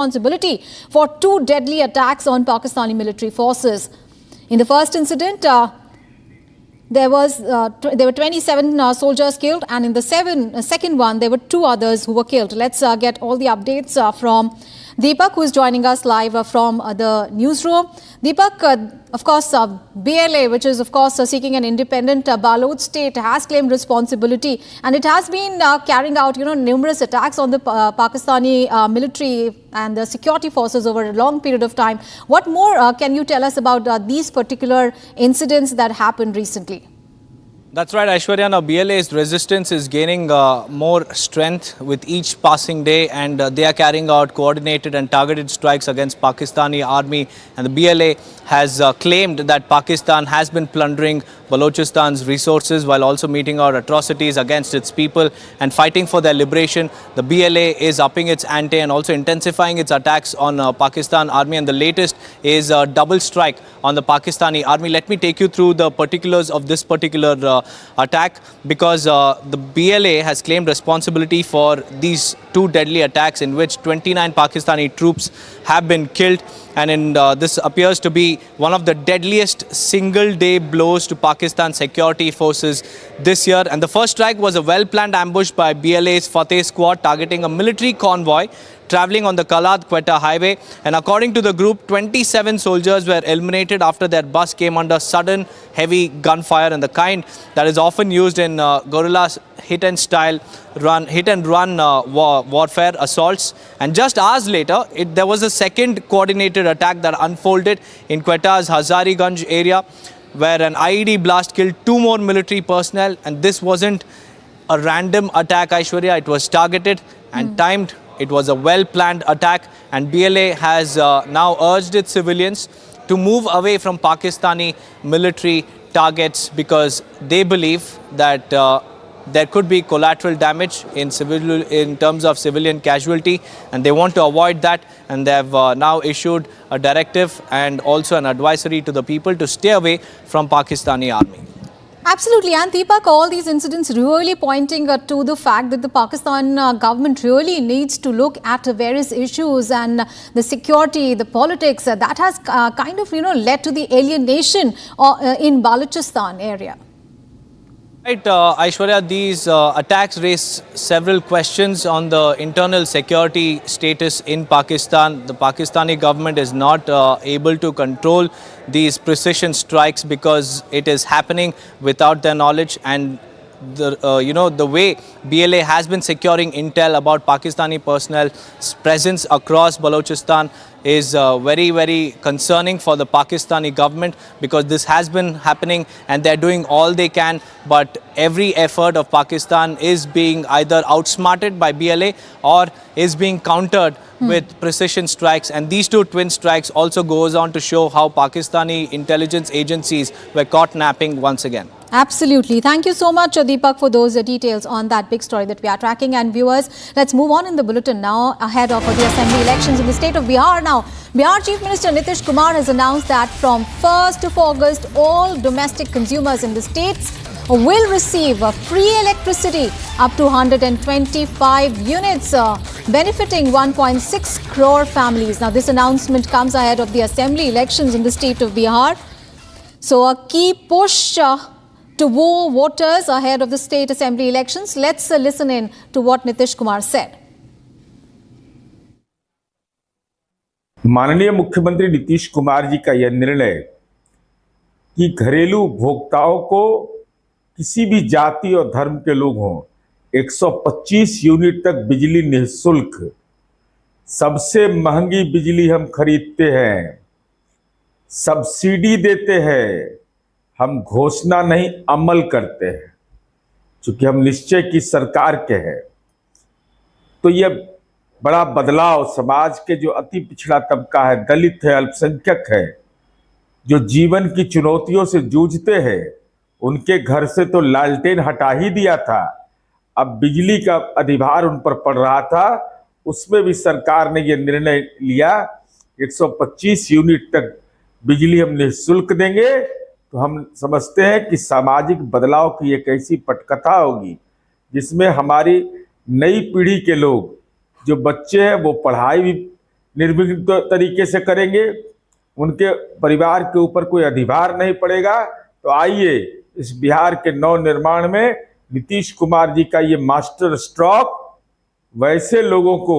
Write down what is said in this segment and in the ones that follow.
responsibility for two deadly attacks on Pakistani military forces. In the first incident, there were 27 soldiers killed, and in the second one, there were two others who were killed. Let's get all the updates from Deepak, who is joining us live from the newsroom. Deepak, of course, BLA, which is of course seeking an independent Baloch state, has claimed responsibility, and it has been carrying out numerous attacks on the Pakistani military and the security forces over a long period of time. What more can you tell us about these particular incidents that happened recently? That's right, Aishwarya. Now, BLA's resistance is gaining more strength with each passing day, and they are carrying out coordinated and targeted strikes against Pakistani army. And the BLA has claimed that Pakistan has been plundering Balochistan's resources while also meting out atrocities against its people and fighting for their liberation. The BLA is upping its ante and also intensifying its attacks on Pakistan army. And the latest is a double strike on the Pakistani army. Let me take you through the particulars of this particular attack, because the BLA has claimed responsibility for these two deadly attacks in which 29 Pakistani troops have been killed. And this appears to be one of the deadliest single-day blows to Pakistan security forces this year. And the first strike was a well-planned ambush by BLA's Fateh squad targeting a military convoy traveling on the Kalad-Quetta highway. And according to the group, 27 soldiers were eliminated after their bus came under sudden heavy gunfire, and the kind that is often used in guerrilla hit-and-run warfare assaults. And just hours later, there was a second coordinated attack that unfolded in Quetta's Hazariganj area, where an IED blast killed two more military personnel. And this wasn't a random attack, Aishwarya. It was targeted and timed. It was a well-planned attack, and BLA has now urged its civilians to move away from Pakistani military targets because they believe that there could be collateral damage in terms of civilian casualty, and they want to avoid that. And they have now issued a directive and also an advisory to the people to stay away from Pakistani army. Absolutely. And Deepak, all these incidents really pointing to the fact that the Pakistan government really needs to look at various issues and the security, the politics that has kind of, led to the alienation in Balochistan area. Right, Aishwarya, these attacks raise several questions on the internal security status in Pakistan. The Pakistani government is not able to control these precision strikes because it is happening without their knowledge. And the way BLA has been securing intel about Pakistani personnel's presence across Balochistan is very, very concerning for the Pakistani government, because this has been happening and they're doing all they can, but every effort of Pakistan is being either outsmarted by BLA or is being countered with precision strikes. And these two twin strikes also goes on to show how Pakistani intelligence agencies were caught napping once again. Absolutely. Thank you so much, Deepak, for those details on that big story that we are tracking. And viewers, let's move on in the bulletin now ahead of the assembly elections in the state of Bihar. Now, Bihar Chief Minister Nitish Kumar has announced that from 1st of August, all domestic consumers in the states will receive free electricity up to 125 units, benefiting 1.6 crore families. Now, this announcement comes ahead of the assembly elections in the state of Bihar. So, a key push to woo voters ahead of the state assembly elections. Let's listen in to what Nitish Kumar said. माननीय मुख्यमंत्री नीतीश कुमार जी का यह निर्णय कि घरेलू उपभोक्ताओं को किसी भी जाति और धर्म के लोग हों 125 यूनिट तक बिजली निःशुल्क, सबसे महंगी बिजली हम खरीदते हैं, सब्सिडी देते हैं, हम घोषणा नहीं अमल करते हैं, चूंकि हम निश्चय की सरकार के हैं। तो यह बड़ा बदलाव समाज के जो अति पिछड़ा तबका है, दलित है, अल्पसंख्यक है, जो जीवन की चुनौतियों से जूझते हैं, उनके घर से तो लालटेन हटा ही दिया था, अब बिजली का अधिभार उन पर पड़ रहा था, उसमें भी सरकार ने यह निर्णय लिया 125 यूनिट तक बिजली हम निःशुल्क देंगे। तो हम समझते हैं कि सामाजिक बदलाव की एक ऐसी पटकथा होगी जिसमें हमारी नई पीढ़ी के लोग, जो बच्चे हैं, वो पढ़ाई भी निर्विघ्न तरीके से करेंगे, उनके परिवार के ऊपर कोई अधिभार नहीं पड़ेगा। तो आइए इस बिहार के नव निर्माण में नीतीश कुमार जी का ये मास्टर स्ट्रोक वैसे लोगों को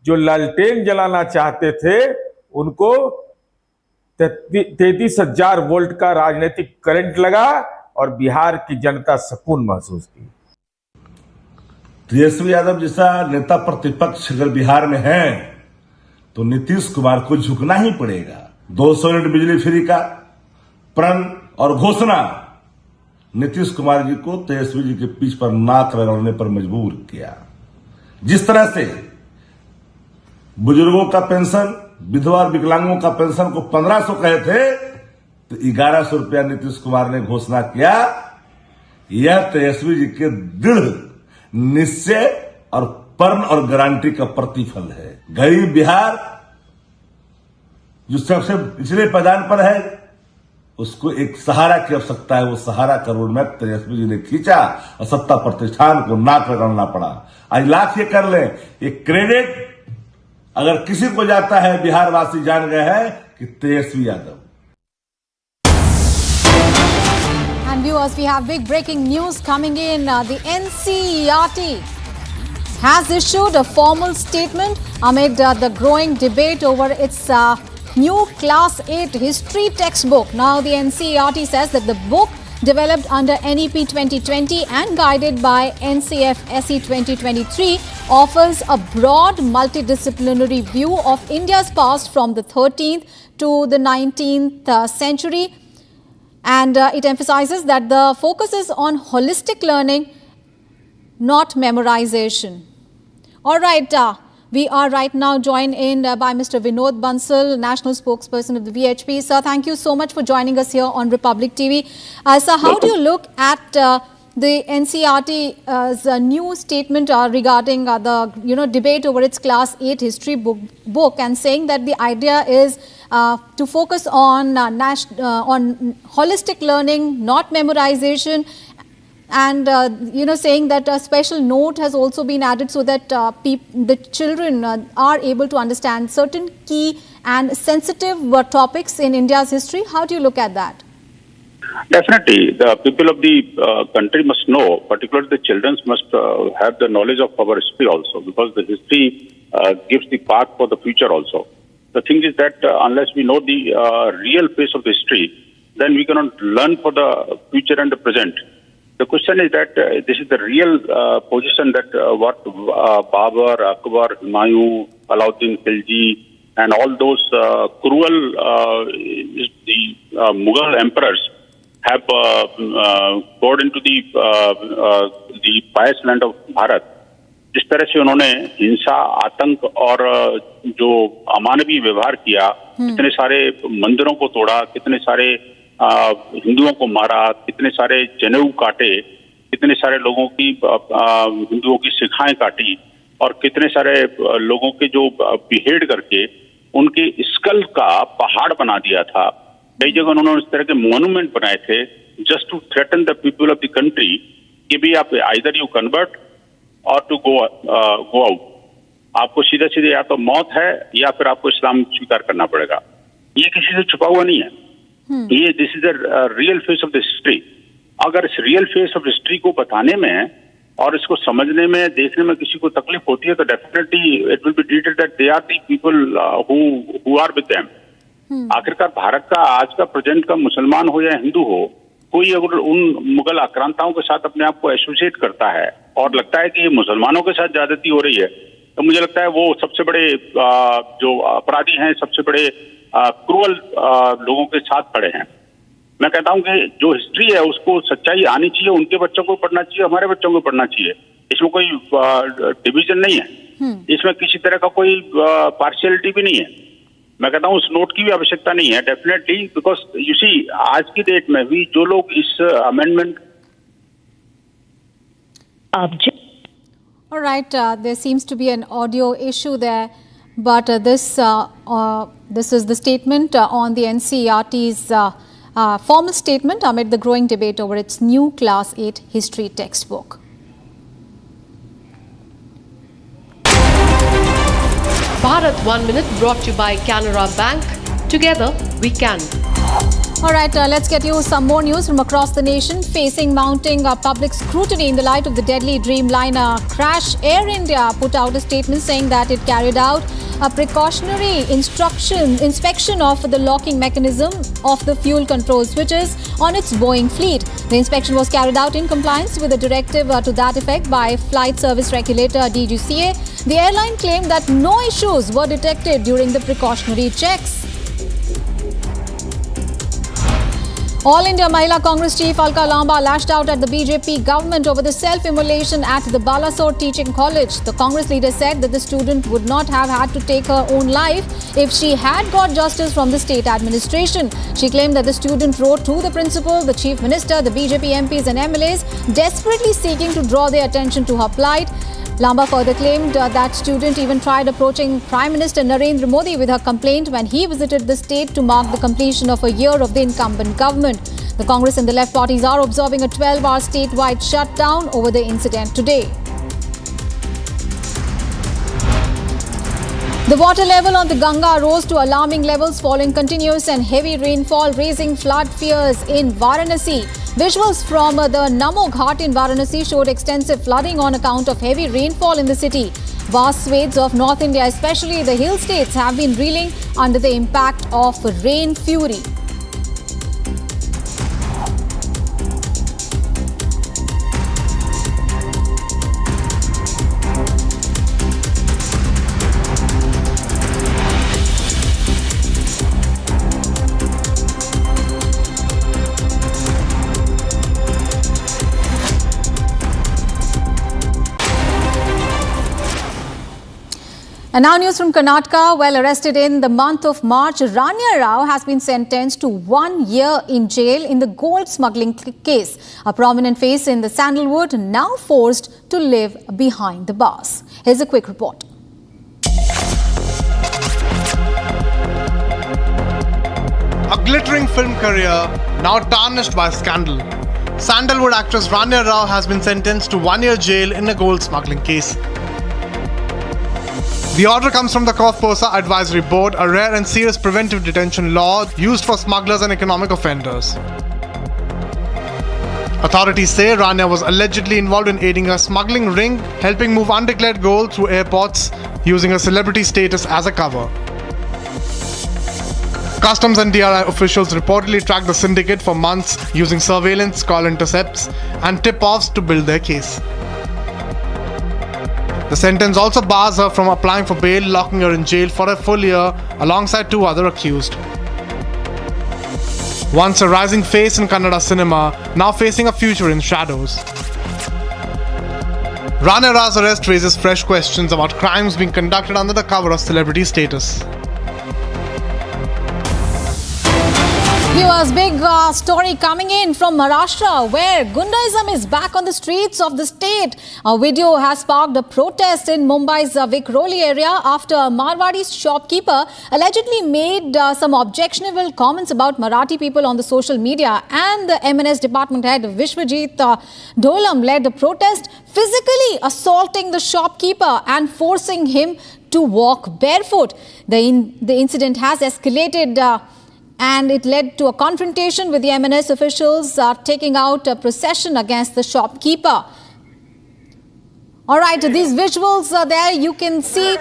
जो लालटेन जलाना चाहते थे उनको 33,000 वोल्ट का राजनीतिक करंट लगा और बिहार की जनता सुकून महसूस की। तेजस्वी यादव जैसा नेता प्रतिपक्ष अगर बिहार में है तो नीतीश कुमार को झुकना ही पड़ेगा। 200 यूनिट बिजली फ्री का प्रण और घोषणा नीतीश कुमार जी को तेजस्वी जी के पीछ पर नाक रगड़ने पर मजबूर किया। जिस तरह से बुजुर्गों का पेंशन, विधवा और विकलांगों का पेंशन को 1500 कहे थे तो 1100 रुपया नीतीश कुमार ने घोषणा किया। यह तेजस्वी जी के दृढ़ निश्चय और प्रण और गारंटी का प्रतिफल है। गरीब बिहार जो सबसे पिछले पैदान पर है उसको एक सहारा की आवश्यकता है। वो सहारा का रोड मैप तेजस्वी जी ने खींचा और सत्ता प्रतिष्ठान को नाक रगड़ना पड़ा। आज लाख ये कर ले, ये क्रेडिट अगर किसी को जाता है बिहार वासी जान गए हैं कि Tejashwi Yadav. And viewers, we have big breaking news coming in. The NCERT has issued a formal statement amid the growing debate over its new Class 8 history textbook. Now, the NCERT says that the book, developed under NEP 2020 and guided by NCF SE 2023, offers a broad multidisciplinary view of India's past from the 13th to the 19th century. And it emphasizes that the focus is on holistic learning, not memorization. All right, we are right now joined in by Mr. Vinod Bansal, National Spokesperson of the VHP. Sir, thank you so much for joining us here on Republic TV. Sir, how do you look at the NCERT's new statement regarding the debate over its Class 8 history book and saying that the idea is to focus on holistic learning, not memorization, and saying that a special note has also been added so that the children are able to understand certain key and sensitive topics in India's history. How do you look at that? Definitely, the people of the country must know, particularly the children must have the knowledge of our history also, because the history gives the path for the future also. The thing is that unless we know the real face of the history, then we cannot learn for the future and the present. The question is that this is the real position that what Babur, Akbar, Humayun, Alauddin Khilji, and all those cruel the Mughal emperors have poured into the pious land of Bharat. जिस तरह से उन्होंने हिंसा, आतंक और जो अमानवीय व्यवहार किया, कितने सारे मंदिरों को तोड़ा, कितने सारे हिंदुओं को मारा, कितने सारे जनेऊ काटे, कितने सारे लोगों की हिंदुओं की शिखाएं काटी और कितने सारे लोगों के जो बिहेड करके उनके स्कल का पहाड़ बना दिया था। कई जगह उन्होंने इस तरह के मोन्यूमेंट बनाए थे just to threaten the people of the country कि भी आप आइदर यू कन्वर्ट और टू गो आउट, आपको सीधे सीधे या तो मौत है या फिर आपको इस्लाम स्वीकार करना पड़ेगा। ये किसी से छुपा हुआ नहीं है। ये this is the real face of the history. अगर इस रियल फेस ऑफ हिस्ट्री को बताने में और इसको समझने में, देखने में किसी को तकलीफ होती है तो definitely it will be treated that they are the people who are with them. आखिरकार भारत का आज का प्रेजेंट का मुसलमान हो या हिंदू हो, कोई अगर उन मुगल आक्रांताओं के साथ अपने आप को एसोसिएट करता है और लगता है कि ये मुसलमानों के साथ ज्यादती हो रही है, तो मुझे लगता है वो सबसे बड़े जो अपराधी हैं, सबसे बड़े क्रूअल लोगों के साथ खड़े हैं। मैं कहता हूं कि जो हिस्ट्री है उसको सच्चाई आनी चाहिए, उनके बच्चों को पढ़ना चाहिए, हमारे बच्चों को पढ़ना चाहिए। इसमें कोई डिवीजन नहीं है, इसमें किसी तरह का कोई पार्शियलिटी भी नहीं है। मैं कहता हूं उस नोट की भी आवश्यकता नहीं है डेफिनेटली, बिकॉज यू सी आज की डेट में भी जो लोग इस amendment All right, there seems to be an audio issue there, but this is the statement on the NCERT's formal statement amid the growing debate over its new Class 8 history textbook. Bharat 1 Minute brought to you by Canara Bank. Together we can. All right, let's get you some more news from across the nation. Facing mounting public scrutiny in the light of the deadly Dreamliner crash, Air India put out a statement saying that it carried out a precautionary inspection of the locking mechanism of the fuel control switches on its Boeing fleet. The inspection was carried out in compliance with a directive to that effect by Flight Service Regulator DGCA. The airline claimed that no issues were detected during the precautionary checks. All India Mahila Congress Chief Alka Lamba lashed out at the BJP government over the self-immolation at the Balasore Teaching College. The Congress leader said that the student would not have had to take her own life if she had got justice from the state administration. She claimed that the student wrote to the principal, the chief minister, the BJP MPs and MLAs, desperately seeking to draw their attention to her plight. Lamba further claimed that student even tried approaching Prime Minister Narendra Modi with her complaint when he visited the state to mark the completion of a year of the incumbent government. The Congress and the left parties are observing a 12-hour statewide shutdown over the incident today. The water level on the Ganga rose to alarming levels following continuous and heavy rainfall, raising flood fears in Varanasi. Visuals from the Namo Ghat in Varanasi showed extensive flooding on account of heavy rainfall in the city. Vast swathes of North India, especially the hill states, have been reeling under the impact of rain fury. And now news from Karnataka. While arrested in the month of March, Rania Rao has been sentenced to 1 year in jail in the gold smuggling case. A prominent face in the sandalwood now forced to live behind the bars. Here's a quick report. A glittering film career now tarnished by scandal. Sandalwood actress Rania Rao has been sentenced to 1 year jail in a gold smuggling case. The order comes from the Korposa Advisory Board, a rare and serious preventive detention law used for smugglers and economic offenders. Authorities say Rania was allegedly involved in aiding a smuggling ring, helping move undeclared gold through airports, using her celebrity status as a cover. Customs and DRI officials reportedly tracked the syndicate for months using surveillance, call intercepts, and tip-offs to build their case. The sentence also bars her from applying for bail, locking her in jail for a full year alongside 2 other accused. Once a rising face in Kannada cinema, now facing a future in shadows. Rania Rao's arrest raises fresh questions about crimes being conducted under the cover of celebrity status. Viewers, big story coming in from Maharashtra, where Gundaism is back on the streets of the state. A video has sparked a protest in Mumbai's Vikhroli area after a Marwadi shopkeeper allegedly made some objectionable comments about Marathi people on the social media, and the MNS department head Vishwajit Dolam led the protest, physically assaulting the shopkeeper and forcing him to walk barefoot. The incident has escalated and it led to a confrontation with the MNS officials taking out a procession against the shopkeeper. All right, these visuals are there. You can see.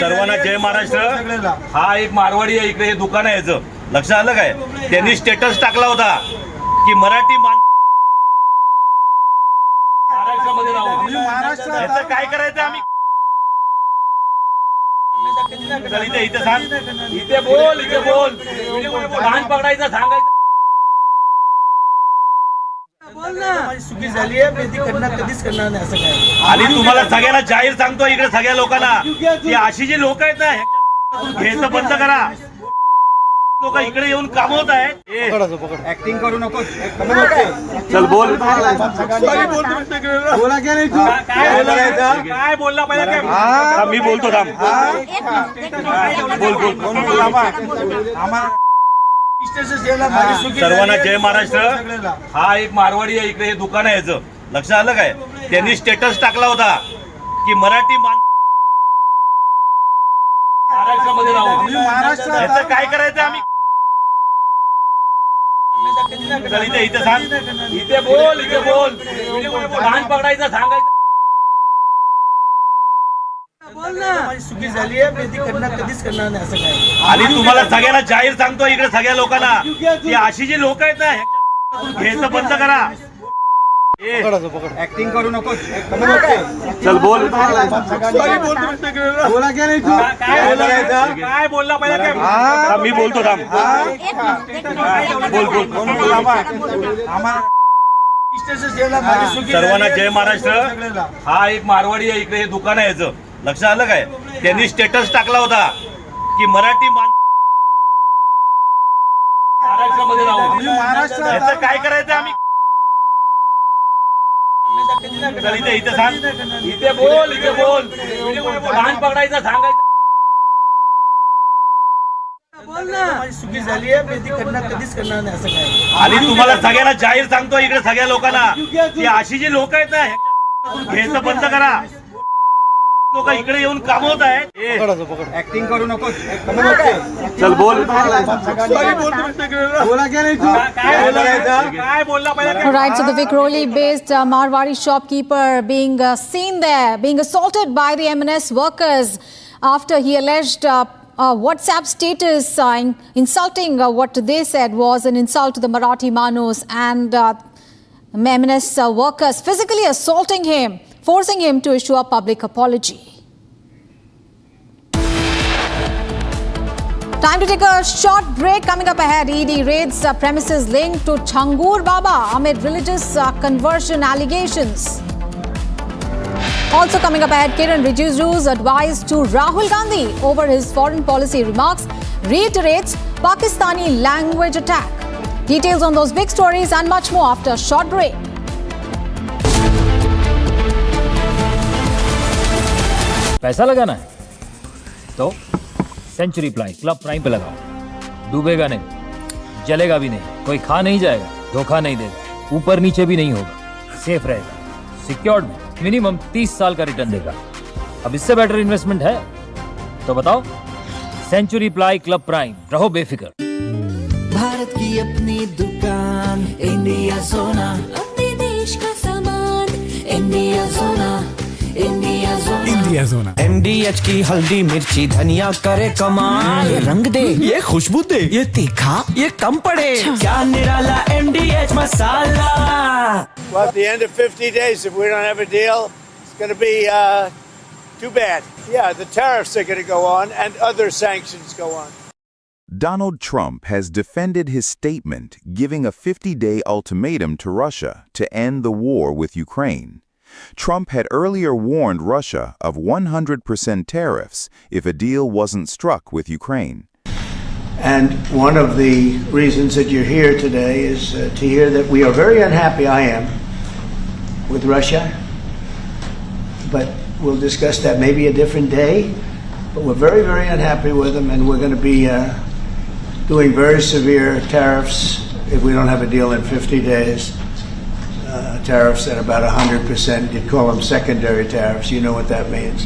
सर्वांना जय महाराष्ट्र. हा एक मारवाडी आहे, इकडे हे दुकान आहे याचं. लक्षात आलं काय? त्यांनी स्टेटस टाकला होता की मराठी महाराष्ट्रामध्ये राहू. याचं काय करायचं आम्ही? इथे सांग, इथे बोल, लहान पकडायचं, सांगायचं. चुकी झाली आहे, मी ती कधीच करणार नाही असं काय. आणि तुम्हाला सगळ्याला जाहीर सांगतो, इकडे सगळ्या लोकांना, की अशी जी लोक आहेत ना, घ्यायचं बंद करा. लोक इकडे येऊन कामवत आहेत. ऍक्टिंग करू नको. चल बोल. काय बोलला पाहिजे मी बोलतो थांब. बोल. सर्वांना जय महाराष्ट्र. हा एक मारवाडी आहे, इकडे हे दुकान आहे याचं. लक्षात आलं काय? त्यांनी स्टेटस टाकला होता की मराठी महाराष्ट्रामध्ये राहू. याचं काय करायचं आम्ही? इथे सांग. इथे बोल. लहान पकडायचं सांगायचं. चुकी झाली आहे, मी ती कधीच करणार नाही असं काय. आणि तुम्हाला सगळ्याला जाहीर सांगतो इकडे सगळ्या लोकांना की अशी जी लोक आहेत ना घ्यायचं बंद करा. ऍक्टिंग करू नको. चल बोल. काय बोलला पाहिजे मी बोलतो थांब. बोल. सर्वांना जय महाराष्ट्र. हा एक मारवाडी आहे, इकडे हे दुकान आहे याचं. लक्षात आलं काय? त्यांनी स्टेटस टाकला होता की मराठी महाराष्ट्रामध्ये राहू. याचं काय करायचं आम्ही? इथे सांग. इथे बोल. लहान पकडायचं सांगायचं. चुकी झाली आहे, मी ती कधीच करणार नाही असं काय. आणि तुम्हाला सगळ्याला जाहीर सांगतो इकडे सगळ्या लोकांना की अशी जी लोक आहेत ना घ्यायचं बंद करा. लोक इकडे येऊन कामवत आहेत. ऍक्टिंग करू नको. चल बोल. काय बोलला पाहिजे. All right, so the Vikhroli-based Marwari shopkeeper being seen there, being assaulted by the M&S workers after he alleged WhatsApp status insulting what they said was an insult to the Marathi Manos, and M&S workers physically assaulting him, forcing him to issue a public apology. Time to take a short break. Coming up ahead, ED raids premises linked to Changur Baba amid religious conversion allegations. Also coming up ahead, Kiran Rijjuju's advice to Rahul Gandhi over his foreign policy remarks reiterates Pakistani language attack. Details on those big stories and much more after a short break. पैसा लगाना है तो century ply club prime पे लगाओ. डूबेगा नहीं, जलेगा भी नहीं, कोई खा नहीं जाएगा, धोखा नहीं देगा, ऊपर नीचे भी नहीं होगा, सेफ रहेगा, सिक्योर्ड में मिनिमम 30 साल का रिटर्न देगा. अब इससे बेटर इन्वेस्टमेंट है तो बताओ. सेंचुरी प्लाई क्लब प्राइम, रहो बेफिक्र. भारत की अपनी दुकान इंडिया सोना, अपने देश का सामान इंडिया सोना. इंडिया जोना MDH की हल्दी मिर्ची धनिया करे कमाल. ये रंग दे, ये खुशबू दे, ये तीखा, ये कम पड़े. क्या निराला MDH masala. Well, at the end of 50 days, if we don't have a deal, it's going to be too bad. Yeah, the tariffs are going to go on and other sanctions go on. Donald Trump has defended his statement giving a 50-day ultimatum to Russia to end the war with Ukraine. Trump had earlier warned Russia of 100% tariffs if a deal wasn't struck with Ukraine. And one of the reasons that you're here today is to hear that we are very unhappy, I am, with Russia. But we'll discuss that maybe a different day. But we're very, very unhappy with them, and we're going to be doing very severe tariffs if we don't have a deal in 50 days. Tariffs at about 100%. You'd call them secondary tariffs. You know what that means.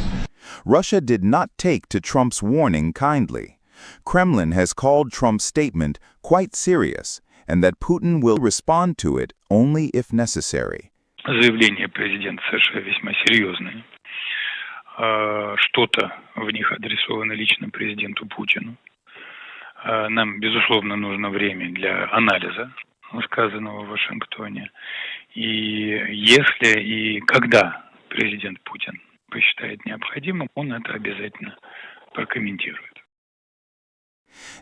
Russia did not take to Trump's warning kindly. Kremlin has called Trump's statement quite serious and that Putin will respond to it only if necessary. Заявления президента США весьма серьезные. Что-то в них адресовано лично президенту Путину. Нам, безусловно, нужно время для анализа сказанного в Вашингтоне. И если и когда президент Путин посчитает необходимым, он это обязательно прокомментирует.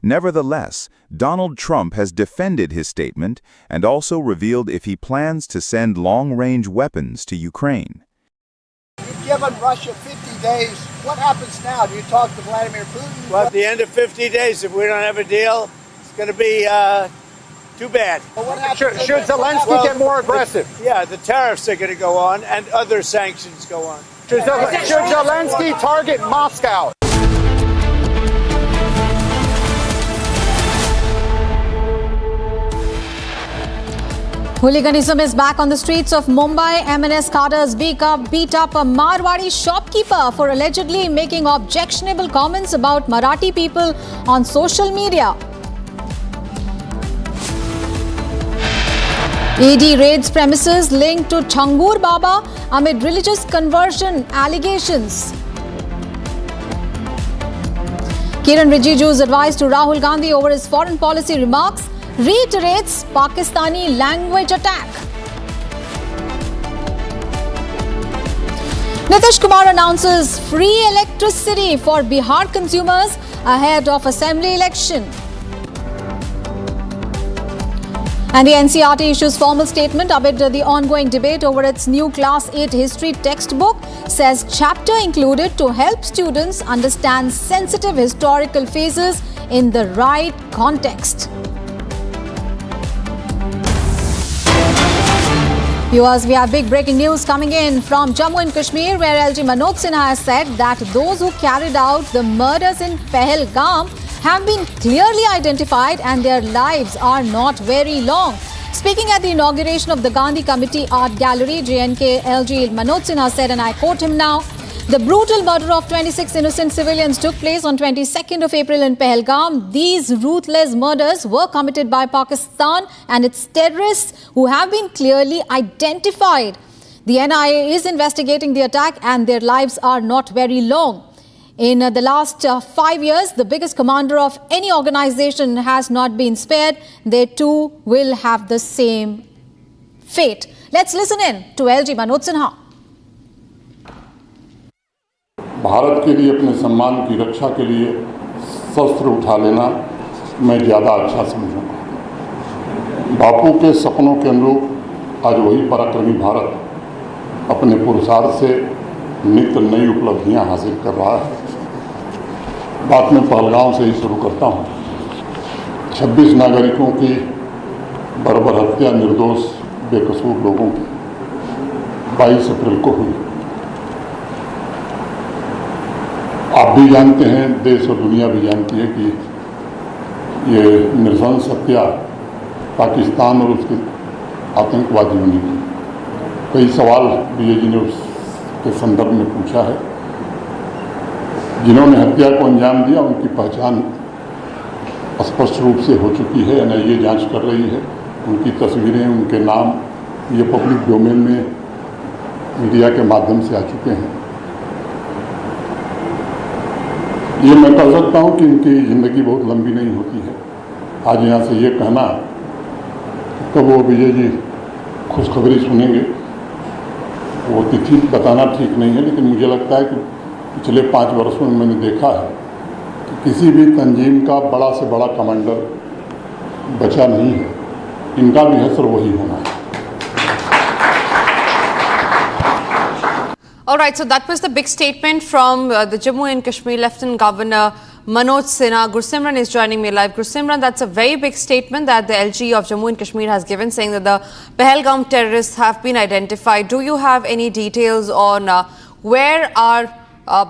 Nevertheless, Donald Trump has defended his statement and also revealed if he plans to send long-range weapons to Ukraine. You've given Russia 50 days. What happens now? Do you talk to Vladimir Putin? Well, at the end of 50 days, if we don't have a deal, it's going to be too bad. Should Zelensky get more aggressive? Yeah, the tariffs are going to go on and other sanctions go on. Should Zelensky target Moscow? Hooliganism is back on the streets of Mumbai. M&S cadres beat up a Marwari shopkeeper for allegedly making objectionable comments about Marathi people on social media. ED raids premises linked to Changur Baba amid religious conversion allegations. Kiran Rijiju's advice to Rahul Gandhi over his foreign policy remarks reiterates Pakistani language attack. Nitish Kumar announces free electricity for Bihar consumers ahead of assembly election. And the NCERT issues formal statement amid the ongoing debate over its new Class 8 history textbook, says chapter included to help students understand sensitive historical phases in the right context. Viewers, we have big breaking news coming in from Jammu and Kashmir, where LG Manoj Sinha has said that those who carried out the murders in Pahalgam have been clearly identified and their lives are not very long. Speaking at the inauguration of the Gandhi Committee Art Gallery, JNK LG Manoj Sinha said, and I quote him now, "The brutal murder of 26 innocent civilians took place on 22nd of April in Pahalgam. These ruthless murders were committed by Pakistan and its terrorists who have been clearly identified. The NIA is investigating the attack and their lives are not very long. In the last 5 years, the biggest commander of any organization has not been spared. They too will have the same fate." Let's listen in to LG Manoj Sinha. Bharat के लिए अपने सम्मान की रक्षा के लिए शस्त्र उठा लेना मैं ज़्यादा अच्छा समझूंगा। बापू के सपनों के अनुरूप आज वही पराक्रमी भारत अपने पुरुषार्थ से नित्य नई उपलब्धियां हासिल कर रहा है। बात मैं पहलगांव से ही शुरू करता हूं। 26 नागरिकों की बर्बर हत्या निर्दोष बेकसूर लोगों की 22 अप्रैल को हुई। आप भी जानते हैं, देश और दुनिया भी जानती है कि ये नृशंस हत्या पाकिस्तान और उसके आतंकवादियों ने की। कई सवाल विजय जी ने उसके संदर्भ में पूछा है। जिन्होंने हत्या को अंजाम दिया उनकी पहचान स्पष्ट रूप से हो चुकी है, एनआईए जांच कर रही है। उनकी तस्वीरें, उनके नाम ये पब्लिक डोमेन में मीडिया के माध्यम से आ चुके हैं। ये मैं कह सकता हूँ कि इनकी ज़िंदगी बहुत लंबी नहीं होती है। आज यहाँ से ये कहना तो वो विजय जी खुशखबरी सुनेंगे, वो तिथि बताना ठीक नहीं है, लेकिन मुझे लगता है कि पिछले 5 वर्षों में मैंने देखा है कि किसी भी तंजीम का बड़ा से बड़ा कमांडर बचा नहीं है। इनका भी हसर वही होना है। All right, so that was the big statement from the Jammu and Kashmir Lieutenant Governor Manoj Sinha. Gursimran is joining me live. Gursimran, that's a very big statement that the LG of Jammu and Kashmir has given, saying that the Pahalgam terrorists have been identified. Do you have any details on where are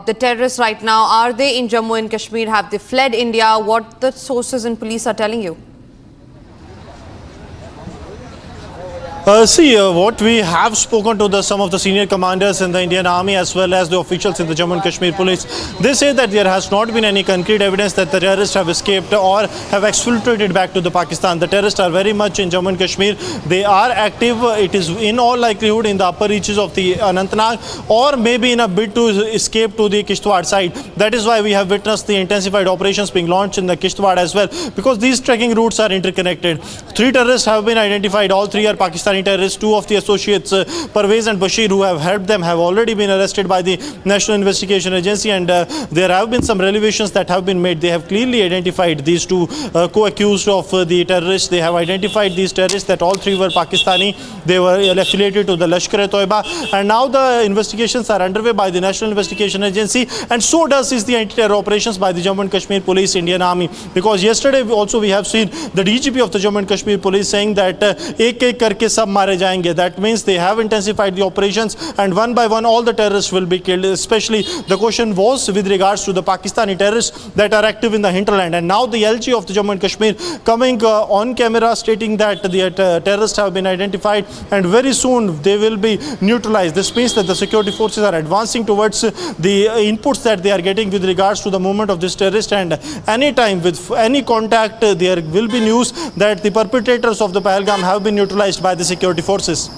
the terrorists right now? Are they in Jammu and Kashmir? Have they fled India? What the sources and police are telling you? What we have spoken to some of the senior commanders in the Indian Army as well as the officials in the Jammu and Kashmir Police, they say that there has not been any concrete evidence that the terrorists have escaped or have exfiltrated back to the Pakistan. The terrorists are very much in Jammu and Kashmir. They are active. It is in all likelihood in the upper reaches of the Anantnag or maybe in a bid to escape to the Kishtwar side. That is why we have witnessed the intensified operations being launched in the Kishtwar as well, because these trekking routes are interconnected. 3 terrorists have been identified. All 3 are Pakistani Pakistani terrorists. Two of the associates, Parvez and Bashir, who have helped them, have already been arrested by the National Investigation Agency, and there have been some revelations that have been made. They have clearly identified these two co-accused of the terrorists. They have identified these terrorists that all three were Pakistani. They were affiliated to the Lashkar-e-Toiba, and now the investigations are underway by the National Investigation Agency, and so does is the anti-terror operations by the Jammu and Kashmir Police, Indian Army. Because yesterday also we have seen the DGP of the Jammu and Kashmir Police saying that ek karke sab mare jayenge. That means they have intensified the operations, and one by one all the terrorists will be killed. Especially the question was with regards to the Pakistani terrorists that are active in the hinterland, and now the LG of the Jammu and Kashmir coming on camera stating that the terrorists have been identified and very soon they will be neutralized. This means that the security forces are advancing towards the inputs that they are getting with regards to the movement of this terrorist, and any time with any contact there will be news that the perpetrators of the Pahalgam have been neutralized by the security forces.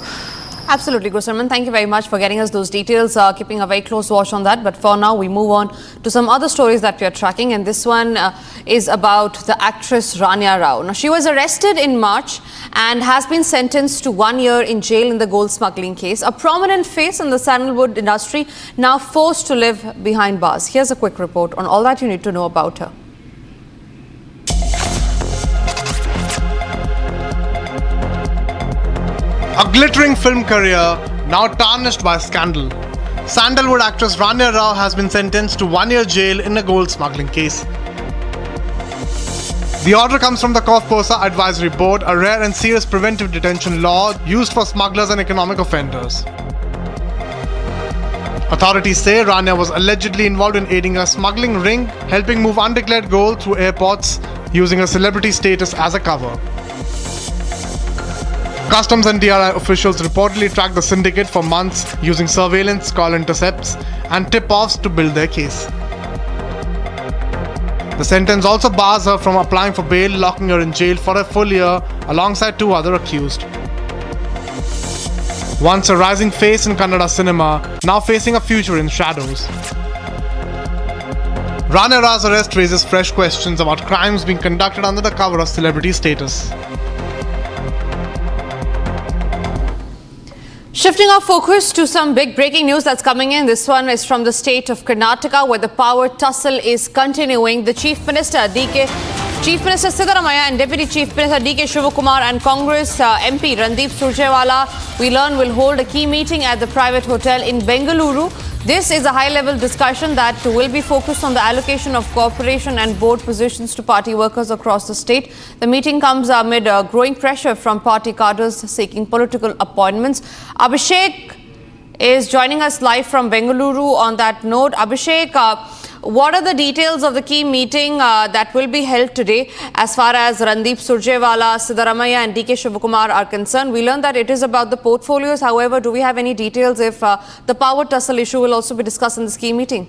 Absolutely, Goswami. Thank you very much for getting us those details, keeping a very close watch on that. But for now, we move on to some other stories that we are tracking, and this one is about the actress Rania Rao. Now, she was arrested in March and has been sentenced to 1 year in jail in the gold smuggling case. A prominent face in the sandalwood industry, now forced to live behind bars. Here's a quick report on all that you need to know about her. A glittering film career now tarnished by scandal. Sandalwood actress Rania Rao has been sentenced to 1 year jail in a gold smuggling case. The order comes from the Kofposa Advisory Board, a rare and serious preventive detention law used for smugglers and economic offenders. Authorities say Rania was allegedly involved in aiding a smuggling ring, helping move undeclared gold through airports, using her celebrity status as a cover. Customs and DRI officials reportedly tracked the syndicate for months using surveillance, call intercepts, and tip-offs to build their case. The sentence also bars her from applying for bail, locking her in jail for a full year alongside two other accused. Once a rising face in Kannada cinema, now facing a future in shadows. Rania Rao's arrest raises fresh questions about crimes being conducted under the cover of celebrity status. Shifting our focus to some big breaking news that's coming in. This one is from the state of Karnataka, where the power tussle is continuing. The Chief Minister Siddaramaiah and Deputy Chief Minister D.K. Shivakumar and Congress MP Randeep Surjewala, we learn, will hold a key meeting at the private hotel in Bengaluru. This is a high-level discussion that will be focused on the allocation of corporation and board positions to party workers across the state. The meeting comes amid growing pressure from party cadres seeking political appointments. Abhishek is joining us live from Bengaluru on that note. Abhishek, what are the details of the key meeting that will be held today as far as Randeep Surjewala, Siddaramaiah and D.K. Shivakumar are concerned? We learned that it is about the portfolios. However, do we have any details if the power tussle issue will also be discussed in this key meeting?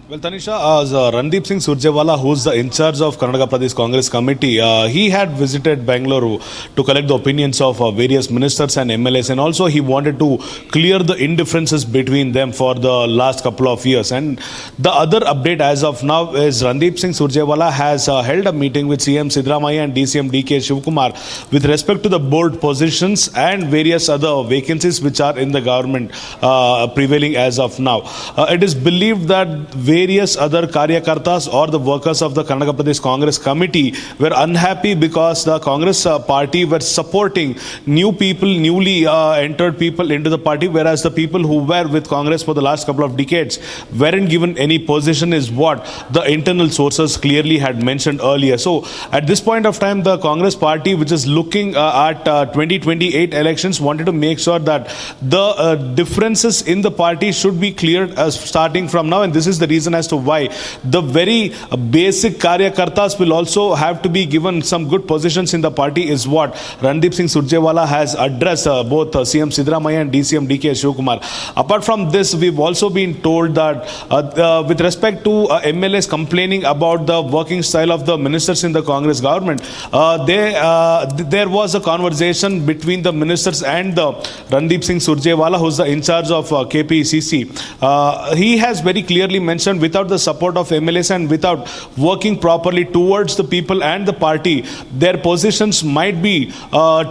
Well, Tanisha, as Randeep Singh Surjewala, who's the in charge of Karnataka Pradesh Congress Committee, he had visited Bengaluru to collect the opinions of various ministers and MLAs, and also he wanted to clear the indifferences between them for the last couple of years. And the other update as of now is Randeep Singh Surjewala has held a meeting with CM Siddaramaiah and DCM D.K. Shivakumar with respect to the board positions and various other vacancies which are in the government prevailing as of now. It is believed that various other Karyakartas or the workers of the Karnataka Pradesh Congress Committee were unhappy because the Congress party were supporting new people, newly entered people into the party, whereas the people who were with Congress for the last couple of decades weren't given any position, is what the internal sources clearly had mentioned earlier. So at this point of time, the Congress party, which is looking at 2028 elections, wanted to make sure that the differences in the party should be cleared starting from now, and this is the reason as to why the very basic Karyakartas will also have to be given some good positions in the party, is what Randeep Singh Surjewala has addressed both CM Siddaramaiah and DCM D.K. Shivakumar. Apart from this, we've also been told that with respect to MLAs complaining about the working style of the ministers in the Congress government, there was a conversation between the ministers and the Randeep Singh Surjewala, who's the in charge of KPCC. He has very clearly mentioned and without the support of MLAs and without working properly towards the people and the party, their positions might be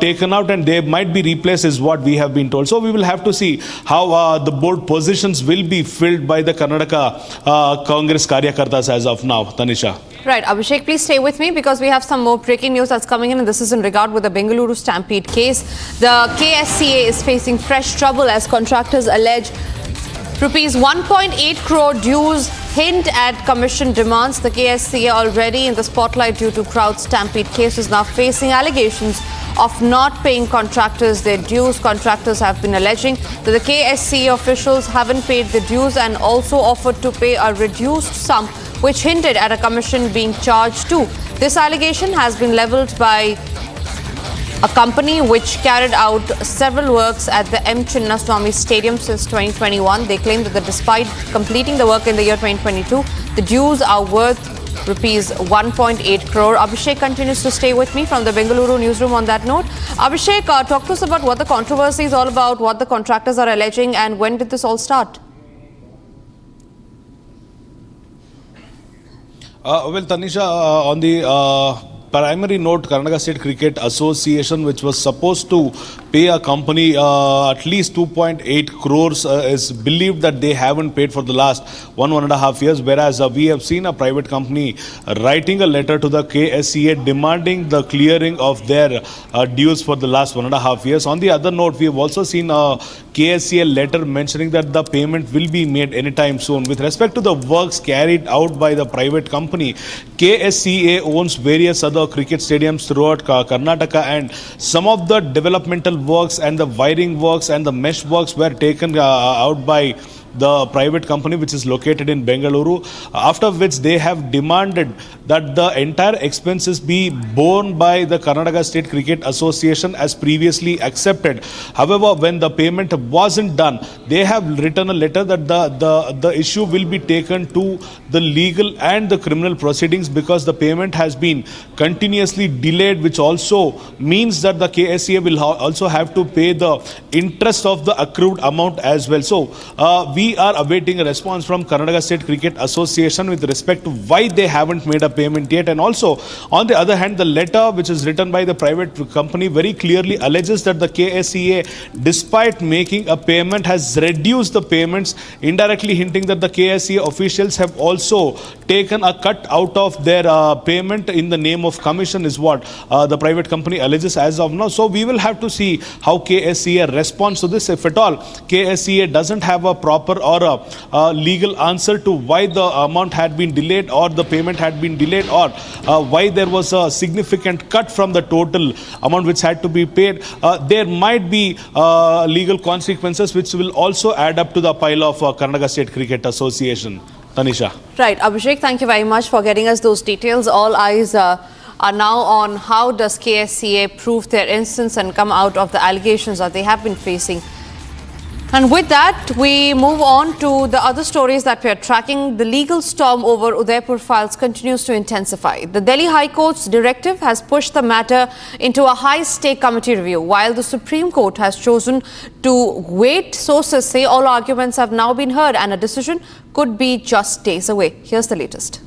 taken out and they might be replaced is what we have been told. So we will have to see how the board positions will be filled by the Karnataka Congress Karyakartas as of now. Tanisha. Right, Abhishek, please stay with me because we have some more breaking news that's coming in, and this is in regard with the Bengaluru Stampede case. The KSCA is facing fresh trouble as contractors allege Rupees 1.8 crore dues hint at commission demands. The KSCA, already in the spotlight due to crowd stampede case, is now facing allegations of not paying contractors their dues. Contractors have been alleging that the KSCA officials haven't paid the dues and also offered to pay a reduced sum, which hinted at a commission being charged too. This allegation has been levelled by a company which carried out several works at the M. Chinnaswamy Stadium since 2021. They claim that despite completing the work in the year 2022, the dues are worth Rupees 1.8 crore. Abhishek continues to stay with me from the Bengaluru newsroom on that note. Abhishek, talk to us about what the controversy is all about, what the contractors are alleging, and when did this all start? Well, Tanisha, on the primary note, Karnataka State Cricket Association, which was supposed to pay a company at least 2.8 crores, is believed that they haven't paid for the last 1.5 years, whereas we have seen a private company writing a letter to the KSCA demanding the clearing of their dues for the last 1.5 years. On the other note, we have also seen a KSCA letter mentioning that the payment will be made anytime soon. With respect to the works carried out by the private company, KSCA owns various other cricket stadiums throughout Karnataka, and some of the developmental works and the wiring works and the mesh works were taken out by the private company which is located in Bengaluru, after which they have demanded that the entire expenses be borne by the Karnataka State Cricket Association as previously accepted. However, when the payment wasn't done, they have written a letter that the issue will be taken to the legal and the criminal proceedings because the payment has been continuously delayed, which also means that the KSCA will also have to pay the interest of the accrued amount as well. So we are awaiting a response from Karnataka State Cricket Association with respect to why they haven't made a payment yet. And also, on the other hand, the letter which is written by the private company very clearly alleges that the KSCA, despite making a payment, has reduced the payments, indirectly hinting that the KSCA officials have also taken a cut out of their payment in the name of commission, is what the private company alleges as of now. So we will have to see how KSCA responds to this. If at all KSCA doesn't have a proper or a legal answer to why the amount had been delayed or the payment had been delayed, or why there was a significant cut from the total amount which had to be paid, there might be legal consequences which will also add up to the pile of Karnataka State Cricket Association. Tanisha. Right, Abhishek, thank you very much for getting us those details. All eyes are now on how does KSCA prove their innocence and come out of the allegations that they have been facing. And with that, we move on to the other stories that we are tracking. The legal storm over Udaipur files continues to intensify. The Delhi High Court's directive has pushed the matter into a high-stake committee review, while the Supreme Court has chosen to wait. Sources say all arguments have now been heard and a decision could be just days away. Here's the latest.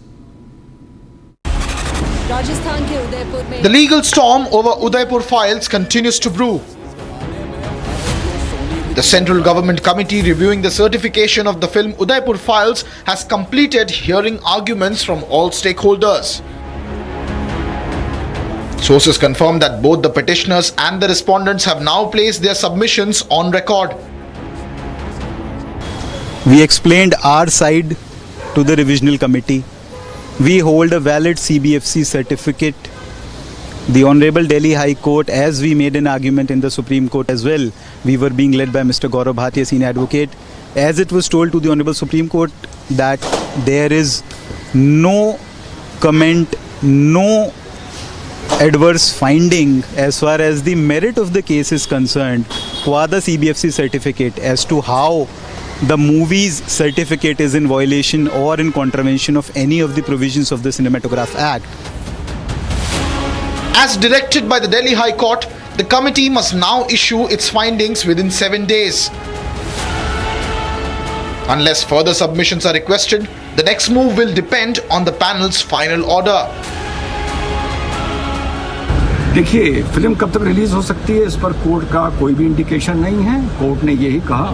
The legal storm over Udaipur files continues to brew. The Central Government Committee reviewing the certification of the film Udaipur Files has completed hearing arguments from all stakeholders. Sources confirm that both the petitioners and the respondents have now placed their submissions on record. We explained our side to the revisional committee. We hold a valid CBFC certificate. The Honorable Delhi High Court, as we made an argument in the Supreme Court as well, we were being led by Mr. Gaurav Bhatia, senior advocate, as it was told to the Honorable Supreme Court that there is no comment, no adverse finding as far as the merit of the case is concerned qua the CBFC certificate as to how the movie's certificate is in violation or in contravention of any of the provisions of the Cinematograph Act. As directed by the Delhi High Court, the committee must now issue its findings within 7 days. Unless further submissions are requested, The next move will depend on the panel's final order. देखिए, film कब तक release हो सकती है इस पर court का कोई भी इंडिकेशन नहीं है। कोर्ट ने यही कहा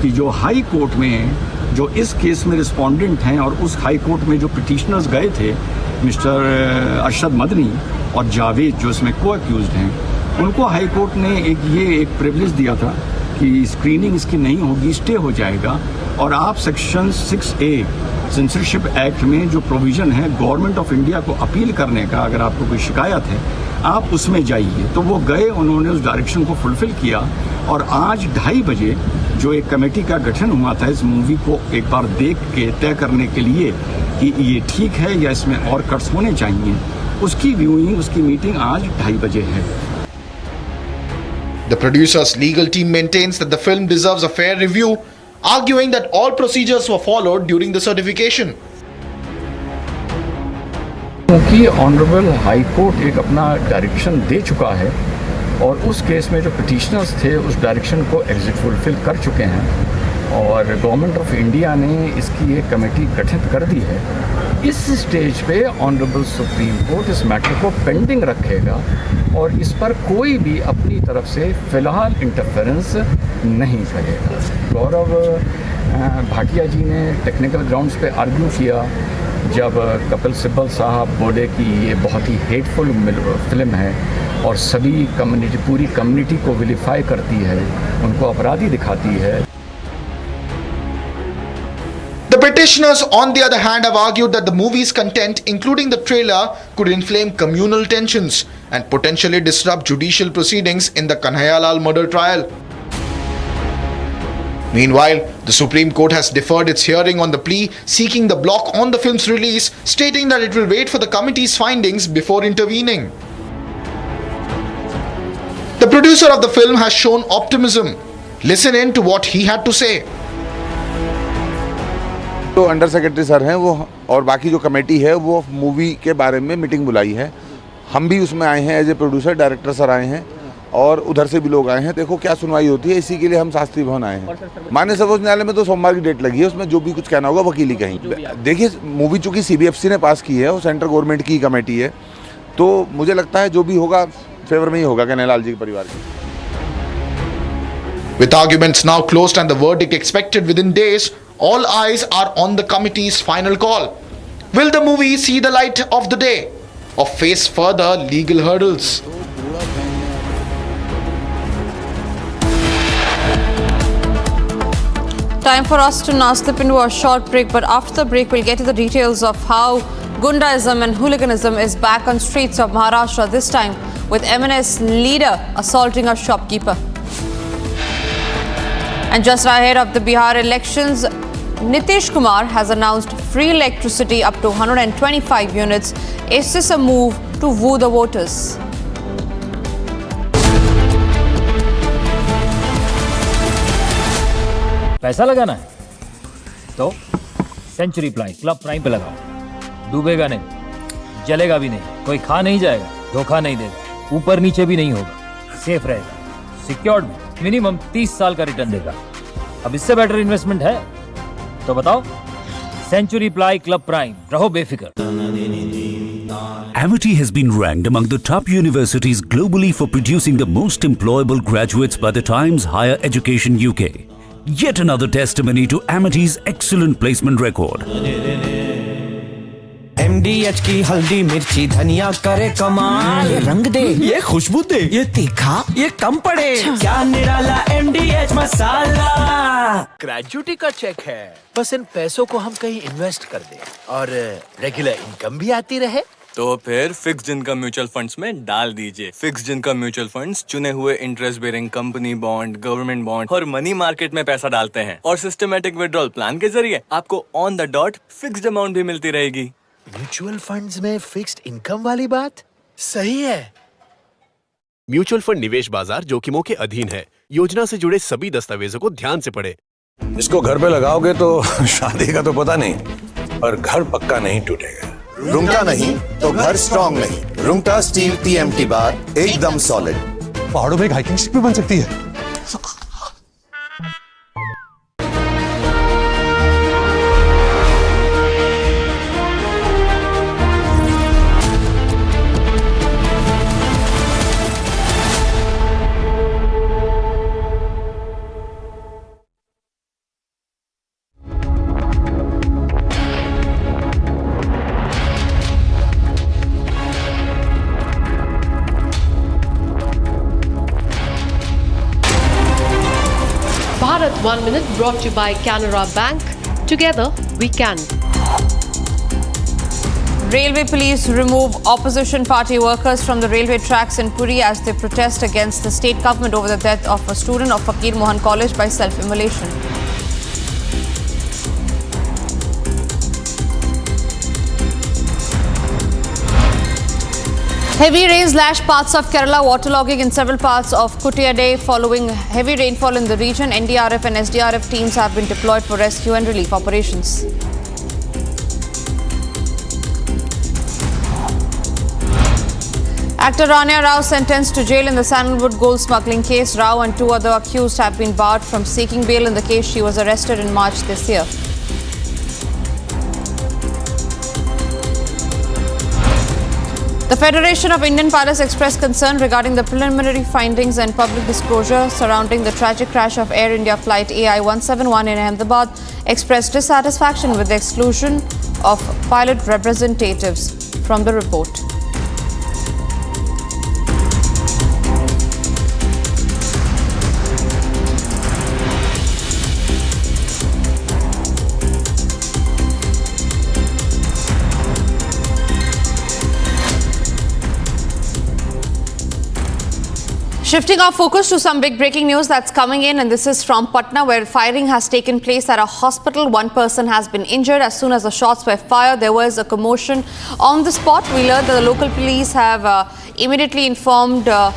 कि जो हाई कोर्ट में जो इस केस में रिस्पोंडेंट हैं और उस हाई कोर्ट में जो पिटिशनर्स गए थे, मिस्टर अरशद मदनी और जावेद जो इसमें को अक्यूज्ड हैं, उनको हाई कोर्ट ने एक प्रिविलेज दिया था कि स्क्रीनिंग इसकी नहीं होगी, स्टे हो जाएगा और आप सेक्शन 6A सेंसरशिप एक्ट में जो प्रोविज़न है गवर्नमेंट ऑफ इंडिया को अपील करने का, अगर आपको कोई शिकायत है आप उसमें जाइए। तो वो गए, उन्होंने उस डायरेक्शन को फुलफिल किया और आज 2:30 बजे जो एक कमेटी का गठन हुआ था इस मूवी को एक बार देख के तय करने के लिए कि ये ठीक है या इसमें और कट्स होने चाहिए, उसकी व्यूइंग, उसकी मीटिंग आज 2:30 बजे है। The producer's legal team maintains that the film deserves a fair review, arguing that all procedures were followed during the certification. क्योंकि ऑनरेबल हाई कोर्ट एक अपना डायरेक्शन दे चुका है और उस केस में जो पिटिशनर्स थे उस डायरेक्शन को फुलफिल कर चुके हैं और गवर्नमेंट ऑफ इंडिया ने इसकी एक कमेटी गठित कर दी है, इस स्टेज पे ऑनरेबल सुप्रीम कोर्ट इस मैटर को पेंडिंग रखेगा और इस पर कोई भी अपनी तरफ से फिलहाल इंटरफेरेंस नहीं करेगा। गौरव भाटिया जी ने टेक्निकल ग्राउंड्स पे आर्ग्यू किया जब कपिल सिब्बल साहब बोले कि ये बहुत ही हेटफुल फिल्म है और सभी कम्युनिटी, पूरी कम्युनिटी को विलिफाई करती है, उनको अपराधी दिखाती है। The petitioners, on the other hand, have argued that the movie's content, including the trailer, could inflame communal tensions and potentially disrupt judicial proceedings in the Kanhaiya murder trial. Meanwhile, the Supreme Court has deferred its hearing on the plea, seeking the block on the film's release, stating that it will wait for the committee's findings before intervening. The producer of the film has shown optimism. Listen in to what he had to say. तो under secretary sir हैं वो और बाकी जो committee है वो movie के बारे में मीटिंग बुलाई है। हम भी उसमें आए हैं as a producer, director sir आए हैं और उधर से भी लोग आए हैं। देखो क्या सुनवाई होती है, इसी के लिए हम शास्त्री भवन आए हैं। माननीय सर्वोच्च न्यायालय में तो सोमवार की डेट लगी है, उसमें जो भी कुछ कहना होगा वकीली कहीं। देखिए मूवी चूँकि CBFC ने पास की है, वो सेंट्रल गवर्नमेंट की कमेटी है, तो मुझे लगता है जो भी होगा फेवर में ही होगा कन्हैयालाल जी के परिवार के। With arguments now closed and the verdict expected within days, all eyes are on the committee's final call. Will the movie see the light of the day or face further legal hurdles? Time for us to now slip into a short break, but after the break we'll get to the details of how Gundaism and hooliganism is back on streets of Maharashtra, this time with MNS leader assaulting a shopkeeper. And just ahead of the Bihar elections, Nitish Kumar has announced free electricity up to 125 units. Is this a move to woo the voters? पैसा लगाना है तो century ply club prime पे लगाओ, डूबेगा नहीं, जलेगा भी नहीं, कोई खा नहीं जाएगा, धोखा नहीं देगा, ऊपर नीचे भी नहीं होगा, सेफ रहेगा, सिक्योर्ड में मिनिमम 30 साल का रिटर्न देगा। अब इससे बेटर इन्वेस्टमेंट है तो बताओ, सेंचुरी प्लाई क्लब प्राइम, रहो बेफिक्र। Amity has been ranked among the top universities globally for producing the most employable graduates by the Times Higher Education UK. Yet another testimony to Amity's excellent placement record. MDH की हल्दी मिर्ची धनिया करे कमाल, ये रंग दे, ये खुशबू दे, ये तीखा, ये कम पड़े, क्या निराला MDH मसाला। ग्रेजुटी का चेक है, बस इन पैसों को हम कहीं इन्वेस्ट कर दें और रेगुलर इनकम भी आती रहे। तो फिर फिक्स्ड इनकम म्यूचुअल फंड्स में डाल दीजिए। फिक्स्ड इनकम म्यूचुअल फंड्स चुने हुए interest bearing company bond, government bond और मनी मार्केट में पैसा डालते हैं और सिस्टमैटिक विड्रॉल प्लान के जरिए आपको on the dot fixed amount भी मिलती रहेगी। म्यूचुअल फंड्स में फिक्स्ड इनकम वाली बात सही है। म्यूचुअल फंड निवेश बाजार जोखिमों के अधीन है। योजना से जुड़े सभी दस्तावेजों को ध्यान से पढ़ें। इसको घर पे लगाओगे तो शादी का तो पता नहीं, पर घर पक्का नहीं टूटेगा। रुंगटा नहीं तो घर स्ट्रॉन्ग नहीं। रुंगटा स्टील TMT बार एकदम सॉलिड। पहाड़ों में एक हाइकिंग शिप भी बन सकती है। 1 Minute brought to you by Canara Bank. Together we can. Railway police remove opposition party workers from the railway tracks in Puri as they protest against the state government over the death of a student of Fakir Mohan College by self-immolation. Heavy rains lashed parts of Kerala, waterlogging in several parts of Kuttiyade following heavy rainfall in the region. NDRF and SDRF teams have been deployed for rescue and relief operations. Actor Rania Rao sentenced to jail in the Sandalwood gold smuggling case. Rao and two other accused have been barred from seeking bail in the case. She was arrested in March this year. The Federation of Indian Pilots expressed concern regarding the preliminary findings and public disclosure surrounding the tragic crash of Air India flight AI-171 in Ahmedabad, expressed dissatisfaction with the exclusion of pilot representatives from the report. Shifting our focus to some big breaking news that's coming in, and this is from Patna, where firing has taken place at a hospital. One person has been injured. As soon as the shots were fired, there was a commotion on the spot. We learned that the local police have immediately informed the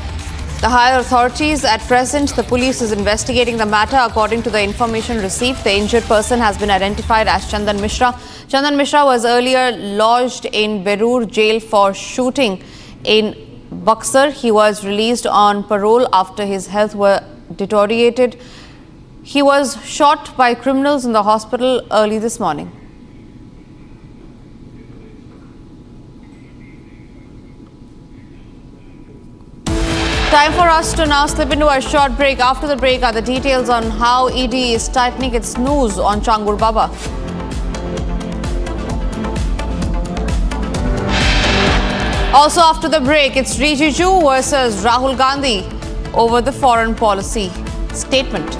higher authorities. At present, the police is investigating the matter. According to the information received, the injured person has been identified as Chandan Mishra. Chandan Mishra was earlier lodged in Berur jail for shooting in Buxar. He was released on parole after his health were deteriorated. He was shot by criminals in the hospital early this morning. Time for us to now slip into a short break. After the break are the details on how ED is tightening its noose on Changur Baba. Also after the break, it's Rijiju versus Rahul Gandhi over the foreign policy statement.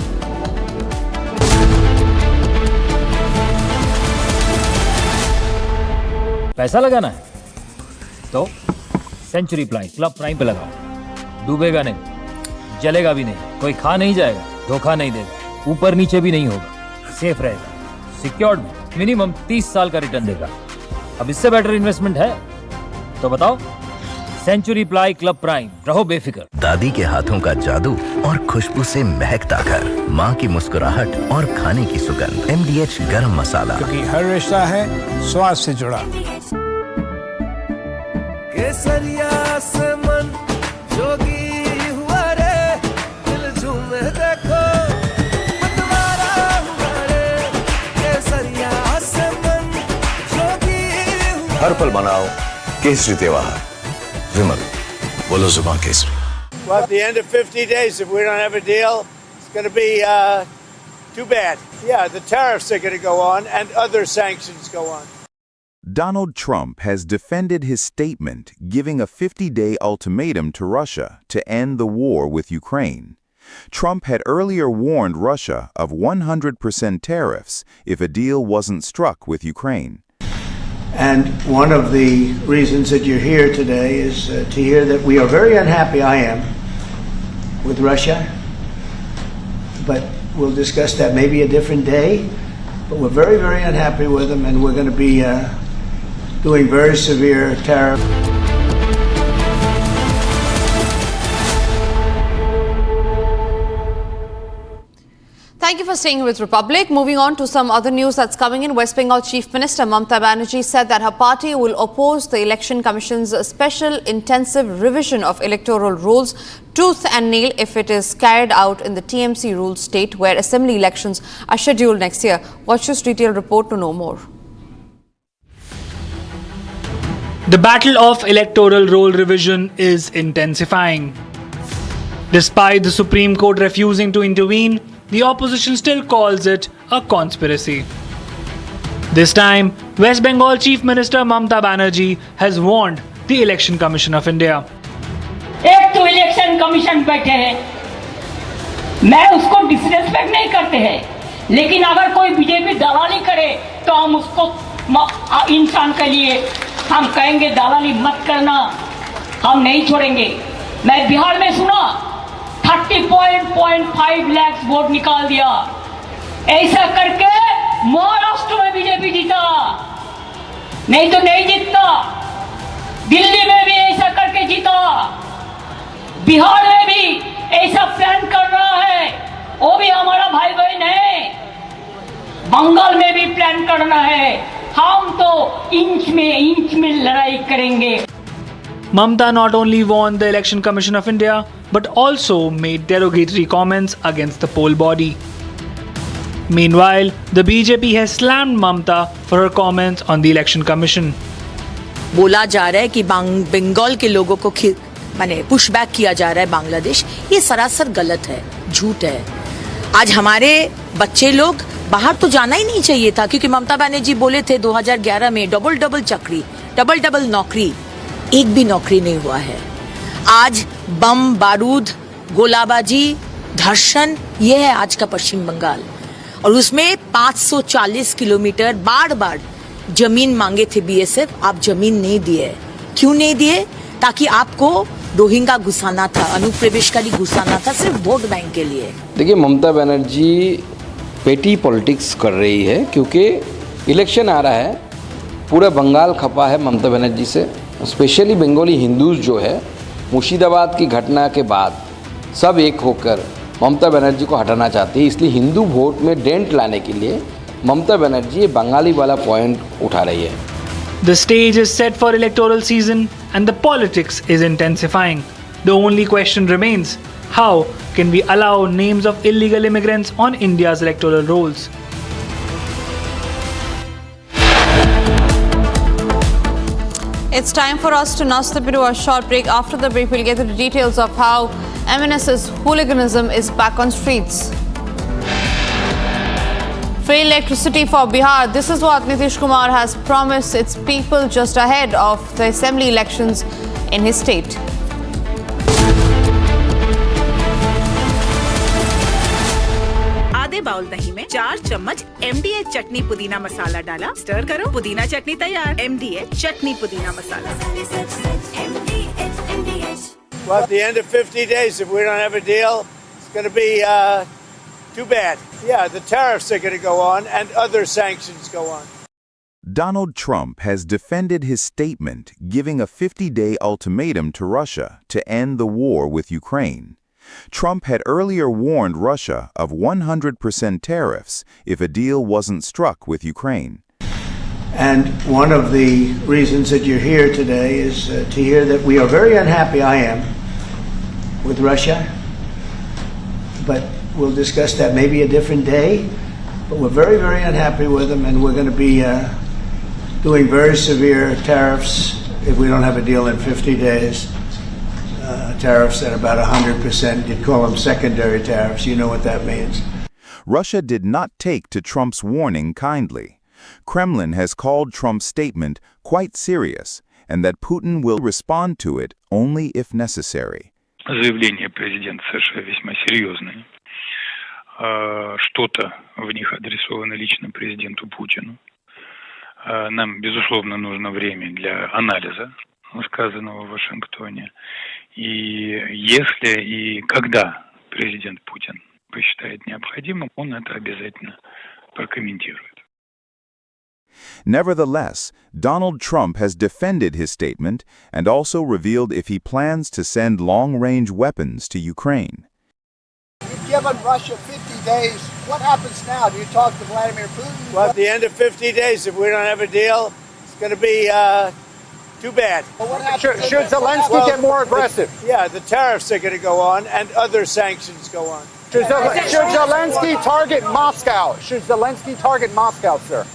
पैसा लगाना है तो century ply club prime पे लगाओ, डूबेगा नहीं, जलेगा भी नहीं, कोई खा नहीं जाएगा, धोखा नहीं देगा, ऊपर नीचे भी नहीं होगा, सेफ रहेगा, सिक्योर्ड में मिनिमम 30 साल का रिटर्न देगा। अब इससे बेटर इन्वेस्टमेंट है तो बताओ। सेंचुरी प्लाई क्लब प्राइम, रहो बेफिक्र। दादी के हाथों का जादू और खुशबू से महकता घर, माँ की मुस्कुराहट और खाने की सुगंध। MDH गरम मसाला, क्योंकि हर रिश्ता है स्वाद से जुड़ा। केसरिया से मन जोगी हुआ रे, दिल झूमे देखो मतवारा हुआ रे। केसरिया से मन जोगी हुआ। हर पल मनाओ केसरी त्योहार। विमल, बोलो जुबान Kesari. Well, at the end of 50 days, if we don't have a deal, it's going to be too bad. Yeah, the tariffs are going to go on and other sanctions go on. Donald Trump has defended his statement giving a 50-day ultimatum to Russia to end the war with Ukraine. Trump had earlier warned Russia of 100% tariffs if a deal wasn't struck with Ukraine. And one of the reasons that you're here today is to hear that we are very unhappy, I am, with Russia. But we'll discuss that maybe a different day. But we're very, very unhappy with them, and we're going to be doing very severe tariff. Thank you for staying with Republic. Moving on to some other news that's coming in. West Bengal Chief Minister Mamata Banerjee said that her party will oppose the Election Commission's special intensive revision of electoral rules tooth and nail if it is carried out in the TMC ruled state where assembly elections are scheduled next year. Watch this detailed report to know more. The battle of electoral roll revision is intensifying. Despite the Supreme Court refusing to intervene, the opposition still calls it a conspiracy. This time, West Bengal Chief Minister Mamata Banerjee has warned the Election Commission of India. एक तो election commission बैठे हैं, मैं उसको disrespect नहीं करते हैं, लेकिन अगर कोई बीजेपी दलाली करे तो हम उसको इंसान के लिए हम कहेंगे दलाली मत करना, हम नहीं छोड़ेंगे। मैं बिहार में सुना 30.5 लाख वोट निकाल दिया, ऐसा करके महाराष्ट्र में बीजेपी जीता, नहीं तो नहीं जीतता। दिल्ली में भी ऐसा करके जीता, बिहार में भी ऐसा प्लान कर रहा है, वो भी हमारा भाई बहन है। बंगाल में भी प्लान करना है, हम तो इंच में लड़ाई करेंगे। Mamta not only warned the Election Commission of India but also made derogatory comments against the poll body. Meanwhile, the BJP has slammed Mamta for her comments on the Election Commission. बोला जा रहा है कि बंगाल के लोगों को माने pushback किया जा रहा है बांग्लादेश, ये सरासर गलत है, झूठ है। आज हमारे बच्चे लोग बाहर तो जाना ही नहीं चाहिए था, क्योंकि ममता बनर्जी बोले थे 2011 में डबल चक्री, डबल नौकरी, एक भी नौकरी नहीं हुआ है। आज बम बारूद, गोलाबाजी, धर्षण, ये है आज का पश्चिम बंगाल। और उसमें 540 किलोमीटर बार जमीन मांगे थे बीएसएफ, आप जमीन नहीं दिए। क्यों नहीं दिए? ताकि आपको रोहिंगा घुसाना था, अनुप्रवेशकारी घुसाना था, सिर्फ वोट बैंक के लिए। देखिए, ममता बनर्जी पेटी पॉलिटिक्स कर रही है, क्योंकि इलेक्शन आ रहा है, पूरा बंगाल खपा है ममता बनर्जी से। स्पेशली बंगाली हिंदूज जो है, मुर्शिदाबाद की घटना के बाद सब एक होकर ममता बनर्जी को हटाना चाहती है, इसलिए हिंदू वोट में डेंट लाने के लिए ममता बनर्जी बंगाली वाला पॉइंट उठा रही है। The stage is set for electoral season and the politics is intensifying. The only question remains, how can we allow names of illegal immigrants on India's electoral rolls? It's time for us to now slip into a short break. After the break, we'll get into the details of how MNS's hooliganism is back on streets. Free electricity for Bihar. This is what Nitish Kumar has promised its people just ahead of the assembly elections in his state. आधे bowl दही में 4 चम्मच MDH चटनी पुदीना मसाला डाला, stir करो, पुदीना चटनी तैयार। MDH चटनी पुदीना मसाला। Well, at the end of 50 days, if we don't have a deal, it's going to be too bad. Yeah, the tariffs are going to go on and other sanctions go on. Donald Trump has defended his statement giving a 50-day ultimatum to Russia to end the war with Ukraine. Trump had earlier warned Russia of 100% tariffs if a deal wasn't struck with Ukraine. And one of the reasons that you're here today is to hear that we are very unhappy, I am, with Russia. But we'll discuss that maybe a different day. But we're very, very unhappy with them, and we're going to be doing very severe tariffs if we don't have a deal in 50 days. Tariffs at about 100%. You'd call them secondary tariffs. You know what that means. Russia did not take to Trump's warning kindly. Kremlin has called Trump's statement quite serious and that Putin will respond to it only if necessary. Заявления президента США весьма серьезные. Что-то в них адресовано лично президенту Путину. Нам, безусловно, нужно время для анализа сказанного в Вашингтоне. И если и когда президент Путин посчитает необходимым, он это обязательно прокомментирует. Nevertheless, Donald Trump has defended his statement and also revealed if he plans to send long-range weapons to Ukraine. You've given Russia 50 days. What happens now? Do you talk to Vladimir Putin? Well, at the end of 50 days, if we don't have a deal, it's going to be too bad. Well, what happens should Zelensky get more aggressive? The tariffs are going to go on and other sanctions go on. Should Zelensky target Moscow? Should Zelensky target Moscow, sir?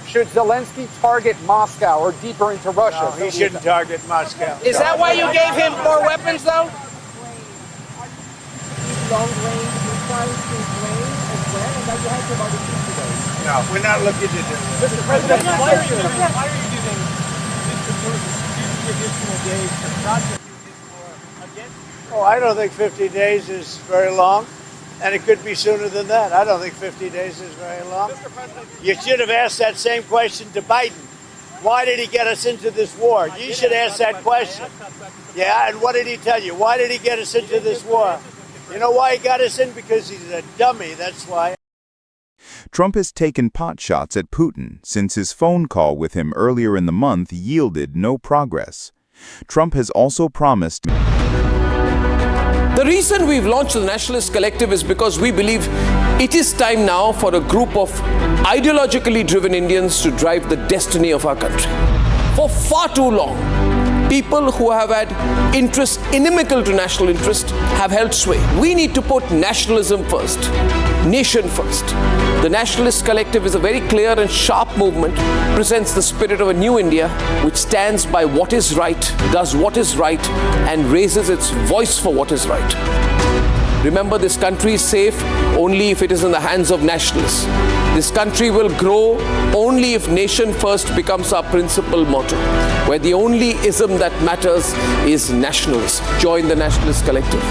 Should Zelensky target Moscow or deeper into Russia? No, he shouldn't target Moscow. Is that why you gave him more weapons, though? Long range missiles to Ukraine as well, and that you had some other things today. No, we're not looking to do that. Mr. President, why are you giving this sort of additional days to not just use it for against Oh, I don't think 50 days is very long, and it could be sooner than that. I don't think 50 days is very long. You should have asked that same question to Biden. Why did he get us into this war? You should ask that question. Yeah, and what did he tell you? Why did he get us into this war? You know why he got us in? Because he's a dummy, that's why. Trump has taken potshots at Putin since his phone call with him earlier in the month yielded no progress. Trump has also promised. The reason we've launched the Nationalist Collective is because we believe it is time now for a group of ideologically driven Indians to drive the destiny of our country. For far too long, people who have had interests inimical to national interest have held sway. We need to put nationalism first, nation first. The Nationalist Collective is a very clear and sharp movement, presents the spirit of a new India, which stands by what is right, does what is right, and raises its voice for what is right. Remember, this country is safe only if it is in the hands of nationalists. This country will grow only if nation first becomes our principal motto, where the only ism that matters is nationalism. Join the Nationalist Collective.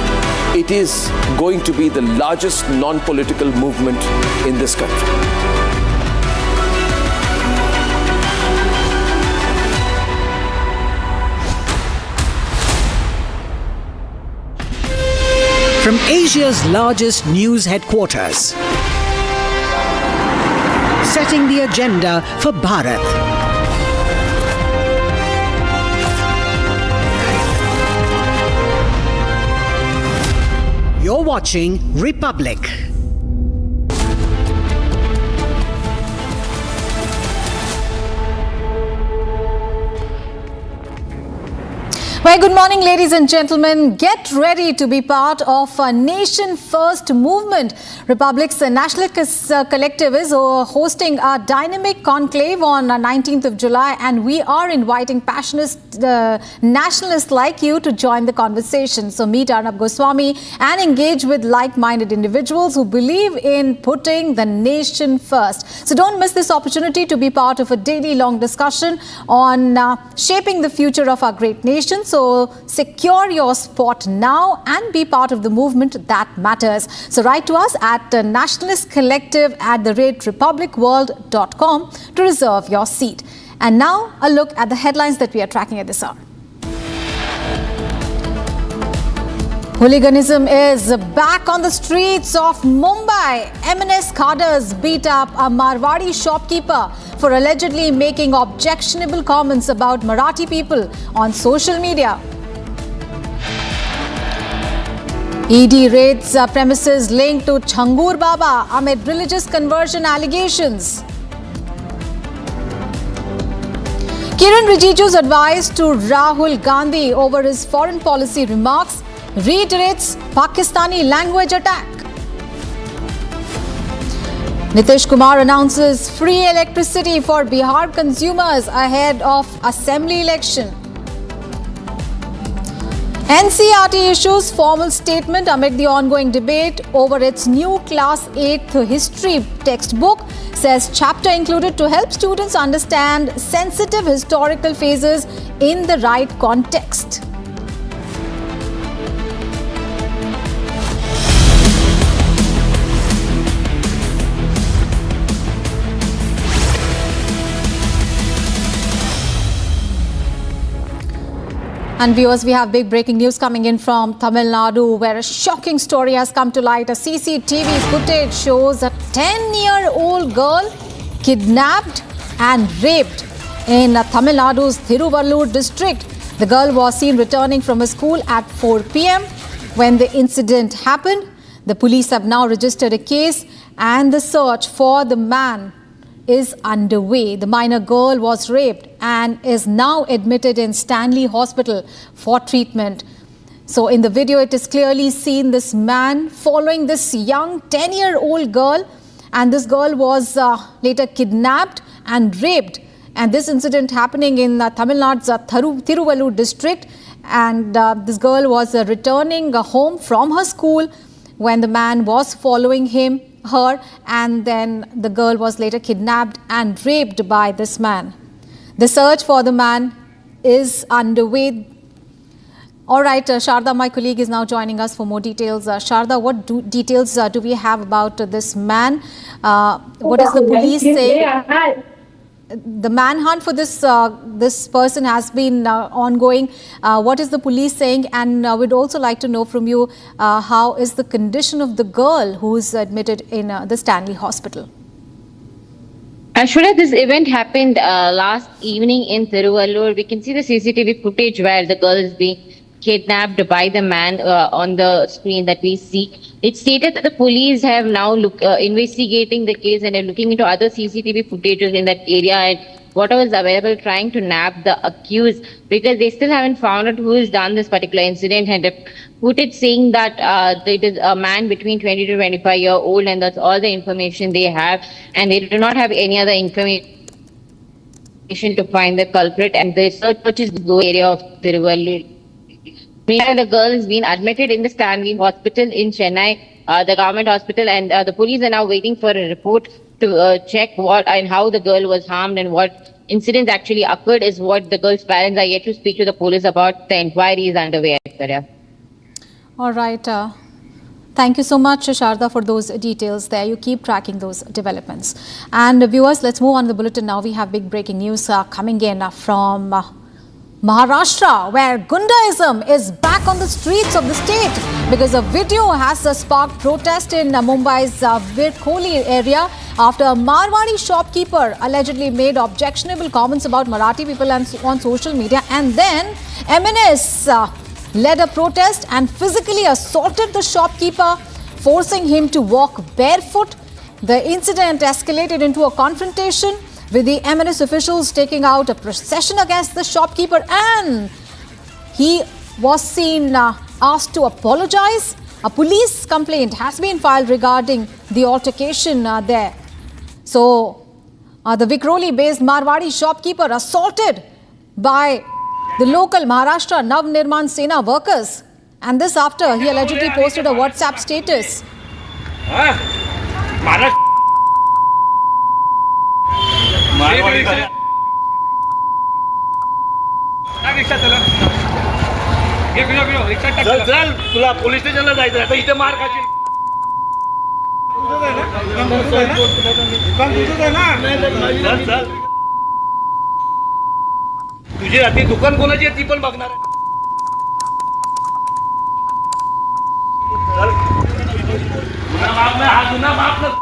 It is going to be the largest non-political movement in this country. From Asia's largest news headquarters, setting the agenda for Bharat. You're watching Republic. Well, good morning, ladies and gentlemen. Get ready to be part of a nation-first movement. Republic's Nationalist Collective is hosting a dynamic conclave on 19th of July, and we are inviting passionate nationalists like you to join the conversation. So meet Arnab Goswami and engage with like-minded individuals who believe in putting the nation first. So don't miss this opportunity to be part of a daily-long discussion on shaping the future of our great nation. So secure your spot now and be part of the movement that matters. So write to us at nationalistcollective@republicworld.com to reserve your seat. And now a look at the headlines that we are tracking at this hour. Hooliganism is back on the streets of Mumbai. M&S cadres beat up a Marwadi shopkeeper for allegedly making objectionable comments about Marathi people on social media. ED raids premises linked to Changur Baba amid religious conversion allegations. Kiran Rijiju's advice to Rahul Gandhi over his foreign policy remarks reiterates Pakistani language attack. Nitish Kumar announces free electricity for Bihar consumers ahead of assembly election. NCERT issues formal statement amid the ongoing debate over its new Class 8th history textbook, says chapter included to help students understand sensitive historical phases in the right context. And viewers, we have big breaking news coming in from Tamil Nadu, where a shocking story has come to light. A CCTV footage shows a 10-year-old girl kidnapped and raped in Tamil Nadu's Thiruvallur district. The girl was seen returning from a school at 4 p.m. when the incident happened. The police have now registered a case and the search for the man is underway. The minor girl was raped and is now admitted in Stanley Hospital for treatment. So in the video, it is clearly seen this man following this young 10-year-old girl, and this girl was later kidnapped and raped. And this incident happening in Tamil Nadu's Thiruvallur district, and this girl was returning home from her school when the man was following her, and then the girl was later kidnapped and raped by this man. The search for the man is underway. All right, Sharda, my colleague, is now joining us for more details. Sharda, what details do we have about this man? What is the police saying? The manhunt for this person has been ongoing. What is the police saying? And we'd also like to know from you, how is the condition of the girl who is admitted in the Stanley Hospital? Ashwara, this event happened last evening in Tiruvallur. We can see the CCTV footage where the girl is being kidnapped by the man on the screen that we see. It stated that the police have now investigating the case and are looking into other CCTV footages in that area and whatever is available, trying to nab the accused, because they still haven't found out who has done this particular incident, and footage saying that it is a man between 20 to 25 years old, and that's all the information they have, and they do not have any other information to find the culprit, and the search is the area of Tiruvallur. Meanwhile, the girl has been admitted in the Stanley Hospital in Chennai, the government hospital, and the police are now waiting for a report to check what and how the girl was harmed and what incidents actually occurred is what the girl's parents are yet to speak to the police about. The inquiry is underway. All right. Thank you so much, Sharda, for those details there. You keep tracking those developments. And viewers, let's move on to the bulletin now. We have big breaking news coming in from Maharashtra, where Gundaism is back on the streets of the state because a video has sparked protest in Mumbai's Virkholi area after a Marwari shopkeeper allegedly made objectionable comments about Marathi people on social media, and then MNS led a protest and physically assaulted the shopkeeper, forcing him to walk barefoot. The incident escalated into a confrontation, with the MNS officials taking out a procession against the shopkeeper, and he was seen asked to apologize. A police complaint has been filed regarding the altercation there. So, the Vikhroli-based Marwari shopkeeper assaulted by the local Maharashtra Nav Nirman Sena workers, and this after he allegedly posted a WhatsApp status. चल तुला police स्टेशनला जायचं आता इथे मार खाशील तुझी ती दुकान कोणाची आहे ती पण बघणार आहे. चल गुन्हा माफ नाही, हा गुन्हा माफ नाही.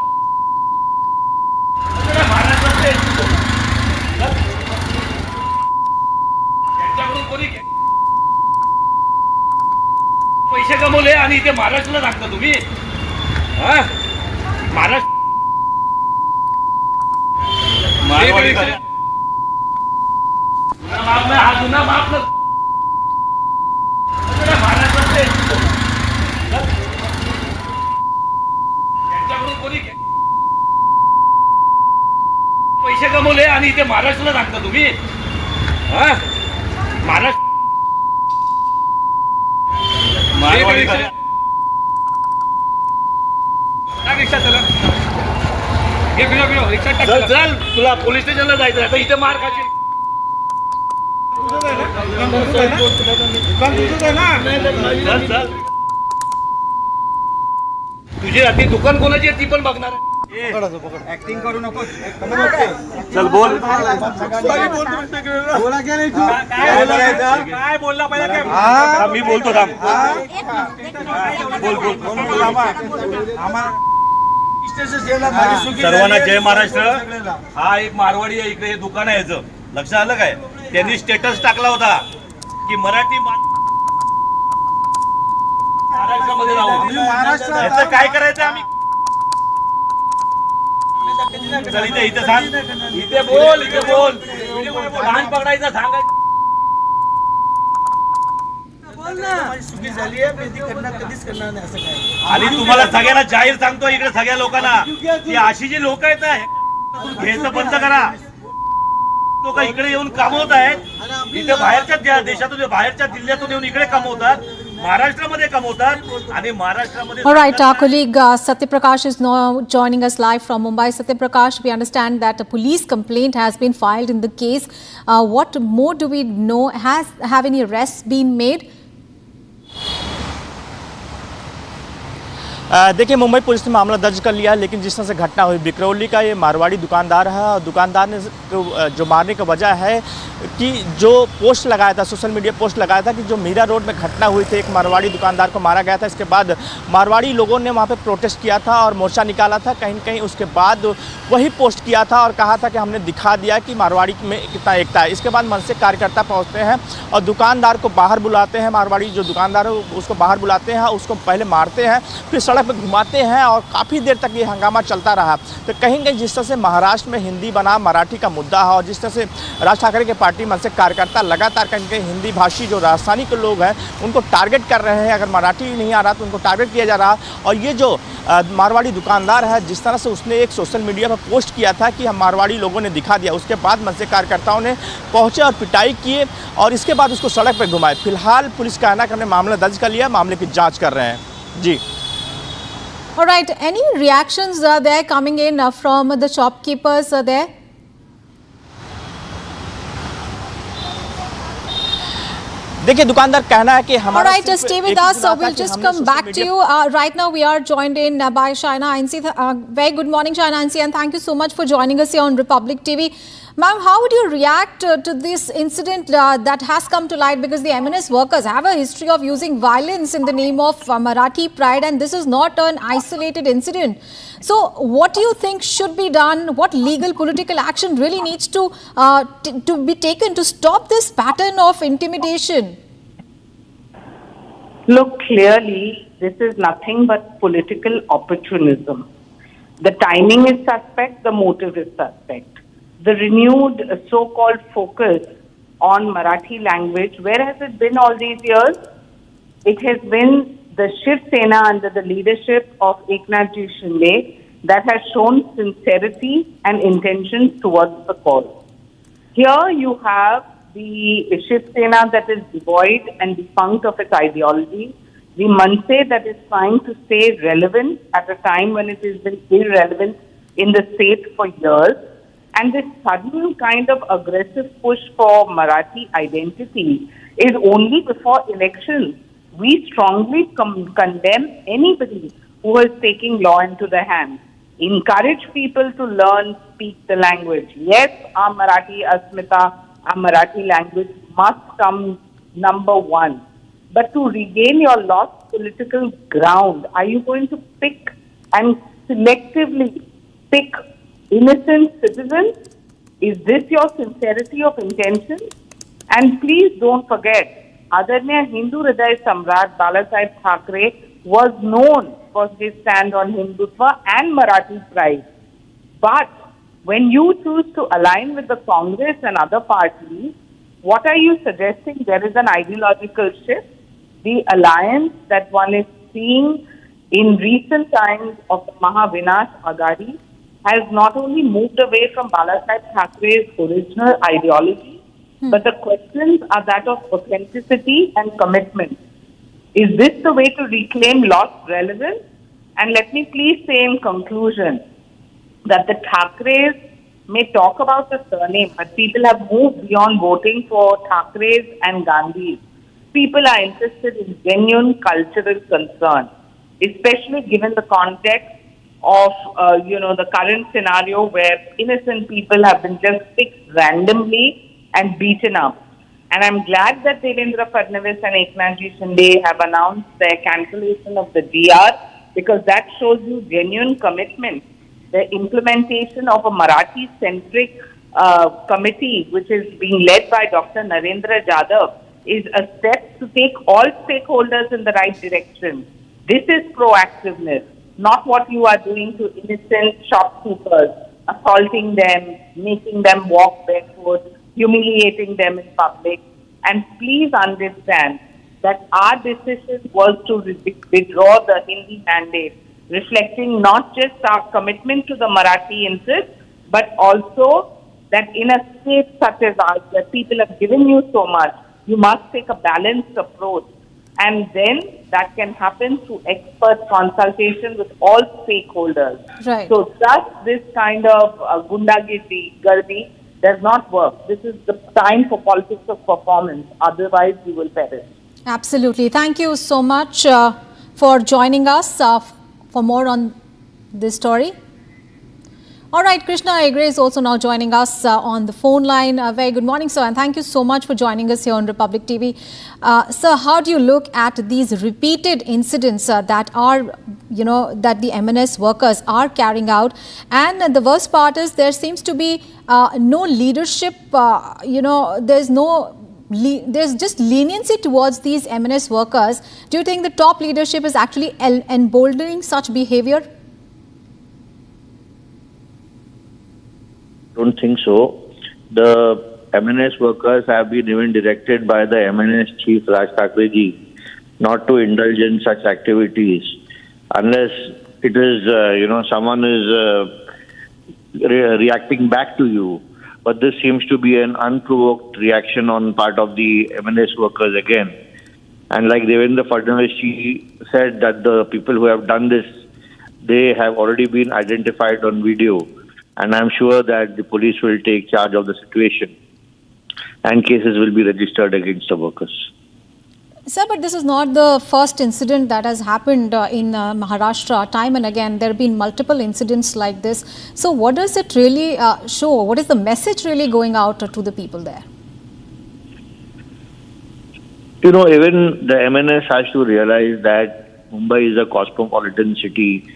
पैसे कमवले आणि इथे महाराष्ट्राला सांगता तुम्ही महाराष्ट्र हा गुन्हा माफ न पैसे कमवले आणि इथे महाराष्ट्राला सांगता तुम्ही महाराष्ट्र चल तुला पोलीस स्टेशनला जायचं आता इथे मार खाशील. तुझी ती दुकान कोणाची आहे ती पण बघणार आहे. ऍक्टिंग करू नको. चल बोल काय बोलला पाहिजे मी बोलतो थांब. बोल सर्वांना जय महाराष्ट्र. हा एक मारवाडी आहे, इकडे हे दुकान आहे याचं. लक्षात आलं काय? त्यांनी स्टेटस टाकला होता की मराठी महाराष्ट्रामध्ये राहू. याचं काय करायचं आम्ही इथे सांग. इथे बोल लहान पकडायचं सांगायचं. आणि तुम्हाला सगळ्यांना जाहीर सांगतो इकडे सगळ्या लोकांना की अशी जी लोक आहेत ना घ्यायचं बंद करा. लोक इकडे येऊन कमवत आहेत, इथे बाहेरच्या देशातून बाहेरच्या जिल्ह्यातून येऊन इकडे कमवतात, महाराष्ट्रामध्ये कमवतात आणि महाराष्ट्रामध्ये. All right, our colleague Satyaprakash is now joining us live from Mumbai. Satyaprakash, we understand that a police complaint has been filed in the case. What more do we know? Have any arrests been made? देखिए, Mumbai police ने मामला दर्ज कर लिया, लेकिन जिस तरह से घटना हुई, बिकरौली का ये मारवाड़ी दुकानदार है और दुकानदार ने जो मारने का वजह है कि जो पोस्ट लगाया था, सोशल मीडिया पोस्ट लगाया था कि जो मीरा रोड में घटना हुई थी, एक मारवाड़ी दुकानदार को मारा गया था। इसके बाद मारवाड़ी लोगों ने वहाँ पे प्रोटेस्ट किया था और मोर्चा निकाला था कहीं कहीं। उसके बाद वही पोस्ट किया था और कहा था कि हमने दिखा दिया कि मारवाड़ी में कितना एकता है। इसके बाद मन से कार्यकर्ता पहुँचते हैं और दुकानदार को बाहर बुलाते हैं, मारवाड़ी जो दुकानदार है उसको बाहर बुलाते हैं, उसको पहले मारते हैं, फिर सड़क पे घुमाते हैं और काफ़ी देर तक ये हंगामा चलता रहा। तो कहीं कहीं जिस तरह से महाराष्ट्र में हिंदी बना मराठी का मुद्दा है और जिस तरह से राज ठाकरे के पार्टी मन से कार्यकर्ता लगातार कहीं कहीं हिंदी भाषी जो राजस्थानी के लोग हैं उनको टारगेट कर रहे हैं, अगर मराठी नहीं आ रहा तो उनको टारगेट किया जा रहा। और ये जो मारवाड़ी दुकानदार है, जिस तरह से उसने एक सोशल मीडिया पर पोस्ट किया था कि हम मारवाड़ी लोगों ने दिखा दिया, उसके बाद मन से कार्यकर्ताओं ने पहुँचे और पिटाई किए और इसके बाद उसको सड़क पर घुमाए। फिलहाल पुलिस का कहना कि हमने मामला दर्ज कर लिया, मामले की जाँच कर रहे हैं। जी। All right, any reactions there coming in from the shopkeepers there? देखिए, दुकानदार कहना है कि हमारा All right, stay with us. We'll just come back to you. Right now, we are joined in by Shaina Ainsi. Very good morning, Shaina Ainsi, and thank you so much for joining us here on Republic TV. Ma'am, how would you react to this incident that has come to light? Because the M&S workers have a history of using violence in the name of Marathi pride, and this is not an isolated incident. So, what do you think should be done? What legal, political action really needs to be taken to stop this pattern of intimidation? Look, clearly, this is nothing but political opportunism. The timing is suspect, the motive is suspect. The renewed so-called focus on Marathi language, where has it been all these years? It has been the Shiv Sena under the leadership of Eknathji Shinde that has shown sincerity and intentions towards the cause. Here you have the Shiv Sena that is devoid and defunct of its ideology, the Manse that is trying to stay relevant at a time when it has been irrelevant in the state for years, and this sudden kind of aggressive push for Marathi identity is only before elections. We strongly condemn anybody who is taking law into their hands. Encourage people to learn, speak the language. Yes, our Marathi Asmita, our Marathi language must come number one. But to regain your lost political ground, are you going to pick and selectively pick innocent citizens? Is this your sincerity of intention? And please don't forget, Adarnya Hindu Hriday Samrat Balasaheb Thackeray was known for his stand on Hindutva and Marathi pride. But when you choose to align with the Congress and other parties, what are you suggesting? There is an ideological shift. The alliance that one is seeing in recent times of the Mahavinash Agadi has not only moved away from Balasaheb Thackeray's original ideology, but the questions are that of authenticity and commitment. Is this the way to reclaim lost relevance? And let me please say in conclusion that the Thackeray's may talk about the surname, but people have moved beyond voting for Thackeray's and Gandhi's. People are interested in genuine cultural concern, especially given the context of, the current scenario where innocent people have been just picked randomly and beaten up. And I'm glad that Devendra Fadnavis and Eknathji Shinde have announced their cancellation of the DR, because that shows you genuine commitment. The implementation of a Marathi-centric committee, which is being led by Dr. Narendra Jadhav, is a step to take all stakeholders in the right direction. This is proactiveness, not what you are doing to innocent shopkeepers, assaulting them, making them walk barefoot, humiliating them in public. And please understand that our decision was to withdraw the Hindi mandate, reflecting not just our commitment to the Marathi interest, but also that in a state such as ours, where people have given you so much, you must take a balanced approach. And then that can happen through expert consultation with all stakeholders. Right. So just this kind of gardi does not work. This is the time for politics of performance. Otherwise, we will perish. Absolutely. Thank you so much for joining us for more on this story. All right, Krishna Egre is also now joining us on the phone line. Very good morning, sir, and thank you so much for joining us here on Republic TV. Sir, how do you look at these repeated incidents that are, that the MNS workers are carrying out? And the worst part is there seems to be no leadership, there's just leniency towards these MNS workers. Do you think the top leadership is actually emboldening such behavior? Don't think so. The MNS workers have been even directed by the MNS chief Raj Thackeray ji not to indulge in such activities unless it is, someone is reacting back to you. But this seems to be an unprovoked reaction on part of the MNS workers again. And like Devendra Fadnavis ji said that the people who have done this, they have already been identified on video. And I'm sure that the police will take charge of the situation and cases will be registered against the workers. Sir, but this is not the first incident that has happened in Maharashtra. Time and again, there have been multiple incidents like this. So what does it really show? What is the message really going out to the people there? Even the MNS has to realize that Mumbai is a cosmopolitan city.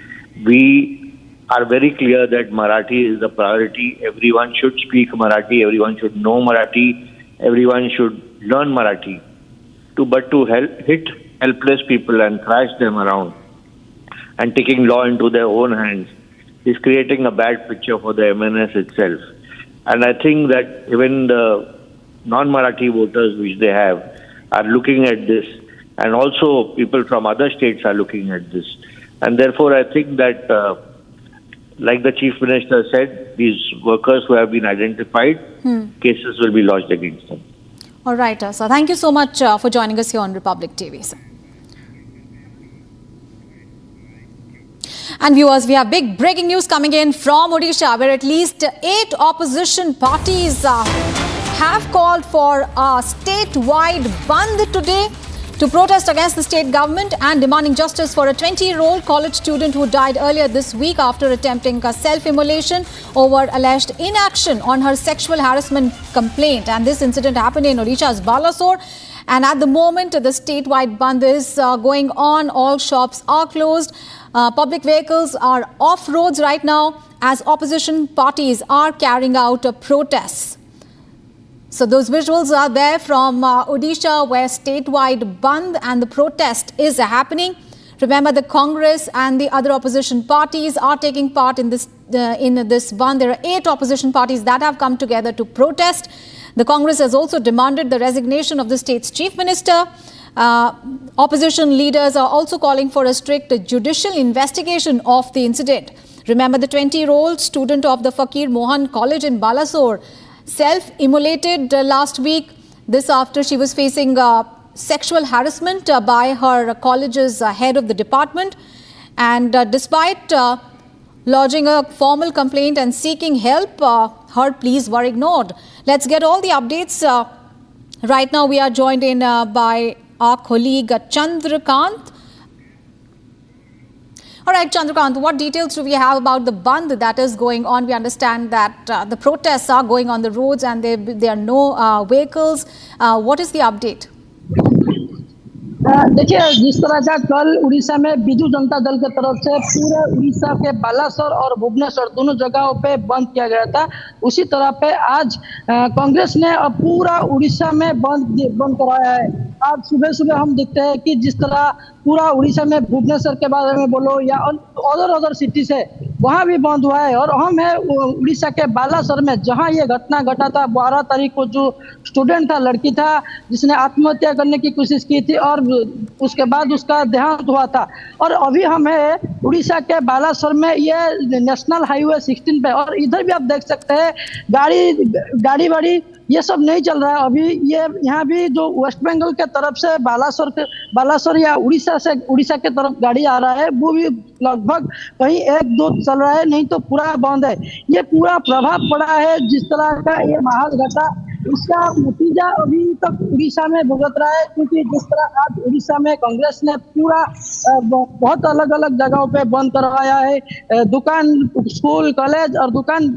We are very clear that Marathi is the priority. Everyone should speak Marathi. Everyone should know Marathi. Everyone should learn Marathi. But to hit helpless people and thrash them around and taking law into their own hands is creating a bad picture for the MNS itself. And I think that even the non-Marathi voters which they have are looking at this, and also people from other states are looking at this. And therefore I think that like the Chief Minister said, these workers who have been identified, cases will be lodged against them. All right, sir. Thank you so much for joining us here on Republic TV, sir. And viewers, we have big breaking news coming in from Odisha, where at least 8 opposition parties have called for a statewide bandh today to protest against the state government and demanding justice for a 20-year-old college student who died earlier this week after attempting a self-immolation over alleged inaction on her sexual harassment complaint. And this incident happened in Odisha's Balasore. And at the moment, the statewide bandh is going on. All shops are closed. Public vehicles are off roads right now as opposition parties are carrying out protests. So those visuals are there from Odisha, where statewide bandh and the protest is happening. Remember, the Congress and the other opposition parties are taking part in this bandh. There are 8 opposition parties that have come together to protest. The Congress has also demanded the resignation of the state's chief minister. Opposition leaders are also calling for a strict judicial investigation of the incident. Remember, the 20-year-old student of the Fakir Mohan College in Balasore self-immolated last week. This after she was facing sexual harassment by her college's head of the department. And despite lodging a formal complaint and seeking help, her pleas were ignored. Let's get all the updates. Right now we are joined in by our colleague Chandrakant. All right, Chandrakant, what details do we have about the bandh that is going on? We understand that the protests are going on the roads and there are no vehicles. What is the update? देखिए, जिस तरह का कल उड़ीसा में बीजू जनता दल की तरफ से पूरे उड़ीसा के बालासोर और भुवनेश्वर दोनों जगहों पे बंद किया गया था, उसी तरह पे आज कांग्रेस ने पूरा उड़ीसा में बंद कराया है। आज सुबह सुबह हम देखते हैं कि जिस तरह पूरा उड़ीसा में भुवनेश्वर के बारे में बोलो या अदर सिटी से वहाँ भी बंद हुआ है। और हम है उड़ीसा के बालासोर में, जहाँ ये घटना घटा था 12 तारीख को, जो स्टूडेंट था, लड़की था, जिसने आत्महत्या करने की कोशिश की थी और उसके बाद उसका देहांत हुआ था। और अभी हम है उड़ीसा के बालासोर में, ये नेशनल हाईवे 16 पे, और इधर भी आप देख सकते हैं गाड़ी वाड़ी ये सब नहीं चल रहा है अभी। ये यहाँ भी जो वेस्ट बंगाल के तरफ से बालासोर या उड़ीसा के तरफ गाड़ी आ रहा है, वो भी लगभग कहीं 1-2 चल रहा है, नहीं तो पूरा बंद है। ये पूरा प्रभाव पड़ा है जिस तरह का ये माहौल घटा इसका नतीजा अभी तक उड़ीसा में भुगत रहा है, क्योंकि जिस तरह आज उड़ीसा में कांग्रेस ने पूरा बहुत अलग अलग जगहों पे बंद करवाया है, दुकान, स्कूल, कॉलेज और दुकान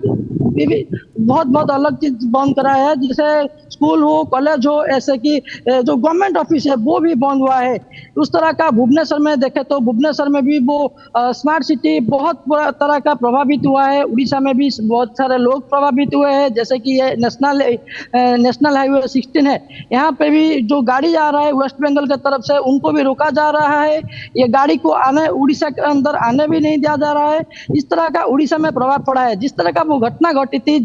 बहुत बहुत अलग चीज बंद कराया है, जैसे स्कूल हो, कॉलेज हो, ऐसे कि जो गवर्नमेंट ऑफिस है वो भी बंद हुआ है। उस तरह का भुवनेश्वर में देखे तो भुवनेश्वर में भी वो स्मार्ट सिटी बहुत तरह का प्रभावित हुआ है। उड़ीसा में भी बहुत सारे लोग प्रभावित हुए हैं, जैसे कि ये नेशनल हाईवे 16 है, यहाँ पे भी जो गाड़ी आ रहा है वेस्ट बंगाल की तरफ से उनको भी रोका जा रहा है। ये गाड़ी को आने उड़ीसा के अंदर आने भी नहीं दिया जा रहा है। इस तरह का उड़ीसा में प्रभाव पड़ा है। जिस तरह का वो घटना घटी थी,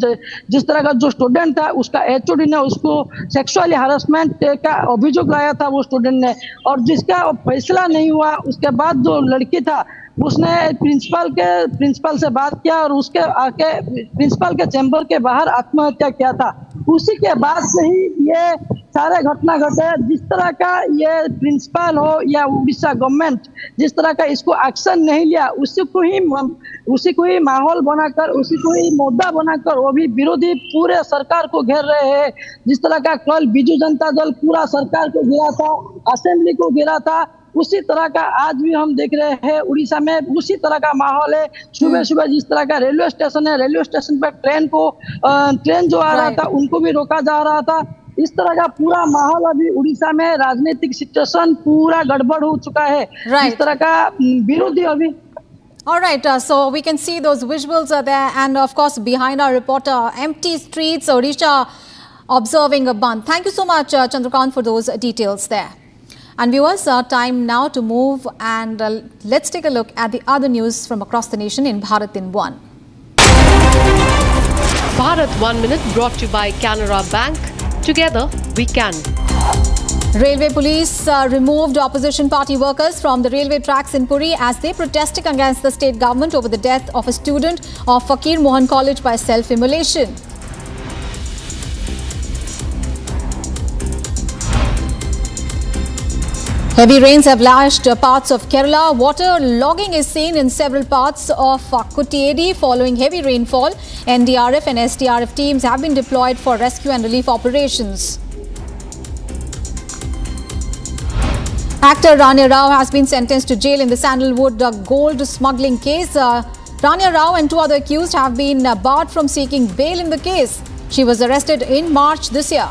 जिस तरह का जो स्टूडेंट था उसका एचओडी ने उसको सेक्सुअली हरासमेंट का अभियोग लाया था वो स्टूडेंट ने, और जिसका फैसला नहीं हुआ उसके बाद जो लड़की था उसने प्रिंसिपल से बात किया और उसके आके प्रिंसिपल के चैम्बर के बाहर आत्महत्या किया था। उसी के बाद से ही ये सारे घटना घटे। जिस तरह का ये प्रिंसिपल हो या उड़ीसा गवर्नमेंट जिस तरह का इसको एक्शन नहीं लिया, उसी को ही माहौल बनाकर, उसी को ही मुद्दा बनाकर वो भी विरोधी पूरे सरकार को घेर रहे हैं। जिस तरह का कल बीजू जनता दल पूरा सरकार को घेरा था, असेंबली को घेरा था, उसी तरह का आज भी हम देख रहे हैं उड़ीसा में उसी तरह का माहौल है। सुबह सुबह जिस तरह का रेलवे स्टेशन है, रेलवे स्टेशन पर ट्रेन जो आ रहा था उनको भी रोका जा रहा था। इस तरह का पूरा माहौल अभी उड़ीसा में राजनीतिक सिचुएशन पूरा गड़बड़ हो चुका है। इस तरह का विरोधी अभी All right, so we can see those visuals are there, and of course behind our reporter, empty streets, Odisha observing a ban. Thank you so much, Chandrakant, for those details there. And viewers, time now to move and let's take a look at the other news from across the nation in Bharat in One. Bharat 1 Minute brought to you by Canara Bank. Together we can. Railway police removed opposition party workers from the railway tracks in Puri as they protested against the state government over the death of a student of Fakir Mohan College by self-immolation. Heavy rains have lashed parts of Kerala. Water logging is seen in several parts of Kuttiyedi following heavy rainfall. NDRF and SDRF teams have been deployed for rescue and relief operations. Actor Rania Rao has been sentenced to jail in the Sandalwood gold smuggling case. Rania Rao and two other accused have been barred from seeking bail in the case. She was arrested in March this year.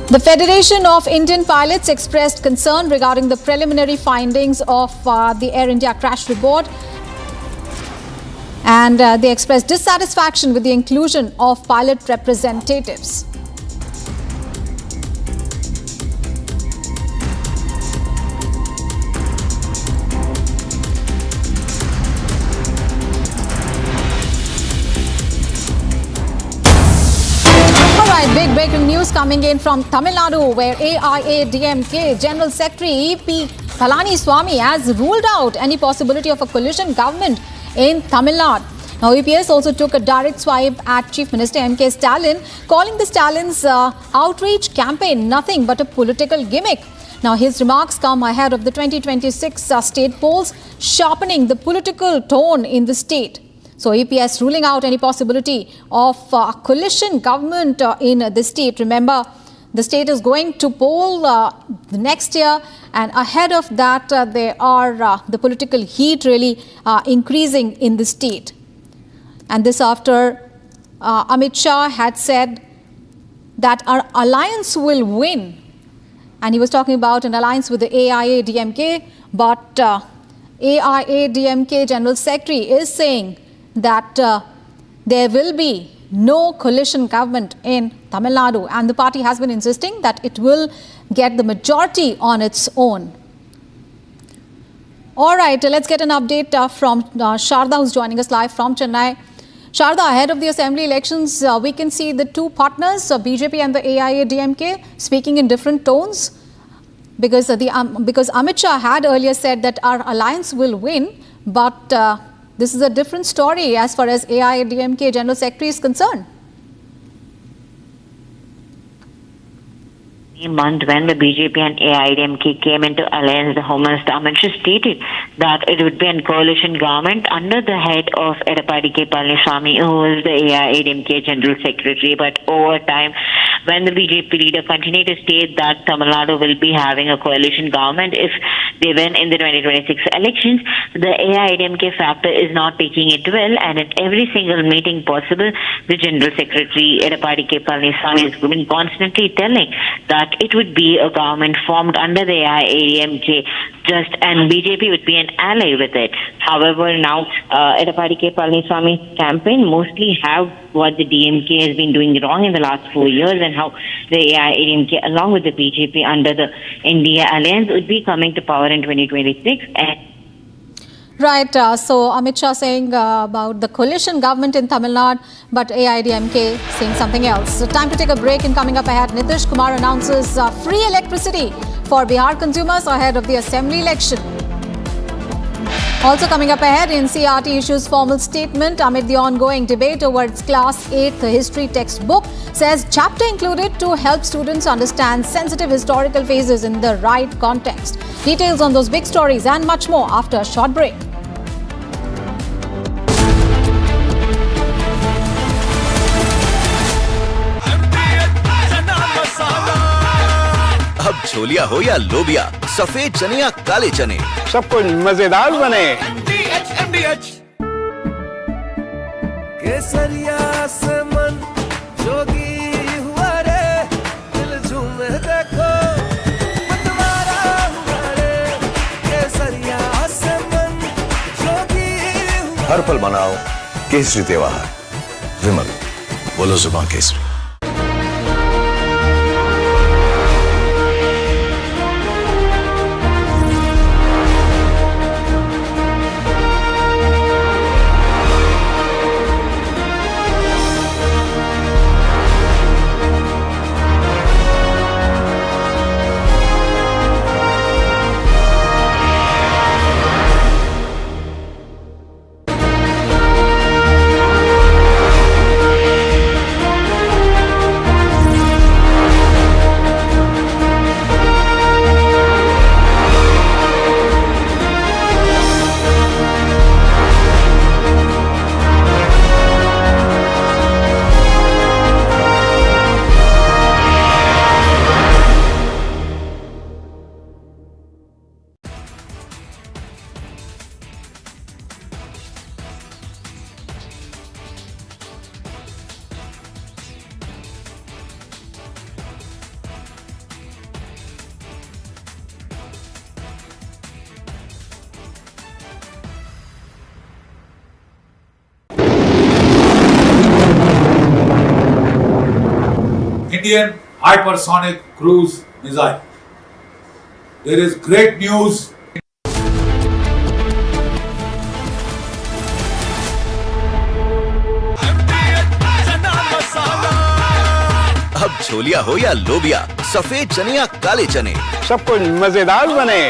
The Federation of Indian Pilots expressed concern regarding the preliminary findings of the Air India crash report, and they expressed dissatisfaction with the inclusion of pilot representatives. Big breaking news coming in from Tamil Nadu, where AIADMK General Secretary E.P. Palaniswamy has ruled out any possibility of a coalition government in Tamil Nadu. Now, EPS also took a direct swipe at Chief Minister M.K. Stalin, calling the Stalin's outreach campaign nothing but a political gimmick. Now, his remarks come ahead of the 2026 state polls, sharpening the political tone in the state. So, EPS ruling out any possibility of a coalition government in the state. Remember, the state is going to poll the next year, and ahead of that, there are the political heat really increasing in the state. And this after Amit Shah had said that our alliance will win. And he was talking about an alliance with the AIADMK, but AIADMK General Secretary is saying that there will be no coalition government in Tamil Nadu, and the party has been insisting that it will get the majority on its own. All right, let's get an update from Sharda, who's joining us live from Chennai. Sharda, ahead of the assembly elections, we can see the two partners, BJP and the AIADMK, speaking in different tones, because Amit Shah had earlier said that our alliance will win, but this is a different story as far as AIADMK General Secretary is concerned. month when the BJP and AIDMK came into alliance, the Home Minister Amit Shah stated that it would be a coalition government under the head of Edappadi K. Palaniswamy, who is the AIDMK General Secretary. But over time, when the BJP leader continued to state that Tamil Nadu will be having a coalition government if they win in the 2026 elections, the AIDMK factor is not taking it well, and at every single meeting possible, the General Secretary Edappadi K. Palaniswamy has been constantly telling that it would be a government formed under the AIADMK, and BJP would be an ally with it. However, now Edappadi K. Palaniswamy campaign mostly have what the DMK has been doing wrong in the last 4 years, and how the AIADMK along with the BJP under the India alliance would be coming to power in 2026. Right, so Amit Shah saying about the coalition government in Tamil Nadu, but AIDMK saying something else. So time to take a break, and coming up ahead, Nitish Kumar announces free electricity for Bihar consumers ahead of the assembly election. Also coming up ahead, NCERT issues formal statement amid the ongoing debate over its Class 8th history textbook. Says chapter included to help students understand sensitive historical phases in the right context. Details on those big stories and much more after a short break. अब छोलिया हो या लोबिया, सफेद चने या काले चने, सब कुछ मजेदार बने। केसरिया से मन जोगी हुआ रे, दिल झूमे देखो मतवारा हुआ रे, केसरिया से मन जोगी हुआ। हर पल मनाओ केसरी त्योहार। विमल, बोलो जुबान Kesari. Indian hypersonic cruise missile. There is great news. अब छोलिया हो या लोबिया, सफेद चने या काले चने, सब कुछ मजेदार बने।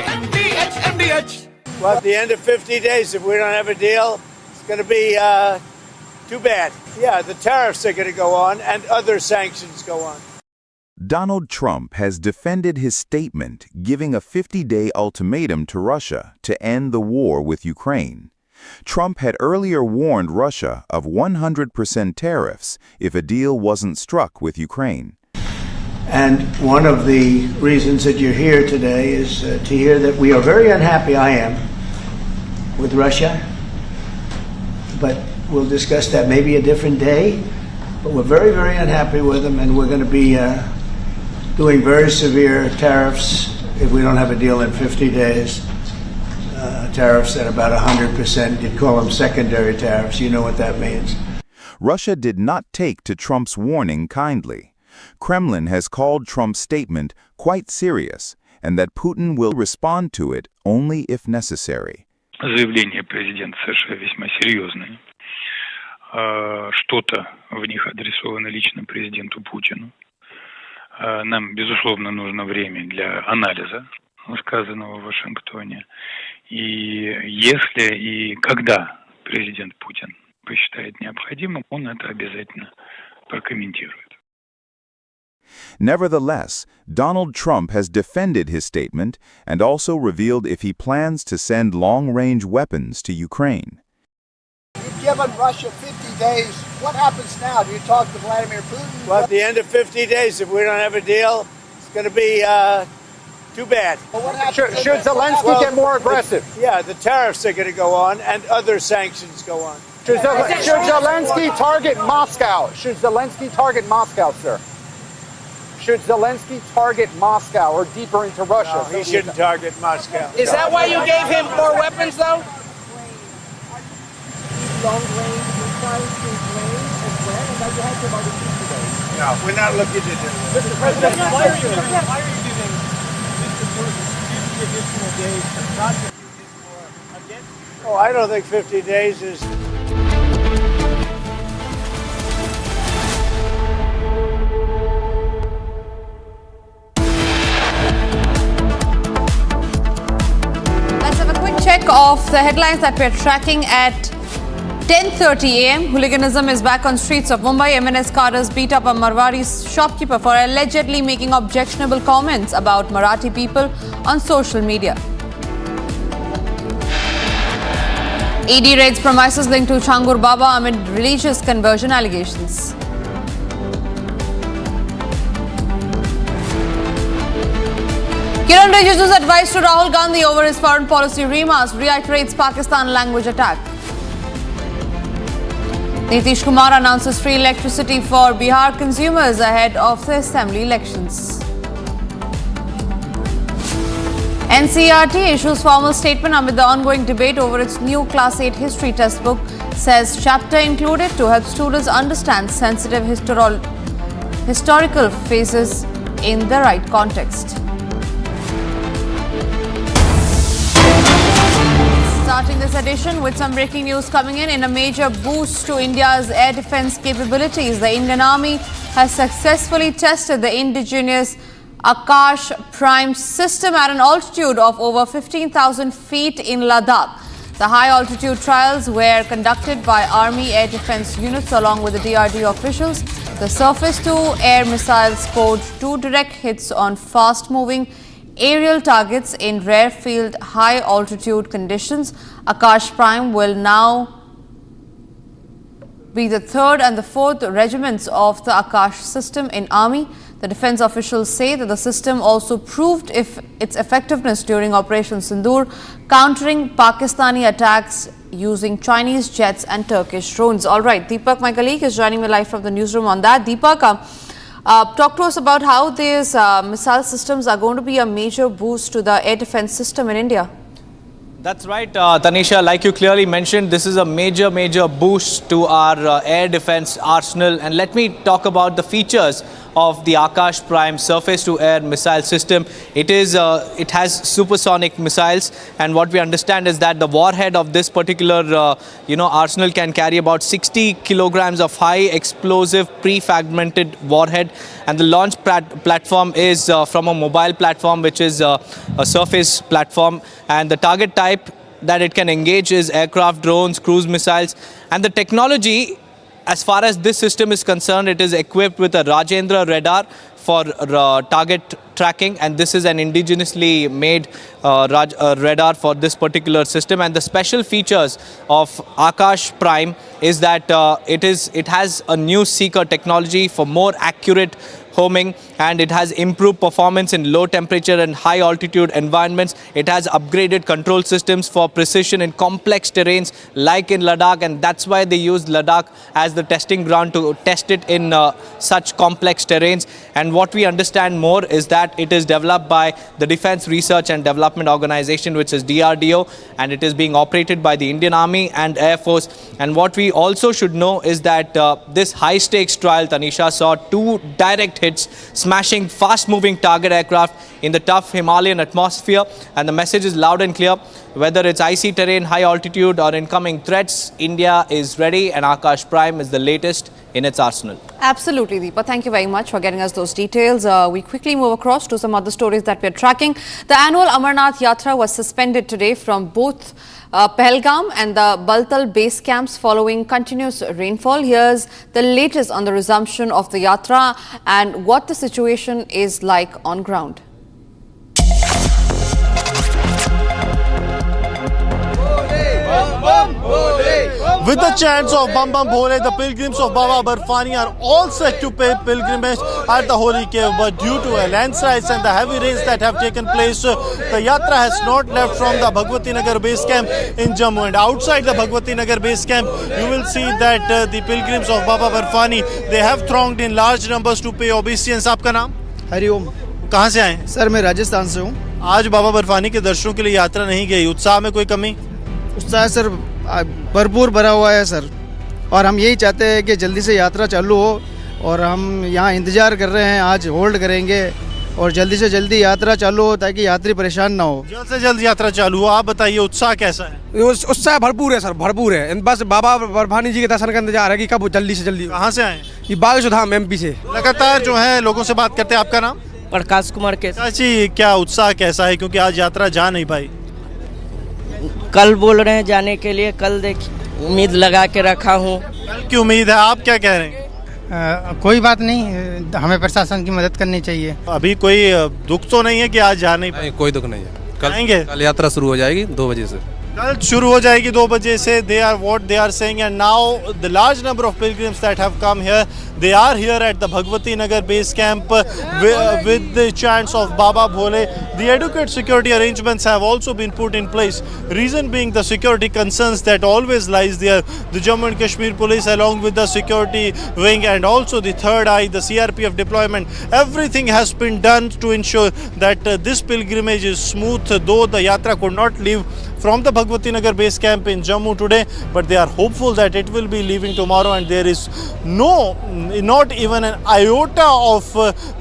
Well, at the end of 50 days, if we don't have a deal, it's going to be too bad. Yeah, the tariffs are going to go on and other sanctions go on. Donald Trump has defended his statement giving a 50-day ultimatum to Russia to end the war with Ukraine. Trump had earlier warned Russia of 100% tariffs if a deal wasn't struck with Ukraine. And one of the reasons that you're here today is to hear that we are very unhappy, I am, with Russia. But we'll discuss that maybe a different day. But we're very, very unhappy with them, and we're going to be doing very severe tariffs if we don't have a deal in 50 days. Tariffs at about 100%. You'd call them secondary tariffs. You know what that means. Russia did not take to Trump's warning kindly. Kremlin has called Trump's statement quite serious, and that Putin will respond to it only if necessary. Заявления президента США весьма серьезные. Что-то в них адресовано лично президенту Путину. Нам, безусловно, нужно время для анализа сказанного в Вашингтоне. И если и когда президент Путин посчитает необходимым, он это обязательно прокомментирует. Nevertheless, Donald Trump has defended his statement and also revealed if he plans to send long-range weapons to Ukraine. You've given Russia 50 days. What happens now? Do you talk to Vladimir Putin? Well, at the end of 50 days, if we don't have a deal, it's going to be too bad. Well, what happens Should Zelensky get more aggressive? Yeah, the tariffs are going to go on and other sanctions go on. Should Zelensky target Moscow? Should Zelensky target Moscow, sir? Should Zelensky target Moscow or deeper into Russia? No, he shouldn't target Moscow. Is that why you gave him more weapons, though? Long-range missiles to Ukraine as well, and that you had to about 50 days. No, we're not looking to do that. Mr. President, why are you giving Mr. Putin 50 additional days and not just using for against? Oh, I don't think 50 days is... Let's have a quick check of the headlines that we're tracking at 10:30 a.m. Hooliganism is back on streets of Mumbai. MNS cadres beat up a Marwari shopkeeper for allegedly making objectionable comments about Marathi people on social media. ED raids premises linked to Changur Baba amid religious conversion allegations. Kiran Rijij's advice to Rahul Gandhi over his foreign policy remarks reiterates Pakistan language attack. Nitish Kumar announces free electricity for Bihar consumers ahead of the assembly elections. NCERT issues formal statement amid the ongoing debate over its new Class 8 history textbook, says chapter included to help students understand sensitive historical phases in the right context. Starting this edition with some breaking news coming in a major boost to India's air defense capabilities. The Indian Army has successfully tested the indigenous Akash Prime system at an altitude of over 15,000 feet in Ladakh. The high altitude trials were conducted by Army air defense units along with the DRDO officials. The surface-to-air missiles scored 2 direct hits on fast-moving aerial targets in rare-field high-altitude conditions. Akash Prime will now be the 3rd and the 4th regiments of the Akash system in Army. The defense officials say that the system also proved its effectiveness during Operation Sindoor, countering Pakistani attacks using Chinese jets and Turkish drones. All right, Deepak, my colleague, is joining me live from the newsroom on that. Deepak, talk to us about how these missile systems are going to be a major boost to the air defense system in India. That's right, Tanisha. Like you clearly mentioned, this is a major boost to our air defense arsenal. And let me talk about the features of the Akash Prime surface-to-air missile system. It has supersonic missiles, and what we understand is that the warhead of this particular arsenal can carry about 60 kilograms of high explosive pre-fragmented warhead, and the launch platform is from a mobile platform, which is a surface platform, and the target type that it can engage is aircraft, drones, cruise missiles, and the technology, as far as this system is concerned, it is equipped with a Rajendra radar for target tracking, and this is an indigenously made radar for this particular system. And the special features of Akash Prime is that it has a new seeker technology for more accurate homing, and it has improved performance in low temperature and high altitude environments. It has upgraded control systems for precision in complex terrains like in Ladakh, and that's why they use Ladakh as the testing ground to test it in such complex terrains. And what we understand more is that it is developed by the Defense Research and Development Organization, which is DRDO, and it is being operated by the Indian Army and Air Force. And what we also should know is that this high stakes trial, Tanisha, saw 2 direct hits, smashing fast-moving target aircraft in the tough Himalayan atmosphere, and the message is loud and clear. Whether it's icy terrain, high altitude or incoming threats, India is ready and Akash Prime is the latest in its arsenal. Absolutely, Deepa. Thank you very much for getting us those details. We quickly move across to some other stories that we're tracking. The annual Amarnath Yatra was suspended today from both Pahalgam and the Baltal base camps following continuous rainfall. Here's the latest on the resumption of the Yatra and what the situation is like on ground. With the chants of Bam Bam Bhole, the pilgrims of Baba Barfani are all set to pay pilgrimage at the holy cave. But due to landslides and the heavy rains that have taken place, the Yatra has not left from the Bhagwati Nagar base camp in Jammu. And outside the Bhagwati Nagar base camp, you will see that the pilgrims of Baba Barfani, they have thronged in large numbers to pay obeisance. आपका नाम? हरिओम. कहाँ से आए? Sir मैं राजस्थान से हूँ. आज बाबा बर्फानी के दर्शनों के लिए यात्रा नहीं गई. उत्साह में कोई कमी? उत्साह सर भरपूर भरा हुआ है सर, और हम यही चाहते हैं कि जल्दी से यात्रा चालू हो, और हम यहाँ इंतजार कर रहे हैं. आज होल्ड करेंगे और जल्दी से जल्दी यात्रा चालू हो ताकि यात्री परेशान ना हो. जल्द से जल्द यात्रा चालू हो. आप बताइए उत्साह कैसा है? उत्साह भरपूर है सर, भरपूर है. बस बाबा बर्फानी जी के दर्शन का इंतजार है कि कब जल्दी से जल्दी. कहाँ से आए? ये बागेश्वर MP से. लगातार जो है लोगों से बात करते हैं. आपका नाम? प्रकाश कुमार के. चाची, क्या उत्साह कैसा है, क्योंकि आज यात्रा जा नहीं पाई? कल बोल रहे हैं जाने के लिए, कल उम्मीद लगा के रखा हूँ. कल की उम्मीद है. आप क्या कह रहे हैं? कोई बात नहीं, हमें प्रशासन की मदद करनी चाहिए. अभी कोई दुख तो नहीं है कि आज जा नहीं पाए? कोई दुख नहीं है. कल यात्रा शुरू हो जाएगी 2 बजे से. कल शुरू हो जाएगी 2 बजे से. They are what they are saying, and now the large number of pilgrims that have come here, they are here at the Bhagwati Nagar base camp with the chants of Baba Bhole. The adequate security arrangements have also been put in place. Reason being the security concerns that always lies there. The Jammu and Kashmir police along with the security wing and also the third eye, the CRPF deployment, everything has been done to ensure that this pilgrimage is smooth, though the yatra could not leave from the Bhagwati Nagar base camp in Jammu today, but they are hopeful that it will be leaving tomorrow, and there is not even an iota of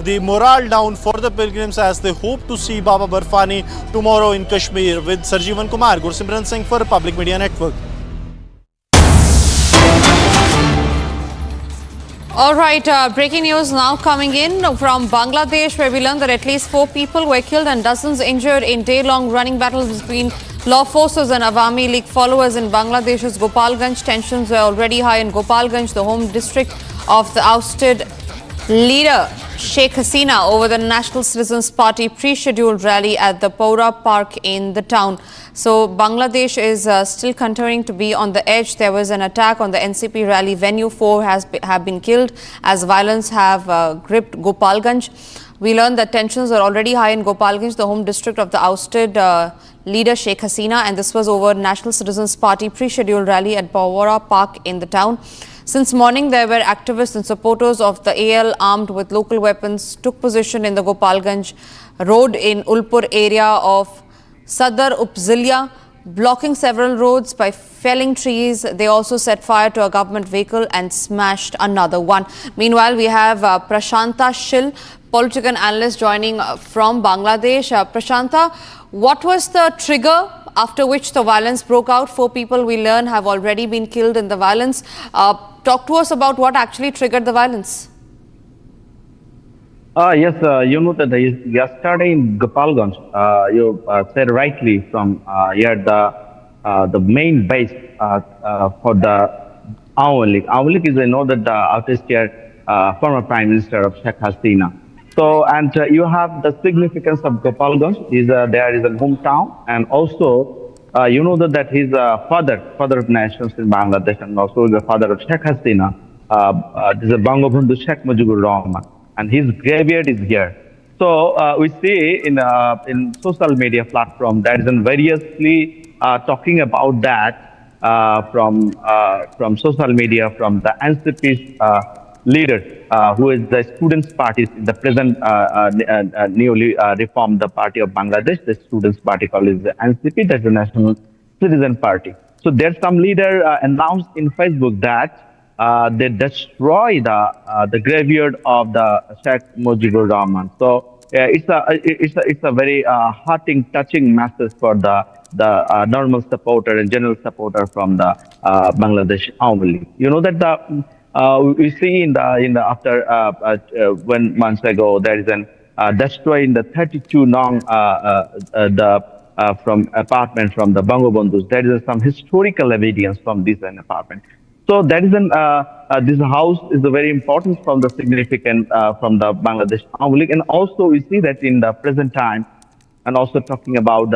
the morale down for the pilgrims as they hope to see Baba Barfani tomorrow in Kashmir. With Sarjeevan Kumar, Gursimran Singh for Public Media Network. All right, breaking news now coming in from Bangladesh, where we learned that at least 4 people were killed and dozens injured in day-long running battles between law forces and Awami League followers in Bangladesh's Gopalganj. Tensions were already high in Gopalganj, the home district of the ousted leader Sheikh Hasina, over the National Citizens Party pre-scheduled rally at the Paura Park in the town. So Bangladesh is still continuing to be on the edge. There was an attack on the NCP rally venue. 4 have been killed as violence have gripped Gopalganj. We learned that tensions are already high in Gopalganj, the home district of the ousted leader Sheikh Hasina, and this was over National Citizens Party pre-scheduled rally at Paura Park in the town. Since morning, there were activists and supporters of the AL armed with local weapons took position in the Gopalganj road in Ulpur area of Sadar Upzilya, blocking several roads by felling trees. They also set fire to a government vehicle and smashed another one. Meanwhile, we have Prashanta Shil, political analyst, joining from Bangladesh. Prashanta, what was the trigger after which the violence broke out? 4 people, we learn, have already been killed in the violence. Talk to us about what actually triggered the violence. Yes, you know that yesterday in Gopalganj, you said rightly from here the main base for the Awami League. Awami League is, you know, that the artist here, former Prime Minister of Sheikh Hasina. So, and you have the significance of Gopalganj is there is a hometown, and also you know that his father of nations in Bangladesh, and also the father of Sheikh Hasina, this is Bangabandhu Sheikh Mujibur Rahman, and his graveyard is here. So we see in social media platform that is variously talking about that from social media, from the NCP's leader, who is the Students' Party, the present newly reformed the party of Bangladesh. The Students' Party called is the NCP, that's the National Citizen Party. So there's some leader announced in Facebook that they destroy the graveyard of the Sheikh Mujibur Rahman. So it's a very touching message for the normal supporter and general supporter from the Bangladesh Awami League. You know that we see in the after 1 month ago there is an destroy in the 32 Nong from apartment from the Bangabandhus. There is some historical evidence from this apartment. So that is this house is very important from the significant from the Bangladesh Awami League, and also we see that in the present time, and also talking about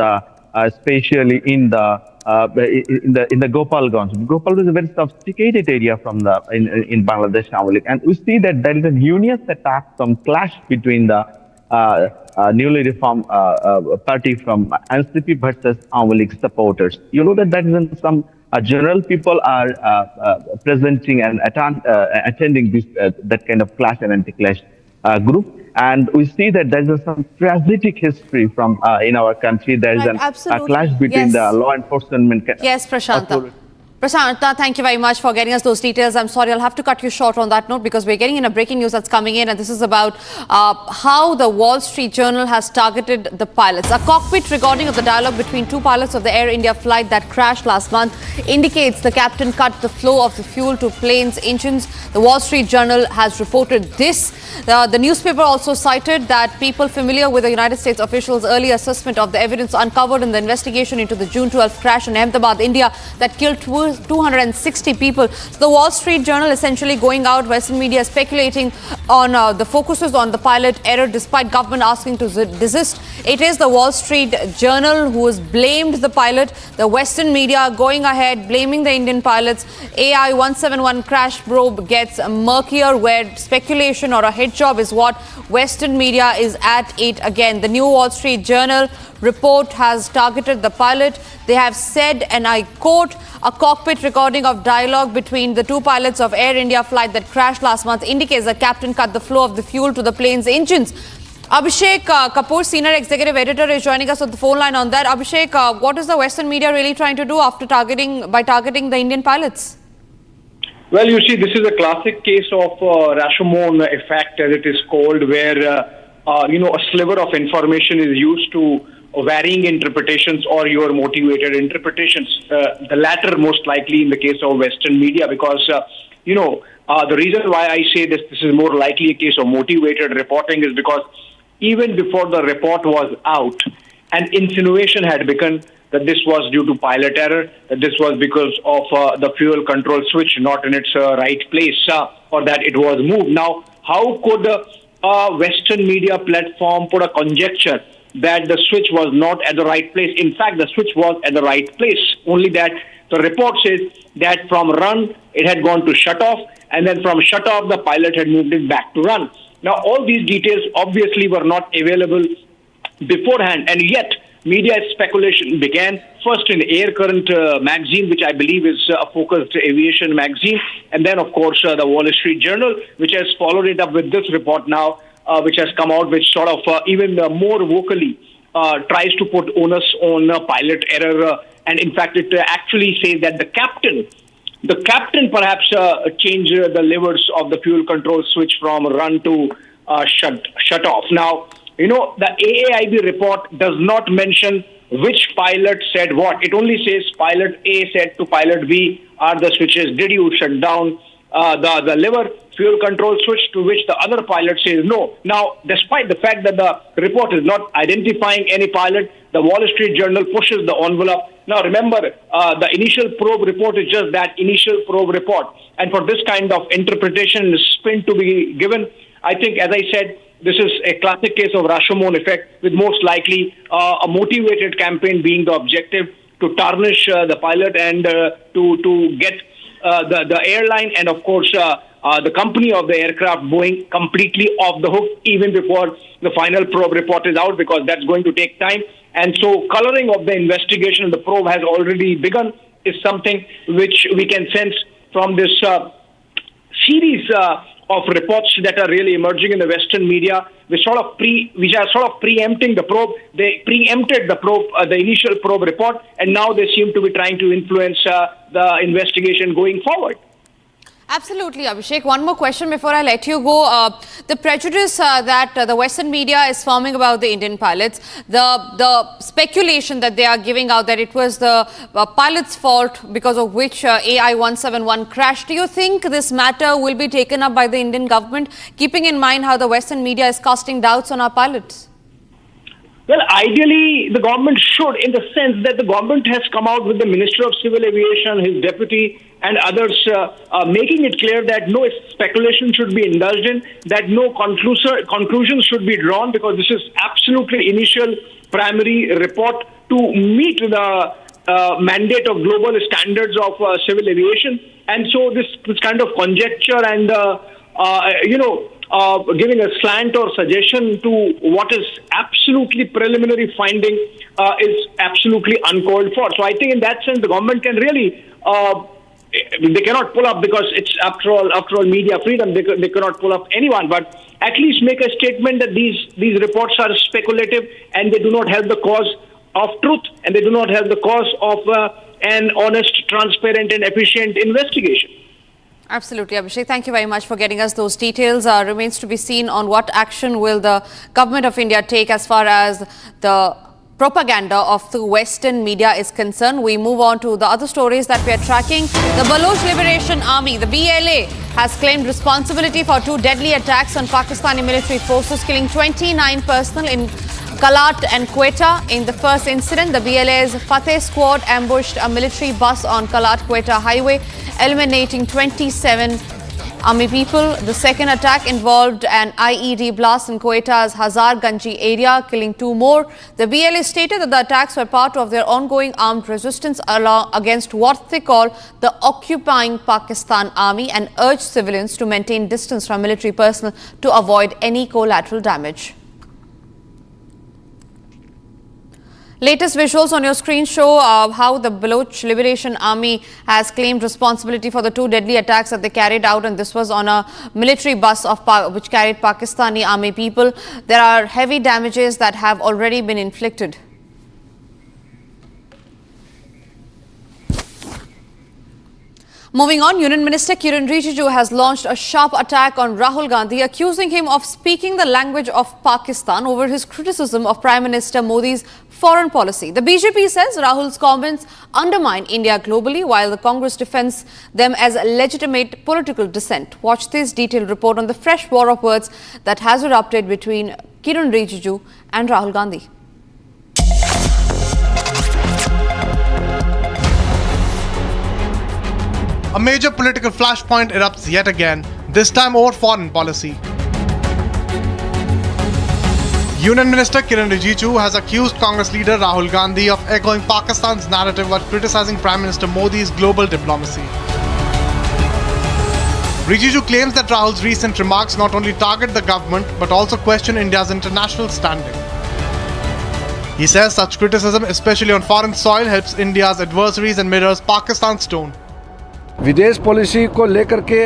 especially in the Gopalganj. Gopalganj is a very sophisticated area from the in Bangladesh Awami League, and we see that there is a heinous attack, some clash between the newly reformed party from NCP versus Awami League supporters. You know that is some general people are presenting and attending this that kind of clash and anti-clash group. And we see that there is some tragic history from in our country. There is a clash between the law enforcement. Yes, Prashanta. Prashanta, thank you very much for getting us those details. I'm sorry, I'll have to cut you short on that note because we're getting in a breaking news that's coming in, and this is about how the Wall Street Journal has targeted the pilots. A cockpit recording of the dialogue between two pilots of the Air India flight that crashed last month indicates the captain cut the flow of the fuel to plane's engines. The Wall Street Journal has reported this. The newspaper also cited that people familiar with the United States officials' early assessment of the evidence uncovered in the investigation into the June 12th crash in Ahmedabad, India, that killed 260 people. So the Wall Street Journal essentially going out, Western media speculating on the focuses on the pilot error despite government asking to desist. It is the Wall Street Journal who has blamed the pilot. The Western media going ahead blaming the Indian pilots. AI-171 crash probe gets murkier, where speculation or a hit job is what Western media is at it again. The new Wall Street Journal report has targeted the pilot. They have said, and I quote, a cockpit recording of dialogue between the two pilots of Air India flight that crashed last month indicates the captain cut the flow of the fuel to the plane's engines. Abhishek Kapoor, senior executive editor, is joining us on the phone line on that. Abhishek, what is the Western media really trying to do after targeting the Indian pilots? Well, you see, this is a classic case of Rashomon effect, as it is called, where a sliver of information is used to varying interpretations or your motivated interpretations. The latter most likely in the case of Western media, because the reason why I say this is more likely a case of motivated reporting is because even before the report was out, an insinuation had begun that this was due to pilot error, that this was because of the fuel control switch not in its right place, or that it was moved. Now, how could a Western media platform put a conjecture that the switch was not at the right place? In fact, the switch was at the right place, only that the report says that from run, it had gone to shut off, and then from shut off, the pilot had moved it back to run. Now, all these details obviously were not available beforehand, and yet media speculation began first in Air Current magazine, which I believe is a focused aviation magazine, and then, of course, the Wall Street Journal, which has followed it up with this report now, which has come out, which sort of even more vocally tries to put onus on pilot error. And in fact, it actually says that the captain perhaps changed the levers of the fuel control switch from run to shut off. Now, the AAIB report does not mention which pilot said what. It only says pilot A said to pilot B, are the switches, did you shut down the lever, fuel control switch, to which the other pilot says no. Now, despite the fact that the report is not identifying any pilot, the Wall Street Journal pushes the envelope. Now, remember, the initial probe report is just that, initial probe report. And for this kind of interpretation spin to be given, I think, as I said, this is a classic case of Rashomon effect, with most likely a motivated campaign being the objective to tarnish the pilot and to get the airline and, of course, the company of the aircraft, Boeing, completely off the hook even before the final probe report is out, because that's going to take time. And so coloring of the investigation, the probe has already begun, is something which we can sense from this series of reports that are really emerging in the Western media, which are sort of preempting the probe. They preempted the probe, the initial probe report, and now they seem to be trying to influence the investigation going forward. Absolutely, Abhishek. One more question before I let you go. The prejudice that the Western media is forming about the Indian pilots, the speculation that they are giving out that it was the pilot's fault because of which AI-171 crashed. Do you think this matter will be taken up by the Indian government, keeping in mind how the Western media is casting doubts on our pilots? Well, ideally, the government should, in the sense that the government has come out with the Minister of Civil Aviation, his deputy, and others, making it clear that no speculation should be indulged in, that no conclusions should be drawn, because this is absolutely initial primary report to meet the mandate of global standards of civil aviation. And so this kind of conjecture and, giving a slant or suggestion to what is absolutely preliminary finding is absolutely uncalled for. So I think in that sense, the government can really, they cannot pull up, because it's after all media freedom, they cannot pull up anyone, but at least make a statement that these reports are speculative and they do not help the cause of truth, and they do not help the cause of an honest, transparent and efficient investigation. Absolutely, Abhishek. Thank you very much for getting us those details. Remains to be seen on what action will the government of India take as far as the propaganda of the Western media is concerned. We move on to the other stories that we are tracking. The Baloch Liberation Army, the BLA, has claimed responsibility for 2 deadly attacks on Pakistani military forces, killing 29 personnel in Kalat and Quetta. In the first incident, the BLA's Fateh squad ambushed a military bus on Kalat-Quetta highway, eliminating 27 army people. The second attack involved an IED blast in Quetta's Hazarganji area, killing 2 more. The BLA stated that the attacks were part of their ongoing armed resistance against what they call the occupying Pakistan army, and urged civilians to maintain distance from military personnel to avoid any collateral damage. Latest visuals on your screen show how the Baloch Liberation Army has claimed responsibility for the 2 deadly attacks that they carried out, and this was on a military bus which carried Pakistani army people. There are heavy damages that have already been inflicted. Moving on, Union Minister Kiran Rijiju has launched a sharp attack on Rahul Gandhi, accusing him of speaking the language of Pakistan over his criticism of Prime Minister Modi's foreign policy. The BJP says Rahul's comments undermine India globally, while the Congress defends them as legitimate political dissent. Watch this detailed report on the fresh war of words that has erupted between Kiran Rijiju and Rahul Gandhi. A major political flashpoint erupts yet again, this time over foreign policy. Union Minister Kiran Rijiju has accused Congress leader Rahul Gandhi of echoing Pakistan's narrative while criticizing Prime Minister Modi's global diplomacy. Rijiju claims that Rahul's recent remarks not only target the government but also question India's international standing. He says such criticism, especially on foreign soil, helps India's adversaries and mirrors Pakistan's tone. विदेश policy को लेकर के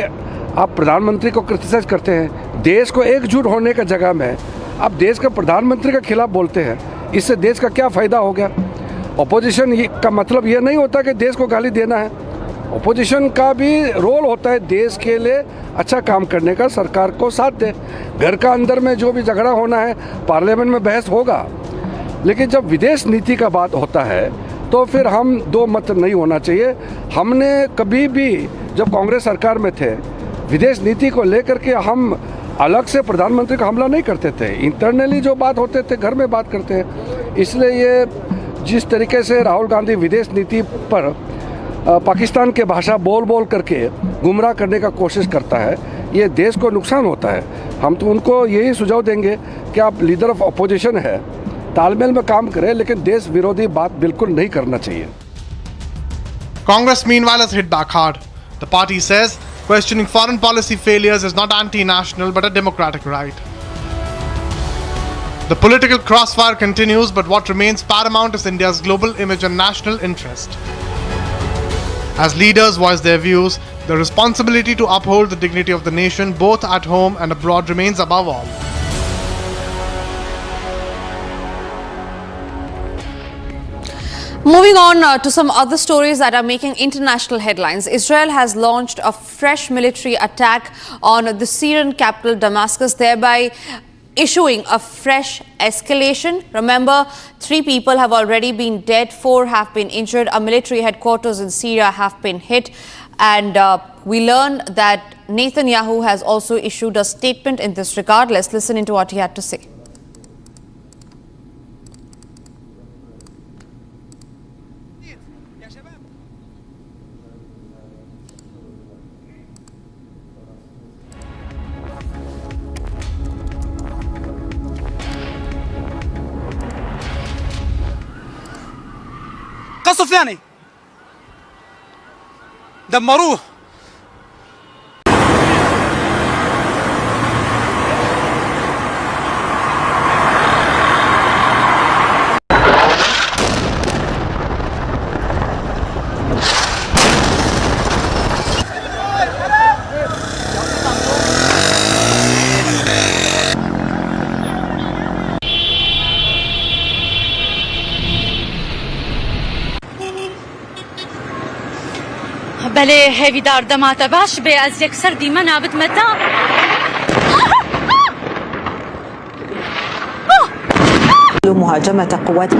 आप प्रधानमंत्री को criticise करते हैं, देश को एकजुट होने का जगह में आप देश के प्रधानमंत्री के खिलाफ बोलते हैं, इससे देश का क्या फ़ायदा हो गया? अपोजिशन का मतलब ये नहीं होता कि देश को गाली देना है, अपोजिशन का भी रोल होता है देश के लिए अच्छा काम करने का, सरकार को साथ दे। घर का अंदर में जो भी झगड़ा होना है पार्लियामेंट में बहस होगा, लेकिन जब विदेश नीति का बात होता है तो फिर हम दो मत नहीं होना चाहिए। हमने कभी भी जब कांग्रेस सरकार में थे विदेश नीति को लेकर के हम अलग से प्रधानमंत्री का हमला नहीं करते थे, इंटरनली जो बात होते थे घर में बात करते हैं। इसलिए ये जिस तरीके से राहुल गांधी विदेश नीति पर पाकिस्तान के भाषा बोल करके गुमराह करने का कोशिश करता है, ये देश को नुकसान होता है। हम तो उनको यही सुझाव देंगे कि आप लीडर ऑफ अपोजिशन है, तालमेल में काम करें, लेकिन देश विरोधी बात बिल्कुल नहीं करना चाहिए। Congress meanwhile has hit back hard. The party says questioning foreign policy failures is not anti-national but a democratic right. The political crossfire continues, but what remains paramount is India's global image and national interest. As leaders voice their views, the responsibility to uphold the dignity of the nation both at home and abroad remains above all. Moving on to some other stories that are making international headlines. Israel has launched a fresh military attack on the Syrian capital Damascus, thereby issuing a fresh escalation. Remember, 3 people have already been dead, 4 have been injured. A military headquarters in Syria have been hit. And we learn that Netanyahu has also issued a statement in this regard. Let's listen into what he had to say. قصف ثاني دمروه بله هیوی دار دمات باش به از یک سردی من آبد متا مهاجمة قوات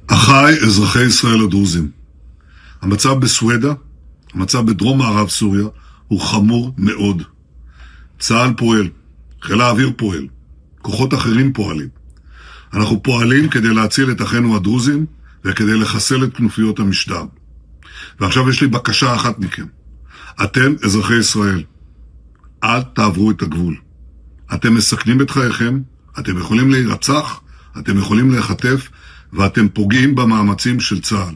אחיי אזרחי ישראל הדרוזים, המצב בסווידה, המצב בדרום מערב סוריה הוא חמור מאוד. צה"ל פועל, חיל האוויר פועל, כוחות אחרים פועלים. אנחנו פועלים כדי להציל את אחינו הדרוזים וכדי לחסל את כנופיות המשטר. ועכשיו יש לי בקשה אחת מכם. אתם אזרחי ישראל, אל תעברו את הגבול. אתם מסכנים את חייכם, אתם יכולים להירצח, אתם יכולים להיחטף, ואתם פוגעים במאמצים של צה"ל.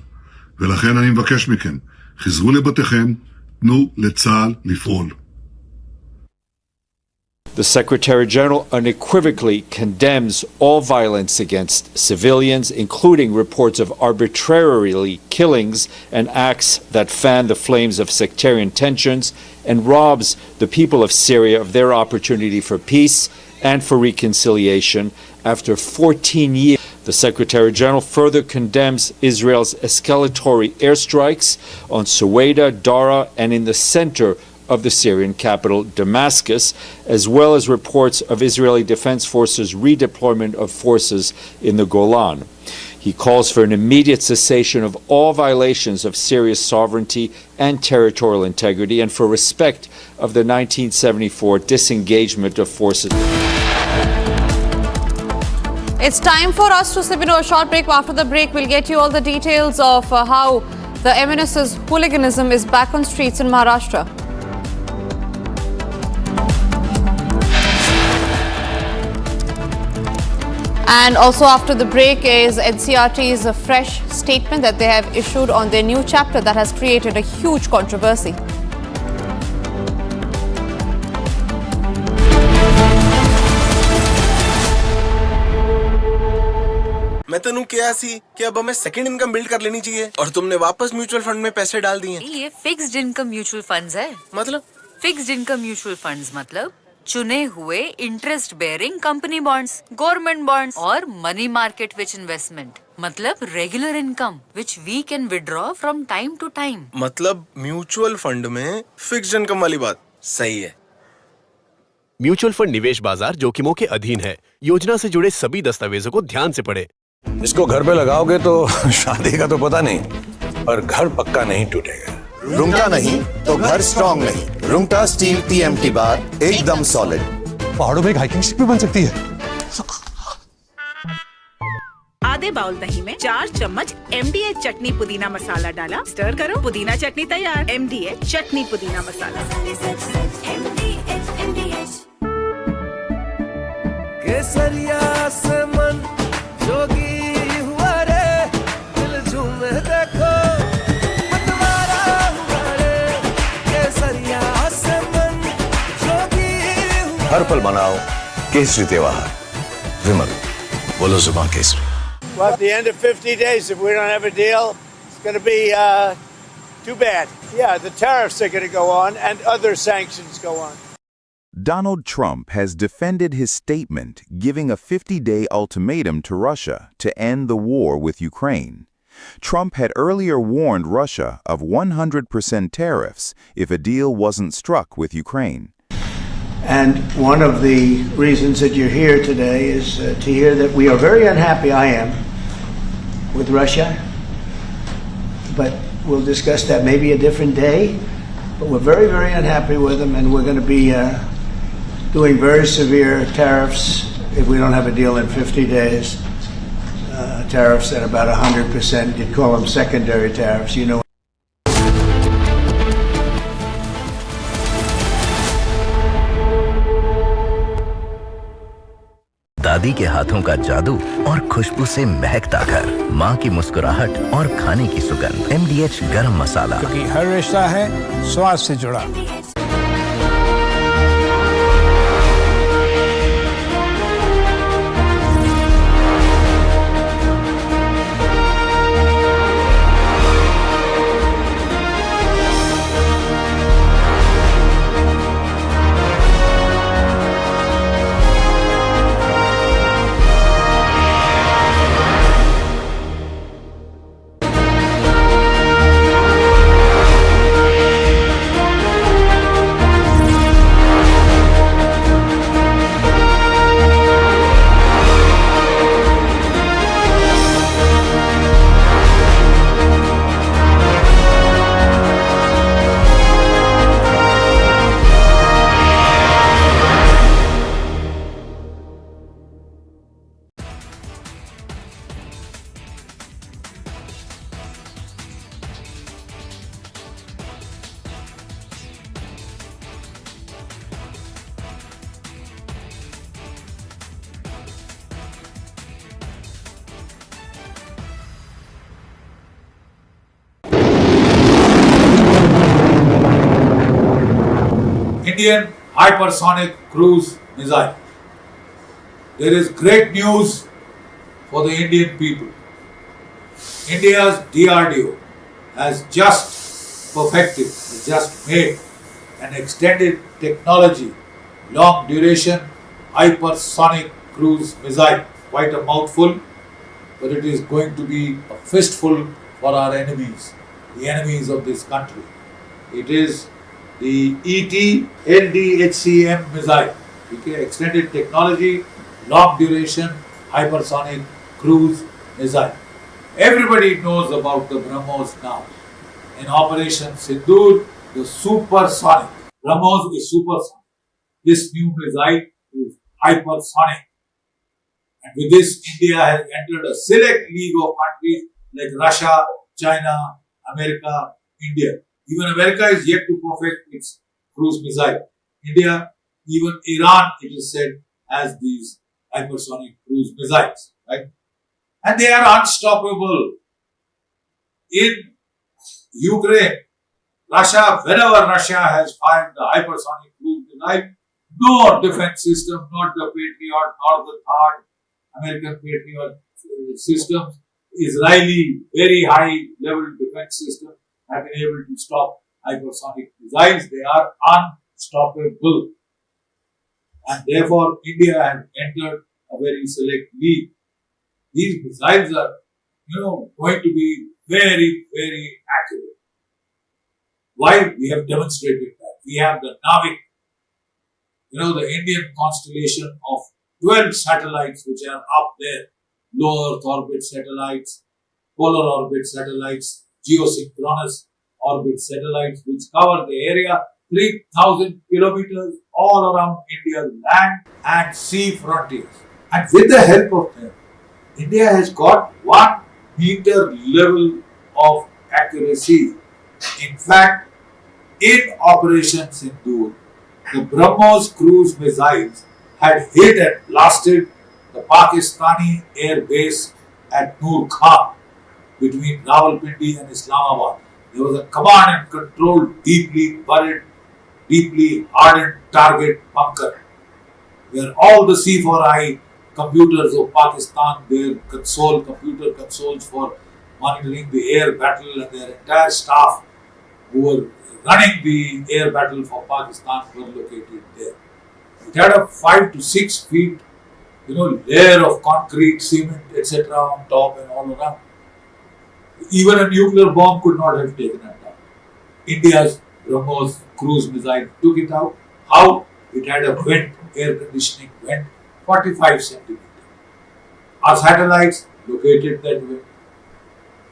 ולכן אני מבקש מכם, חזרו לבתיכם, תנו לצה"ל לפעול. The Secretary General unequivocally condemns all violence against civilians, including reports of arbitrarily killings and acts that fan the flames of sectarian tensions and robs the people of Syria of their opportunity for peace and for reconciliation after 14 years. The Secretary General further condemns Israel's escalatory airstrikes on Suwaida, Dara, and in the center of the Syrian capital, Damascus, as well as reports of Israeli Defense Forces' redeployment of forces in the Golan. He calls for an immediate cessation of all violations of Syria's sovereignty and territorial integrity and for respect of the 1974 disengagement of forces. It's time for us to slip into a short break. After the break, we'll get you all the details of how the MNS's hooliganism is back on streets in Maharashtra. And also after the break is NCRT's fresh statement that they have issued on their new chapter that has created a huge controversy. मैं तनु क्या सी कि अब हमें second income build कर लेनी चाहिए और तुमने वापस म्यूचुअल फंड में पैसे डाल दिए। ये फिक्स्ड इनकम म्यूचुअल फंड्स है। मतलब फिक्स्ड इनकम म्यूचुअल फंड्स मतलब चुने हुए interest bearing company bonds, government bonds और मनी मार्केट विच इन्वेस्टमेंट मतलब regular income which we can withdraw from time to time. मतलब म्यूचुअल फंड में फिक्स्ड इनकम वाली बात सही है। म्यूचुअल फंड निवेश बाजार जोखिमों के अधीन है। योजना से जुड़े सभी दस्तावेजों को ध्यान से पढ़ें। इसको घर पे लगाओगे तो शादी का तो पता नहीं, पर घर पक्का नहीं टूटेगा। रुंगटा नहीं तो घर स्ट्रॉन्ग नहीं। रुंगटा स्टील TMT बार एकदम सॉलिड। पहाड़ों में हाइकिंग शिप भी बन सकती है। आधे बाउल दही में 4 चम्मच MDH चटनी पुदीना मसाला डाला, स्टर करो, पुदीना चटनी तैयार। MDH चटनी पुदीना मसाला। केसरिया से मन जोगी हुआ रे, दिल झूमे देखो मतवारा हुआ रे। केसरिया से मन जोगी हुआ। हर पल मनाओ केसरी त्योहार। विमल, बोलो जुबान Kesari. Well, at the end of 50 days, if we don't have a deal, it's going to be Too bad. Yeah, the tariffs are going to go on and other sanctions go on. Donald Trump has defended his statement giving a 50-day ultimatum to Russia to end the war with Ukraine. Trump had earlier warned Russia of 100% tariffs if a deal wasn't struck with Ukraine. And one of the reasons that you're here today is to hear that we are very unhappy, I am, with Russia. But we'll discuss that maybe a different day. But we're very, very unhappy with them, and we're going to be doing very severe tariffs if we don't have a deal in 50 days. Tariffs at about 100%. You'd call them secondary tariffs. You know. दादी के हाथों का जादू और खुशबू से महकता घर, माँ की मुस्कुराहट और खाने की सुगंध। MDH गरम मसाला, क्योंकि हर रिश्ता है स्वाद से जुड़ा। Indian hypersonic cruise missile. There is great news for the Indian people. India's DRDO has just perfected, has just made an extended technology, long duration hypersonic cruise missile. Quite a mouthful, but it is going to be a fistful for our enemies, the enemies of this country. It is the ET LDHCM missile, okay, extended technology, long duration, hypersonic cruise missile. Everybody knows about the BrahMos now. In Operation Sindoor, the supersonic. BrahMos is supersonic. This new missile is hypersonic. And with this, India has entered a select league of countries like Russia, China, America, India. Even America is yet to perfect its cruise missile. India, even Iran, it is said, has these hypersonic cruise missiles, right? And they are unstoppable. In Ukraine, Russia, whenever Russia has fired the hypersonic cruise missile, no defense system, not the Patriot, nor the third American Patriot systems, Israeli very high level defense system have been able to stop hypersonic missiles. They are unstoppable. And therefore, India has entered a very select league. These missiles are, going to be very, very accurate. Why? We have demonstrated that. We have the Navik, the Indian constellation of 12 satellites which are up there. Low Earth orbit satellites, polar orbit satellites, geosynchronous orbit satellites which cover the area 3,000 kilometers all around India's land and sea frontiers. And with the help of them, India has got 1 meter level of accuracy. In fact, in Operation Sindoor, the BrahMos cruise missiles had hit and blasted the Pakistani air base at Noor Khan between Rawalpindi and Islamabad. There was a command and control deeply buried, deeply hardened target bunker where all the C4I computers of Pakistan, their computer consoles for monitoring the air battle and their entire staff who were running the air battle for Pakistan were located there. It had a 5 to 6 feet, layer of concrete, cement, etc. on top and all around. Even a nuclear bomb could not have taken it down. India's BrahMos cruise missile took it out. How? It had a vent, air conditioning vent, 45 centimeters. Our satellites located that vent.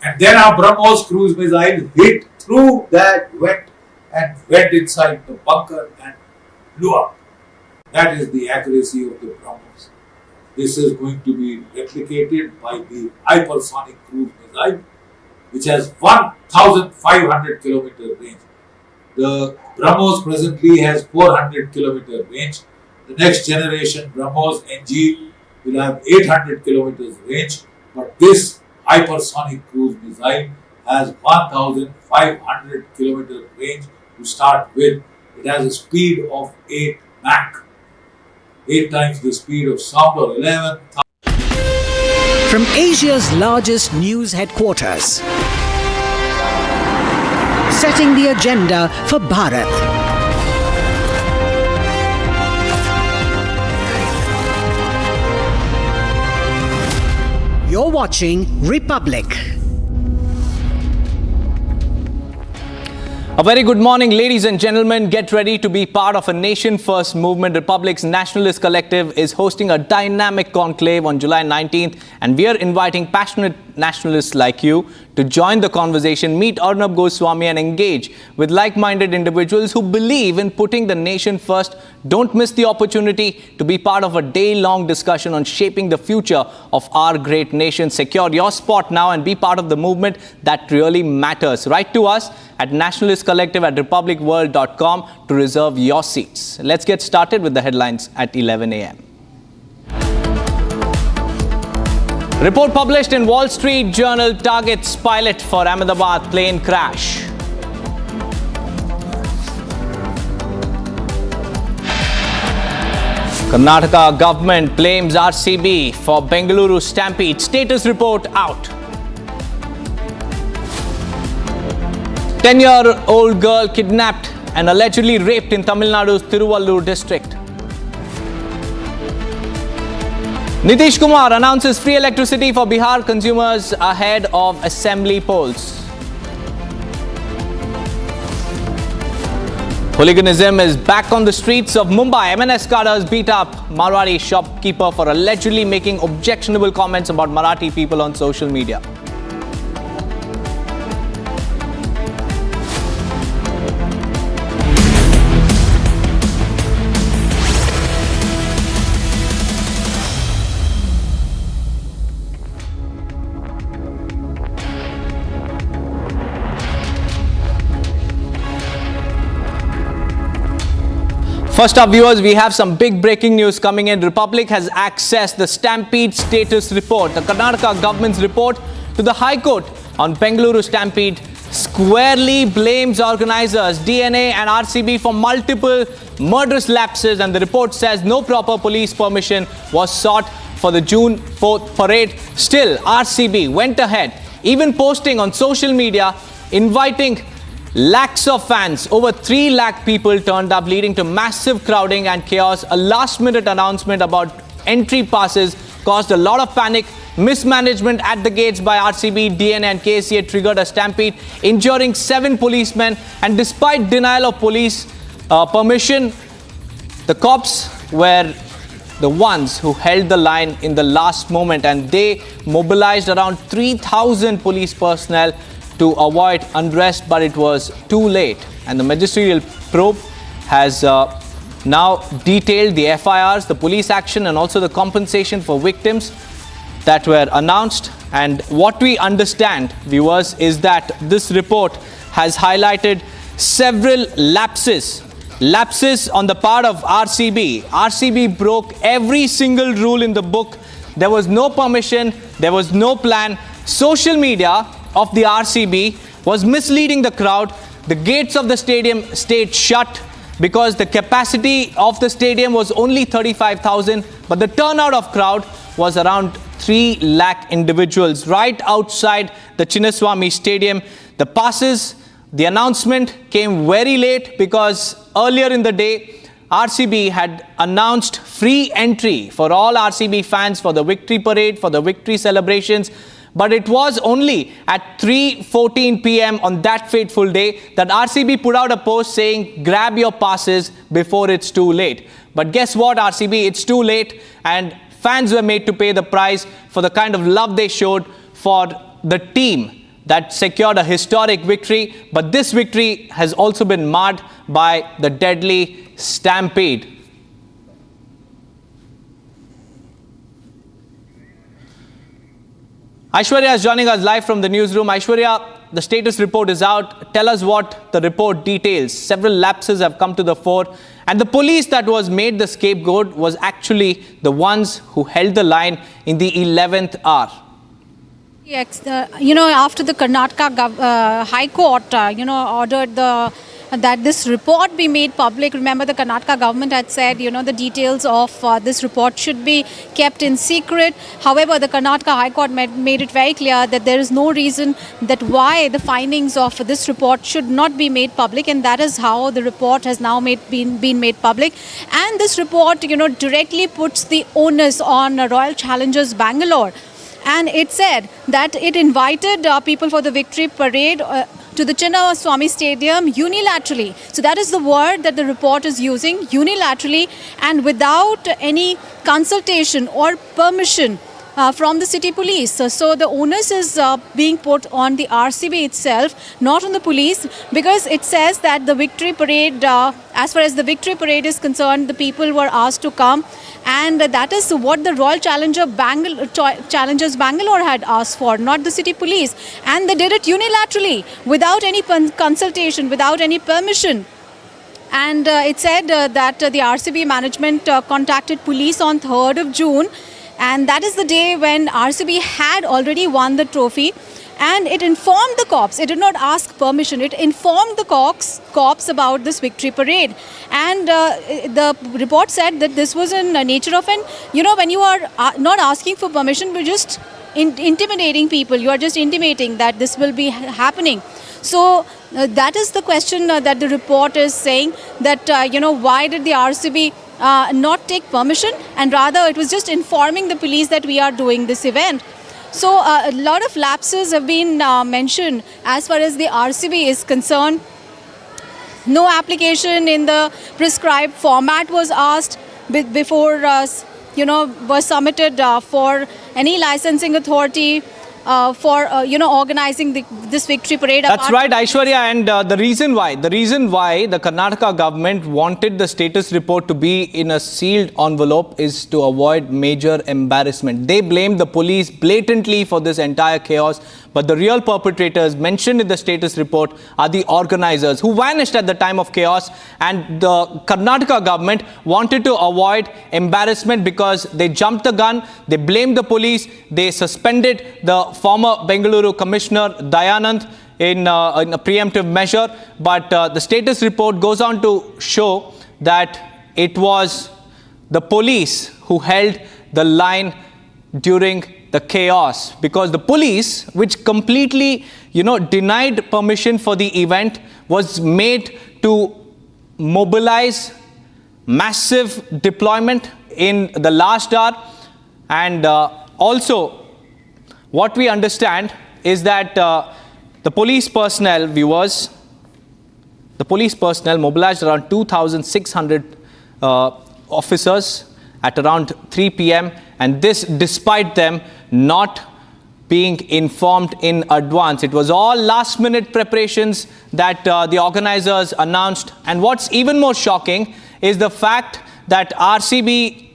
And then our BrahMos cruise missile hit through that vent and went inside the bunker and blew up. That is the accuracy of the BrahMos. This is going to be replicated by the hypersonic cruise missile, which has 1,500 kilometer range. The BrahMos presently has 400 kilometer range. The next generation BrahMos NG will have 800 kilometers range, but this hypersonic cruise missile has 1,500 kilometer range to start with. It has a speed of 8 Mach, 8 times the speed of sound, or 11. From Asia's largest news headquarters, setting the agenda for Bharat. You're watching Republic. A very good morning, ladies and gentlemen. Get ready to be part of a nation-first movement. Republic's Nationalist Collective is hosting a dynamic conclave on July 19th, and we are inviting passionate nationalists like you to join the conversation, meet Arnab Goswami and engage with like-minded individuals who believe in putting the nation first. Don't miss the opportunity to be part of a day-long discussion on shaping the future of our great nation. Secure your spot now and be part of the movement that really matters. Write to us at nationalistcollective@republicworld.com to reserve your seats. Let's get started with the headlines at 11 a.m. Report published in Wall Street Journal targets pilot for Ahmedabad plane crash. Karnataka government blames RCB for Bengaluru stampede. Status report out. 10-year-old girl kidnapped and allegedly raped in Tamil Nadu's Tiruvallur district. Nitish Kumar announces free electricity for Bihar consumers ahead of assembly polls. Hooliganism is back on the streets of Mumbai. MNS cadres beat up Marwari shopkeeper for allegedly making objectionable comments about Marathi people on social media. First up, viewers, we have some big breaking news coming in. Republic has accessed the stampede status report. The Karnataka government's report to the High Court on Bengaluru stampede squarely blames organizers, DNA and RCB for multiple murderous lapses, and the report says no proper police permission was sought for the June 4th parade. Still, RCB went ahead, even posting on social media, inviting lakhs of fans. Over 3 lakh people turned up, leading to massive crowding and chaos. A last-minute announcement about entry passes caused a lot of panic. Mismanagement at the gates by RCB, DNA and KCA triggered a stampede, injuring 7 policemen. And despite denial of police permission, the cops were the ones who held the line in the last moment, and they mobilized around 3,000 police personnel to avoid unrest, but it was too late. And the magisterial probe has now detailed the FIRs, the police action, and also the compensation for victims that were announced. And what we understand, viewers, is that this report has highlighted several lapses on the part of RCB. RCB broke every single rule in the book. There was no permission, there was no plan. Social media of the RCB was misleading the crowd. The gates of the stadium stayed shut because the capacity of the stadium was only 35,000, but the turnout of crowd was around 3 lakh individuals right outside the Chinnaswamy Stadium. The passes The announcement came very late because earlier in the day, RCB had announced free entry for all RCB fans for the victory parade, for the victory celebrations. But it was only at 3:14 p.m. on that fateful day that RCB put out a post saying, grab your passes before it's too late. But guess what, RCB? It's too late, and fans were made to pay the price for the kind of love they showed for the team that secured a historic victory. But this victory has also been marred by the deadly stampede. Aishwarya is joining us live from the newsroom. Aishwarya, the status report is out. Tell us what the report details. Several lapses have come to the fore, and the police that was made the scapegoat was actually the ones who held the line in the 11th hour. After the Karnataka High Court, ordered that this report be made public. Remember, the Karnataka government had said, the details of this report should be kept in secret. However, the Karnataka High Court made it very clear that there is no reason that why the findings of this report should not be made public, and that is how the report has now been made public. And this report, directly puts the onus on Royal Challengers Bangalore. And it said that it invited people for the victory parade to the Chinnaswamy Swami Stadium unilaterally. So that is the word that the report is using, unilaterally, and without any consultation or permission from the city police. So the onus is being put on the RCB itself, not on the police, because it says that the victory parade, as far as the victory parade is concerned, the people were asked to come, and that is what the Royal Challengers Bangalore had asked for, not the city police. And they did it unilaterally, without any consultation, without any permission. And it said that the RCB management contacted police on 3rd of June, and that is the day when RCB had already won the trophy. And it informed the cops. It did not ask permission. It informed the cops about this victory parade. And the report said that this was in nature of when you are not asking for permission, but just intimidating people. You are just intimating that this will be happening. So that is the question that the report is saying, that, why did the RCB not take permission? And rather, it was just informing the police that we are doing this event. So a lot of lapses have been mentioned as far as the RCB is concerned. No application in the prescribed format was asked before, was submitted for any licensing authority for organizing this victory parade. That's right, Aishwarya, and the reason why the Karnataka government wanted the status report to be in a sealed envelope is to avoid major embarrassment. They blamed the police blatantly for this entire chaos, but the real perpetrators mentioned in the status report are the organizers who vanished at the time of chaos, and the Karnataka government wanted to avoid embarrassment because they jumped the gun, they blamed the police, they suspended the former Bengaluru Commissioner Dayanand in a preemptive measure. But the status report goes on to show that it was the police who held the line during the chaos, because the police, which completely, denied permission for the event, was made to mobilize massive deployment in the last hour. And also, what we understand is that the police personnel, mobilized around 2,600 officers at around 3 p.m. and this despite them not being informed in advance. It was all last-minute preparations that the organizers announced. And what's even more shocking is the fact that RCB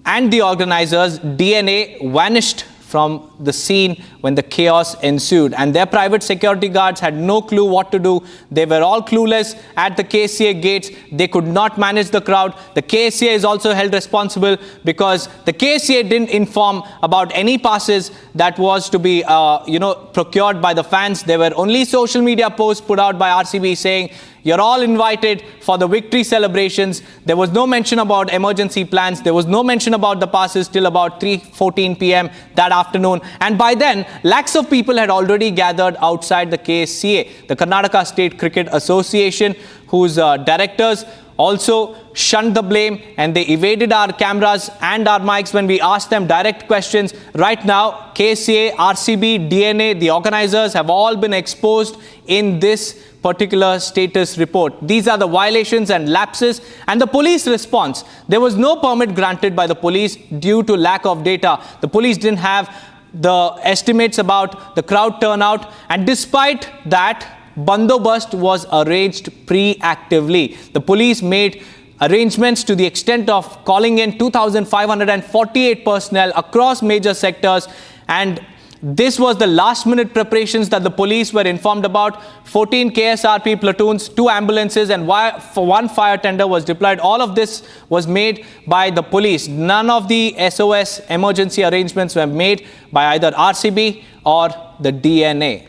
and the organizers' DNA vanished from the scene when the chaos ensued, and their private security guards had no clue what to do. They were all clueless at the KCA gates. They could not manage the crowd. The KCA is also held responsible because the KCA didn't inform about any passes that was to be procured by the fans. There were only social media posts put out by RCB saying, You're all invited for the victory celebrations. There was no mention about emergency plans. There was no mention about the passes till about 3:14 p.m. that afternoon. And by then, lakhs of people had already gathered outside the KSCA, the Karnataka State Cricket Association, whose directors also shunned the blame, and they evaded our cameras and our mics when we asked them direct questions. Right now, KSCA, RCB, DNA, the organizers have all been exposed in this particular status report. These are the violations and lapses, and the police response. There was no permit granted by the police due to lack of data. The police didn't have the estimates about the crowd turnout, and despite that, bandobast was arranged preactively. The police made arrangements to the extent of calling in 2,548 personnel across major sectors, and this was the last-minute preparations that the police were informed about. 14 KSRP platoons, 2 ambulances, and for 1 fire tender was deployed. All of this was made by the police. None of the SOS emergency arrangements were made by either RCB or the DNA.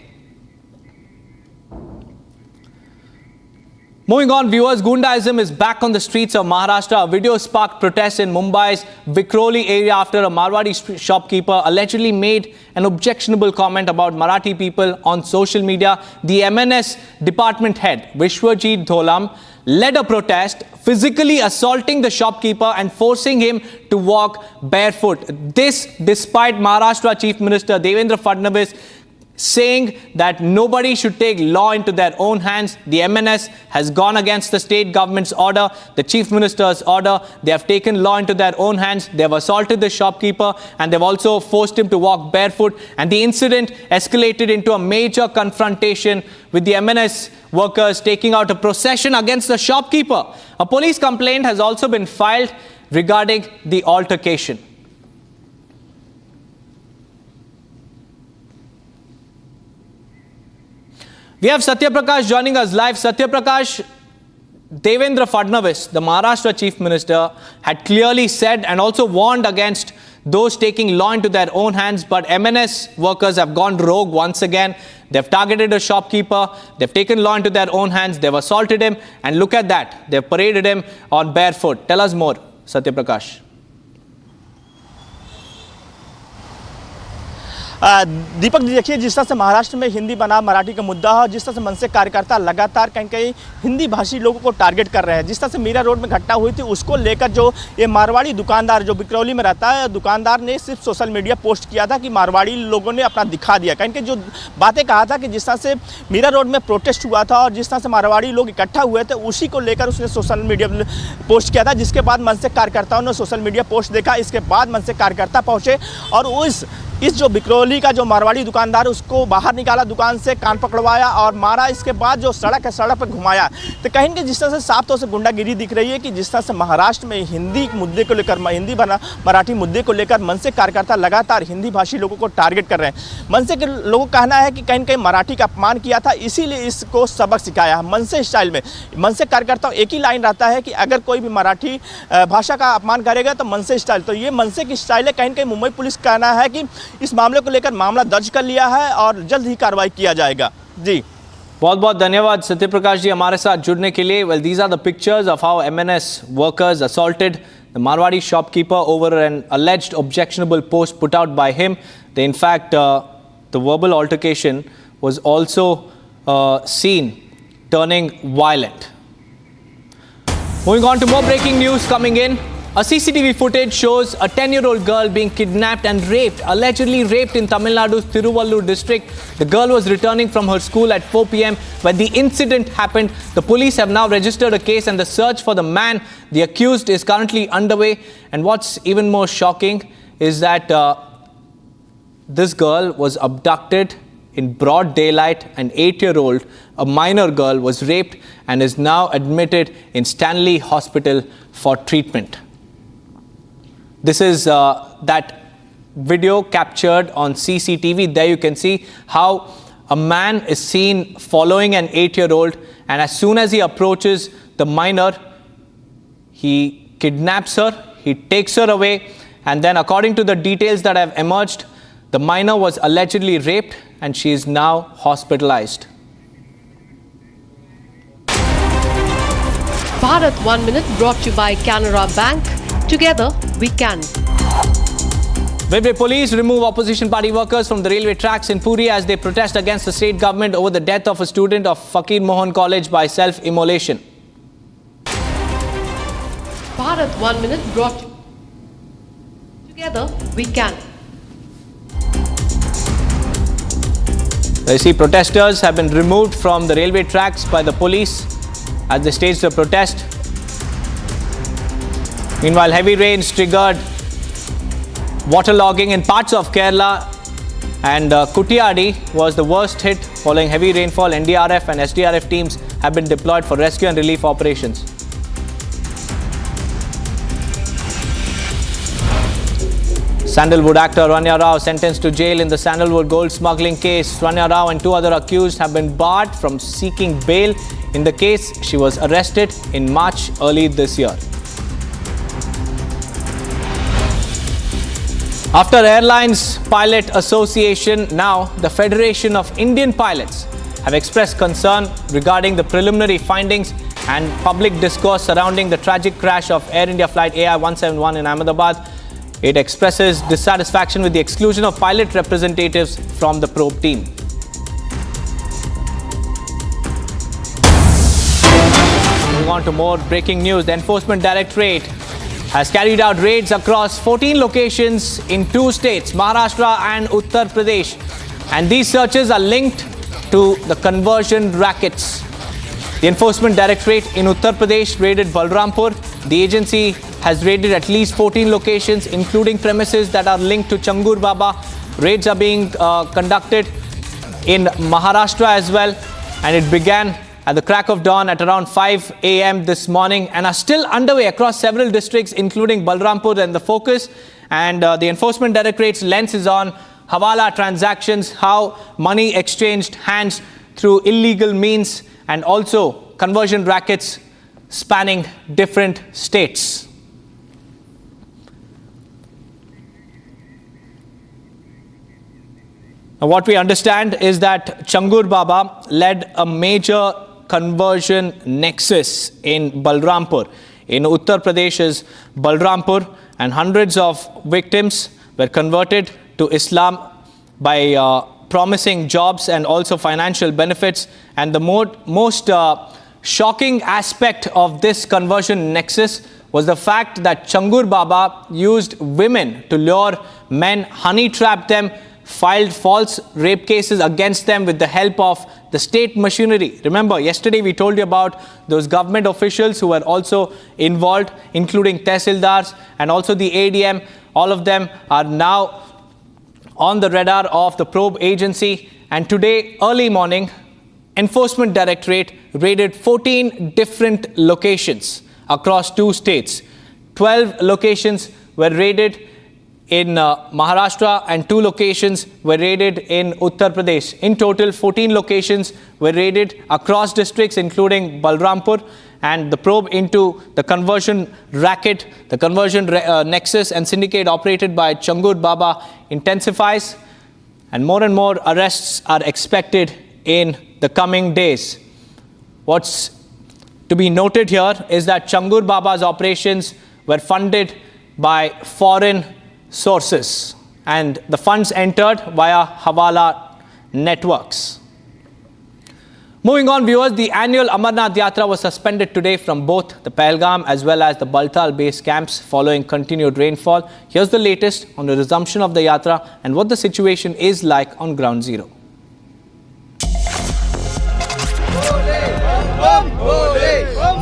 Moving on, viewers, Gundaism is back on the streets of Maharashtra. A video sparked protests in Mumbai's Vikhroli area after a Marwadi shopkeeper allegedly made an objectionable comment about Marathi people on social media. The MNS department head, Vishwajit Dholam, led a protest, physically assaulting the shopkeeper and forcing him to walk barefoot. This despite Maharashtra Chief Minister Devendra Fadnavis saying that nobody should take law into their own hands. The MNS has gone against the state government's order, the chief minister's order. They have taken law into their own hands. They have assaulted the shopkeeper, and they've also forced him to walk barefoot. And the incident escalated into a major confrontation with the MNS workers taking out a procession against the shopkeeper. A police complaint has also been filed regarding the altercation. We have Satya Prakash joining us live. Satya Prakash, Devendra Fadnavis, the Maharashtra Chief Minister, had clearly said and also warned against those taking law into their own hands, but MNS workers have gone rogue once again. They've targeted a shopkeeper, they've taken law into their own hands, they've assaulted him, and look at that, they've paraded him on barefoot. Tell us more, Satya Prakash. Deepak ji, देखिए जिस तरह से महाराष्ट्र में हिंदी बना मराठी का मुद्दा है, जिस तरह से मनसे कार्यकर्ता लगातार कहीं कहीं हिंदी भाषी लोगों को टारगेट कर रहे हैं, जिस तरह से मीरा रोड में घटना हुई थी उसको लेकर जो ये मारवाड़ी दुकानदार जो विक्रोली में रहता है, दुकानदार ने सिर्फ सोशल मीडिया पोस्ट किया था कि मारवाड़ी लोगों ने अपना दिखा दिया। कहीं कहीं जो बातें कहा था कि जिस तरह से मीरा रोड में प्रोटेस्ट हुआ था और जिस तरह से मारवाड़ी लोग इकट्ठा हुए थे उसी को लेकर उसने सोशल मीडिया पोस्ट किया था, जिसके बाद मनसे कार्यकर्ताओं ने सोशल मीडिया पोस्ट देखा। इसके बाद मनसे कार्यकर्ता पहुँचे और इस जो विक्रोली का जो मारवाड़ी दुकानदार है उसको बाहर निकाला, दुकान से कान पकड़वाया और मारा। इसके बाद जो सड़क है सड़क पर घुमाया। तो कहीं कि जिस तरह से साफ तौर से गुंडागिरी दिख रही है कि जिस तरह से महाराष्ट्र में हिंदी मुद्दे को लेकर, हिंदी मराठी मुद्दे को लेकर मनसे कार्यकर्ता लगातार हिंदी भाषी लोगों को टारगेट कर रहे हैं। मनसे के लोगों का कहना है कि कहीं कहीं मराठी का अपमान किया था, इसीलिए इसको सबक सिखाया। मनसे स्टाइल में मनसे कार्यकर्ता एक ही लाइन रहता है कि अगर कोई भी मराठी भाषा का अपमान करेगा तो मनसे स्टाइल, तो ये मनसे की स्टाइल है। कहीं कहीं मुंबई पुलिस का कहना है कि इस मामले को लेकर मामला दर्ज कर लिया है और जल्द ही कार्रवाई किया जाएगा। जी बहुत बहुत धन्यवाद सत्य प्रकाश जी हमारे साथ जुड़ने के लिए। Well, these are the pictures of how MNS workers assaulted the Marwadi shopkeeper over an alleged objectionable post put out by him. In fact, the verbal altercation was also seen turning violent. Moving on to more breaking news coming in. A CCTV footage shows a 10-year-old girl being kidnapped and raped, allegedly raped in Tamil Nadu's Tiruvallur district. The girl was returning from her school at 4 p.m. when the incident happened. The police have now registered a case and the search for the man, the accused, is currently underway. And what's even more shocking is that this girl was abducted in broad daylight. An 8-year-old, a minor girl, was raped and is now admitted in Stanley Hospital for treatment. This is that video captured on CCTV. There you can see how a man is seen following an 8-year-old, and as soon as he approaches the minor, he kidnaps her, he takes her away, and then according to the details that have emerged, the minor was allegedly raped and she is now hospitalized. Bharat 1 Minute brought to you by Canara Bank. Together we can. Mumbai police remove opposition party workers from the railway tracks in Puri as they protest against the state government over the death of a student of Fakir Mohan College by self-immolation. Bharat 1 Minute brought together we can. You see, protesters have been removed from the railway tracks by the police as they staged a protest. Meanwhile, heavy rains triggered waterlogging in parts of Kerala, and Kutiyadi was the worst hit. Following heavy rainfall, NDRF and SDRF teams have been deployed for rescue and relief operations. Sandalwood actor Rania Rao sentenced to jail in the Sandalwood gold smuggling case. Rania Rao and two other accused have been barred from seeking bail in the case. She was arrested in March early this year. After Airlines Pilot Association, now the Federation of Indian Pilots have expressed concern regarding the preliminary findings and public discourse surrounding the tragic crash of Air India flight AI-171 in Ahmedabad. It expresses dissatisfaction with the exclusion of pilot representatives from the probe team. Moving on to more breaking news, the Enforcement Directorate has carried out raids across 14 locations in 2 states, Maharashtra and Uttar Pradesh. And these searches are linked to the conversion rackets. The Enforcement Directorate in Uttar Pradesh raided Balrampur. The agency has raided at least 14 locations, including premises that are linked to Changur Baba. Raids are being conducted in Maharashtra as well, and it began at the crack of dawn at around 5 a.m. this morning and are still underway across several districts, including Balrampur. And the focus and the Enforcement Directorate's lens is on Hawala transactions, how money exchanged hands through illegal means, and also conversion rackets spanning different states. Now, what we understand is that Changur Baba led a major conversion nexus in Balrampur. In Uttar Pradesh's Balrampur, and hundreds of victims were converted to Islam by promising jobs and also financial benefits. And the most shocking aspect of this conversion nexus was the fact that Changur Baba used women to lure men, honey trapped them, filed false rape cases against them with the help of the state machinery. Remember, yesterday we told you about those government officials who were also involved, including Tehsildars and also the ADM. All of them are now on the radar of the probe agency. And today, early morning, Enforcement Directorate raided 14 different locations across 2 states. 12 locations were raided in Maharashtra and 2 locations were raided in Uttar Pradesh. In total, 14 locations were raided across districts, including Balrampur. And the probe into the conversion racket, the conversion nexus and syndicate operated by Changur Baba intensifies, and more arrests are expected in the coming days. What's to be noted here is that Changur Baba's operations were funded by foreign sources, and the funds entered via Hawala networks. Moving on, viewers, the annual Amarnath Yatra was suspended today from both the Pahalgam as well as the Baltal base camps following continued rainfall. Here's the latest on the resumption of the Yatra and what the situation is like on ground zero.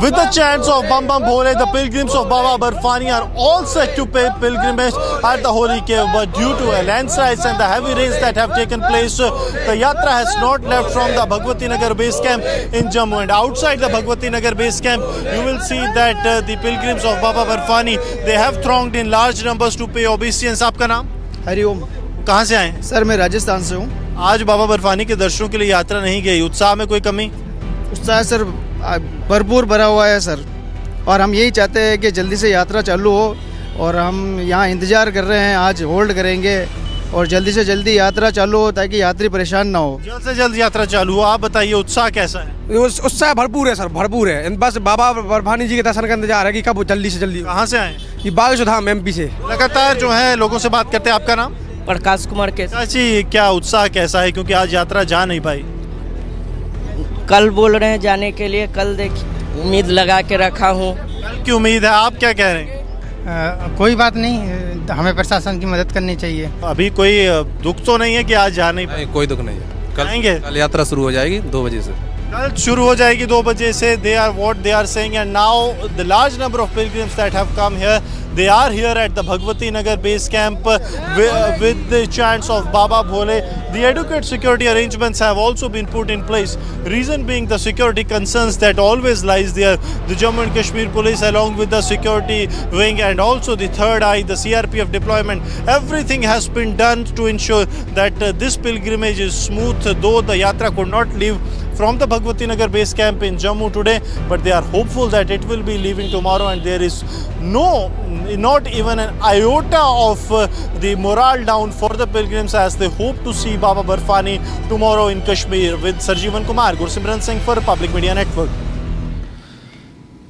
With the chants of Bam Bam Bhole, the pilgrims of Baba Barfani are all set to pay pilgrimage at the holy cave. But due to landslides and the heavy rains that have taken place, the Yatra has not left from the Bhagwati Nagar base camp in Jammu. And outside the Bhagwati Nagar base camp, you will see that the pilgrims of Baba Barfani, they have thronged in large numbers to pay obeisance. आपका नाम? हरिओम. कहाँ से आए? Sir मैं राजस्थान से हूँ. आज बाबा बर्फानी के दर्शनों के लिए यात्रा नहीं गई. उत्साह में कोई कमी? उत्साह सर भरपूर भरा हुआ है सर, और हम यही चाहते हैं कि जल्दी से यात्रा चालू हो, और हम यहाँ इंतज़ार कर रहे हैं. आज होल्ड करेंगे और जल्दी से जल्दी यात्रा चालू हो ताकि यात्री परेशान ना हो। जल्द से जल्द यात्रा चालू हो। आप बताइए उत्साह कैसा है? उत्साह भरपूर है सर, भरपूर है। बस बाबा बर्फानी जी के दर्शन का इंतजार है कि कब जल्दी से जल्दी। कहाँ से आए? ये बागेश्वर MP से। लगातार जो है लोगों से बात करते हैं। आपका नाम? प्रकाश कुमार के। चाची, क्या उत्साह कैसा है, क्योंकि आज यात्रा जा नहीं पाई? कल बोल रहे हैं जाने के लिए, कल देखिए उम्मीद लगा के रखा हूँ। कल की उम्मीद है। आप क्या कह रहे हैं? कोई बात नहीं, हमें प्रशासन की मदद करनी चाहिए। अभी कोई दुख तो नहीं है कि आज जा नहीं पाए? कोई दुख नहीं है। कल आएंगे? कल यात्रा शुरू हो जाएगी 2 बजे से। कल शुरू हो जाएगी 2 बजे से। They are what they are saying, and now the large number of pilgrims that have come here, they are here at the Bhagwati Nagar base camp with the chants of Baba Bhole. The adequate security arrangements have also been put in place. Reason being the security concerns that always lies there. The Jammu and Kashmir police along with the security wing and also the third eye, the CRPF deployment, everything has been done to ensure that this pilgrimage is smooth, though the yatra could not leave from the Bhagwati Nagar base camp in Jammu today, but they are hopeful that it will be leaving tomorrow, and there is not even an iota of the morale down for the pilgrims as they hope to see Baba Barfani tomorrow in Kashmir. With Sarjeevan Kumar, Gursimran Singh for Public Media Network.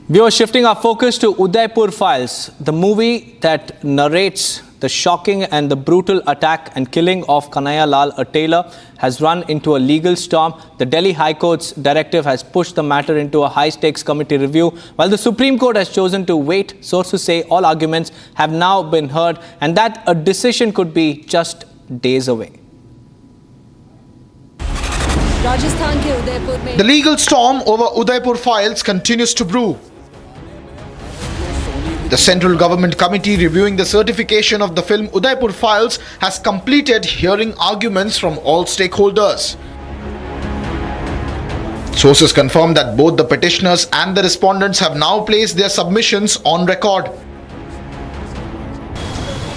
We are shifting our focus to Udaipur Files, the movie that narrates the shocking and the brutal attack and killing of Kanhaiya Lal, a tailor, has run into a legal storm. The Delhi High Court's directive has pushed the matter into a high-stakes committee review, while the Supreme Court has chosen to wait. Sources say all arguments have now been heard and that a decision could be just days away. The legal storm over Udaipur Files continues to brew. The Central Government Committee reviewing the certification of the film Udaipur Files has completed hearing arguments from all stakeholders. Sources confirm that both the petitioners and the respondents have now placed their submissions on record.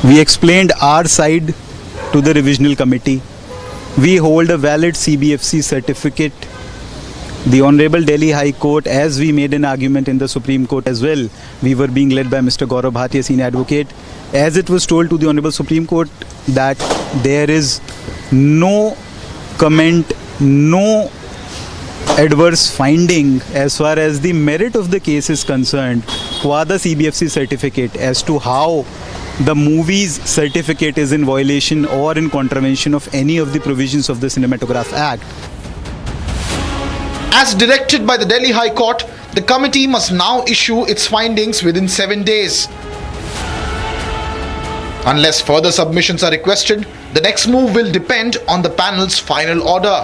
We explained our side to the revisional committee. We hold a valid CBFC certificate. The Honorable Delhi High Court, as we made an argument in the Supreme Court as well, we were being led by Mr. Gaurav Bhatia, senior advocate, as it was told to the Honorable Supreme Court that there is no comment, no adverse finding as far as the merit of the case is concerned qua the CBFC certificate as to how the movie's certificate is in violation or in contravention of any of the provisions of the Cinematograph Act. As directed by the Delhi High Court, the committee must now issue its findings within 7 days. Unless further submissions are requested, the next move will depend on the panel's final order.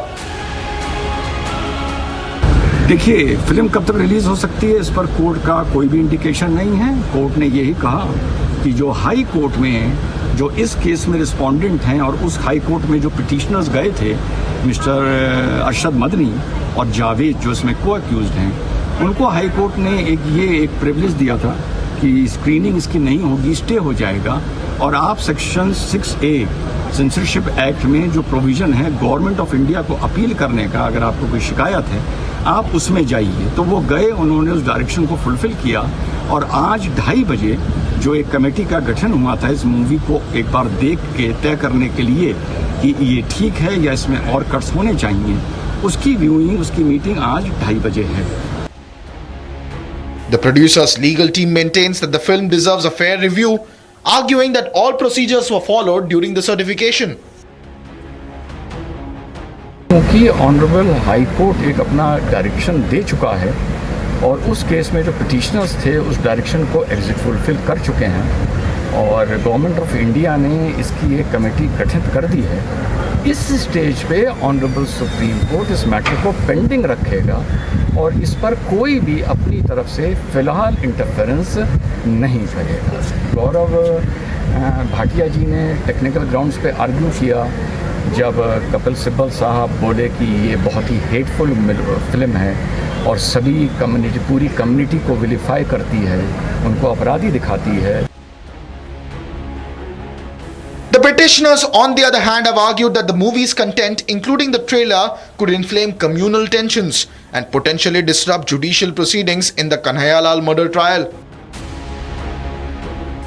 देखिए, film कब तक release हो सकती है इस पर court का कोई भी इंडिकेशन नहीं है। कोर्ट ने यही कहा कि जो हाई कोर्ट में जो इस केस में रिस्पोंडेंट हैं और उस हाई कोर्ट में जो पिटिशनर्स गए थे, मिस्टर अरशद मदनी और जावेद जो इसमें को अक्यूज्ड हैं, उनको हाई कोर्ट ने एक प्रिविलेज दिया था कि स्क्रीनिंग इसकी नहीं होगी, स्टे हो जाएगा और आप सेक्शन 6A सेंसरशिप एक्ट में जो प्रोविज़न है गवर्नमेंट ऑफ इंडिया को अपील करने का, अगर आपको कोई शिकायत है आप उसमें जाइए। तो वो गए, उन्होंने उस डायरेक्शन को फुलफिल किया और आज 2:30 बजे जो एक कमेटी का गठन हुआ था इस मूवी को एक बार देख के तय करने के लिए कि ये ठीक है या इसमें और कट्स होने चाहिए, उसकी व्यूइंग, उसकी मीटिंग आज 2:30 बजे है। The producer's legal team maintains that the film deserves a fair review, arguing that all procedures were followed during the certification. क्योंकि ऑनरेबल हाई कोर्ट एक अपना डायरेक्शन दे चुका है और उस केस में जो पिटिशनर्स थे उस डायरेक्शन को फुलफिल कर चुके हैं और गवर्नमेंट ऑफ इंडिया ने इसकी एक कमेटी गठित कर दी है। इस स्टेज पे ऑनरेबल सुप्रीम कोर्ट इस मैटर को पेंडिंग रखेगा और इस पर कोई भी अपनी तरफ से फ़िलहाल इंटरफेरेंस नहीं करेगा। गौरव भाटिया जी ने टेक्निकल ग्राउंड्स पे आर्ग्यू किया जब कपिल सिब्बल साहब बोले कि ये बहुत ही हेटफुल फिल्म है और सभी कम्युनिटी, पूरी कम्युनिटी को विलिफाई करती है, उनको अपराधी दिखाती है। The petitioners, on the other hand, have argued that the movie's content, including the trailer, could inflame communal tensions and potentially disrupt judicial proceedings in the Kanhaiya Lal murder trial.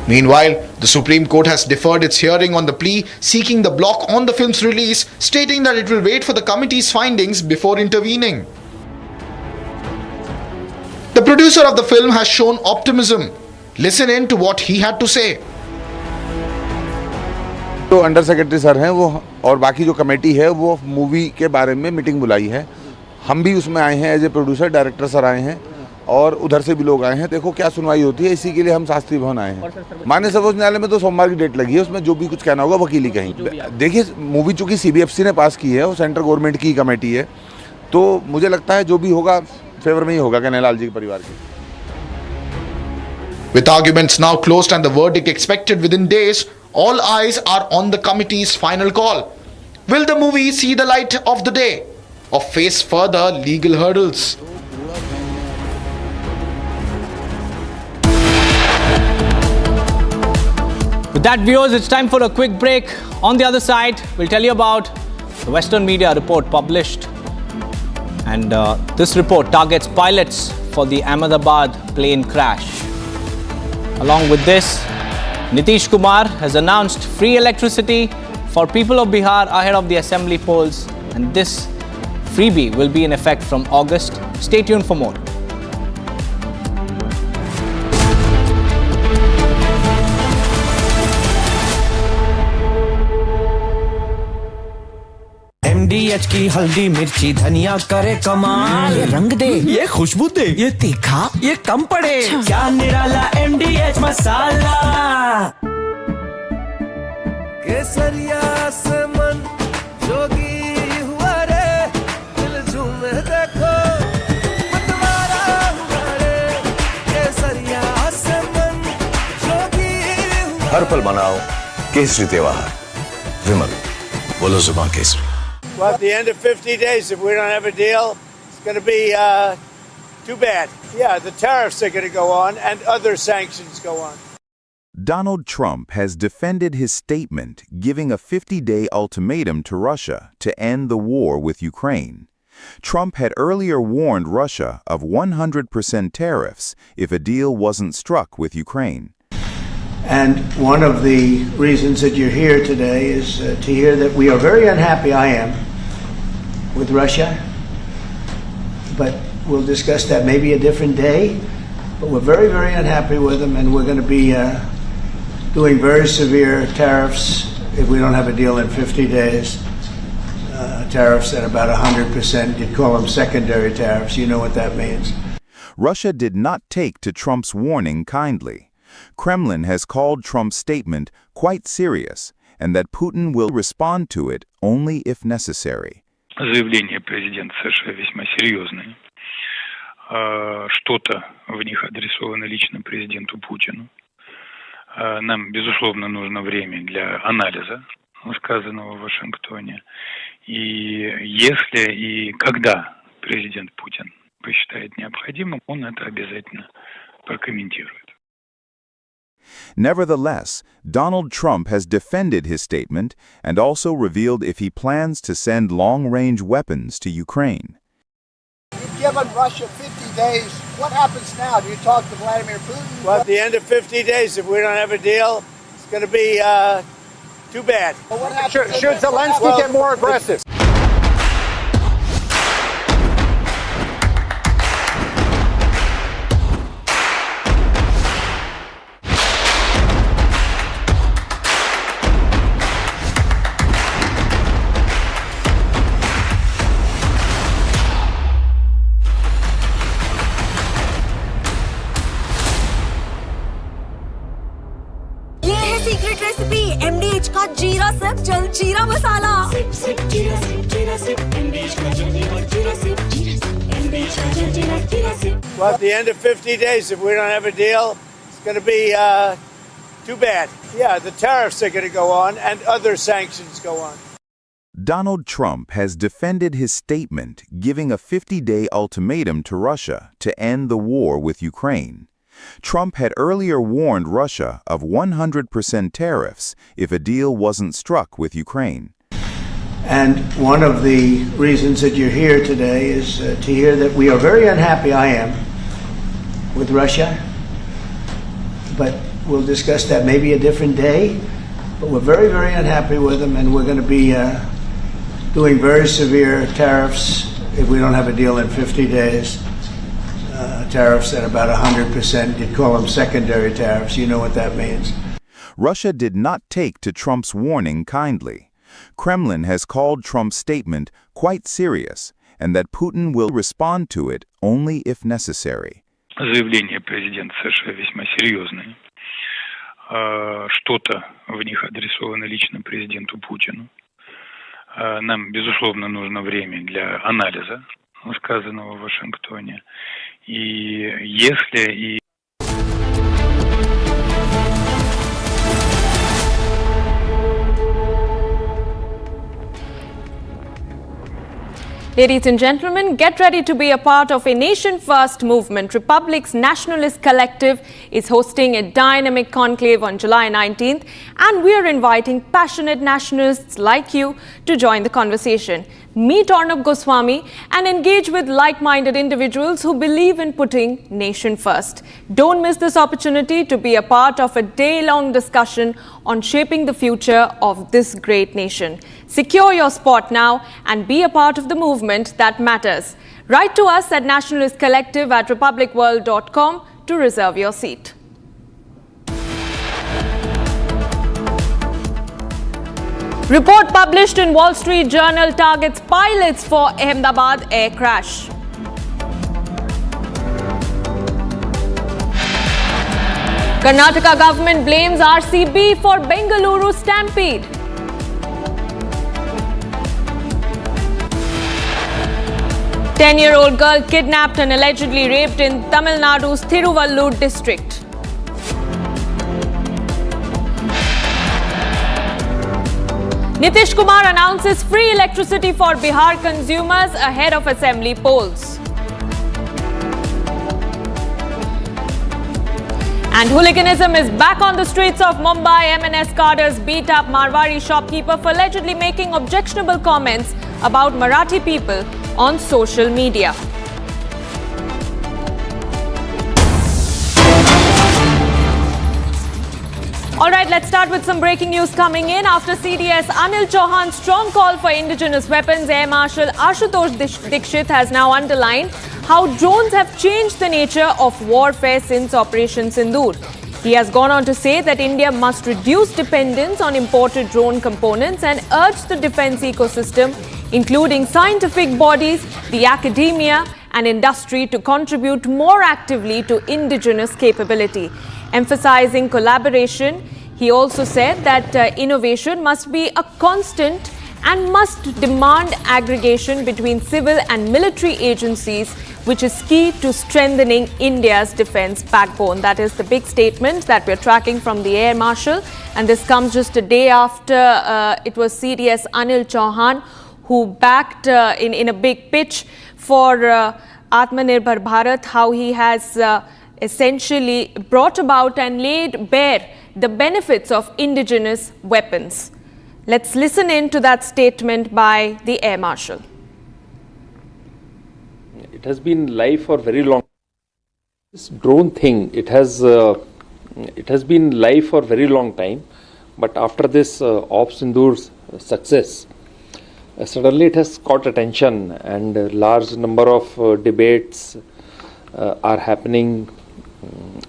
Meanwhile, the Supreme Court has deferred its hearing on the plea, seeking the block on the film's release, stating that it will wait for the committee's findings before intervening. The producer of the film has shown optimism. Listen in to what he had to say. तो under secretary sir हैं वो और बाकी जो committee है वो movie के बारे में मीटिंग बुलाई है। हम भी उसमें आए हैं as a producer, director sir आए हैं और उधर से भी लोग आए हैं। देखो क्या सुनवाई होती है, इसी के लिए हम शास्त्री भवन आए हैं। माननीय सर्वोच्च न्यायालय में तो सोमवार की डेट लगी है, उसमें जो भी कुछ कहना होगा वकील ही कहीं। देखिए मूवी चूँकि CBFC ने पास की है, वो सेंट्रल गवर्नमेंट की कमेटी है, तो मुझे लगता है जो भी होगा फेवर में ही होगा कन्हैयालाल जी के परिवार के। With arguments now closed and the verdict expected within days, all eyes are on the committee's final call. Will the movie see the light of the day or face further legal hurdles? With that, viewers, it's time for a quick break. On the other side, we'll tell you about the Western media report published. And this report targets pilots for the Ahmedabad plane crash. Along with this, Nitish Kumar has announced free electricity for people of Bihar ahead of the assembly polls, and this freebie will be in effect from August. Stay tuned for more. MDH की हल्दी मिर्ची धनिया करे कमाल, ये रंग दे, ये खुशबू दे, ये तीखा, ये कम पड़े, क्या निराला MDH मसाला। केसरिया से मन जोगी हुआ रे, दिल झूमे देखो मतवारा हुआ रे, केसरिया से मन जोगी हुआ। हर पल मनाओ केसरी त्योहार। विमल, बोलो जुबान Kesari. Well, at the end of 50 days, if we don't have a deal, it's going to be too bad. Yeah, the tariffs are going to go on and other sanctions go on. Donald Trump has defended his statement giving a 50-day ultimatum to Russia to end the war with Ukraine. Trump had earlier warned Russia of 100% tariffs if a deal wasn't struck with Ukraine. And one of the reasons that you're here today is to hear that we are very unhappy, I am, with Russia. But we'll discuss that maybe a different day. But we're very, very unhappy with them, and we're going to be doing very severe tariffs if we don't have a deal in 50 days. Tariffs at about 100%. You'd call them secondary tariffs. You know what that means. Russia did not take to Trump's warning kindly. Kremlin has called Trump's statement quite serious and that Putin will respond to it only if necessary. Заявления президента США весьма серьезные. Что-то в них адресовано лично президенту Путину. Нам, безусловно, нужно время для анализа сказанного в Вашингтоне. И если и когда президент Путин посчитает необходимым, он это обязательно прокомментирует. Nevertheless, Donald Trump has defended his statement and also revealed if he plans to send long-range weapons to Ukraine. You've given Russia 50 days. What happens now? Do you talk to Vladimir Putin? Well, at the end of 50 days, if we don't have a deal, it's going to be too bad. Well, what happens? Should Zelensky get more aggressive? Secret recipe MDH का जीरा SIP जल जीरा मसाला। SIP SIP जीरा SIP MDH का जल जीरा SIP MDH का जल जीरा SIP. Well, at the end of 50 days, if we don't have a deal, it's going to be too bad. Yeah, the tariffs are going to go on and other sanctions go on. Donald Trump has defended his statement giving a 50-day ultimatum to Russia to end the war with Ukraine. Trump had earlier warned Russia of 100% tariffs if a deal wasn't struck with Ukraine. And one of the reasons that you're here today is to hear that we are very unhappy, I am, with Russia. But we'll discuss that maybe a different day. But we're very, very unhappy with them, and we're going to be doing very severe tariffs if we don't have a deal in 50 days. Tariffs at about 100%. You'd call them secondary tariffs. You know what that means. Russia did not take to Trump's warning kindly. Kremlin has called Trump's statement quite serious, and that Putin will respond to it only if necessary. Заявления президента США весьма серьезные. Что-то в них адресовано лично президенту Путину. Нам, безусловно, нужно время для анализа сказанного в Вашингтоне. И если Ladies and gentlemen, get ready to be a part of a nation-first movement. Republic's Nationalist Collective is hosting a dynamic conclave on July 19th, and we are inviting passionate nationalists like you to join the conversation. Meet Arnab Goswami and engage with like-minded individuals who believe in putting nation first. Don't miss this opportunity to be a part of a day-long discussion on shaping the future of this great nation. Secure your spot now and be a part of the movement that matters. Write to us at nationalistcollective@republicworld.com to reserve your seat. Report published in Wall Street Journal targets pilots for Ahmedabad air crash. Karnataka government blames RCB for Bengaluru stampede. Ten-year-old girl kidnapped and allegedly raped in Tamil Nadu's Thiruvallur district. Nitish Kumar announces free electricity for Bihar consumers ahead of assembly polls. And hooliganism is back on the streets of Mumbai. M&S cadres beat up Marwari shopkeeper for allegedly making objectionable comments about Marathi people on social media. All right, let's start with some breaking news coming in. After CDS Anil Chauhan's strong call for indigenous weapons, Air Marshal Ashutosh Dikshit has now underlined how drones have changed the nature of warfare since Operation Sindoor. He has gone on to say that India must reduce dependence on imported drone components and urge the defense ecosystem, including scientific bodies, the academia and industry, to contribute more actively to indigenous capability. Emphasizing collaboration, he also said that innovation must be a constant and must demand aggregation between civil and military agencies, which is key to strengthening India's defense backbone. That is the big statement that we're tracking from the Air Marshal. And this comes just a day after it was CDS Anil Chauhan who backed in a big pitch for Atmanirbhar Bharat, how he has essentially brought about and laid bare the benefits of indigenous weapons. Let's listen in to that statement by the Air Marshal. It has been live for very long. This drone thing, it has been live for very long time, but after this Op Sindoor's success, suddenly it has caught attention, and a large number of debates are happening,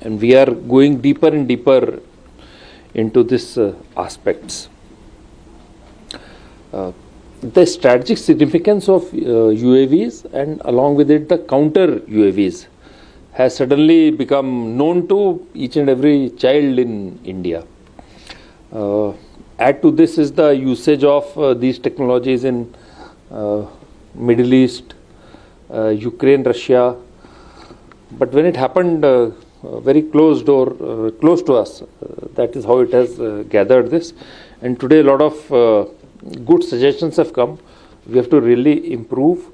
and we are going deeper and deeper into these aspects. The strategic significance of UAVs and along with it the counter UAVs has suddenly become known to each and every child in India. Add to this is the usage of these technologies in Middle East, Ukraine, Russia. But when it happened very close to us, that is how it has gathered this. And today a lot of good suggestions have come. We have to really improve.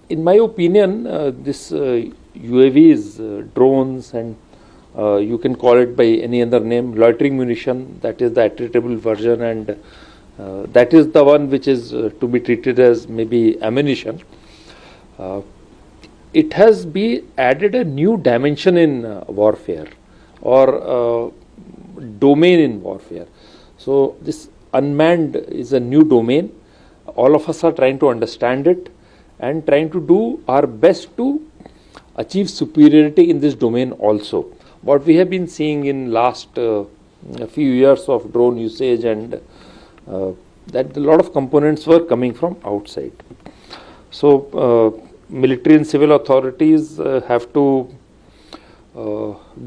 In my opinion, this UAVs, drones, and you can call it by any other name, loitering munition, that is the attritable version, and that is the one which is to be treated as maybe ammunition. It has been added a new dimension in warfare. or domain in warfare. So this unmanned is a new domain. All of us are trying to understand it and trying to do our best to achieve superiority in this domain also. What we have been seeing in last a few years of drone usage, and that a lot of components were coming from outside. So military and civil authorities have to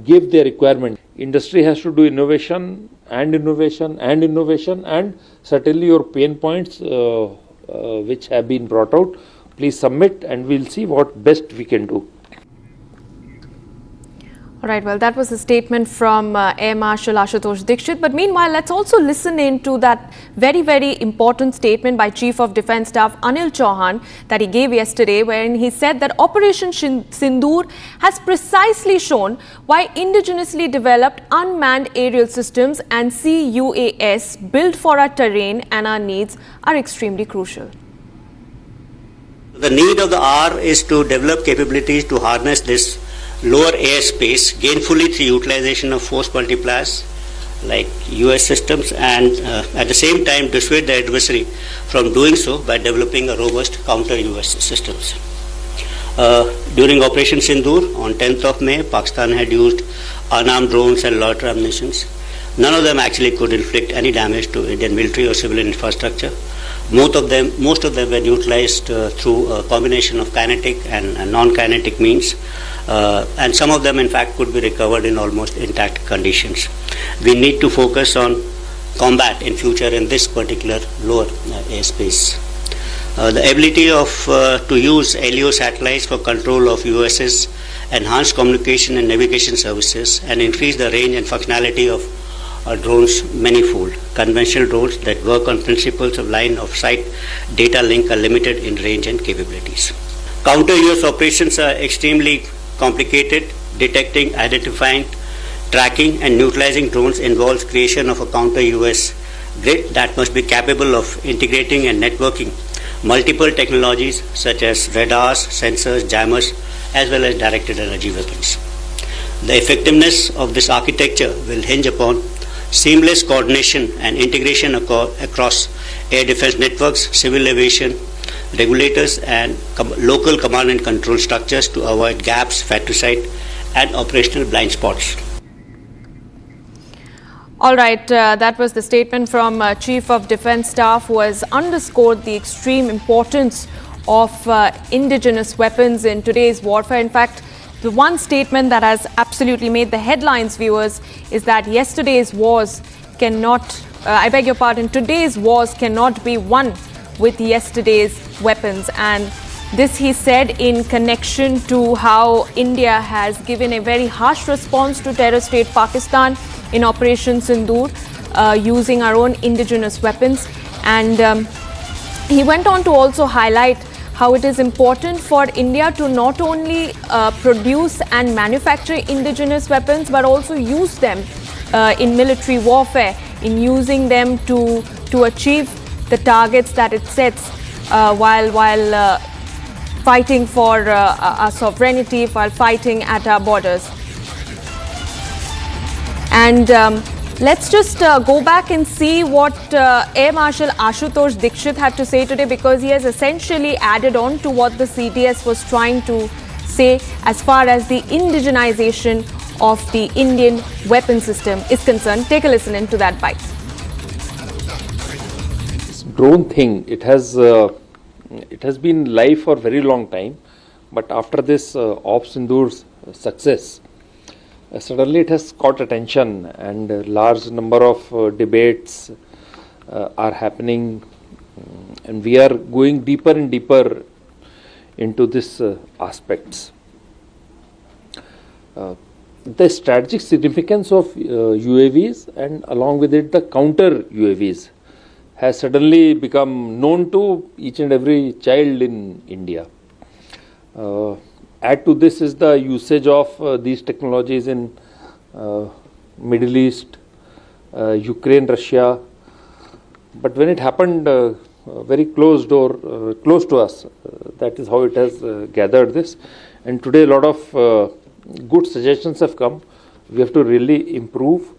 give their requirement. Industry has to do innovation and innovation and innovation, and certainly your pain points which have been brought out, please submit and we'll see what best we can do. All right, well, that was a statement from Air Marshal Ashutosh Dikshit. But meanwhile, let's also listen in to that very, very important statement by Chief of Defence Staff Anil Chauhan that he gave yesterday, wherein he said that Operation Sindoor has precisely shown why indigenously developed unmanned aerial systems and CUAS built for our terrain and our needs are extremely crucial. The need of the hour is to develop capabilities to harness this lower airspace gainfully through utilization of force multipliers like US systems, and at the same time dissuade the adversary from doing so by developing a robust counter US systems. During Operation Sindoor on 10th of May, Pakistan had used unarmed drones and loiter ammunitions. None of them actually could inflict any damage to Indian military or civilian infrastructure. Most of them were utilized through a combination of kinetic and non-kinetic means, and some of them in fact could be recovered in almost intact conditions. We need to focus on combat in future in this particular lower airspace. The ability to use LEO satellites for control of USS, enhance communication and navigation services, and increase the range and functionality of drones manifold. Conventional drones that work on principles of line of sight data link are limited in range and capabilities. Counter US operations are extremely complicated. Detecting, identifying, tracking and neutralizing drones involves creation of a counter US grid that must be capable of integrating and networking multiple technologies such as radars, sensors, jammers, as well as directed energy weapons. The effectiveness of this architecture will hinge upon seamless coordination and integration across air defense networks, civil aviation, regulators and local command and control structures to avoid gaps, fratricide and operational blind spots. All right, that was the statement from Chief of Defence Staff, who has underscored the extreme importance of indigenous weapons in today's warfare. In fact, the one statement that has absolutely made the headlines, viewers, is that yesterday's wars cannot, today's wars cannot be won with yesterday's weapons. And this he said in connection to how India has given a very harsh response to terror state Pakistan in Operation Sindoor using our own indigenous weapons. And he went on to also highlight how it is important for India to not only produce and manufacture indigenous weapons, but also use them in military warfare, in using them to achieve the targets that it sets while fighting for our sovereignty, while fighting at our borders. And let's just go back and see what Air Marshal Ashutosh Dikshit had to say today, because he has essentially added on to what the CDS was trying to say as far as the indigenization of the Indian weapon system is concerned. Take a listen into that bite. This drone thing, it has been live for a very long time, but after this Op Sindoor's success, suddenly it has caught attention, and a large number of debates are happening, and we are going deeper and deeper into this aspects. The strategic significance of UAVs and along with it the counter UAVs has suddenly become known to each and every child in India. Add to this is the usage of these technologies in Middle East, Ukraine, Russia. But when it happened very close to us, that is how it has gathered this. And today a lot of good suggestions have come We have to really improve.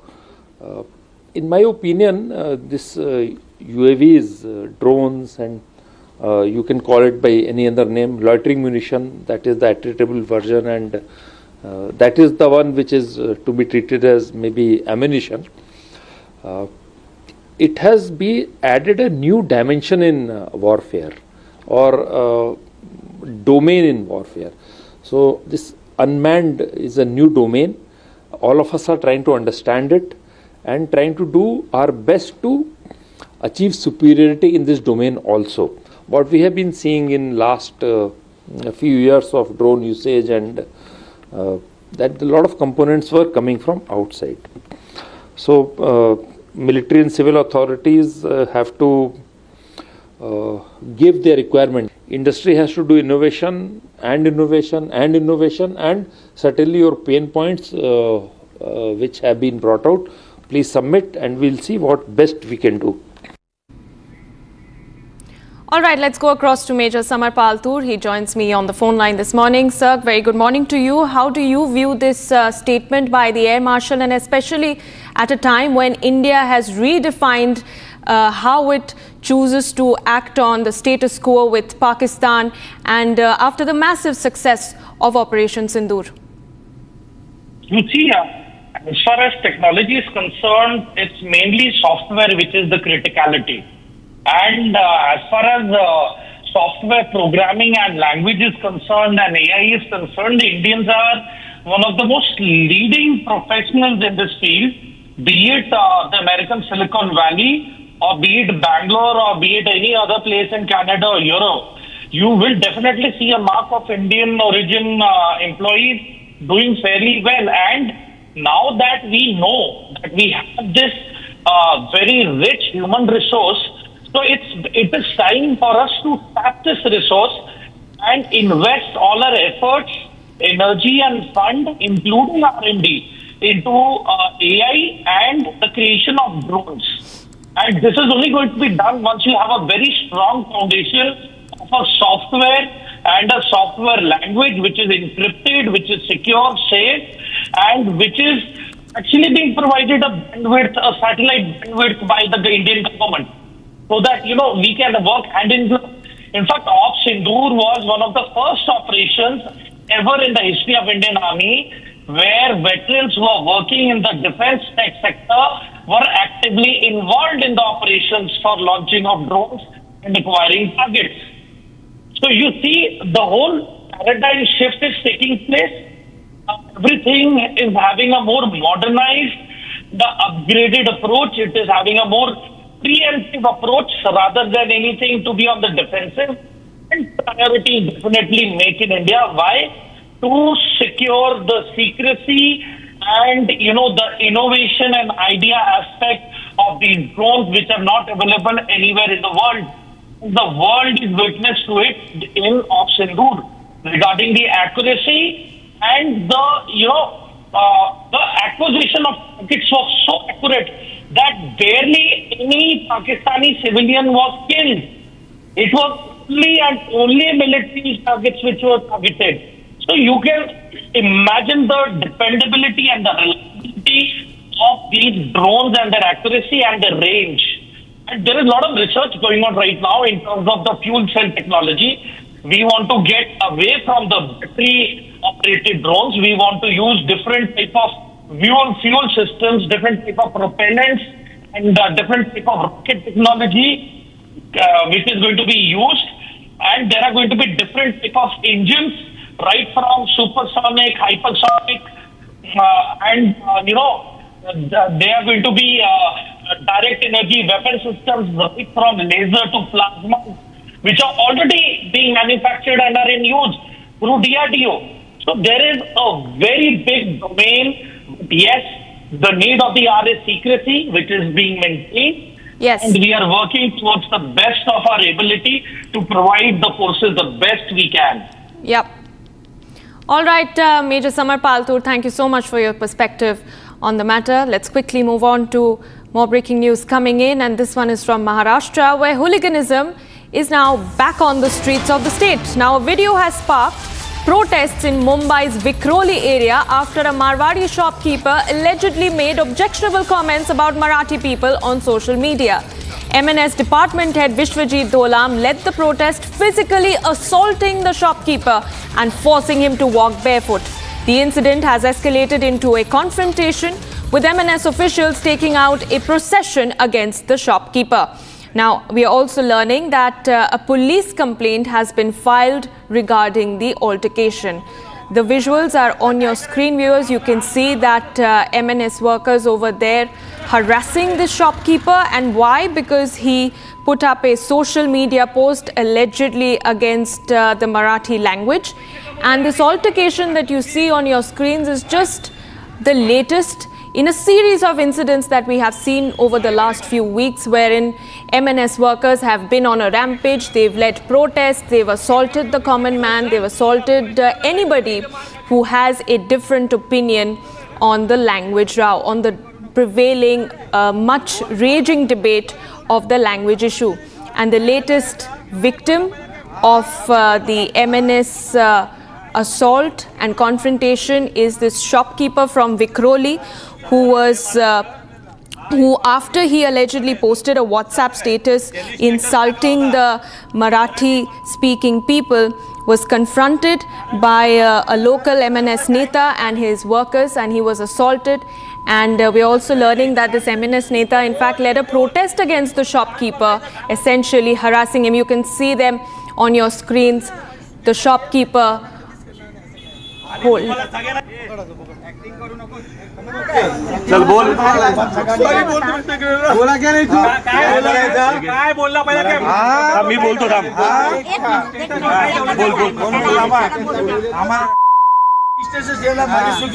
In my opinion, this UAVs, drones, and you can call it by any other name, loitering munition, that is the attritable version, and that is the one which is to be treated as maybe ammunition. It has been added a new dimension in warfare, or domain in warfare. So this unmanned is a new domain. All of us are trying to understand it and trying to do our best to achieve superiority in this domain also. What we have been seeing in last a few years of drone usage, and that a lot of components were coming from outside. So military and civil authorities have to give their requirement. Industry has to do innovation and innovation and innovation, and certainly your pain points which have been brought out, please submit and we'll see what best we can do. All right, let's go across to Major Samar Paltur. He joins me on the phone line this morning. Sir, very good morning to you. How do you view this statement by the Air Marshal, and especially at a time when India has redefined how it chooses to act on the status quo with Pakistan, and after the massive success of Operation Sindoor? You see, as far as technology is concerned, it's mainly software which is the criticality. And as far as software programming and language is concerned and AI is concerned, the Indians are one of the most leading professionals in this field, be it the American Silicon Valley, or be it Bangalore, or be it any other place in Canada or Europe. You will definitely see a mark of Indian origin employees doing fairly well. And now that we know that we have this very rich human resource, so it is time for us to tap this resource and invest all our efforts, energy and fund, including R&D, into AI and the creation of drones. And this is only going to be done once you have a very strong foundation of a software and a software language which is encrypted, which is secure, safe, and which is actually being provided a bandwidth, a satellite bandwidth by the Indian government, so that, we can work hand in glove. In fact, Op Sindoor was one of the first operations ever in the history of Indian Army where veterans who are working in the defense tech sector were actively involved in the operations for launching of drones and acquiring targets. So you see, the whole paradigm shift is taking place. Everything is having a more modernized, the upgraded approach. It is having a more preemptive approach rather than anything to be on the defensive. And priority definitely Make in India. Why? To secure the secrecy and, the innovation and idea aspect of these drones, which are not available anywhere in the world. The world is witness to it in Op Sindoor regarding the accuracy and the acquisition of targets was so accurate that barely any Pakistani civilian was killed. It was only military targets which were targeted. So you can imagine the dependability and the reliability of these drones and their accuracy and their range. And there is a lot of research going on right now in terms of the fuel cell technology. We want to get away from the battery-operated drones. We want to use different type of fuel systems, different type of propellants, and different type of rocket technology which is going to be used. And there are going to be different type of engines, right from supersonic, hypersonic, and they are going to be direct energy weapon systems, right from laser to plasma, which are already being manufactured and are in use through DRDO. So there is a very big domain. Yes, the need of the hour is secrecy, which is being maintained. Yes. And we are working towards the best of our ability to provide the forces the best we can. Yep. All right, Major Samar Paltur, thank you so much for your perspective on the matter. Let's quickly move on to more breaking news coming in, and this one is from Maharashtra, where hooliganism is now back on the streets of the state. Now, a video has sparked protests in Mumbai's Vikhroli area after a Marwadi shopkeeper allegedly made objectionable comments about Marathi people on social media. MNS department head Vishwajit Dolam led the protest, physically assaulting the shopkeeper and forcing him to walk barefoot. The incident has escalated into a confrontation, with MNS officials taking out a procession against the shopkeeper. Now, we are also learning that a police complaint has been filed regarding the altercation. The visuals are on your screen, viewers. You can see that MNS workers over there harassing the shopkeeper. And why? Because he put up a social media post allegedly against the Marathi language. And this altercation that you see on your screens is just the latest in a series of incidents that we have seen over the last few weeks, wherein MNS workers have been on a rampage. They've led protests, they've assaulted the common man, they've assaulted anybody who has a different opinion on the language row, on the prevailing much raging debate of the language issue. And the latest victim of the MNS assault and confrontation is this shopkeeper from Vikhroli, who after he allegedly posted a WhatsApp status insulting the Marathi speaking people, was confronted by a local MNS Neta and his workers, and he was assaulted. And we're also learning that this MNS Neta in fact led a protest against the shopkeeper, essentially harassing him. You can see them on your screens. The shopkeeper चल बोल बोला क्या नहीं तू काय बोलला पहिला काय मी बोलतो थांब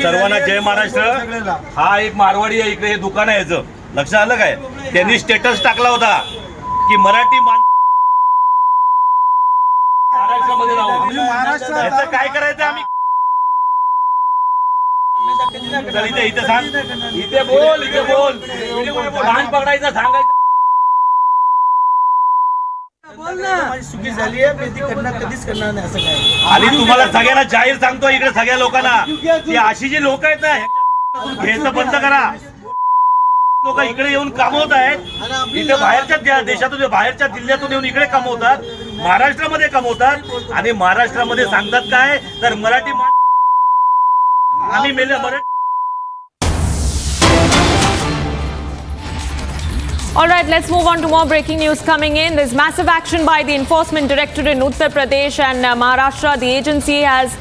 सर्वांना जय महाराष्ट्र. हा एक मारवाडी आहे, इकडे हे दुकान आहे याचं. लक्षात आलं काय? त्यांनी स्टेटस टाकला होता की मराठी महाराष्ट्रामध्ये राहू. याचं काय करायचं आम्ही इथे सांग, इथे बोल, इथे बोल. कान पकडायचं, सांगायचं. चुकी झाली आहे, ती करणार कधीच करणार नाही असं काय. आणि तुम्हाला सगळ्यांना जाहीर सांगतो, इकडे सगळ्या लोकांना, की अशी जी लोक आहेत ना, घ्यायचं बंद करा. लोक इकडे येऊन कामवत आहेत, इथे बाहेरच्या देशातून बाहेरच्या जिल्ह्यातून येऊन इकडे कमवतात, महाराष्ट्रामध्ये कमवतात. आणि महाराष्ट्रामध्ये सांगतात काय, तर Marathi All right, let's move on to more breaking news coming in. There's massive action by the Enforcement Directorate in Uttar Pradesh and Maharashtra. The agency has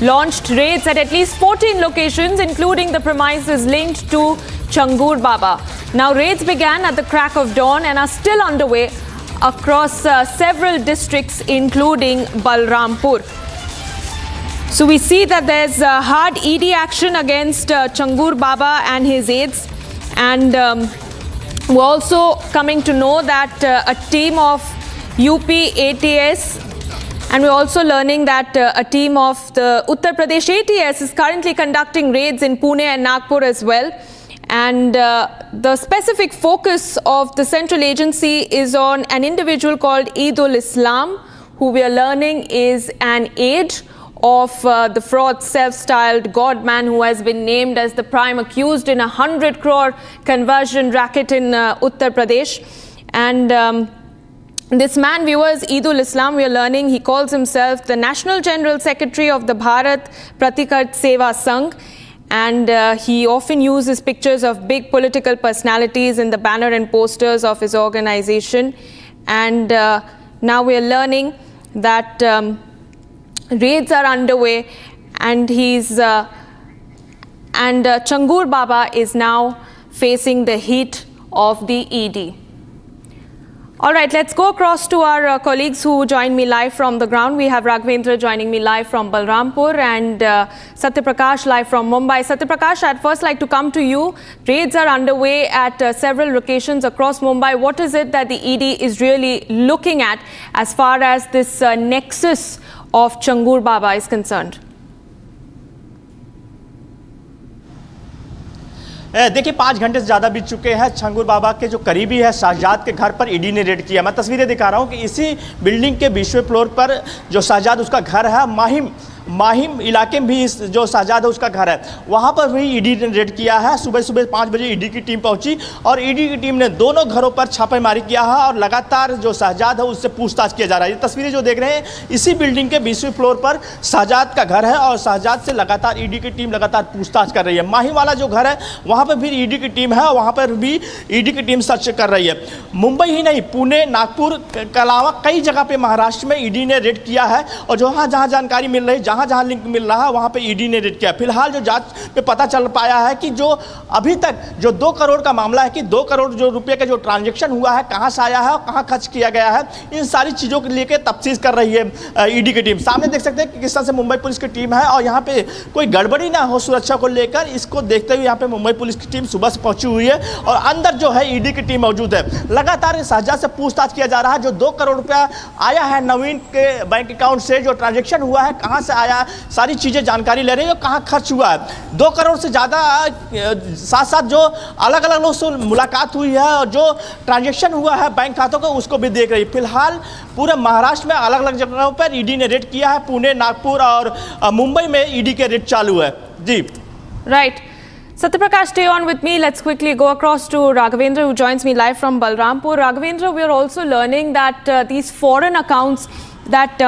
launched raids at least 14 locations, including the premises linked to Changur Baba. Now, raids began at the crack of dawn and are still underway across several districts, including Balrampur. So we see that there's hard ED action against Changur Baba and his aides. And we're also coming to know that a team of UP ATS, and we're also learning that a team of the Uttar Pradesh ATS is currently conducting raids in Pune and Nagpur as well. And the specific focus of the central agency is on an individual called Eidul Islam, who we are learning is an aide of the fraud self-styled godman, who has been named as the prime accused in a 100 crore conversion racket in Uttar Pradesh. And this man, viewers, Eidul Islam, we are learning, he calls himself the National General Secretary of the Bharat Pratikart Seva Sangh. And he often uses pictures of big political personalities in the banner and posters of his organization. And now we are learning that raids are underway, and Changur Baba is now facing the heat of the ED. All right, let's go across to our colleagues who join me live from the ground. We have Raghavendra joining me live from Balrampur and Satyaprakash live from Mumbai. Satyaprakash, I'd first like to come to you. Raids are underway at several locations across Mumbai. What is it that the ED is really looking at as far as this nexus of Changur Baba is concerned? देखिए 5 घंटे से ज़्यादा बीत चुके हैं। छंगूर बाबा के जो करीबी है शहजाद के घर पर ईडी ने रेड किया। मैं तस्वीरें दिखा रहा हूं कि इसी बिल्डिंग के 20वें फ्लोर पर जो शहजाद उसका घर है, माहिम माहिम इलाके में भी जो शहजाद है उसका घर है, वहाँ पर भी ईडी ने रेड किया है। सुबह सुबह 5 बजे ईडी की टीम पहुंची और ईडी की टीम ने दोनों घरों पर छापेमारी किया है और लगातार जो शहजाद है उससे पूछताछ किया जा रहा है। ये तस्वीरें जो देख रहे हैं, इसी बिल्डिंग के 20वें फ्लोर पर शहजाद का घर है और शहजाद से लगातार ईडी की टीम लगातार पूछताछ कर रही है। माहिम वाला जो घर है वहाँ पर भी ईडी की टीम है और वहाँ पर भी ईडी की टीम सर्च कर रही है। मुंबई ही नहीं, पुणे, नागपुर के अलावा कई जगह पे महाराष्ट्र में ईडी ने रेड किया है और जहाँ जहाँ जानकारी मिल रही है, जहाँ जहाँ लिंक मिल रहा है, वहाँ पे ईडी ने रेड किया। फिलहाल जो जांच पे पता चल पाया है कि जो अभी तक जो 2 करोड़ का मामला है कि 2 करोड़ जो रुपये का जो ट्रांजैक्शन हुआ है, कहाँ से आया है और कहाँ खर्च किया गया है, इन सारी चीज़ों को लेकर तफ्तीश कर रही है ईडी की टीम। सामने देख सकते हैं कि किस तरह से मुंबई पुलिस की टीम है और यहाँ पे कोई गड़बड़ी ना हो सुरक्षा को लेकर, इसको देखते हुए यहाँ पे मुंबई पुलिस की टीम सुबह से पहुंची हुई है और अंदर जो है ईडी की टीम मौजूद है। लगातार शहजाद से पूछताछ किया जा रहा है। जो 2 करोड़ रुपया आया है नवीन के बैंक अकाउंट से, जो ट्रांजेक्शन हुआ है, कहाँ से आया, सारी चीज़ें जानकारी ले रही है और कहाँ खर्च हुआ है। 2 करोड़ से ज़्यादा साथ साथ जो अलग अलग लोग से मुलाकात हुई है और जो ट्रांजेक्शन हुआ है बैंक खातों का, उसको भी देख रही है। फिलहाल पूरे महाराष्ट्र में अलग अलग जगहों पर ईडी ने रेड किया है। पुणे, नागपुर और मुंबई में ईडी के रेड चालू है। जी right. Satyaprakash, stay on with me. Let's quickly go across to Raghavendra, who joins me live from Balrampur. Raghavendra, we are also learning that these foreign accounts that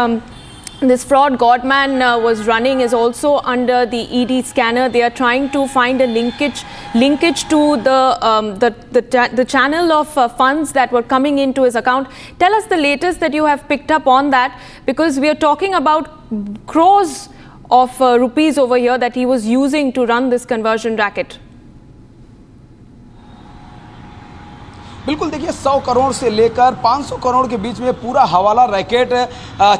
this fraud godman was running is also under the ED scanner. They are trying to find a linkage to the channel of funds that were coming into his account. Tell us the latest that you have picked up on that, because we are talking about crores of rupees over here that he was using to run this conversion racket. बिल्कुल, देखिए 100 करोड़ से लेकर 500 करोड़ के बीच में पूरा हवाला racket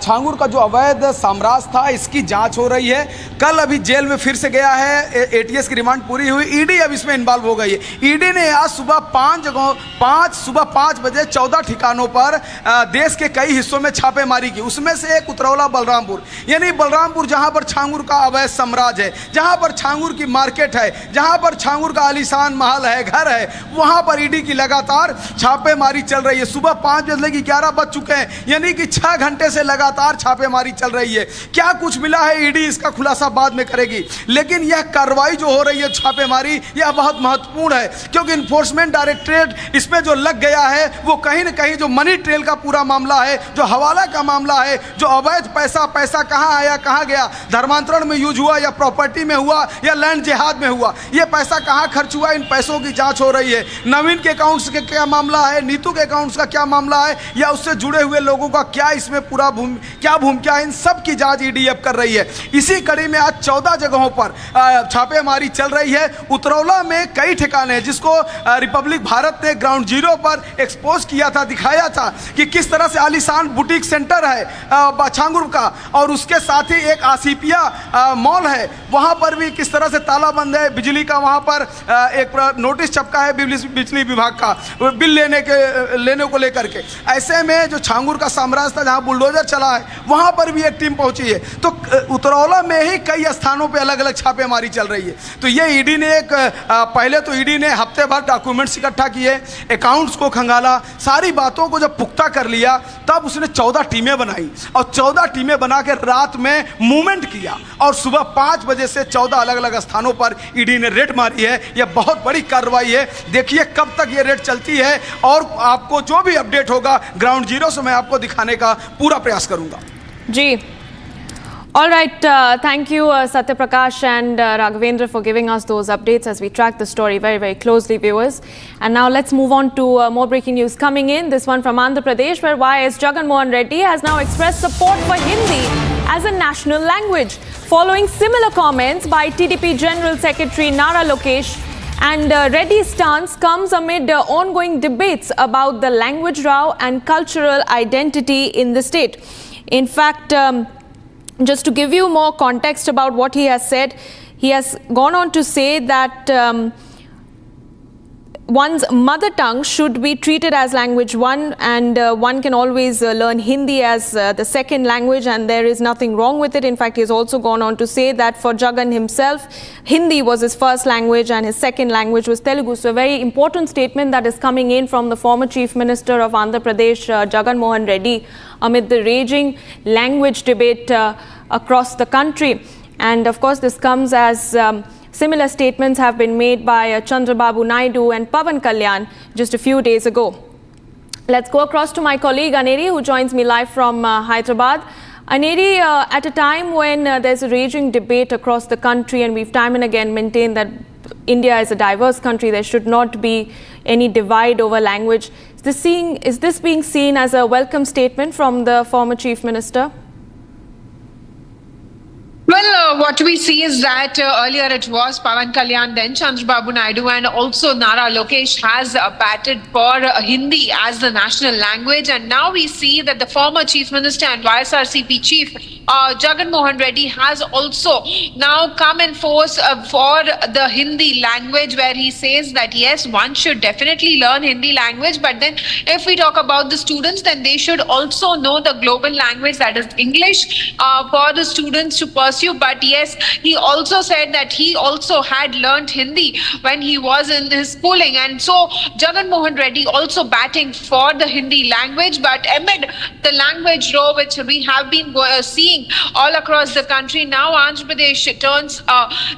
Changur का जो अवैध साम्राज्य था, इसकी जांच हो रही है। कल अभी जेल में फिर से गया है, एटीएस की रिमांड पूरी हुई, ईडी अब इसमें इन्वॉल्व हो गई है। ईडी ने आज सुबह 5 बजे 14 ठिकानों पर देश के कई हिस्सों में छापेमारी की। उसमें से एक उतरौला बलरामपुर, यानी बलरामपुर जहां पर छांगुर का अवैध साम्राज्य है, जहां पर छांगुर की मार्केट है, जहां पर छांगुर का आलीशान महल है, घर है, वहां पर ईडी की लगातार छापेमारी चल रही है। सुबह 5 बजे लगी 11 बज चुके हैं, यानी कि 6 घंटे से लगातार छापेमारी चल रही है। क्या कुछ मिला है, ईडी इसका खुलासा बाद में करेगी, लेकिन यह कार्रवाई जो हो रही है, छापेमारी, यह बहुत महत्वपूर्ण है, क्योंकि इन्फोर्समेंट डायरेक्टरेट इसमें जो लग गया है वो कहीं न कहीं जो मनी ट्रेल का पूरा मामला है, जो हवाला का मामला है, जो अवैध पैसा कहाँ आया, कहाँ गया, धर्मांतरण में यूज हुआ या प्रॉपर्टी में हुआ या लैंड जिहाद में हुआ, यह पैसा कहाँ खर्च हुआ, इन पैसों की जांच हो रही है। नवीन के अकाउंट्स के क्या मामला है, नीतू के अकाउंट्स का क्या मामला है, या उससे जुड़े हुए लोगों का क्या इसमें पूरा भूमिका है, इन सब की जांच ईडी अब कर रही है। इसी कड़ी में आज 14 जगहों पर छापेमारी चल रही है। उतरौला में कई ठिकाने हैं जिसको रिपब्लिक भारत ने ग्राउंड जीरो पर एक्सपोज किया था, दिखाया था कि किस तरह से आलीशान बुटीक सेंटर है छांगुर का, और उसके साथ ही एक आसिपिया मॉल है, वहां पर भी किस तरह से ताला बंद है, बिजली का वहां पर एक नोटिस छपका है बिजली विभाग का बिल लेने को लेकर के। ऐसे में जो छांगुर का साम्राज्य था, जहां बुलडोजर चला है, वहां पर भी एक टीम पहुंची है। तो उतरौला में ही कई स्थानों पे अलग अलग छापेमारी चल रही है। तो ये ईडी ने पहले तो ईडी ने हफ्ते भर डॉक्यूमेंट्स इकट्ठा किए, अकाउंट्स को खंगाला, सारी बातों को जब पुख्ता कर लिया, तब उसने 14 टीमें बनाई और 14 टीमें बना के रात में मूवमेंट किया और सुबह 5 बजे से 14 अलग अलग स्थानों पर ईडी ने रेड मारी है। यह बहुत बड़ी कार्रवाई है। देखिए कब तक ये रेड चलती है और आपको जो भी अपडेट होगा ग्राउंड जीरो से मैं आपको दिखाने का पूरा प्रयास करूंगा। जी, all right, thank you Satyaprakash and Raghavendra for giving us those updates as we track the story very, very closely, viewers. And now let's move on to more breaking news coming in. This one from Andhra Pradesh, where YS Jagan Mohan Reddy has now expressed support for Hindi as a national language, following similar comments by TDP General Secretary Nara Lokesh. And Reddy's stance comes amid ongoing debates about the language row and cultural identity in the state. In fact, just to give you more context about what he has said, he has gone on to say that one's mother tongue should be treated as language one, and one can always learn Hindi as the second language, and there is nothing wrong with it. In fact, he has also gone on to say that for Jagan himself, Hindi was his first language and his second language was Telugu. So a very important statement that is coming in from the former Chief Minister of Andhra Pradesh, Jagan Mohan Reddy, amid the raging language debate across the country. And of course, this comes as similar statements have been made by Chandrababu Naidu and Pawan Kalyan just a few days ago. Let's go across to my colleague Aneri, who joins me live from Hyderabad. Aneri, at a time when there's a raging debate across the country, and we've time and again maintained that India is a diverse country, there should not be any divide over language. Is this being seen as a welcome statement from the former Chief Minister? Well, what we see is that earlier it was Pawan Kalyan, then Chandrababu Naidu, and also Nara Lokesh has batted for Hindi as the national language. And now we see that the former Chief Minister and YSRCP Chief Jagan Mohan Reddy has also now come in force for the Hindi language, where he says that yes, one should definitely learn Hindi language, but then if we talk about the students, then they should also know the global language, that is English, for the students to pursue. But yes, he also said that he also had learnt Hindi when he was in his schooling, and so Jagan Mohan Reddy also batting for the Hindi language. But amid the language row which we have been seeing all across the country, now Andhra Pradesh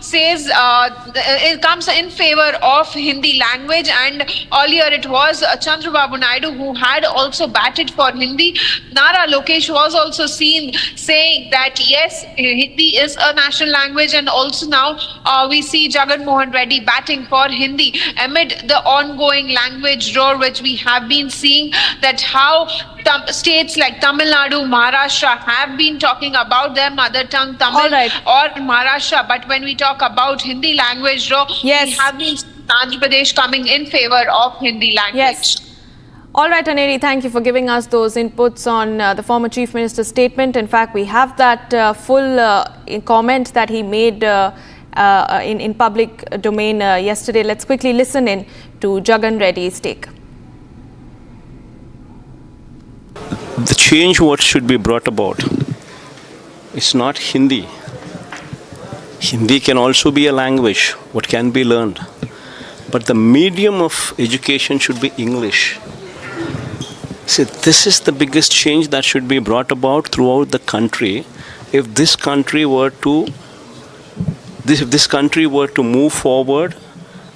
says it comes in favor of Hindi language, and earlier it was Chandrababu Naidu who had also batted for Hindi. Nara Lokesh was also seen saying that yes, Hindi is a national language, and also now we see Jagan Mohan Reddy batting for Hindi amid the ongoing language roar which we have been seeing, that how states like Tamil Nadu, Maharashtra have been talking about their mother tongue Tamil or Maharashtra, but when we talk about Hindi language roar, we have been Andhra Pradesh coming in favor of Hindi language. Yes. All right, Aneri, thank you for giving us those inputs on the former Chief Minister's statement. In fact, we have that full comment that he made in public domain yesterday. Let's quickly listen in to Jagan Reddy's take. The change what should be brought about is not Hindi. Hindi can also be a language, what can be learned. But the medium of education should be English. See, this is the biggest change that should be brought about throughout the country. If this country were to move forward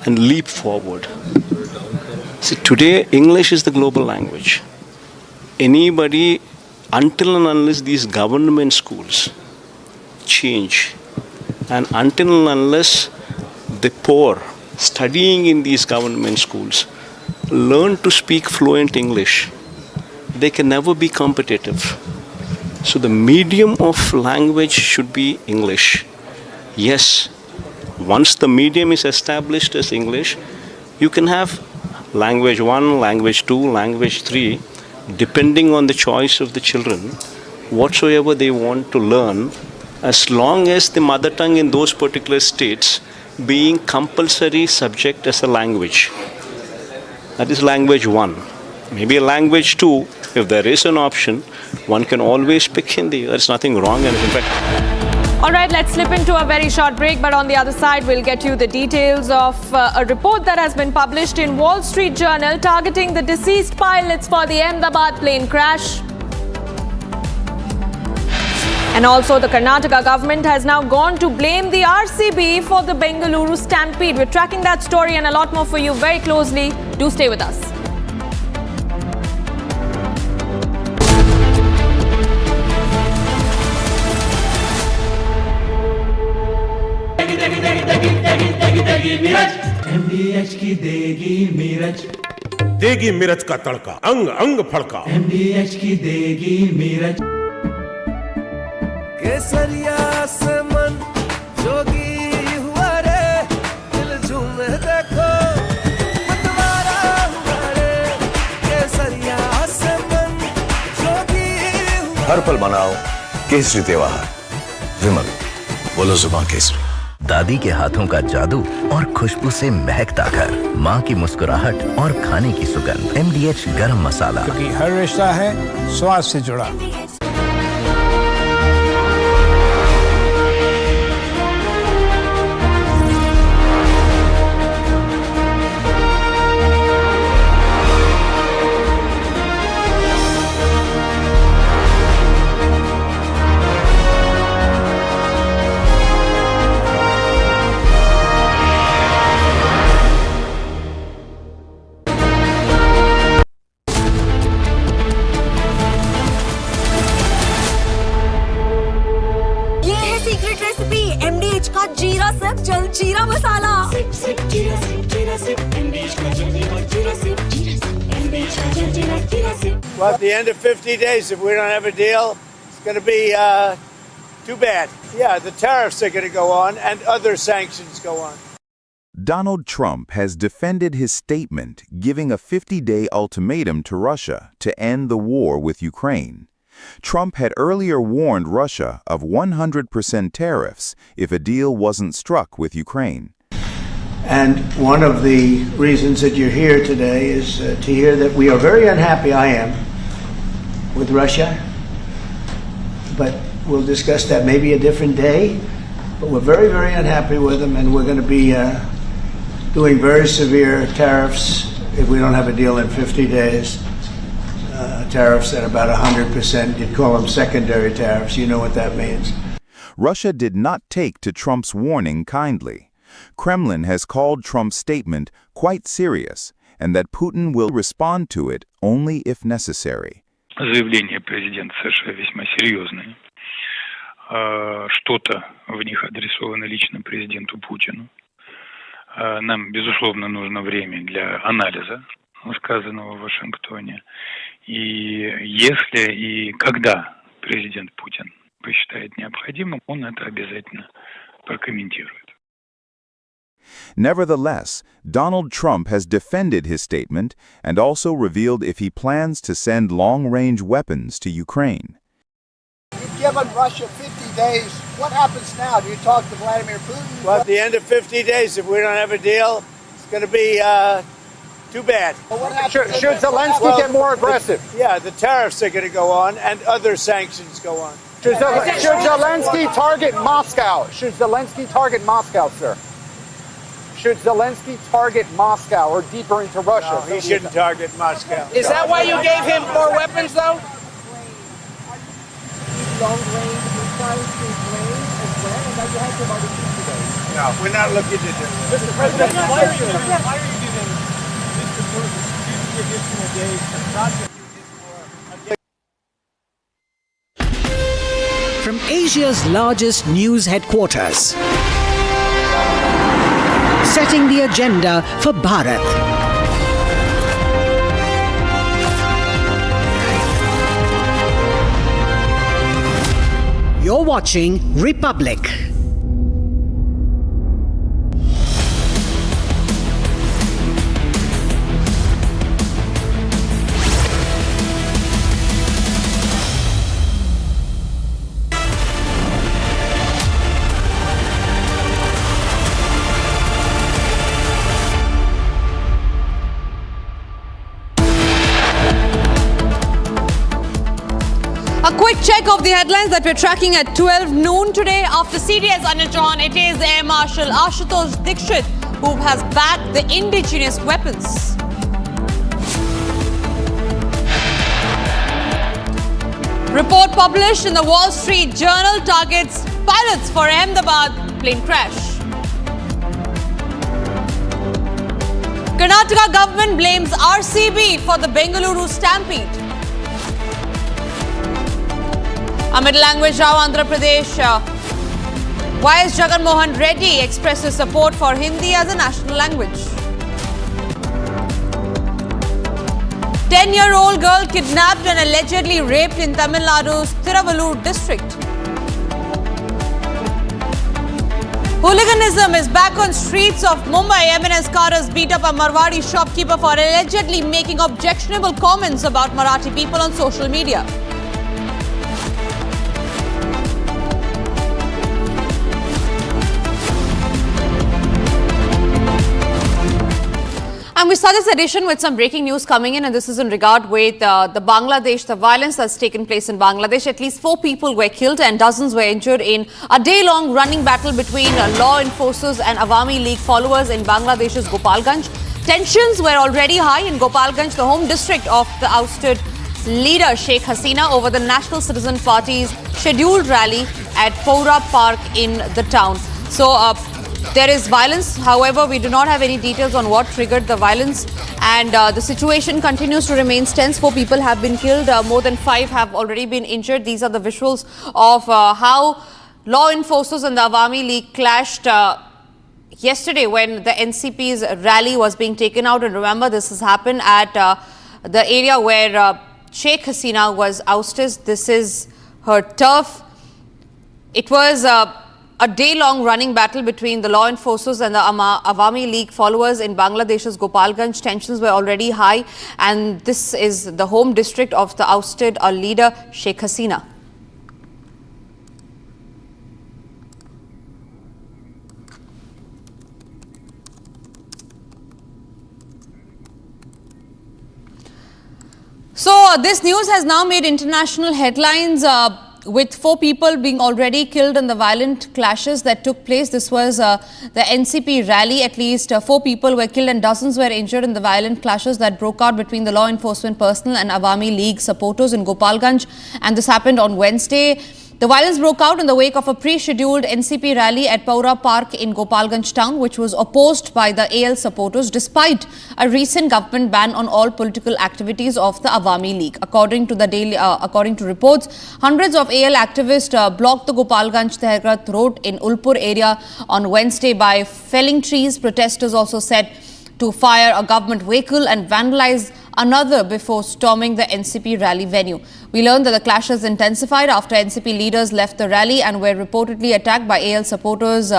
and leap forward. See, today English is the global language. Anybody, until and unless these government schools change, and until and unless the poor studying in these government schools learn to speak fluent English, they can never be competitive. So the medium of language should be English. Yes, once the medium is established as English, you can have language 1, language 2, language 3, depending on the choice of the children, whatsoever they want to learn, as long as the mother tongue in those particular states being compulsory subject as a language. That is language 1. Maybe a language 2, if there is an option, one can always pick Hindi. There's nothing wrong in it. In fact, all right, let's slip into a very short break, but on the other side, we'll get you the details of a report that has been published in Wall Street Journal targeting the deceased pilots for the Ahmedabad plane crash. And also, the Karnataka government has now gone to blame the RCB for the Bengaluru stampede. We're tracking that story and a lot more for you very closely. Do stay with us. MDH की देगी मिर्च, देगी मिर्च का तड़का, अंग अंग फड़का। MDH की देगी मिर्च, केसरिया से मन जोगी हुआ रे, दिल झूमे देखो मतवारा हुआ रे, केसरिया से मन जोगी हुआ। हर पल मनाओ केसरी त्योहार। विमल, बोलो जुबान केसरी। दादी के हाथों का जादू और खुशबू से महकता घर, माँ की मुस्कुराहट और खाने की सुगंध। MDH गरम मसाला, क्योंकि हर रिश्ता है स्वाद से जुड़ा। सीक्रेट रेसिपी MDH का जीरा सिप जल जीरा मसाला सिप सिप जीरा सिप MDH का जल जीरा सिप MDH का जल जीरा SIP. Well, at the end of 50 days, if we don't have a deal, it's going to be too bad. Yeah, the tariffs are going to go on and other sanctions go on. Donald Trump has defended his statement giving a 50-day ultimatum to Russia to end the war with Ukraine. Trump had earlier warned Russia of 100% tariffs if a deal wasn't struck with Ukraine. And one of the reasons that you're here today is to hear that we are very unhappy, I am, with Russia. But we'll discuss that maybe a different day. But we're very, very unhappy with them, and we're going to be doing very severe tariffs if we don't have a deal in 50 days. Tariffs at about 100%. You'd call them secondary tariffs. You know what that means. Russia did not take to Trump's warning kindly. Kremlin has called Trump's statement quite serious and that Putin will respond to it only if necessary. Заявления президента США весьма серьезные. Что-то в них адресовано лично президенту Путину. Нам, безусловно, нужно время для анализа сказанного в Вашингтоне. И если и когда президент Путин посчитает необходимым, он это обязательно прокомментирует. Nevertheless, Donald Trump has defended his statement and also revealed if he plans to send long-range weapons to Ukraine. You've given Russia 50 days. What happens now? Do you talk to Vladimir Putin? Well, at the end of 50 days, if we don't have a deal, it's going to be too bad. Well, what happens Should Zelensky get more aggressive? Yeah, the tariffs are going to go on and other sanctions go on. Should Zelensky target Moscow? Should Zelensky target Moscow, sir? Should Zelensky target Moscow or deeper into Russia? No, he shouldn't target Moscow. Is that why you gave him more weapons, though? Long range missiles to Ukraine as well, and that you have to about 50 days. No, we're not looking to do that. Mr. President, why are you giving Mr. Putin 50 additional days to prosecute? From Asia's largest news headquarters, setting the agenda for Bharat. You're watching Republic. A quick check of the headlines that we're tracking at 12 noon today. After CDS Anil Chauhan, it is Air Marshal Ashutosh Dikshit who has backed the indigenous weapons. Report published in the Wall Street Journal targets pilots for Ahmedabad plane crash. Karnataka government blames RCB for the Bengaluru stampede. A middle language row, Andhra Pradesh. YS Jagan Mohan Reddy expresses support for Hindi as a national language. 10-year-old girl kidnapped and allegedly raped in Tamil Nadu's Tiruvallur district. Hooliganism is back on streets of Mumbai. M&S Karas beat up a Marwadi shopkeeper for allegedly making objectionable comments about Marathi people on social media. And we start this edition with some breaking news coming in, and this is in regard with the violence that's taken place in Bangladesh. At least 4 people were killed and dozens were injured in a day-long running battle between law enforcers and Awami League followers in Bangladesh's Gopalganj. Tensions were already high in Gopalganj, the home district of the ousted leader Sheikh Hasina, over the National Citizen Party's scheduled rally at Pora Park in the town. So, there is violence. However, we do not have any details on what triggered the violence, and the situation continues to remain tense. 4 people have been killed. More than 5 have already been injured. These are the visuals of how law enforcers and the Awami League clashed yesterday when the NCP's rally was being taken out. And remember, this has happened at the area where Sheikh Hasina was ousted. This is her turf. It was a day-long running battle between the law enforcers and the Awami League followers in Bangladesh's Gopalganj. Tensions were already high, and this is the home district of the ousted leader Sheikh Hasina. So this news has now made international headlines, with 4 people being already killed in the violent clashes that took place. This was the NCP rally. At least 4 people were killed and dozens were injured in the violent clashes that broke out between the law enforcement personnel and Awami League supporters in Gopalganj. And this happened on Wednesday. The violence broke out in the wake of a pre-scheduled NCP rally at Paura Park in Gopalganj town, which was opposed by the AL supporters despite a recent government ban on all political activities of the Awami League. According to reports, hundreds of AL activists blocked the Gopalganj Tehrat road in Ulpur area on Wednesday by felling trees. Protesters also said to fire a government vehicle and vandalize another before storming the NCP rally venue. We learned that the clashes intensified after NCP leaders left the rally and were reportedly attacked by AL supporters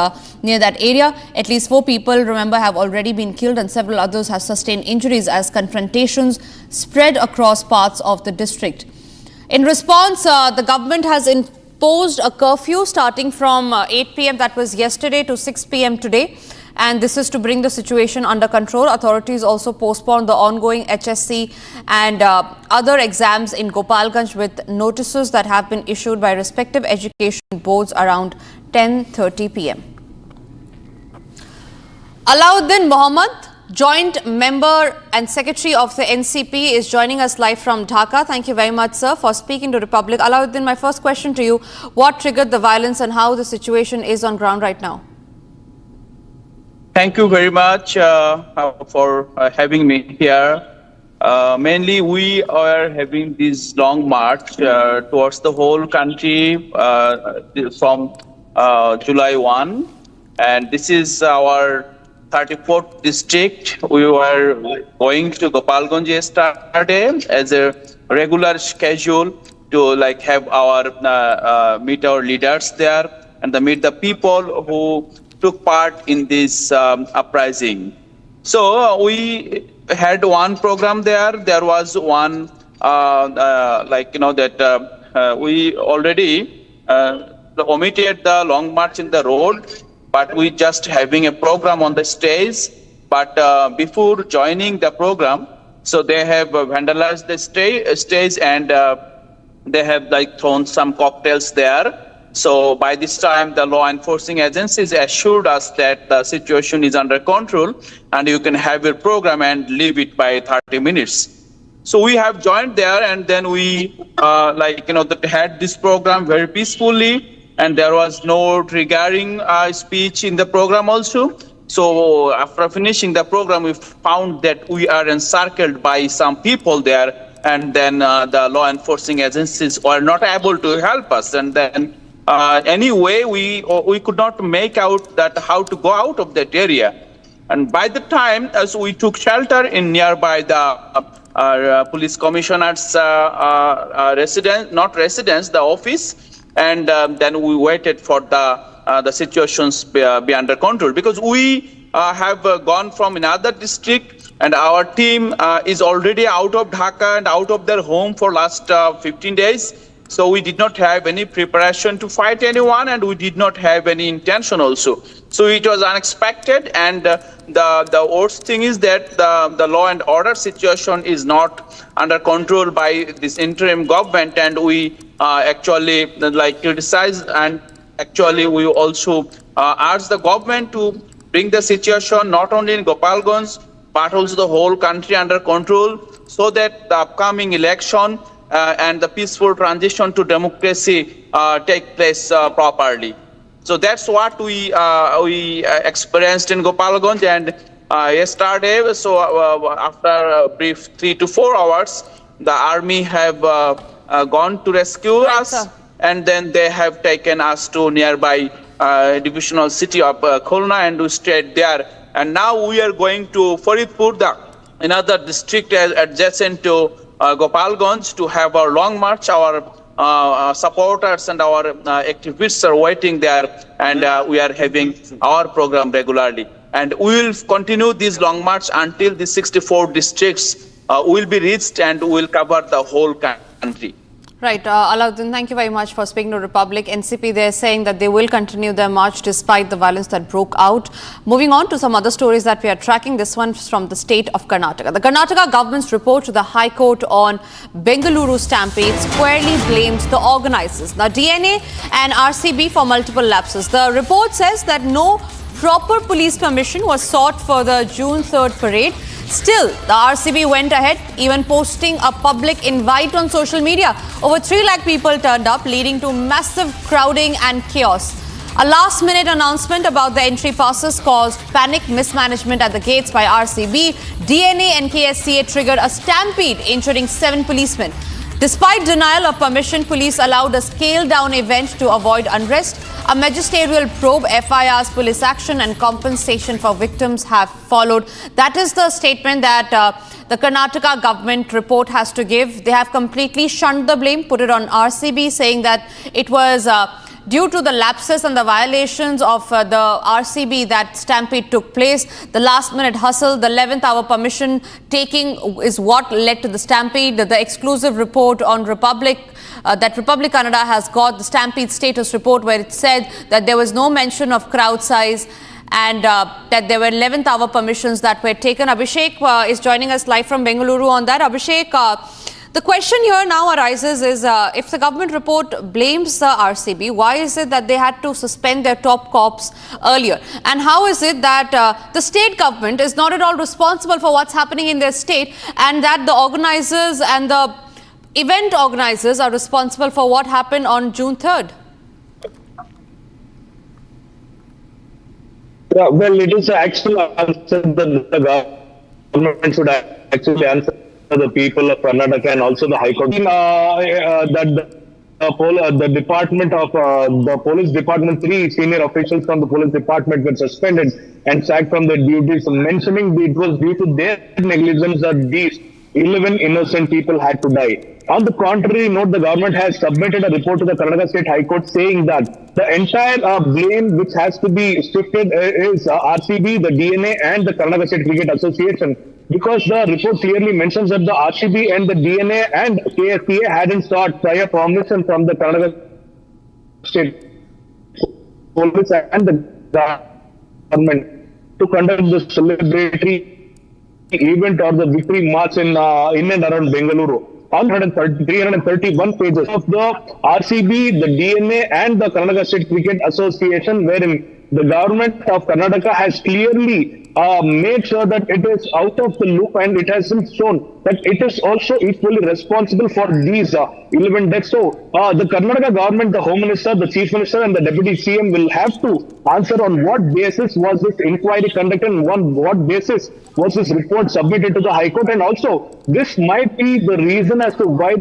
near that area. At least 4 people, remember, have already been killed and several others have sustained injuries as confrontations spread across parts of the district. In response, the government has imposed a curfew starting from 8 p.m. that was yesterday to 6 p.m. today. And this is to bring the situation under control. Authorities also postponed the ongoing HSC and other exams in Gopalganj with notices that have been issued by respective education boards around 10:30 p.m. Alauddin Mohammed, Joint Member and Secretary of the NCP, is joining us live from Dhaka. Thank you very much, sir, for speaking to Republic. Alauddin, my first question to you, what triggered the violence and how the situation is on ground right now? Thank you very much for having me here. Mainly, we are having this long march towards the whole country from July 1. And this is our 34th district. We were going to Gopalganj yesterday as a regular schedule to have our meet our leaders there and meet the people who took part in this uprising. So we had one program there. There was one we already omitted the long march in the road, but we just having a program on the stage. But before joining the program, so they have vandalized the stage and they have thrown some cocktails there. So by this time, the law enforcing agencies assured us that the situation is under control and you can have your program and leave it by 30 minutes. So we have joined there and then we had this program very peacefully and there was no triggering speech in the program also. So after finishing the program, we found that we are encircled by some people there and then the law enforcing agencies were not able to help us. And then anyway, we could not make out that how to go out of that area. And by the time, as we took shelter in nearby the police commissioner's the office, and then we waited for the situations be under control because we have gone from another district and our team is already out of Dhaka and out of their home for last 15 days. So we did not have any preparation to fight anyone and we did not have any intention also. So it was unexpected and the worst thing is that the law and order situation is not under control by this interim government and we actually criticize and actually we also urge the government to bring the situation not only in Gopalganj but also the whole country under control so that the upcoming election and the peaceful transition to democracy take place properly. So that's what we experienced in Gopalganj and yesterday. So after a brief 3 to 4 hours, the army have gone to rescue us. and then they have taken us to nearby divisional city of Khulna, and we stayed there. And now we are going to Faridpur, another district adjacent to Gopalganj, to have our long march. Our supporters and our activists are waiting there, and we are having our program regularly. And we will continue this long march until the 64 districts will be reached, and we will cover the whole country. Right, Alauddin, thank you very much for speaking to Republic. NCP, they're saying that they will continue their march despite the violence that broke out. Moving on to some other stories that we are tracking. This one from the state of Karnataka. The Karnataka government's report to the High Court on Bengaluru stampede squarely blamed the organizers. Now, DNA and RCB for multiple lapses. The report says that no proper police permission was sought for the June 3rd parade. Still, the RCB went ahead, even posting a public invite on social media. Over 3 lakh people turned up, leading to massive crowding and chaos. A last-minute announcement about the entry passes caused panic mismanagement at the gates by RCB. DNA and KSCA triggered a stampede, injuring 7 policemen. Despite denial of permission, police allowed a scaled-down event to avoid unrest. A magisterial probe, FIRs, police action and compensation for victims have followed. That is the statement that the Karnataka government report has to give. They have completely shunned the blame, put it on RCB, saying that it was due to the lapses and the violations of the RCB that stampede took place. The last-minute hustle, the 11th hour permission taking is what led to the stampede. The exclusive report on Republic, that Republic Kannada has got the stampede status report, where it said that there was no mention of crowd size and that there were 11th hour permissions that were taken. Abhishek is joining us live from Bengaluru on that. Abhishek, the question here now arises is, if the government report blames the RCB, why is it that they had to suspend their top cops earlier? And how is it that the state government is not at all responsible for what's happening in their state, and that the organizers and the event organizers are responsible for what happened on June 3rd? Yeah, well, it is actually answer that the government should actually answer the people of Karnataka and also the High Court. That the department of the police department, 3 senior officials from the police department were suspended and sacked from their duties, mentioning it was due to their negligence that these 11 innocent people had to die. On the contrary note, the government has submitted a report to the Karnataka State High Court saying that the entire blame which has to be shifted is RCB, the DNA and the Karnataka State Cricket Association, because the report clearly mentions that the RCB and the DNA and KSCA hadn't sought prior permission from the Karnataka State Police and the government to conduct the celebratory event or the victory march in and around Bengaluru. On 331 pages of the RCB, the DNA and the Karnataka State Cricket Association, wherein the government of Karnataka has clearly made sure that it is out of the loop, and it has been shown that it is also equally responsible for these 11 deaths. So the Karnataka government, the Home Minister, the Chief Minister and the Deputy CM will have to answer on what basis was this inquiry conducted and on what basis was this report submitted to the High Court. And also, this might be the reason as to why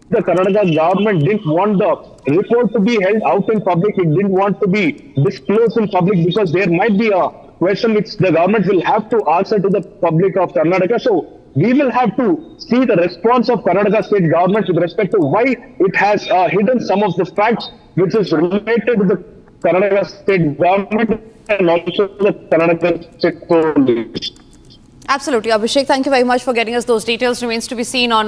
the Karnataka government didn't want the report to be held out in public. It didn't want to be disclosed in public because there might be a question which the government will have to answer to the public of Karnataka. So we will have to see the response of Karnataka state government with respect to why it has hidden some of the facts which is related to the Karnataka state government and also the Karnataka state police. Absolutely. Abhishek, thank you very much for getting us those details. Remains to be seen on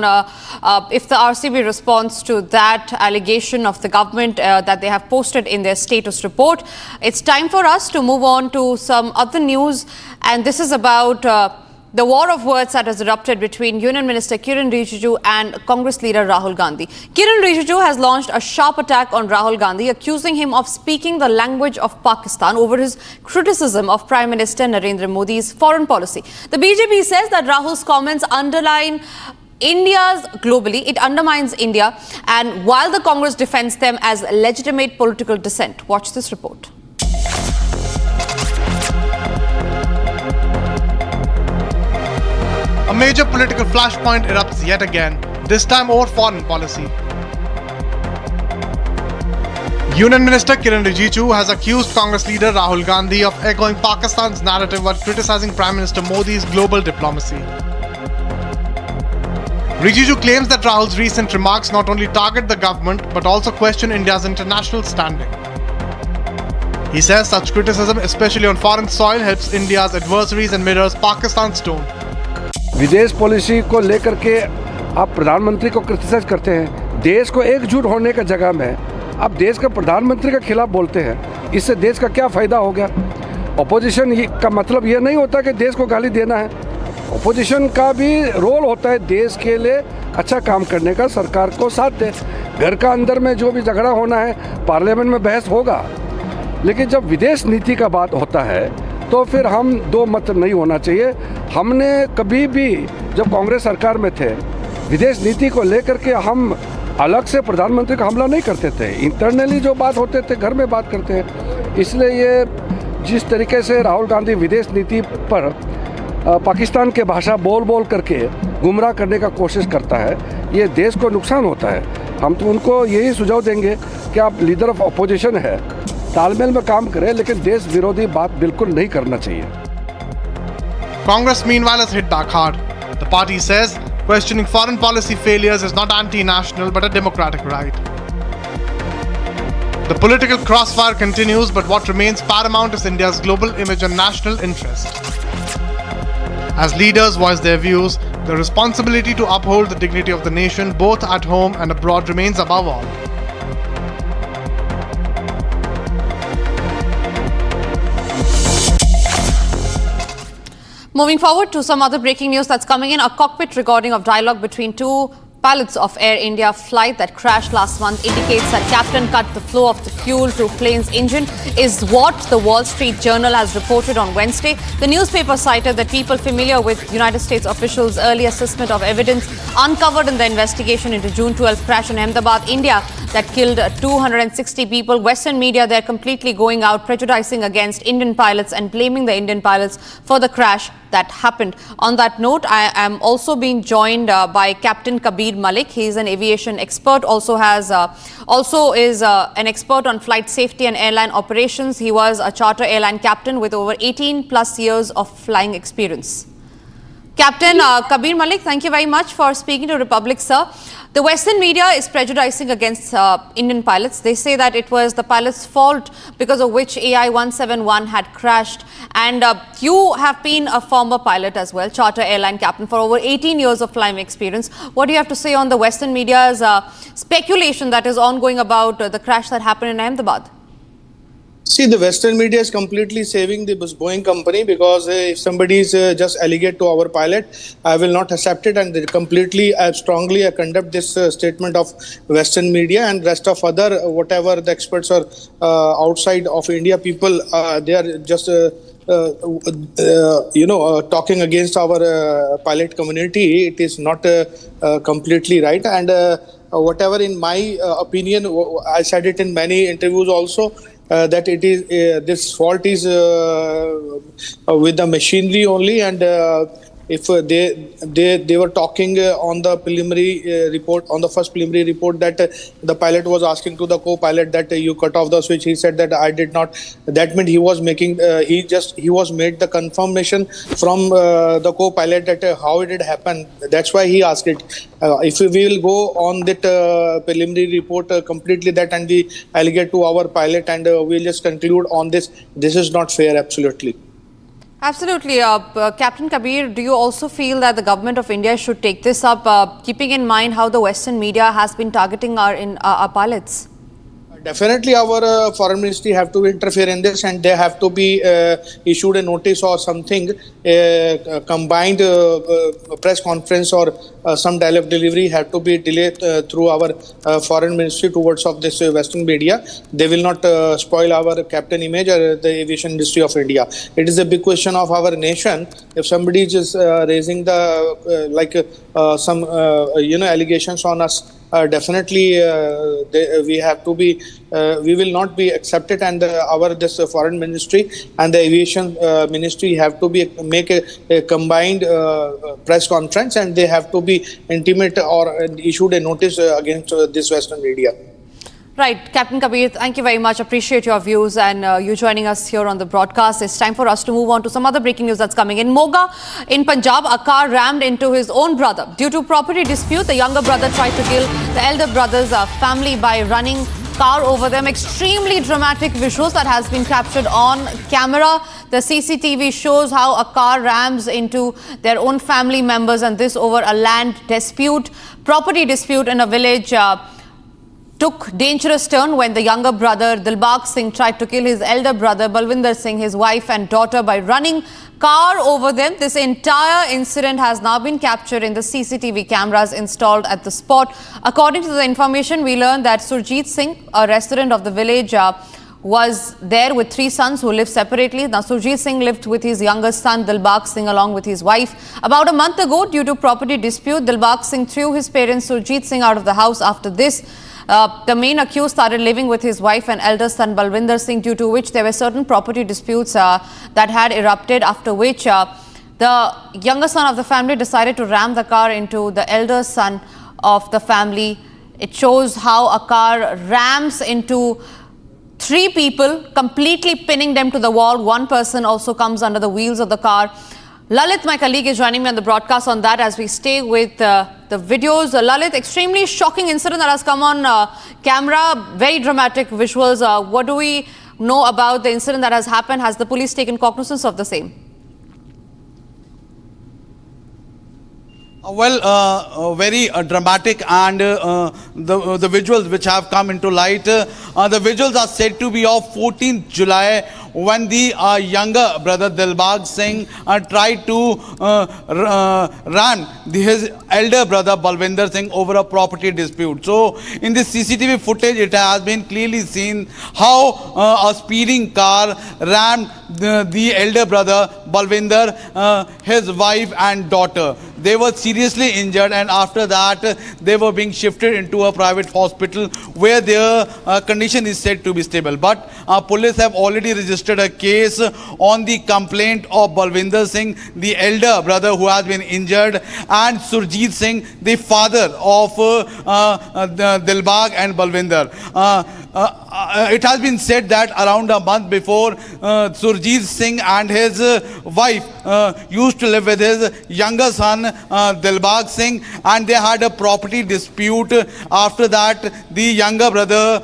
if the RCB responds to that allegation of the government that they have posted in their status report. It's time for us to move on to some other news, and this is about the war of words that has erupted between Union Minister Kiran Rijiju and Congress leader Rahul Gandhi. Kiran Rijiju has launched a sharp attack on Rahul Gandhi, accusing him of speaking the language of Pakistan over his criticism of Prime Minister Narendra Modi's foreign policy. The BJP says that Rahul's comments underline India's globally, it undermines India, and while the Congress defends them as legitimate political dissent. Watch this report. A major political flashpoint erupts yet again, this time over foreign policy. Union Minister Kiran Rijiju has accused Congress leader Rahul Gandhi of echoing Pakistan's narrative while criticizing Prime Minister Modi's global diplomacy. Rijiju claims that Rahul's recent remarks not only target the government but also question India's international standing. He says such criticism, especially on foreign soil, helps India's adversaries and mirrors Pakistan's tone. विदेश policy को लेकर के आप प्रधानमंत्री को criticise करते हैं, देश को एकजुट होने का जगह में आप देश के प्रधानमंत्री के खिलाफ बोलते हैं, इससे देश का क्या फ़ायदा हो गया? अपोजिशन का मतलब ये नहीं होता कि देश को गाली देना है, अपोजिशन का भी रोल होता है देश के लिए अच्छा काम करने का, सरकार को साथ दे। घर का अंदर में जो भी झगड़ा होना है पार्लियामेंट में बहस होगा, लेकिन जब विदेश नीति का बात होता है तो फिर हम दो मत नहीं होना चाहिए। हमने कभी भी जब कांग्रेस सरकार में थे विदेश नीति को लेकर के हम अलग से प्रधानमंत्री का हमला नहीं करते थे, इंटरनली जो बात होते थे घर में बात करते हैं। इसलिए ये जिस तरीके से राहुल गांधी विदेश नीति पर पाकिस्तान के भाषा बोल बोल करके गुमराह करने का कोशिश करता है, ये देश को नुकसान होता है। हम तो उनको यही सुझाव देंगे कि आप लीडर ऑफ अपोजिशन है, तालमेल में काम करें, लेकिन देश विरोधी बात बिल्कुल नहीं करना चाहिए। Congress meanwhile has hit back hard. The party says questioning foreign policy failures is not anti-national but a democratic right. The political crossfire continues, but what remains paramount is India's global image and national interest. As leaders voice their views, the responsibility to uphold the dignity of the nation both at home and abroad remains above all. Moving forward to some other breaking news that's coming in, a cockpit recording of dialogue between two pilots of Air India flight that crashed last month indicates that captain cut the flow of the fuel to plane's engine is what the Wall Street Journal has reported on Wednesday. The newspaper cited that people familiar with United States officials' early assessment of evidence uncovered in the investigation into June 12 crash in Ahmedabad, India that killed 260 people. Western media, they're completely going out, prejudicing against Indian pilots and blaming the Indian pilots for the crash that happened. On that note, I am also being joined by Captain Kabir Malik. He is an aviation expert, also is an expert on flight safety and airline operations. He was a charter airline captain with over 18 plus years of flying experience. Captain Kabir Malik, thank you very much for speaking to Republic, sir. The Western media is prejudicing against Indian pilots. They say that it was the pilot's fault because of which AI-171 had crashed. And you have been a former pilot as well, charter airline captain for over 18 years of flying experience. What do you have to say on the Western media's speculation that is ongoing about the crash that happened in Ahmedabad? See, the Western media is completely saving the Boeing company because if somebody is just alleged to our pilot, I will not accept it, and completely, strongly condemn this statement of Western media and rest of other, whatever the experts are outside of India, people, they are just talking against our pilot community. It is not completely right, and whatever in my opinion, I said it in many interviews also, that it is this fault is with the machinery only, and if they were talking on the preliminary report, on the first preliminary report, that the pilot was asking to the co-pilot that you cut off the switch. He said that I did not. That meant he was making he was made the confirmation from the co-pilot that how it did happen. That's why he asked it. If we will go on that preliminary report completely that and we allegate to our pilot and we'll just conclude on this is not fair. Absolutely. Absolutely. Captain Kabir, do you also feel that the government of India should take this up, keeping in mind how the Western media has been targeting our pilots? Definitely, our foreign ministry have to interfere in this, and they have to be issued a notice or something, combined press conference or some dialogue delivery have to be delayed through our foreign ministry towards of this Western media. They will not spoil our captain image or the aviation industry of India. It is a big question of our nation. If somebody is raising the some allegations on us, definitely we have to be we will not be accepted, and this foreign ministry and the aviation ministry have to be make a combined press conference, and they have to be intimate or issued a notice against this Western media. Right, Captain Kabir, thank you very much. Appreciate your views and you joining us here on the broadcast. It's time for us to move on to some other breaking news that's coming in. Moga in Punjab, a car rammed into his own brother. Due to property dispute, the younger brother tried to kill the elder brother's family by running car over them. Extremely dramatic visuals that has been captured on camera. The CCTV shows how a car rams into their own family members, and this over a land dispute. Property dispute in a village took dangerous turn when the younger brother Dilbagh Singh tried to kill his elder brother Balwinder Singh, his wife and daughter, by running car over them. This entire incident has now been captured in the CCTV cameras installed at the spot. According to the information, we learned that Surjit Singh, a resident of the village, was there with 3 sons who lived separately. Now, Surjit Singh lived with his youngest son Dilbagh Singh along with his wife. About a month ago, due to property dispute, Dilbagh Singh threw his parents Surjit Singh out of the house. After this, the main accused started living with his wife and elder son Balwinder Singh, due to which there were certain property disputes that had erupted, after which the younger son of the family decided to ram the car into the elder son of the family. It shows how a car rams into 3 people, completely pinning them to the wall. 1 person also comes under the wheels of the car. Lalit, my colleague, is joining me on the broadcast on that as we stay with the videos. Lalit, extremely shocking incident that has come on camera. Very dramatic visuals. What do we know about the incident that has happened? Has the police taken cognizance of the same? Very dramatic, and the visuals which have come into light, the visuals are said to be of 14th July, when the younger brother Dilbagh Singh tried to run his elder brother Balwinder Singh over a property dispute. So in this CCTV footage, it has been clearly seen how a speeding car rammed the elder brother Balwinder, his wife and daughter. They were seriously injured, and after that they were being shifted into a private hospital where their condition is said to be stable. But police have already registered a case on the complaint of Balwinder Singh, the elder brother who has been injured, and Surjit Singh, the father of Dilbagh and Balwinder. It has been said that around a month before, Surjit Singh and his wife used to live with his younger son Dilbagh Singh, and they had a property dispute. After that, the younger brother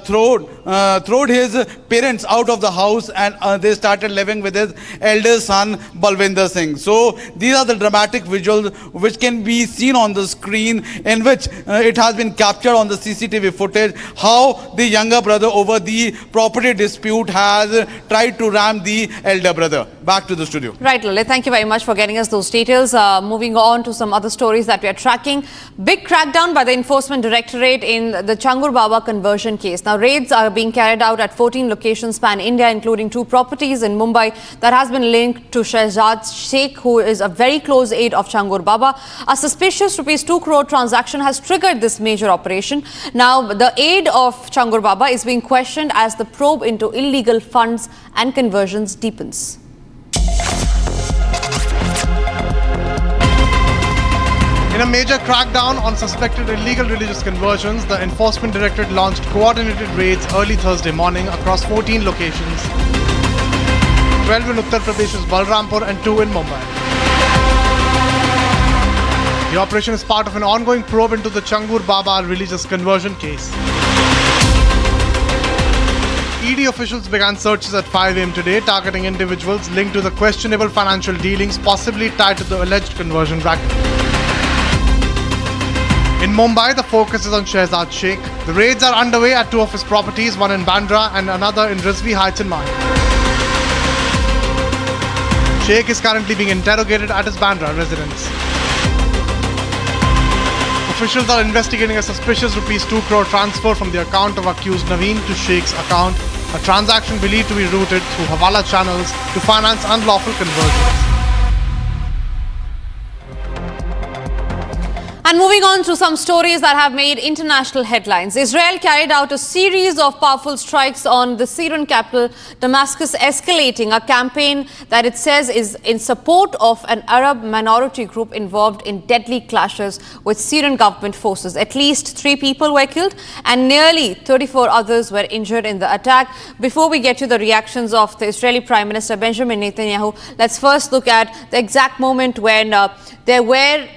throwed his parents out of the house, and they started living with his elder son Balwinder Singh. So these are the dramatic visuals which can be seen on the screen, in which it has been captured on the CCTV footage how the younger brother over the property dispute has tried to ram the elder brother. Back to the studio. Right, Lalit, thank you very much for getting us those details. Moving on to some other stories that we are tracking. Big crackdown by the Enforcement Directorate in the Changur Baba conversion case. Now, raids are being carried out at 14 locations span India, including 2 properties in Mumbai that has been linked to Shehzad Sheikh, who is a very close aide of Changur Baba. A suspicious ₹2 crore transaction has triggered this major operation. Now, the aide of Changur Baba is being questioned as the probe into illegal funds and conversions deepens. In a major crackdown on suspected illegal religious conversions, the Enforcement Directorate launched coordinated raids early Thursday morning across 14 locations, 12 in Uttar Pradesh's Balrampur and 2 in Mumbai. The operation is part of an ongoing probe into the Changur Baba religious conversion case. ED officials began searches at 5 a.m. today, targeting individuals linked to the questionable financial dealings possibly tied to the alleged conversion racket. In Mumbai, the focus is on Shehzad Sheikh. The raids are underway at 2 of his properties, one in Bandra and another in Rizvi Heights in Mumbai. Sheikh is currently being interrogated at his Bandra residence. Officials are investigating a suspicious ₹2 crore transfer from the account of accused Naveen to Sheikh's account, a transaction believed to be routed through Hawala channels to finance unlawful conversions. And moving on to some stories that have made international headlines. Israel carried out a series of powerful strikes on the Syrian capital, Damascus, escalating a campaign that it says is in support of an Arab minority group involved in deadly clashes with Syrian government forces. At least 3 people were killed and nearly 34 others were injured in the attack. Before we get to the reactions of the Israeli Prime Minister Benjamin Netanyahu, let's first look at the exact moment when there were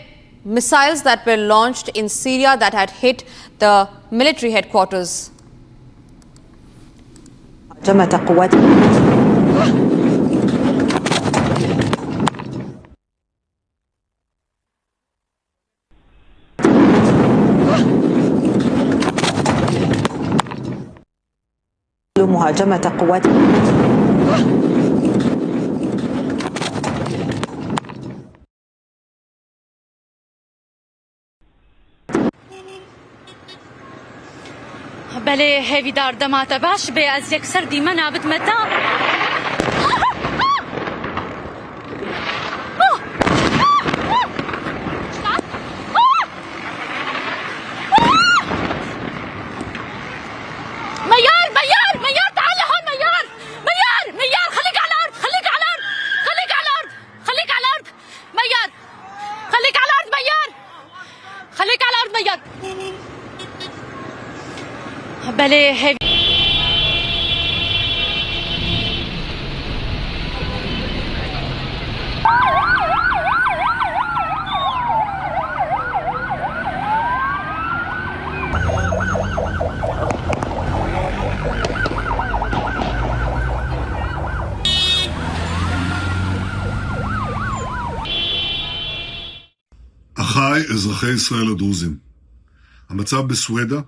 missiles that were launched in Syria that had hit the military headquarters. مهاجمة قوات بله هیویدار دمات باش به از یک سردی من آبد متا ميار تعال هون ميار خليك على الارض خليك على الارض ميار خليك على الارض ميار بله هیوی אחיי אזרחי ישראל הדרוזים, המצב בסווידה,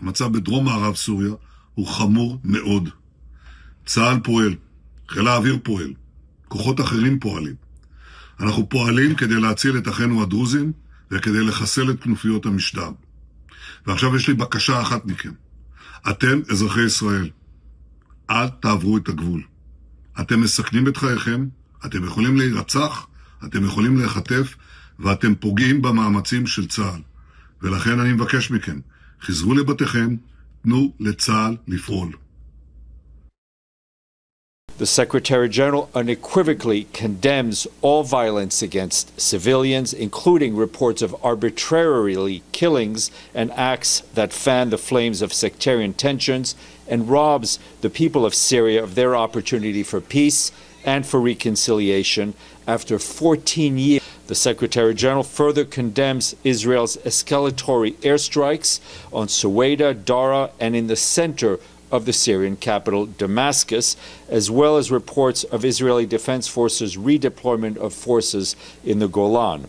המצב בדרום מערב סוריה הוא חמור מאוד. צה"ל פועל, חיל האוויר פועל, כוחות אחרים פועלים. אנחנו פועלים כדי להציל את אחינו הדרוזים וכדי לחסל את כנופיות המשטר. ועכשיו יש לי בקשה אחת מכם. אתם אזרחי ישראל, אל תעברו את הגבול. אתם מסכנים את חייכם, אתם יכולים להירצח, אתם יכולים להיחטף, ואתם פוגעים במאמצים של צה"ל. ולכן אני מבקש מכם, חזרו לבתיכם, תנו לצה"ל לפעול. The Secretary General unequivocally condemns all violence against civilians, including reports of arbitrarily killings and acts that fan the flames of sectarian tensions and robs the people of Syria of their opportunity for peace and for reconciliation after 14 years. The Secretary General further condemns Israel's escalatory airstrikes on Suwaida, Dara, and in the center of the Syrian capital, Damascus, as well as reports of Israeli Defense Forces' redeployment of forces in the Golan.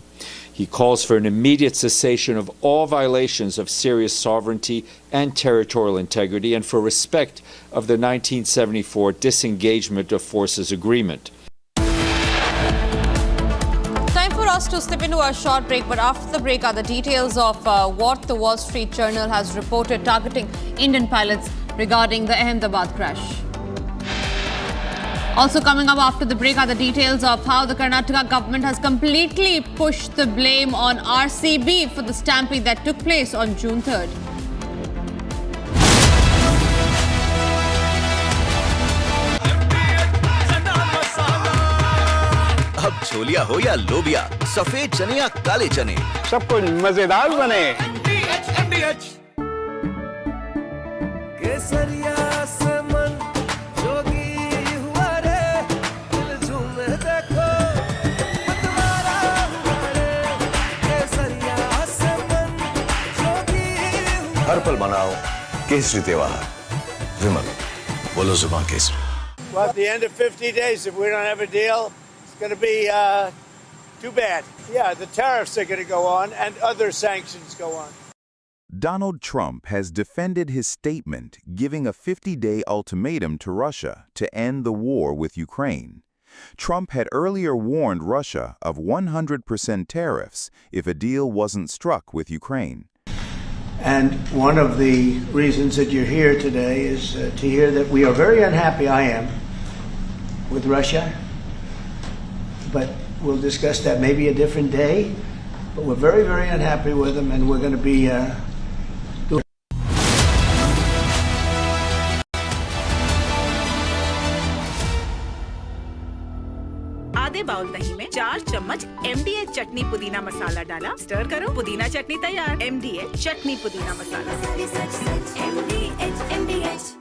He calls for an immediate cessation of all violations of Syria's sovereignty and territorial integrity and for respect of the 1974 Disengagement of Forces Agreement. Time for us to slip into a short break, but after the break are the details of what the Wall Street Journal has reported targeting Indian pilots regarding the Ahmedabad crash. Also coming up after the break are the details of how the Karnataka government has completely pushed the blame on RCB for the stampede that took place on June 3rd. अब छोलिया हो या लोबिया, सफेद चने या काले चने, सब कुछ मजेदार बने। केसरिया से मन जोगी हुआ रे, दिल झूमे देखो मतवारा हुआ रे। केसरिया से मन जोगी हुआ। हर पल मनाओ केसरी त्योहार। विमल, बोलो जुबान Kesari. Well, at the end of 50 days, if we don't have a deal, it's going to be too bad. Yeah, the tariffs are going to go on and other sanctions go on. Donald Trump has defended his statement giving a 50-day ultimatum to Russia to end the war with Ukraine. Trump had earlier warned Russia of 100% tariffs if a deal wasn't struck with Ukraine. And one of the reasons that you're here today is to hear that we are very unhappy, I am, with Russia. But we'll discuss that maybe a different day. But we're very, very unhappy with him, and we're going to be doing. आधे bowl दही में 4 चम्मच MDH चटनी पुदीना मसाला डाला, stir करो, पुदीना चटनी तैयार। MDH चटनी पुदीना मसाला। MDH।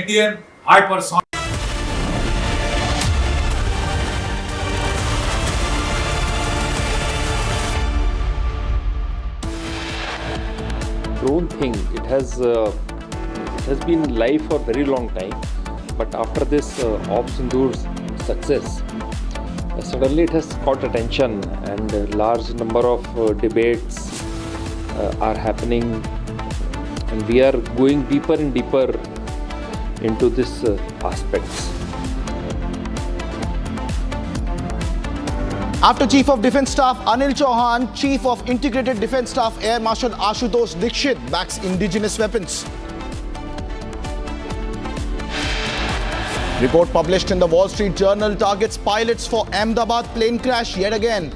Indian hypersonic. Drone thing, it has been live for a very long time, but after this Op Sindhur's success, suddenly it has caught attention, and a large number of debates are happening, and we are going deeper and deeper into this aspects. After Chief of Defence Staff Anil Chauhan, Chief of Integrated Defence Staff Air Marshal Ashutosh Dikshit backs indigenous weapons. Report published in the Wall Street Journal targets pilots for Ahmedabad plane crash yet again.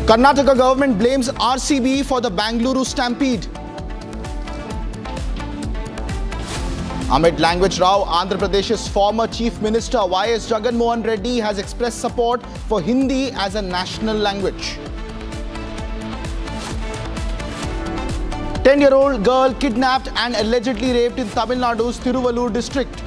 Karnataka government blames RCB for the Bangalore stampede. Amid language row, Andhra Pradesh's former Chief Minister Y.S. Jagan Mohan Reddy has expressed support for Hindi as a national language. 10-year-old girl kidnapped and allegedly raped in Tamil Nadu's Tiruvallur district.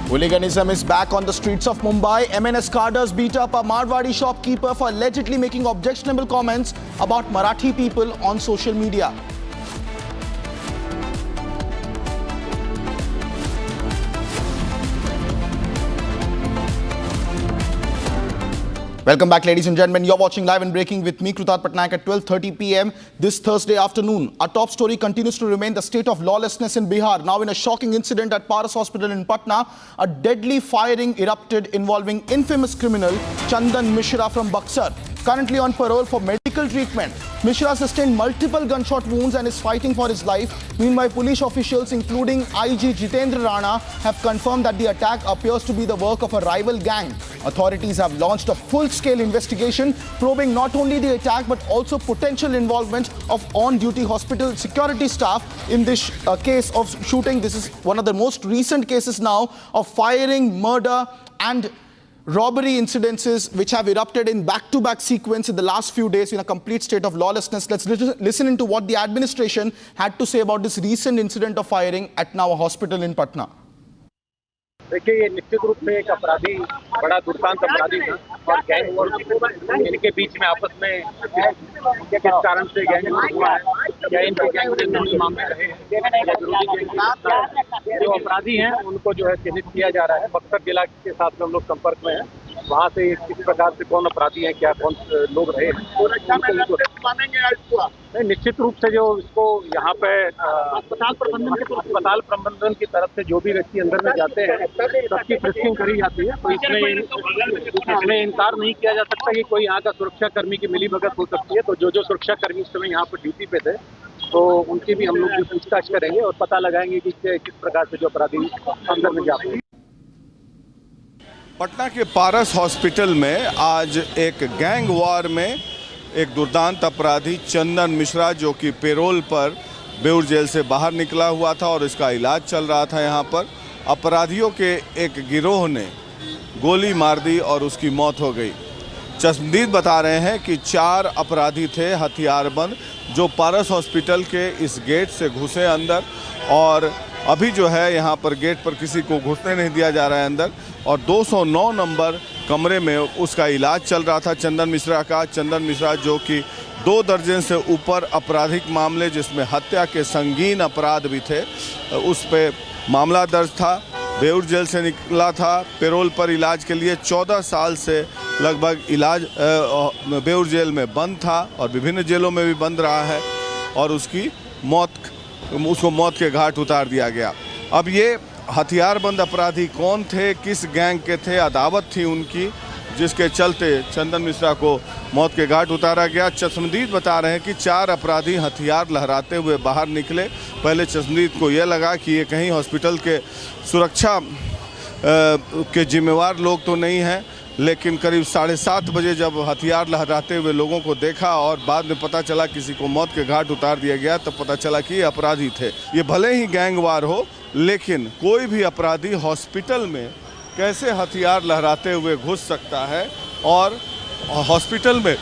Hooliganism is back on the streets of Mumbai. MNS cadres beat up a Marwadi shopkeeper for allegedly making objectionable comments about Marathi people on social media. Welcome back, ladies and gentlemen. You're watching Live and Breaking with me, Krutat Patnaik, at 12:30 p.m. this Thursday afternoon. Our top story continues to remain the state of lawlessness in Bihar. Now, in a shocking incident at Paras Hospital in Patna, a deadly firing erupted involving infamous criminal Chandan Mishra from Buxar. Currently on parole for medical treatment, Mishra sustained multiple gunshot wounds and is fighting for his life. Meanwhile, police officials, including IG Jitendra Rana, have confirmed that the attack appears to be the work of a rival gang. Authorities have launched a full-scale investigation, probing not only the attack but also potential involvement of on-duty hospital security staff in this case of shooting. This is one of the most recent cases now of firing, murder and robbery incidences which have erupted in back-to-back sequence in the last few days in a complete state of lawlessness. Let's listen into what the administration had to say about this recent incident of firing at now a hospital in Patna. देखिए, ये निश्चित रूप से एक अपराधी, बड़ा दुर्दांत अपराधी था और गैंग वॉर इनके बीच में आपस में किस कारण से गैंग वॉर हुआ है, क्या इनके गैंग से मूल मामले रहे हैं, जो अपराधी हैं उनको जो है चिन्हित किया जा रहा है। बक्सर जिला के साथ में हम लोग संपर्क में हैं वहाँ से किस प्रकार से कौन अपराधी हैं, क्या कौन लोग रहे नहीं, निश्चित रूप से जो इसको यहाँ पे अस्पताल प्रबंधन की तरफ से जो भी व्यक्ति अंदर में जाते हैं सबकी फ्रिस्किंग करी जाती है। तो इसमें इनकार नहीं किया जा सकता कि कोई यहाँ का सुरक्षा कर्मी की मिलीभगत हो सकती है। तो जो सुरक्षा कर्मी इस समय यहाँ पर ड्यूटी पे थे तो उनकी भी हम लोग भी पूछताछ करेंगे और पता लगाएंगे कि किस प्रकार से जो अपराधी अंदर में जाते हैं। पटना के पारस हॉस्पिटल में आज एक गैंग वॉर में एक दुर्दांत अपराधी चंदन मिश्रा, जो कि पेरोल पर बेउर जेल से बाहर निकला हुआ था और इसका इलाज चल रहा था, यहाँ पर अपराधियों के एक गिरोह ने गोली मार दी और उसकी मौत हो गई। चश्मदीद बता रहे हैं कि 4 अपराधी थे हथियारबंद, जो पारस हॉस्पिटल के इस गेट से घुसे अंदर, और अभी जो है यहाँ पर गेट पर किसी को घुसने नहीं दिया जा रहा है अंदर, और 209 नंबर कमरे में उसका इलाज चल रहा था चंदन मिश्रा का। चंदन मिश्रा जो कि 2 दर्जन से ऊपर आपराधिक मामले, जिसमें हत्या के संगीन अपराध भी थे, उस पे मामला दर्ज था। बेउर जेल से निकला था पेरोल पर इलाज के लिए। 14 साल से लगभग इलाज बेउर जेल में बंद था और विभिन्न जेलों में भी बंद रहा है, और उसको मौत के घाट उतार दिया गया। अब ये हथियारबंद अपराधी कौन थे, किस गैंग के थे, अदावत थी उनकी, जिसके चलते चंदन मिश्रा को मौत के घाट उतारा गया। चश्मदीद बता रहे हैं कि 4 अपराधी हथियार लहराते हुए बाहर निकले। पहले चश्मदीद को यह लगा कि ये कहीं हॉस्पिटल के सुरक्षा के जिम्मेवार लोग तो नहीं हैं, लेकिन करीब 7:30 बजे जब हथियार लहराते हुए लोगों को देखा और बाद में पता चला किसी को मौत के घाट उतार दिया गया, तब पता चला कि ये अपराधी थे। ये भले ही गैंगवार हो, लेकिन कोई भी अपराधी हॉस्पिटल में कैसे हथियार लहराते हुए घुस सकता है और हॉस्पिटल में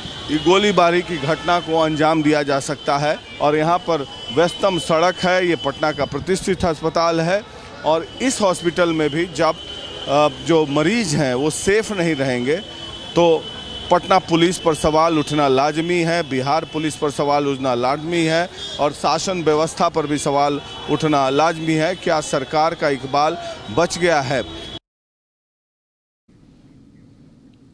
गोलीबारी की घटना को अंजाम दिया जा सकता है। और यहाँ पर व्यस्तम सड़क है, ये पटना का प्रतिष्ठित अस्पताल है, और इस हॉस्पिटल में भी जब जो मरीज हैं वो सेफ नहीं रहेंगे तो पटना पुलिस पर सवाल उठना लाजमी है, बिहार पुलिस पर सवाल उठना लाजमी है, और शासन व्यवस्था पर भी सवाल उठना लाजमी है। क्या सरकार का इकबाल बच गया है?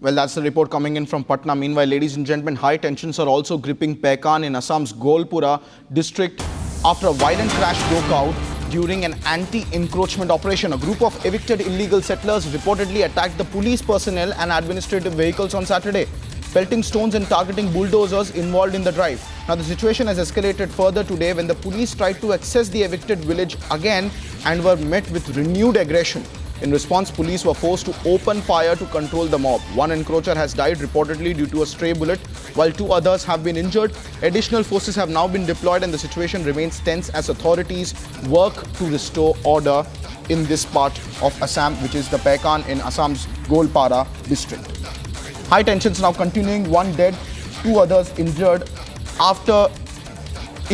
Well, that's the report coming in from Patna. Meanwhile, ladies and gentlemen, high tensions are also gripping Pekan in Assam's Golpura district after a violent crash broke out during an anti-encroachment operation. A group of evicted illegal settlers reportedly attacked the police personnel and administrative vehicles on Saturday, pelting stones and targeting bulldozers involved in the drive. Now, the situation has escalated further today when the police tried to access the evicted village again and were met with renewed aggression. In response, police were forced to open fire to control the mob. One encroacher has died reportedly due to a stray bullet, while 2 others have been injured. Additional forces have now been deployed and the situation remains tense as authorities work to restore order in this part of Assam, which is the Pekan in Assam's Golpara district. High tensions now continuing, 1 dead, 2 others injured after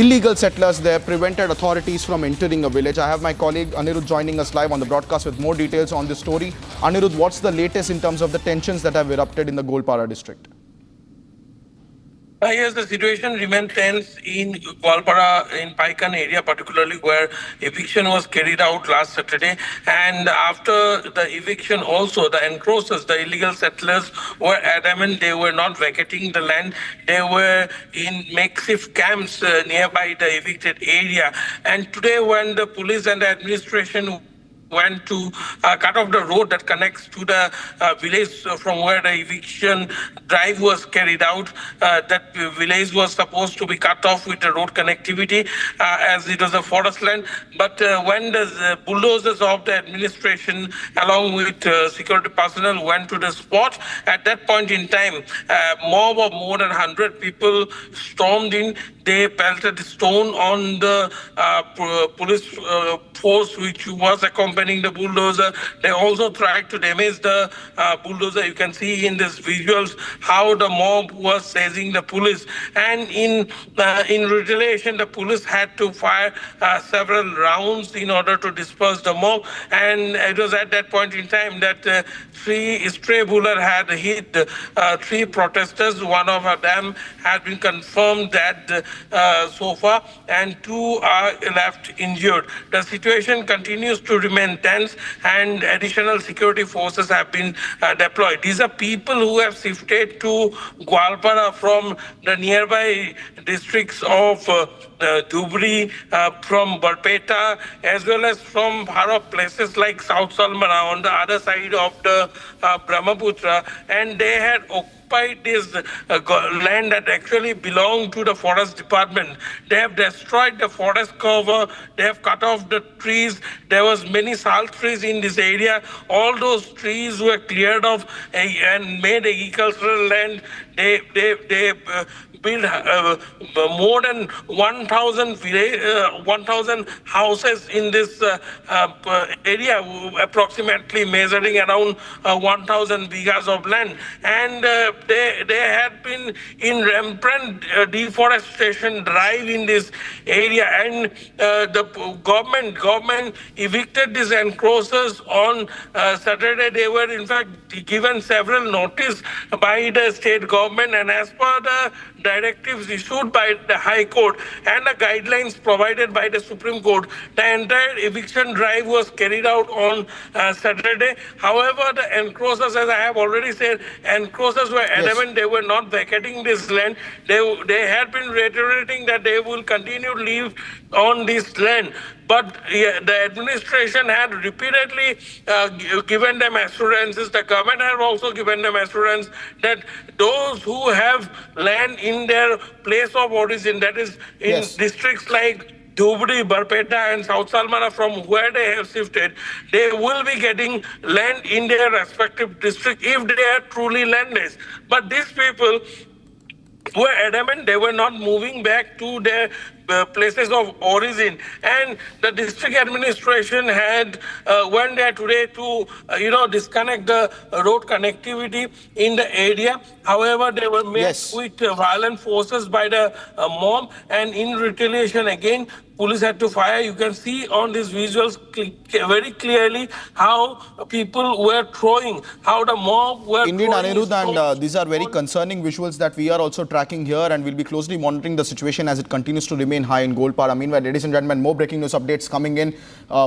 illegal settlers there prevented authorities from entering a village. I have my colleague Anirudh joining us live on the broadcast with more details on this story. Anirudh, what's the latest in terms of the tensions that have erupted in the Golpara district? Yes, the situation remains tense in Golpara, in Paikan area, particularly where eviction was carried out last Saturday. And after the eviction also, the encroachers, the illegal settlers were adamant they were not vacating the land. They were in makeshift camps nearby the evicted area. And today when the police and the administration went to cut off the road that connects to the village from where the eviction drive was carried out. That village was supposed to be cut off with the road connectivity as it was a forest land. But when the bulldozers of the administration along with security personnel went to the spot, at that point in time, a mob of more than 100 people stormed in. They pelted stone on the police force which was accompanying the bulldozer. They also tried to damage the bulldozer. You can see in these visuals how the mob was chasing the police. And in retaliation, the police had to fire several rounds in order to disperse the mob. And it was at that point in time that 3 stray bullets had hit 3 protesters. One of them had been confirmed that so far, and 2 are left injured. The situation continues to remain remain tense, and additional security forces have been deployed. These are people who have shifted to Gwalpara from the nearby districts of Dhubri, from Barpeta, as well as from places like South Salmana on the other side of the Brahmaputra, and they had occupied this land that actually belonged to the forest department. They have destroyed the forest cover, they have cut off the trees. There was many salt trees in this area. All those trees were cleared off and made agricultural land. They built more than 1,000 houses in this area, approximately measuring around 1,000 bighas of land. And they had been in rampant deforestation drive in this area. And the government evicted these encroachers on Saturday. They were in fact given several notice by the state government, and as per the directives issued by the High Court and the guidelines provided by the Supreme Court, the entire eviction drive was carried out on Saturday. However, the encroachers, as I have already said, encroachers were adamant they were not vacating this land. They had been reiterating that they will continue to live on this land. But the administration had repeatedly given them assurances. The government had also given them assurance that those who have land in their place of origin, that is in districts like Dhubri, Barpeta and South Salmana, from where they have shifted, they will be getting land in their respective district if they are truly landless. But these people were adamant they were not moving back to their places of origin, and the district administration had went there today to disconnect the road connectivity in the area. However, they were met with violent forces by the mob, and in retaliation again police had to fire. You can see on these visuals very clearly how people were throwing, how the mob were Indeed, Anirudh, and these are very concerning visuals that we are also tracking here, and we'll be closely monitoring the situation as it continues to remain high in Golpara. Meanwhile, ladies and gentlemen, more breaking news updates coming in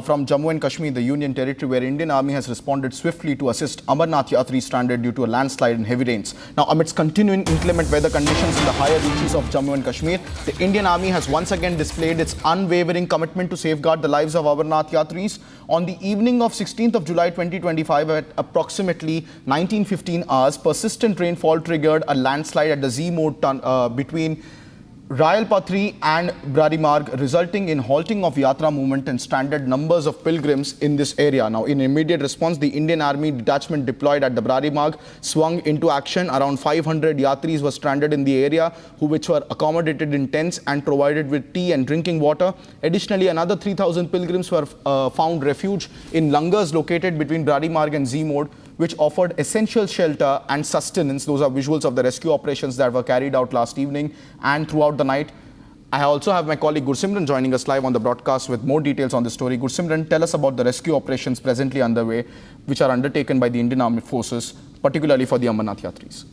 from Jammu and Kashmir, the Union Territory, where Indian Army has responded swiftly to assist Amarnath Yatris stranded due to a landslide and heavy rains. Now, amidst continuing inclement weather conditions in the higher reaches of Jammu and Kashmir, the Indian Army has once again displayed its unwavering commitment to safeguard the lives of Amarnath Yatris. On the evening of 16th of July 2025 at approximately 19:15 hours, persistent rainfall triggered a landslide at the Z-mode between Rayalpatri and Bradimarg, resulting in halting of Yatra movement and stranded numbers of pilgrims in this area. Now, in immediate response, the Indian Army detachment deployed at the Bradimarg swung into action. Around 500 Yatris were stranded in the area, which were accommodated in tents and provided with tea and drinking water. Additionally, another 3,000 pilgrims were found refuge in langars located between Bradimarg and Z-mode, which offered essential shelter and sustenance. Those are visuals of the rescue operations that were carried out last evening and throughout the night. I also have my colleague Gursimran joining us live on the broadcast with more details on the story. Gursimran, tell us about the rescue operations presently underway, which are undertaken by the Indian Armed Forces, particularly for the Amarnath Yatris.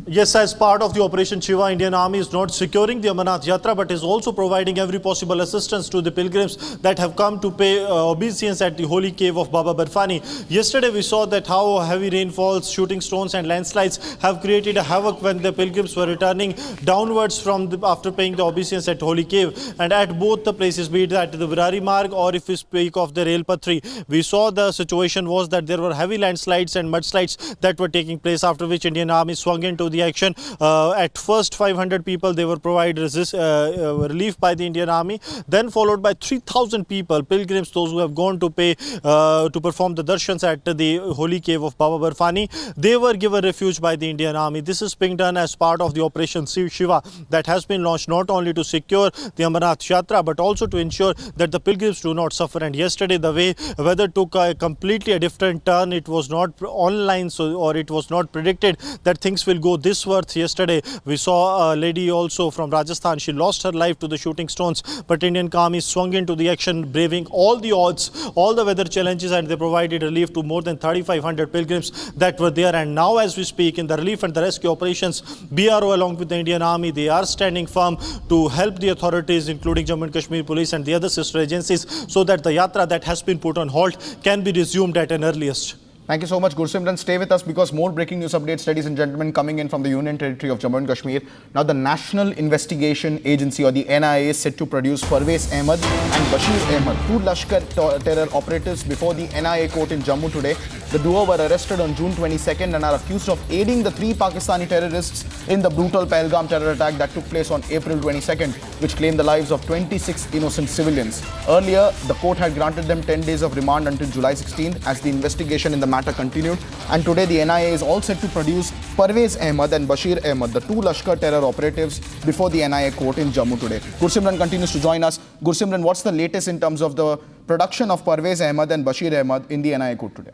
Yes, as part of the Operation Shiva, Indian Army is not securing the Amarnath Yatra, but is also providing every possible assistance to the pilgrims that have come to pay obeisance at the holy cave of Baba Barfani. Yesterday, we saw that how heavy rainfalls, shooting stones and landslides have created a havoc when the pilgrims were returning downwards from after paying the obeisance at holy cave. And at both the places, be it at the Virari Marg or if we speak of the Railpatri, we saw the situation was that there were heavy landslides and mudslides that were taking place, after which Indian Army swung into the action. At first 500 people they were provided relief by the Indian Army, then followed by 3,000 people, pilgrims, those who have gone to pay to perform the darshans at the holy cave of Baba Barfani. They were given refuge by the Indian Army. This is being done as part of the Operation Shiva that has been launched not only to secure the Amarnath Yatra but also to ensure that the pilgrims do not suffer. And yesterday the weather took completely a different turn. It was not online, or it was not predicted that things will go this worth. Yesterday, we saw a lady also from Rajasthan. She lost her life to the shooting stones, but Indian army swung into the action, braving all the odds, all the weather challenges, and they provided relief to more than 3,500 pilgrims that were there. And now, as we speak, in the relief and the rescue operations, BRO along with the Indian Army, they are standing firm to help the authorities, including Jammu and Kashmir Police and the other sister agencies, so that the yatra that has been put on hold can be resumed at an earliest. Thank you so much, Gursimran. Stay with us because more breaking news updates, ladies and gentlemen, coming in from the Union Territory of Jammu and Kashmir. Now, the National Investigation Agency, or the NIA, is set to produce Parvez Ahmed and Bashir Ahmed, two Lashkar terror operatives, before the NIA court in Jammu today. The duo were arrested on June 22nd and are accused of aiding the three Pakistani terrorists in the brutal Pahalgam terror attack that took place on April 22nd, which claimed the lives of 26 innocent civilians. Earlier, the court had granted them 10 days of remand until July 16th as the investigation in the matter continued. And today, the NIA is all set to produce Parvez Ahmed and Bashir Ahmed, the two Lashkar terror operatives, before the NIA court in Jammu today. Gursimran continues to join us. Gursimran, what's the latest in terms of the production of Parvez Ahmed and Bashir Ahmed in the NIA court today?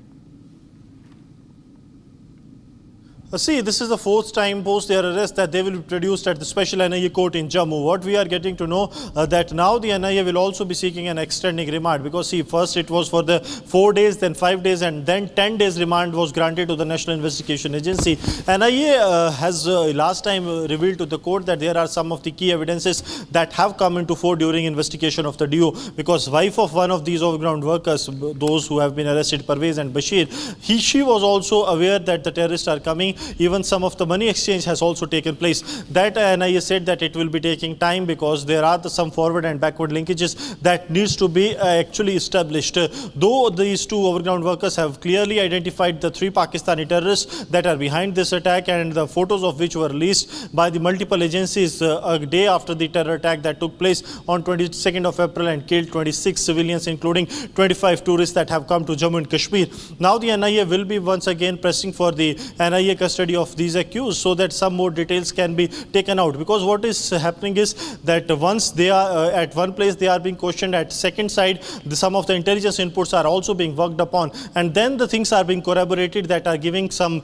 See, this is the fourth time post their arrest that they will be produced at the special NIA court in Jammu. What we are getting to know that now the NIA will also be seeking an extending remand, because see, first it was for the 4 days, then 5 days, and then 10 days remand was granted to the National Investigation Agency. NIA has last time revealed to the court that there are some of the key evidences that have come into fore during investigation of the duo, because wife of one of these overground workers, those who have been arrested, Parvez and Bashir, she was also aware that the terrorists are coming. Even some of the money exchange has also taken place. That NIA said that it will be taking time because there are some forward and backward linkages that needs to be actually established. Though these two overground workers have clearly identified the three Pakistani terrorists that are behind this attack, and the photos of which were released by the multiple agencies a day after the terror attack that took place on 22nd of April and killed 26 civilians, including 25 tourists that have come to Jammu and Kashmir. Now the NIA will be once again pressing for the NIA custody of these accused so that some more details can be taken out, because what is happening is that once they are at one place they are being questioned, at second side some of the intelligence inputs are also being worked upon, and then the things are being corroborated that are giving some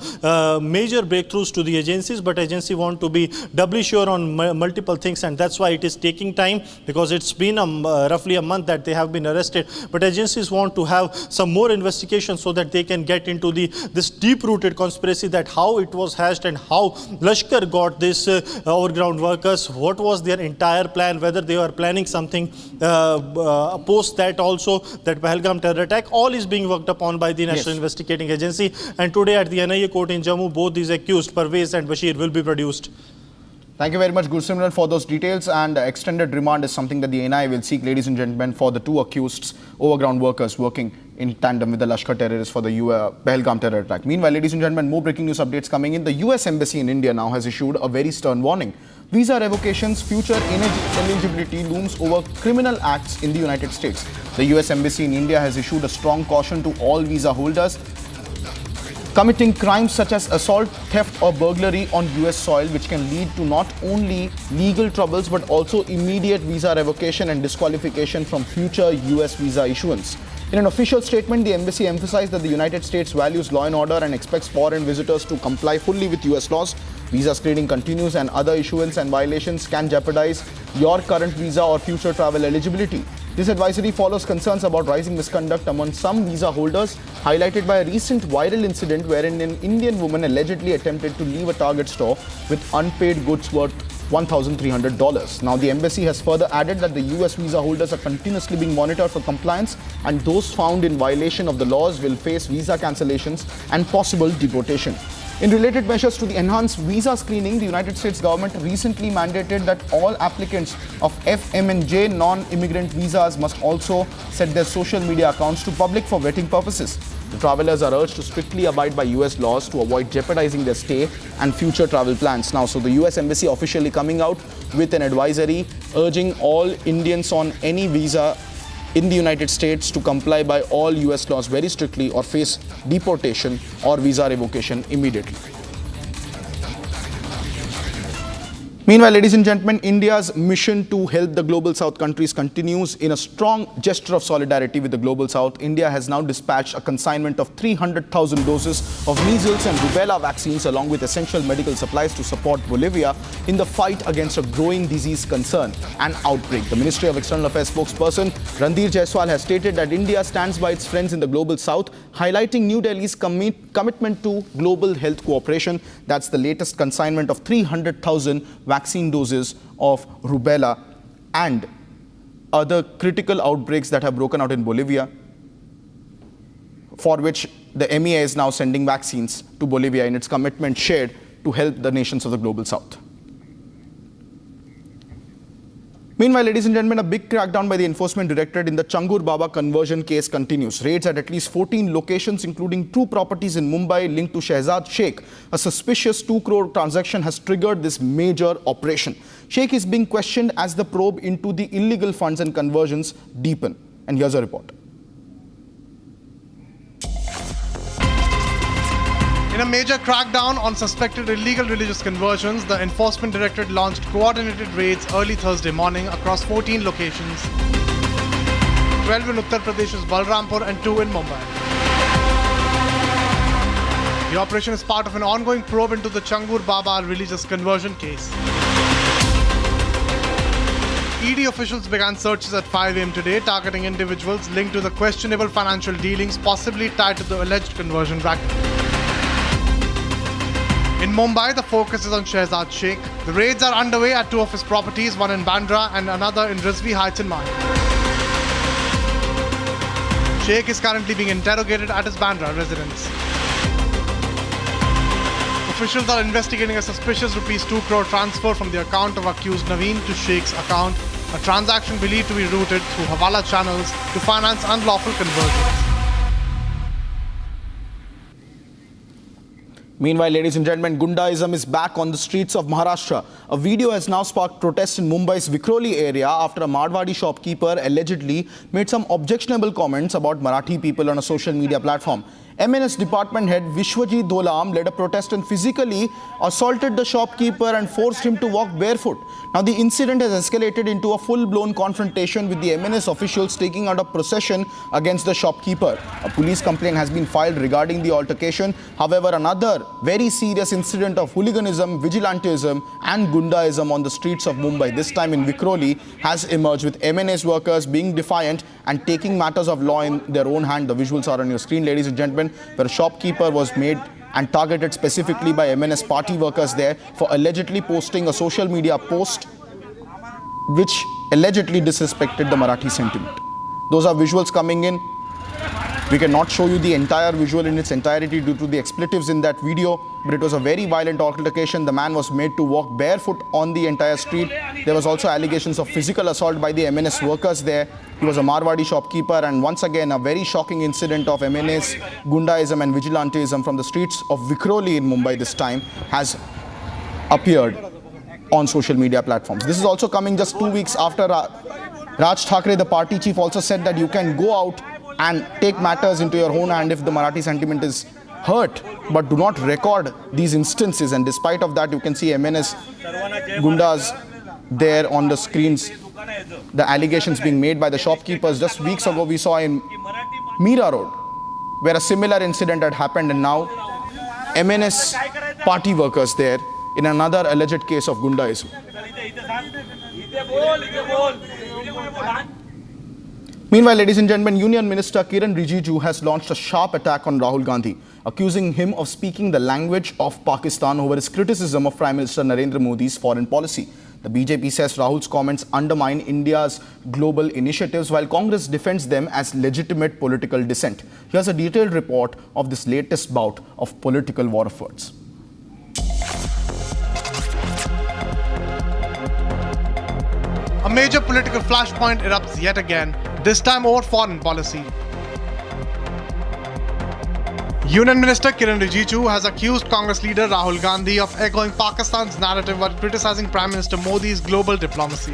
major breakthroughs to the agencies, but agency want to be doubly sure on multiple things, and that's why it is taking time, because it's been roughly a month that they have been arrested, but agencies want to have some more investigation so that they can get into this deep-rooted conspiracy, that how it was hashed and how Lashkar got this overground workers, what was their entire plan, whether they were planning something post that also, that Pahalgam terror attack. All is being worked upon by the National Investigating Agency, and today at the NIA court in Jammu, both these accused, Parvez and Bashir, will be produced. Thank you very much, Gursimran, for those details. And extended remand is something that the NIA will seek, ladies and gentlemen, for the two accused overground workers working in tandem with the Lashkar terrorists for the Pahalgam terror attack. Meanwhile, ladies and gentlemen, more breaking news updates coming in. The US Embassy in India now has issued a very stern warning. Visa revocations, future ineligibility looms over criminal acts in the United States. The US Embassy in India has issued a strong caution to all visa holders committing crimes such as assault, theft or burglary on US soil, which can lead to not only legal troubles but also immediate visa revocation and disqualification from future US visa issuance. In an official statement, the embassy emphasized that the United States values law and order and expects foreign visitors to comply fully with US laws. Visa screening continues and other issuance and violations can jeopardize your current visa or future travel eligibility. This advisory follows concerns about rising misconduct among some visa holders, highlighted by a recent viral incident wherein an Indian woman allegedly attempted to leave a Target store with unpaid goods worth $1,300. Now, the embassy has further added that the US visa holders are continuously being monitored for compliance, and those found in violation of the laws will face visa cancellations and possible deportation. In related measures to the enhanced visa screening, the United States government recently mandated that all applicants of FM&J non-immigrant visas must also set their social media accounts to public for vetting purposes. The travelers are urged to strictly abide by US laws to avoid jeopardizing their stay and future travel plans. Now, so the US Embassy officially coming out with an advisory urging all Indians on any visa in the United States to comply by all US laws very strictly or face deportation or visa revocation immediately. Meanwhile, ladies and gentlemen, India's mission to help the Global South countries continues. In a strong gesture of solidarity with the Global South, India has now dispatched a consignment of 300,000 doses of measles and rubella vaccines along with essential medical supplies to support Bolivia in the fight against a growing disease concern and outbreak. The Ministry of External Affairs spokesperson Randhir Jaiswal has stated that India stands by its friends in the Global South, highlighting New Delhi's commitment to global health cooperation. That's the latest consignment of 300,000 vaccine doses of rubella and other critical outbreaks that have broken out in Bolivia, for which the MEA is now sending vaccines to Bolivia in its commitment shared to help the nations of the Global South. Meanwhile, ladies and gentlemen, a big crackdown by the Enforcement Directorate in the Changur Baba conversion case continues. Raids at least 14 locations, including 2 properties in Mumbai linked to Shehzad Sheikh. A suspicious 2 crore transaction has triggered this major operation. Sheikh is being questioned as the probe into the illegal funds and conversions deepen. And here's a report. In a major crackdown on suspected illegal religious conversions, the Enforcement Directorate launched coordinated raids early Thursday morning across 14 locations, 12 in Uttar Pradesh's Balrampur and 2 in Mumbai. The operation is part of an ongoing probe into the Changur Baba religious conversion case. ED officials began searches at 5 a.m. today, targeting individuals linked to the questionable financial dealings possibly tied to the alleged conversion racket. In Mumbai, the focus is on Shehzad Sheikh. The raids are underway at 2 of his properties, one in Bandra and another in Rizvi Heights in Mumbai. Sheikh is currently being interrogated at his Bandra residence. Officials are investigating a suspicious ₹2 crore transfer from the account of accused Naveen to Sheikh's account, a transaction believed to be routed through Hawala channels to finance unlawful conversions. Meanwhile, ladies and gentlemen, Gundaism is back on the streets of Maharashtra. A video has now sparked protests in Mumbai's Vikhroli area after a Marwadi shopkeeper allegedly made some objectionable comments about Marathi people on a social media platform. MNS department head Vishwajit Dolam led a protest and physically assaulted the shopkeeper and forced him to walk barefoot. Now, the incident has escalated into a full-blown confrontation with the MNS officials taking out a procession against the shopkeeper. A police complaint has been filed regarding the altercation. However, another very serious incident of hooliganism, vigilantism and Gundaism on the streets of Mumbai, this time in Vikhroli, has emerged with MNS workers being defiant and taking matters of law in their own hand. The visuals are on your screen, ladies and gentlemen, where a shopkeeper was made and targeted specifically by MNS party workers there for allegedly posting a social media post which allegedly disrespected the Marathi sentiment. Those are visuals coming in. We cannot show you the entire visual in its entirety due to the expletives in that video, but it was a very violent altercation. The man was made to walk barefoot on the entire street. There was also allegations of physical assault by the MNS workers there. He was a Marwadi shopkeeper, and once again a very shocking incident of MNS, Gundaism and vigilantism from the streets of Vikhroli in Mumbai this time has appeared on social media platforms. This is also coming just 2 weeks after Raj Thackeray, the party chief, also said that you can go out and take matters into your own hand if the Marathi sentiment is hurt, but do not record these instances. And despite of that, you can see MNS Gundas there on the screens. The allegations being made by the shopkeepers. Just weeks ago, we saw in Meera Road, where a similar incident had happened, and now MNS party workers there in another alleged case of Gundaism. Meanwhile, ladies and gentlemen, Union Minister Kiran Rijiju has launched a sharp attack on Rahul Gandhi, accusing him of speaking the language of Pakistan over his criticism of Prime Minister Narendra Modi's foreign policy. The BJP says Rahul's comments undermine India's global initiatives, while Congress defends them as legitimate political dissent. Here's a detailed report of this latest bout of political war of words. A major political flashpoint erupts yet again, this time over foreign policy. Union Minister Kiran Rijiju has accused Congress leader Rahul Gandhi of echoing Pakistan's narrative while criticizing Prime Minister Modi's global diplomacy.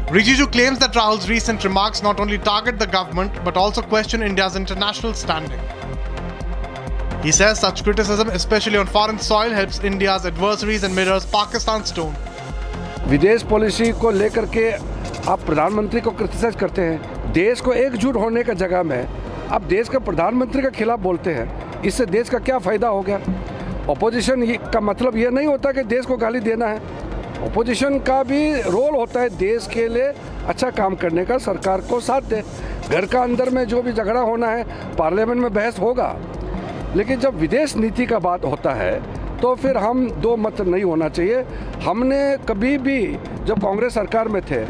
Rijiju claims that Rahul's recent remarks not only target the government but also question India's international standing. He says such criticism, especially on foreign soil, helps India's adversaries and mirrors Pakistan's tone. विदेश policy को लेकर के आप प्रधानमंत्री को criticise करते हैं, देश को एकजुट होने का जगह में आप देश के प्रधानमंत्री के खिलाफ बोलते हैं, इससे देश का क्या फ़ायदा हो गया? अपोजिशन का मतलब ये नहीं होता कि देश को गाली देना है। अपोजिशन का भी रोल होता है देश के लिए अच्छा काम करने का, सरकार को साथ दे। घर का अंदर में जो भी झगड़ा होना है पार्लियामेंट में बहस होगा, लेकिन जब विदेश नीति का बात होता है तो फिर हम दो मत नहीं होना चाहिए। हमने कभी भी जब कांग्रेस सरकार में थे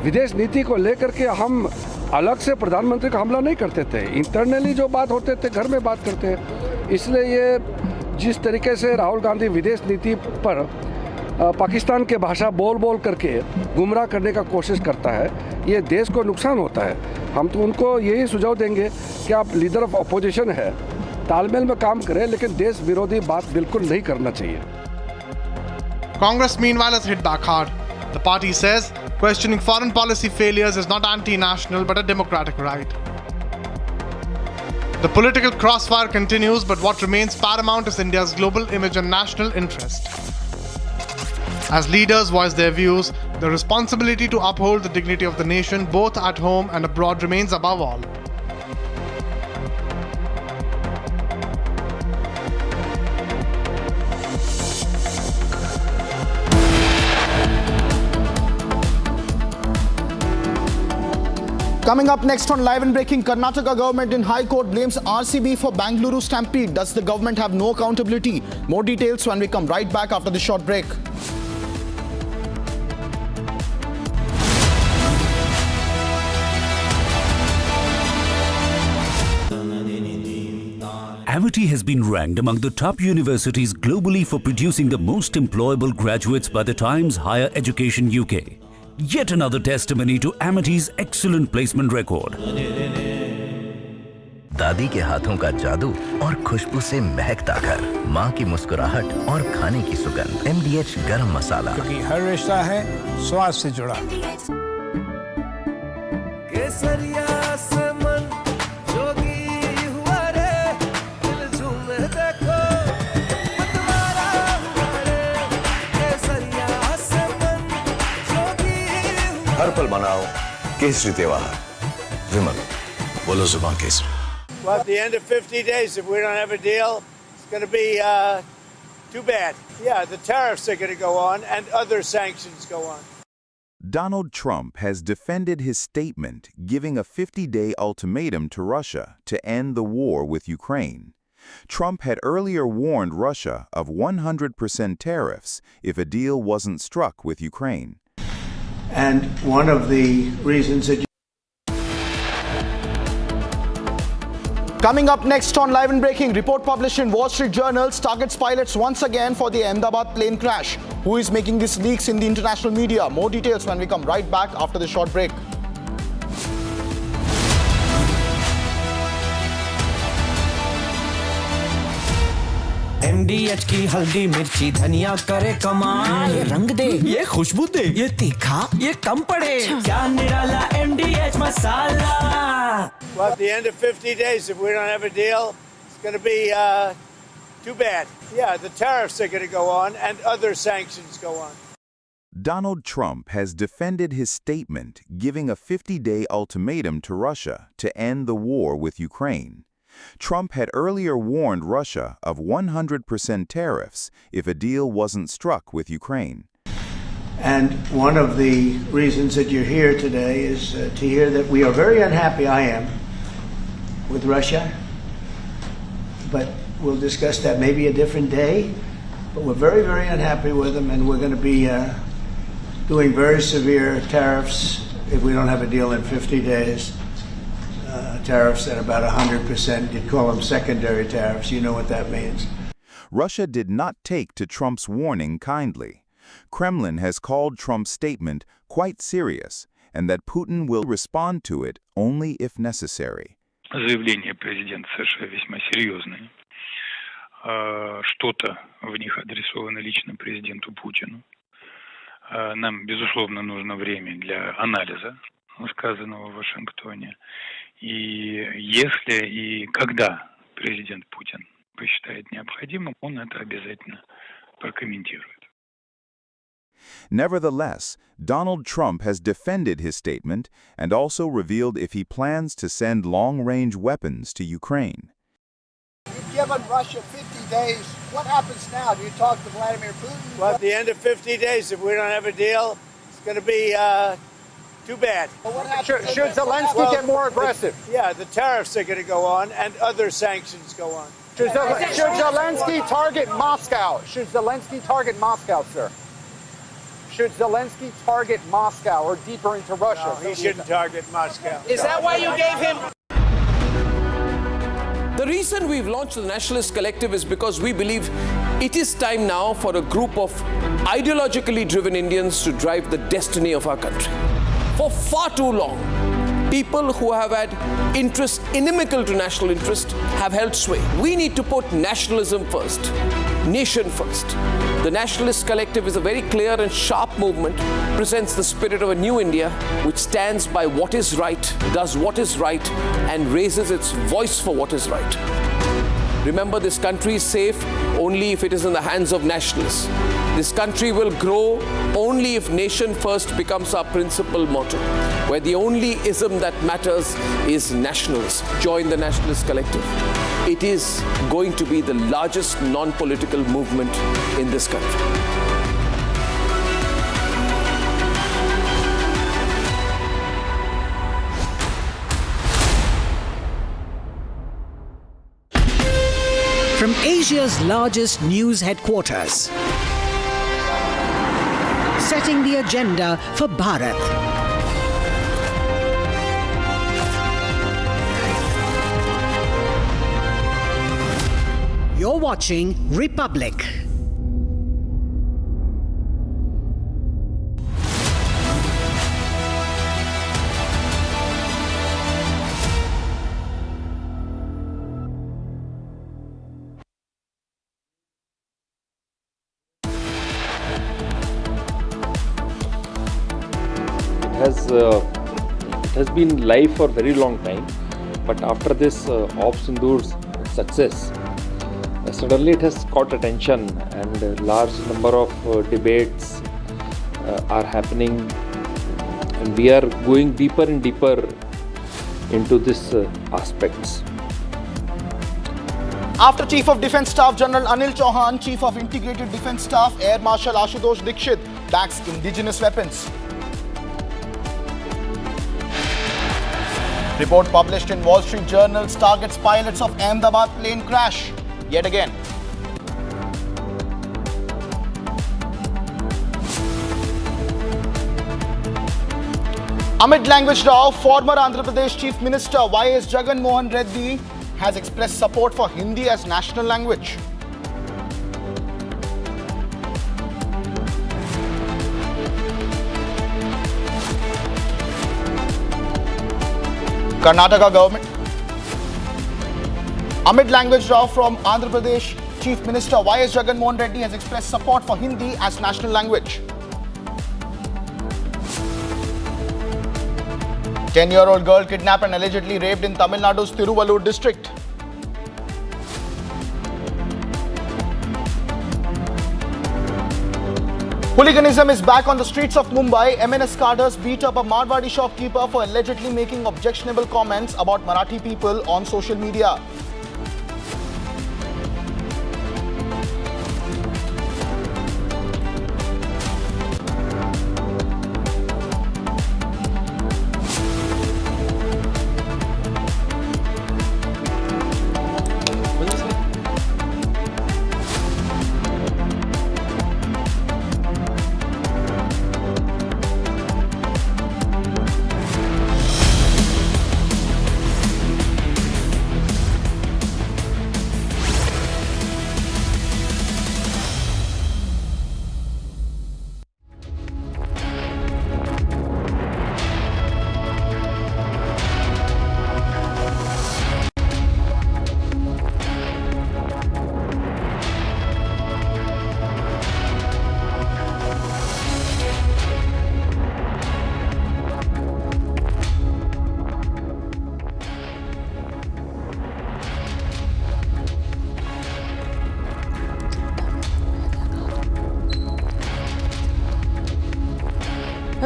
विदेश नीति को लेकर के हम अलग से प्रधानमंत्री का हमला नहीं करते थे, इंटरनली जो बात होते थे घर में बात करते हैं। इसलिए ये जिस तरीके से राहुल गांधी विदेश नीति पर पाकिस्तान के भाषा बोल बोल करके गुमराह करने का कोशिश करता है, ये देश को नुकसान होता है। हम तो उनको यही सुझाव देंगे कि आप लीडर ऑफ अपोजिशन है, तालमेल में काम करें, लेकिन देश विरोधी बात बिल्कुल नहीं करना चाहिए। Congress meanwhile has hit back hard. The party says questioning foreign policy failures is not anti-national but a democratic right. The political crossfire continues, but what remains paramount is India's global image and national interest. As leaders voice their views, the responsibility to uphold the dignity of the nation both at home and abroad remains above all. Coming up next on Live and Breaking, Karnataka government in High Court blames RCB for Bangalore stampede. Does the government have no accountability? More details when we come right back after this short break. Amity has been ranked among the top universities globally for producing the most employable graduates by the Times Higher Education UK. Yet another testimony to Amity's excellent placement record. दादी के हाथों का जादू और खुशबू से महकता घर, माँ की मुस्कुराहट और खाने की सुगंध। MDH गरम मसाला, क्योंकि हर रिश्ता है स्वाद से जुड़ा। केसरिया से मन जोगी हुआ रे, दिल झूमे देखो मतवारा हुआ रे। केसरिया से मन जोगी हुआ। हर पल मनाओ केसरी त्योहार। विमल, बोलो जुबान Kesari. Well, at the end of 50 days, if we don't have a deal, it's going to be too bad. Yeah, the tariffs are going to go on and other sanctions go on. Donald Trump has defended his statement giving a 50-day ultimatum to Russia to end the war with Ukraine. Trump had earlier warned Russia of 100% tariffs if a deal wasn't struck with Ukraine. And one of the reasons that Coming up next on Live and Breaking, report published in Wall Street Journal targets pilots once again for the Ahmedabad plane crash. Who is making these leaks in the international media? More details when we come right back after the short break. MDH की हल्दी मिर्ची धनिया करे कमाल, ये रंग दे, ये खुशबू दे, ये तीखा, ये कम पड़े, क्या निराला MDH masala. Well, at the end of 50 days, if we don't have a deal, it's going to be too bad. Yeah, the tariffs are going to go on and other sanctions go on. Donald Trump has defended his statement giving a 50-day ultimatum to Russia to end the war with Ukraine. Trump had earlier warned Russia of 100% tariffs if a deal wasn't struck with Ukraine. And one of the reasons that you're here today is to hear that we are very unhappy, I am, with Russia. But we'll discuss that maybe a different day. But we're very, very unhappy with them, and we're going to be doing very severe tariffs if we don't have a deal in 50 days. Tariffs at about 100%. You'd call them secondary tariffs. You know what that means. Russia did not take to Trump's warning kindly. Kremlin has called Trump's statement quite serious and that Putin will respond to it only if necessary. Заявления президента США весьма серьезные. Что-то в них адресовано лично президенту Путину. Нам, безусловно, нужно время для анализа сказанного в Вашингтоне. И если и когда президент Путин посчитает необходимым, он это обязательно прокомментирует. Nevertheless, Donald Trump has defended his statement and also revealed if he plans to send long-range weapons to Ukraine. You've given Russia 50 days. What happens now? Do you talk to Vladimir Putin? Well, at the end of 50 days, if we don't have a deal, it's going to be too bad. Well, what happens Should Zelensky get more aggressive? Yeah, the tariffs are going to go on and other sanctions go on. Should Zelensky target Moscow? Should Zelensky target Moscow, sir? Should Zelensky target Moscow or deeper into Russia? No, he shouldn't target Moscow. Is that why you gave him? The reason we've launched the Nationalist Collective is because we believe it is time now for a group of ideologically driven Indians to drive the destiny of our country. For far too long, people who have had interests inimical to national interest have held sway. We need to put nationalism first, nation first. The Nationalist Collective is a very clear and sharp movement, presents the spirit of a new India, which stands by what is right, does what is right, and raises its voice for what is right. Remember, this country is safe only if it is in the hands of nationalists. This country will grow only if nation first becomes our principal motto, where the only ism that matters is nationalism. Join the Nationalist Collective. It is going to be the largest non-political movement in this country. From Asia's largest news headquarters, setting the agenda for Bharat. You're watching Republic. It has been live for a very long time, but after this Op Sindhur's success, suddenly it has caught attention, and a large number of debates are happening, and we are going deeper and deeper into these aspects. After Chief of Defence Staff General Anil Chauhan, Chief of Integrated Defence Staff Air Marshal Ashutosh Dikshit backs indigenous weapons. Report published in Wall Street Journal targets pilots of Ahmedabad plane crash yet again. Amid language row, former Andhra Pradesh Chief Minister Y.S. Jagan Mohan Reddy has expressed support for Hindi as national language. Karnataka government. Amid language row from Andhra Pradesh Chief Minister Y.S. Jagan Mohan Reddy has expressed support for Hindi as national language. 10-year-old girl kidnapped and allegedly raped in Tamil Nadu's Tiruvallur district. Hooliganism is back on the streets of Mumbai. MNS cadres beat up a Marwadi shopkeeper for allegedly making objectionable comments about Marathi people on social media.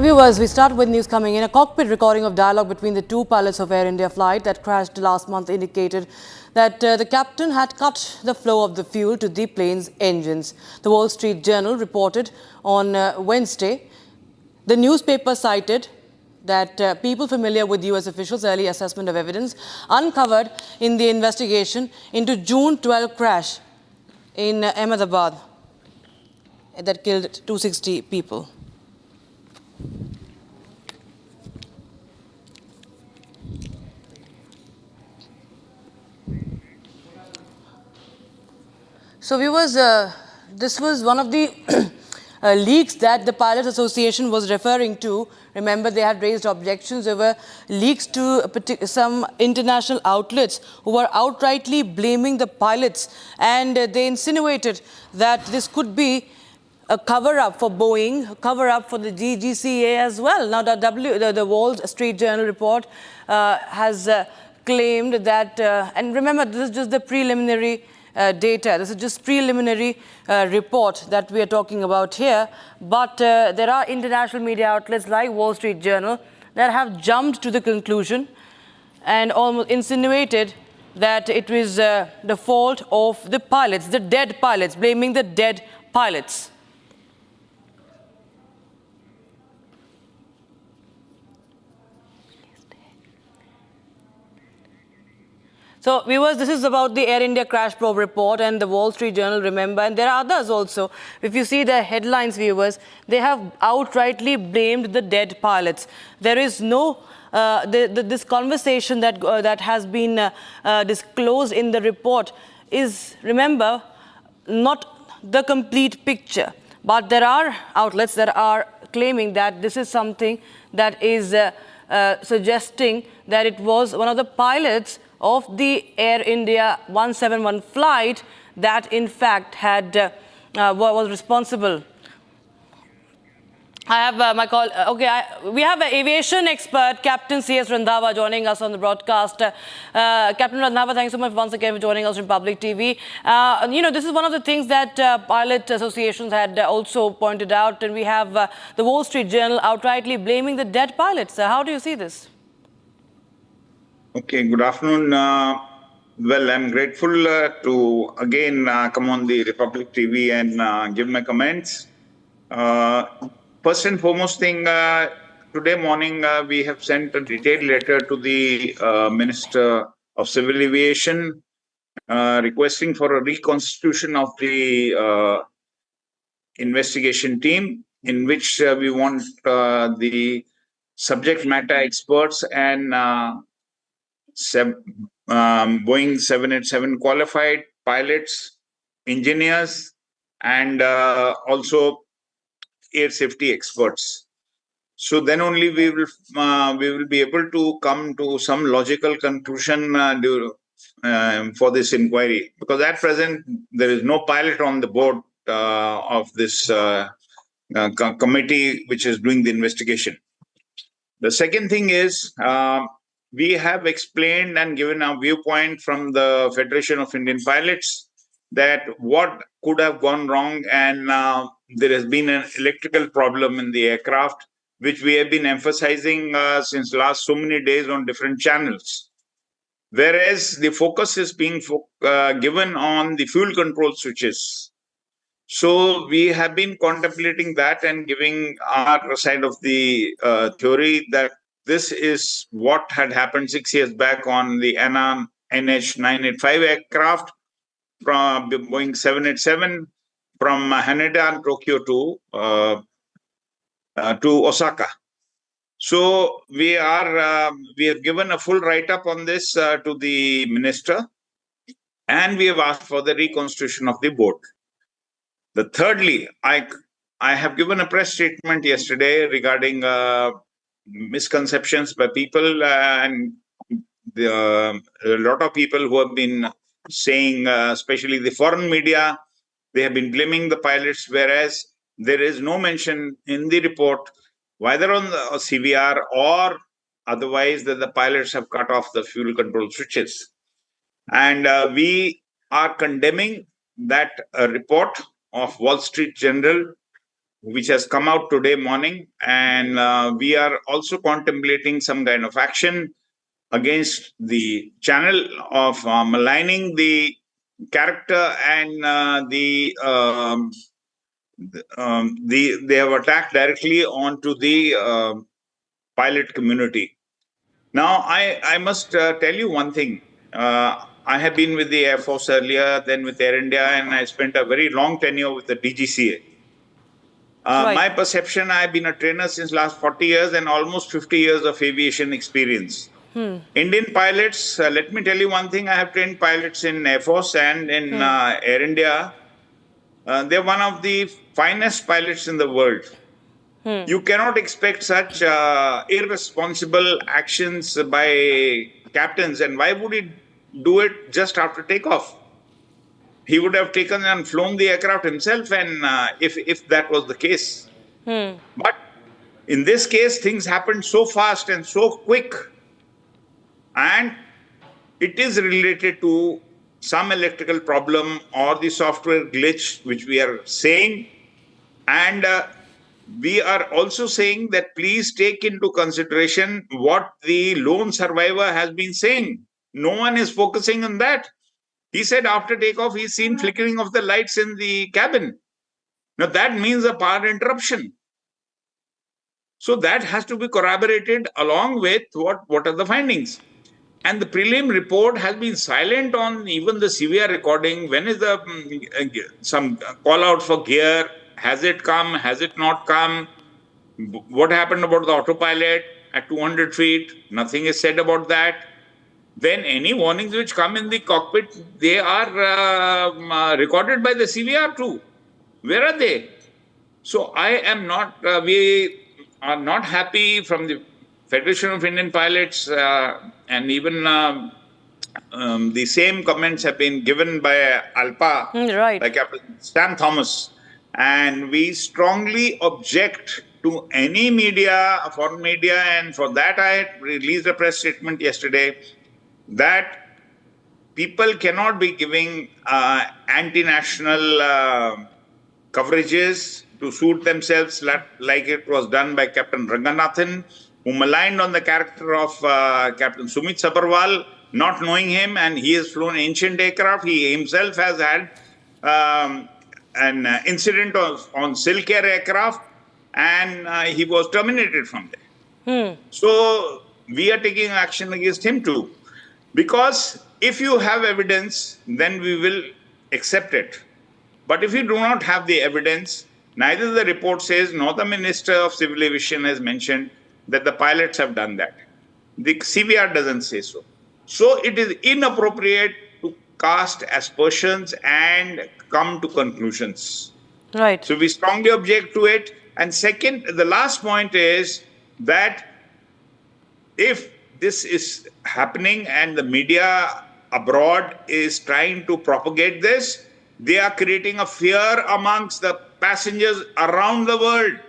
Viewers, we start with news coming in. A cockpit recording of dialogue between the two pilots of Air India flight that crashed last month indicated that the captain had cut the flow of the fuel to the plane's engines. The Wall Street Journal reported on Wednesday. The newspaper cited that people familiar with US officials' early assessment of evidence uncovered in the investigation into June 12 crash in Ahmedabad that killed 260 people. So viewers, this was one of the leaks that the Pilots Association was referring to. Remember, they had raised objections. There were leaks to some international outlets who were outrightly blaming the pilots, and they insinuated that this could be a cover-up for Boeing, a cover-up for the DGCA as well. Now, the Wall Street Journal report has claimed that, and remember, this is just the preliminary data. This is just preliminary report that we are talking about here. But there are international media outlets like Wall Street Journal that have jumped to the conclusion and almost insinuated that it was the fault of the pilots, the dead pilots, blaming the dead pilots. So, viewers, this is about the Air India crash probe report and the Wall Street Journal, remember, and there are others also. If you see the headlines, viewers, they have outrightly blamed the dead pilots. There is no, this conversation that has been disclosed in the report is, remember, not the complete picture. But there are outlets that are claiming that this is something that is suggesting that it was one of the pilots of the Air India 171 flight that in fact had was responsible. I have my call. We have an aviation expert, Captain C.S. Randhawa, joining us on the broadcast. Captain Randhawa, thanks so much once again for joining us on Public TV. This is one of the things that pilot associations had also pointed out, and we have the Wall Street Journal outrightly blaming the dead pilots. How do you see this? Okay, good afternoon. Well, I'm grateful to again come on the Republic TV and give my comments. First and foremost thing, today morning we have sent a detailed letter to the Minister of Civil Aviation requesting for a reconstitution of the investigation team, in which we want the subject matter experts and Boeing 787 qualified pilots, engineers, and also air safety experts. So then only we will be able to come to some logical conclusion for this inquiry. Because at present there is no pilot on the board of this committee which is doing the investigation. The second thing is, we have explained and given our viewpoint from the Federation of Indian Pilots that what could have gone wrong, and there has been an electrical problem in the aircraft, which we have been emphasizing since last so many days on different channels. Whereas the focus is being given on the fuel control switches. So we have been contemplating that and giving our side of the theory that this is what had happened 6 years back on the Anand NH985 aircraft from Boeing 787 from Haneda and Tokyo to Osaka. So we have given a full write-up on this to the minister, and we have asked for the reconstitution of the board. Thirdly, I have given a press statement yesterday regarding misconceptions by people, and a lot of people who have been saying, especially the foreign media, they have been blaming the pilots, whereas there is no mention in the report, whether on the CVR or otherwise, that the pilots have cut off the fuel control switches. And we are condemning that report of Wall Street Journal which has come out today morning, and we are also contemplating some kind of action against the channel of maligning the character and they have attacked directly onto the pilot community. Now, I must tell you one thing. I have been with the Air Force earlier, then with Air India, and I spent a very long tenure with the DGCA. My perception, I've been a trainer since last 40 years and almost 50 years of aviation experience. Indian pilots, let me tell you one thing. I have trained pilots in Air Force and in Air India. They're one of the finest pilots in the world. You cannot expect such irresponsible actions by captains. And why would he do it just after takeoff? He would have taken and flown the aircraft himself, and if that was the case. But in this case, things happened so fast and so quick, and it is related to some electrical problem or the software glitch, which we are saying. And we are also saying that please take into consideration what the lone survivor has been saying. No one is focusing on that. He said after takeoff, he's seen flickering of the lights in the cabin. Now that means a power interruption. So that has to be corroborated along with what are the findings. And the prelim report has been silent on even the CVR recording. When is the some call out for gear? Has it come? Has it not come? What happened about the autopilot at 200 feet? Nothing is said about that. Then any warnings which come in the cockpit, they are recorded by the CVR too. Where are they? So I am not, we are not happy from the Federation of Indian Pilots, and even the same comments have been given by ALPA, by Captain Stan Thomas. And we strongly object to any media, foreign media, and for that I released a press statement yesterday that people cannot be giving anti-national coverages to suit themselves like it was done by Captain Ranganathan, who maligned on the character of Captain Sumit Sabharwal, not knowing him, and he has flown ancient aircraft. He himself has had an incident on Silk Air aircraft, and he was terminated from there. So we are taking action against him too. Because if you have evidence, then we will accept it. But if you do not have the evidence, neither the report says nor the Minister of Civil Aviation has mentioned that the pilots have done that. The CVR doesn't say so. So it is inappropriate to cast aspersions and come to conclusions. Right. So we strongly object to it. And second, the last point is that if this is happening and the media abroad is trying to propagate this, they are creating a fear amongst the passengers around the world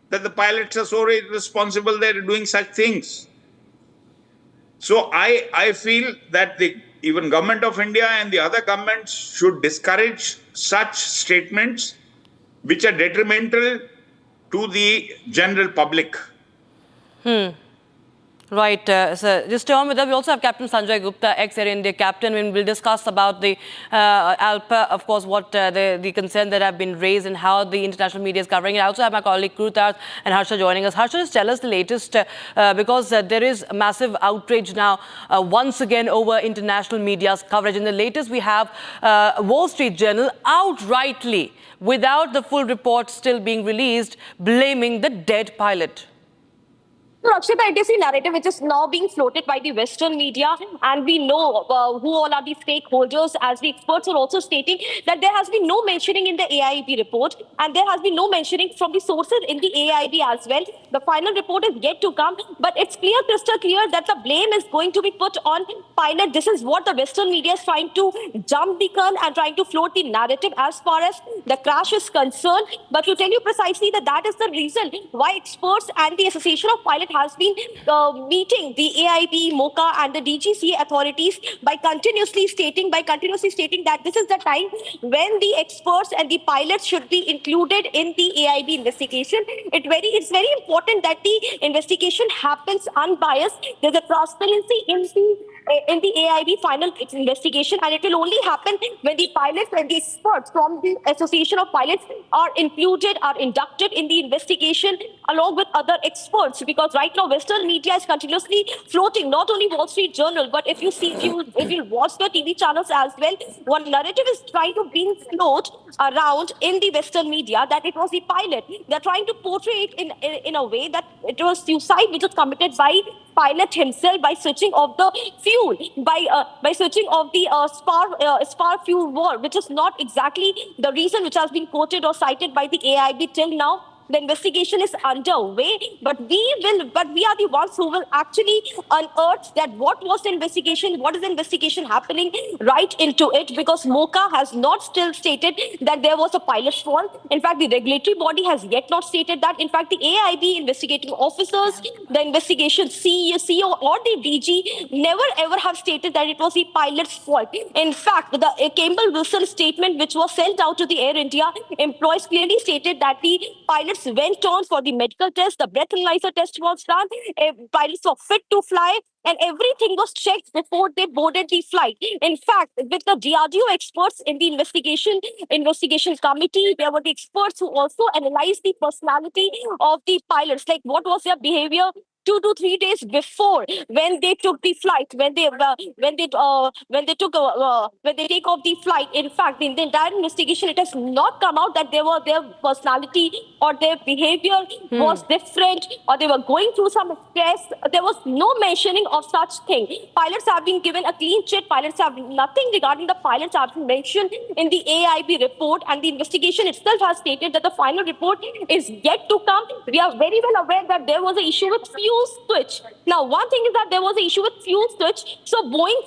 that the pilots are so irresponsible, they're doing such things. So I feel that the even Government of India and the other governments should discourage such statements which are detrimental to the general public. Right, so just stay on with us. We also have Captain Sanjay Gupta, ex-Air India captain, and we'll discuss about the ALPA, of course, what the concerns that have been raised and how the international media is covering it. I also have my colleague Krutarth and Harsha joining us. Harsha, just tell us the latest, because there is massive outrage now once again over international media's coverage. In the latest, we have Wall Street Journal outrightly, without the full report still being released, blaming the dead pilot. So, Rakshita, it is the narrative which is now being floated by the Western media, and we know who all are the stakeholders, as the experts are also stating that there has been no mentioning in the AIB report, and there has been no mentioning from the sources in the AIB as well. The final report is yet to come, but it's clear, crystal clear, that the blame is going to be put on pilot. This is what the Western media is trying to jump the gun and trying to float the narrative as far as the crash is concerned. But to tell you precisely that is the reason why experts and the Association of Pilot pilot has been meeting the AIB, MOCA and the DGCA authorities by continuously stating that this is the time when the experts and the pilots should be included in the AIB investigation. It's very important that the investigation happens unbiased. There's a transparency in the AIB final investigation, and it will only happen when the pilots and the experts from the Association of Pilots are included, are inducted in the investigation along with other experts. Because right now Western media is continuously floating, not only Wall Street Journal, but if you watch the TV channels as well, one narrative is trying to be float around in the Western media that it was the pilot. They're trying to portray it in a way that it was suicide which was committed by pilot himself by switching off the fuel, by switching off the spar fuel valve, which is not exactly the reason which has been quoted or cited by the AIB till now. The investigation is underway, but we are the ones who will actually unearth that what was the investigation, what is the investigation happening right into it, because MOCA has not still stated that there was a pilot's fault. In fact, the regulatory body has yet not stated that. In fact, the AIB investigating officers, the investigation CEO or the DG never ever have stated that it was the pilot's fault. In fact, the Campbell Wilson statement which was sent out to the Air India employees clearly stated that the pilots went on for the medical test, the breath analyzer test was done, pilots were fit to fly, and everything was checked before they boarded the flight. In fact, with the DRDO experts in the investigation committee, there were the experts who also analyzed the personality of the pilots, like what was their behavior 2 to 3 days before when they took the flight, when they take off the flight. In fact, in the entire investigation, it has not come out that their personality or their behavior was different, or they were going through some stress. There was no mentioning of such thing. Pilots have been given a clean chit. Nothing regarding the pilots have been mentioned in the AIB report, and the investigation itself has stated that the final report is yet to come. We are very well aware that there was an issue with fuel switch. Now, one thing is that there was an issue with fuel switch. So Boeing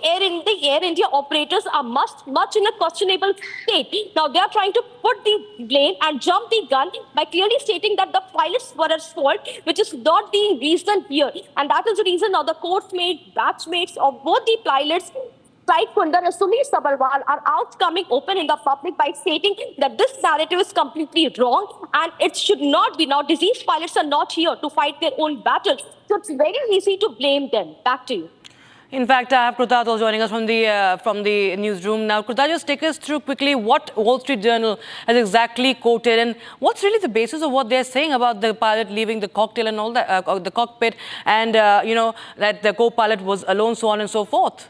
the Air India operators are much in a questionable state. Now, they are trying to put the blame and jump the gun by clearly stating that the pilots were at fault, which is not the reason here. And that is the reason now the course-mate, batchmates of both the pilots, Sai Kundar and Sumit Sabharwal, are out coming open in the public by stating that this narrative is completely wrong and it should not be. Now, diseased pilots are not here to fight their own battles, so it's very easy to blame them. Back to you. In fact, I have Kruta also joining us from the newsroom now. Kruta, just take us through quickly what Wall Street Journal has exactly quoted, and what's really the basis of what they're saying about the pilot leaving the cocktail and all that, the cockpit, and that the co-pilot was alone, so on and so forth.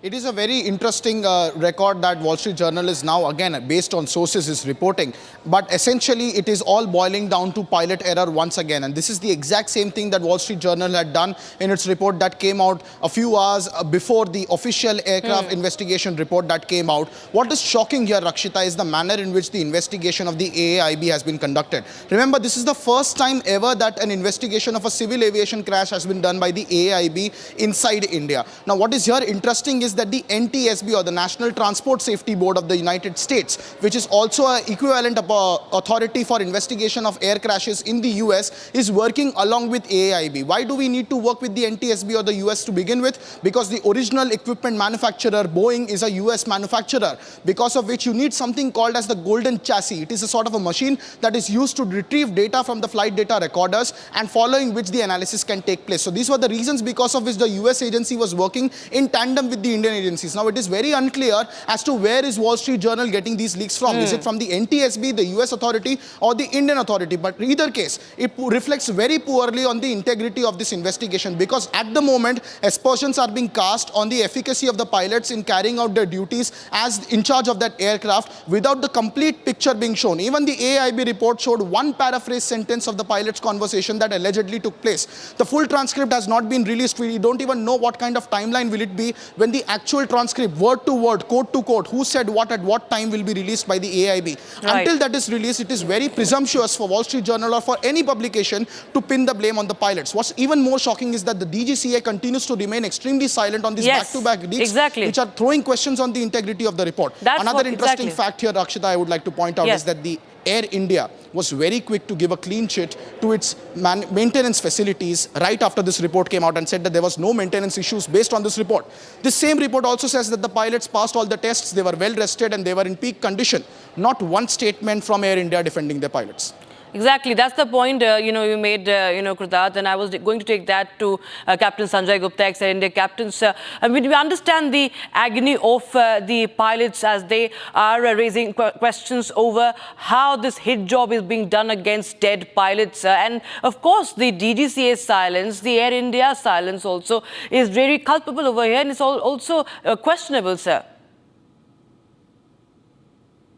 It is a very interesting record that Wall Street Journal is now, again, based on sources, is reporting. But essentially, it is all boiling down to pilot error once again. And this is the exact same thing that Wall Street Journal had done in its report that came out a few hours before the official aircraft investigation report that came out. What is shocking here, Rakshita, is the manner in which the investigation of the AIB has been conducted. Remember, this is the first time ever that an investigation of a civil aviation crash has been done by the AIB inside India. Now, what is here interesting is that the NTSB, or the National Transport Safety Board of the United States, which is also an equivalent authority for investigation of air crashes in the US, is working along with AIB. Why do we need to work with the NTSB or the US to begin with? Because the original equipment manufacturer, Boeing, is a US manufacturer, because of which you need something called as the golden chassis. It is a sort of a machine that is used to retrieve data from the flight data recorders, and following which the analysis can take place. So these were the reasons because of which the US agency was working in tandem with the Indian agencies. Now, it is very unclear as to where is Wall Street Journal getting these leaks from. Is it from the NTSB, the US authority, or the Indian authority? But in either case, it reflects very poorly on the integrity of this investigation, because at the moment, aspersions are being cast on the efficacy of the pilots in carrying out their duties as in charge of that aircraft without the complete picture being shown. Even the AIB report showed one paraphrase sentence of the pilot's conversation that allegedly took place. The full transcript has not been released. We don't even know what kind of timeline will it be when the actual transcript, word to word, quote to quote, who said what at what time, will be released by the AIB. Right. Until that is released, it is very presumptuous for Wall Street Journal or for any publication to pin the blame on the pilots. What's even more shocking is that the DGCA continues to remain extremely silent on these back-to-back leaks, which are throwing questions on the integrity of the report. Another interesting fact here, Rakshita, I would like to point out is that the Air India was very quick to give a clean chit to its maintenance facilities right after this report came out and said that there was no maintenance issues based on this report. This same report also says that the pilots passed all the tests, they were well rested and they were in peak condition. Not one statement from Air India defending their pilots. Exactly, that's the point you made, Krutat, and I was going to take that to Captain Sanjay Gupta, ex-Air India captains. We understand the agony of the pilots as they are raising questions over how this hit job is being done against dead pilots. And of course, the DGCA's silence, the Air India silence also is very culpable over here, and it's also questionable, sir.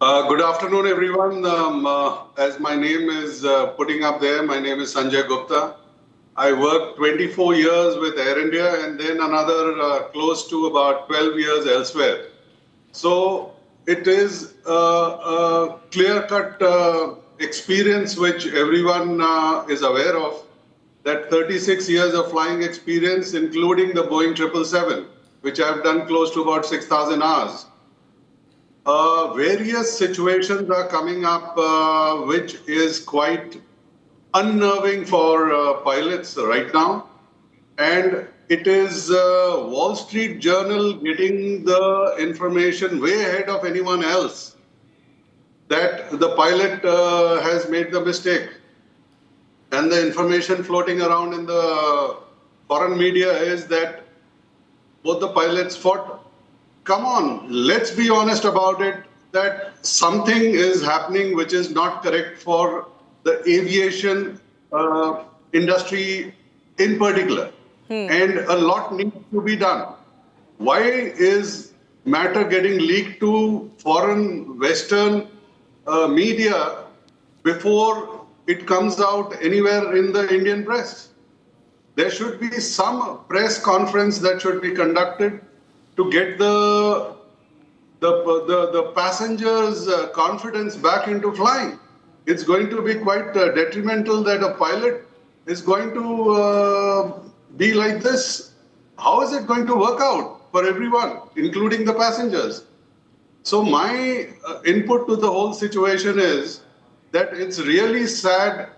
Good afternoon, everyone. As my name is putting up there, my name is Sanjay Gupta. I worked 24 years with Air India and then another close to about 12 years elsewhere. So it is a clear-cut experience which everyone is aware of, that 36 years of flying experience, including the Boeing 777, which I've done close to about 6,000 hours. Various situations are coming up which is quite unnerving for pilots right now. And it is Wall Street Journal getting the information way ahead of anyone else that the pilot has made the mistake. And the information floating around in the foreign media is that both the pilots fought. Come on, let's be honest about it, that something is happening which is not correct for the aviation industry in particular. And a lot needs to be done. Why is matter getting leaked to foreign Western media before it comes out anywhere in the Indian press? There should be some press conference that should be conducted to get the passengers' confidence back into flying. It's going to be quite detrimental that a pilot is going to be like this. How is it going to work out for everyone, including the passengers? So my input to the whole situation is that it's really sad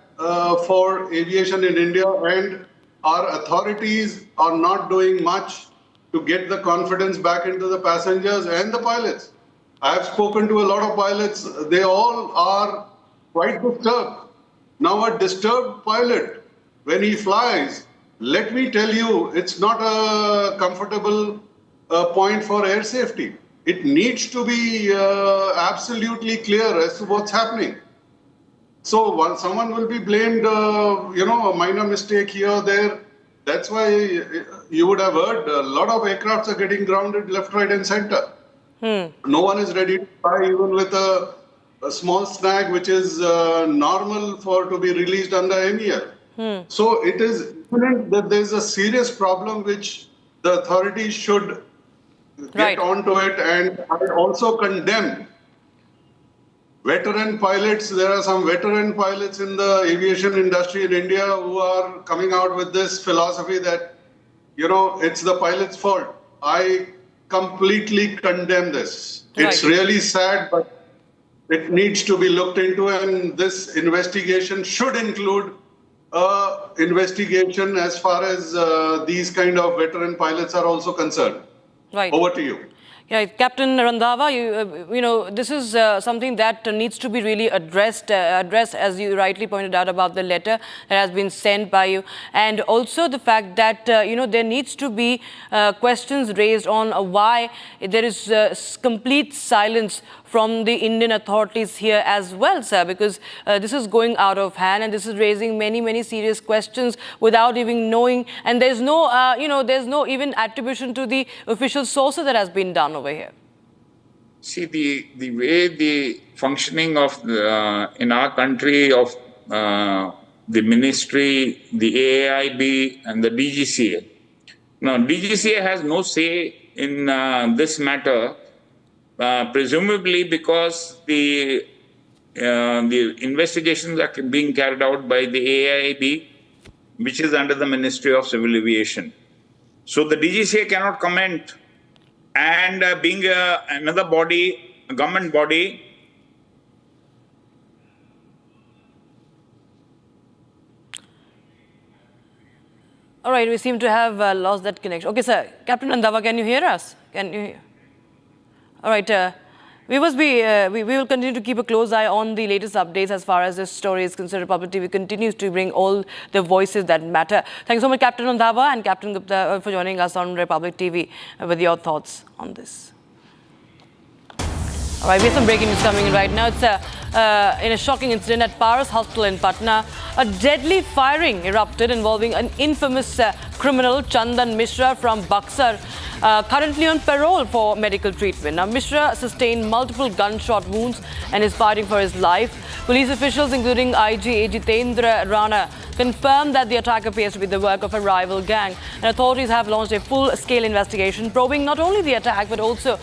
for aviation in India, and our authorities are not doing much to get the confidence back into the passengers and the pilots. I have spoken to a lot of pilots. They all are quite disturbed. Now, a disturbed pilot, when he flies, let me tell you, it's not a comfortable point for air safety. It needs to be absolutely clear as to what's happening. So someone will be blamed, a minor mistake here or there. That's why you would have heard a lot of aircrafts are getting grounded left, right, and center. No one is ready to fly even with a small snag, which is normal to be released under MEL. So it is evident that there is a serious problem which the authorities should get onto it. And I also condemn veteran pilots. There are some veteran pilots in the aviation industry in India who are coming out with this philosophy that, it's the pilot's fault. I completely condemn this. It's really sad, but it needs to be looked into, and this investigation should include investigation as far as these kind of veteran pilots are also concerned. Over to you. Yeah, Captain Randhawa, this is something that needs to be really addressed, as you rightly pointed out about the letter that has been sent by you. And also the fact that, there needs to be questions raised on why there is complete silence from the Indian authorities here as well, sir, because this is going out of hand and this is raising many, many serious questions without even knowing. And there's no, there's no even attribution to the official sources that has been done over here. See, the way the functioning of in our country of the ministry, the AIB and the DGCA. Now, DGCA has no say in this matter. Presumably because the investigations are being carried out by the AIB, which is under the Ministry of Civil Aviation. So the DGCA cannot comment, and being another body, a government body, All right, we seem to have lost that connection. Okay, sir. Captain Randhawa, can you hear us? Can you hear? All right. We will continue to keep a close eye on the latest updates as far as this story is concerned. Republic TV continues to bring all the voices that matter. Thank you so much, Captain Randhawa and Captain Gupta, for joining us on Republic TV with your thoughts on this. All right, we have some breaking news coming in right now. It's in a shocking incident at Paras Hospital in Patna. A deadly firing erupted involving an infamous criminal, Chandan Mishra from Buxar, currently on parole for medical treatment. Now, Mishra sustained multiple gunshot wounds and is fighting for his life. Police officials, including IG Jitendra Rana, confirmed that the attack appears to be the work of a rival gang. And authorities have launched a full-scale investigation probing not only the attack but also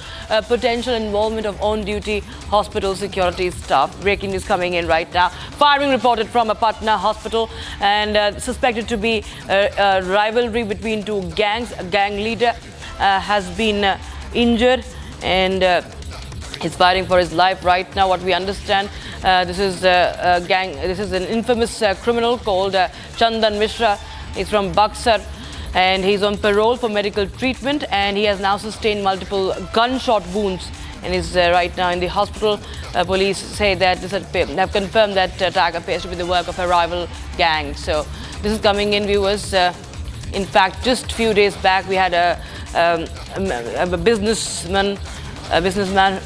potential involvement of on-duty hospital security staff. Breaking news coming in right now. Firing reported from a Patna hospital and suspected to be a rivalry between two gangs. A gang leader has been injured and he's fighting for his life right now. What we understand, this is a gang. This is an infamous criminal called Chandan Mishra. He's from Buxar and he's on parole for medical treatment, and he has now sustained multiple gunshot wounds and is right now in the hospital. Police say that have confirmed that attack appears to be the work of a rival gang. So this is coming in, viewers. In fact, just a few days back, we had a businessman, Gopal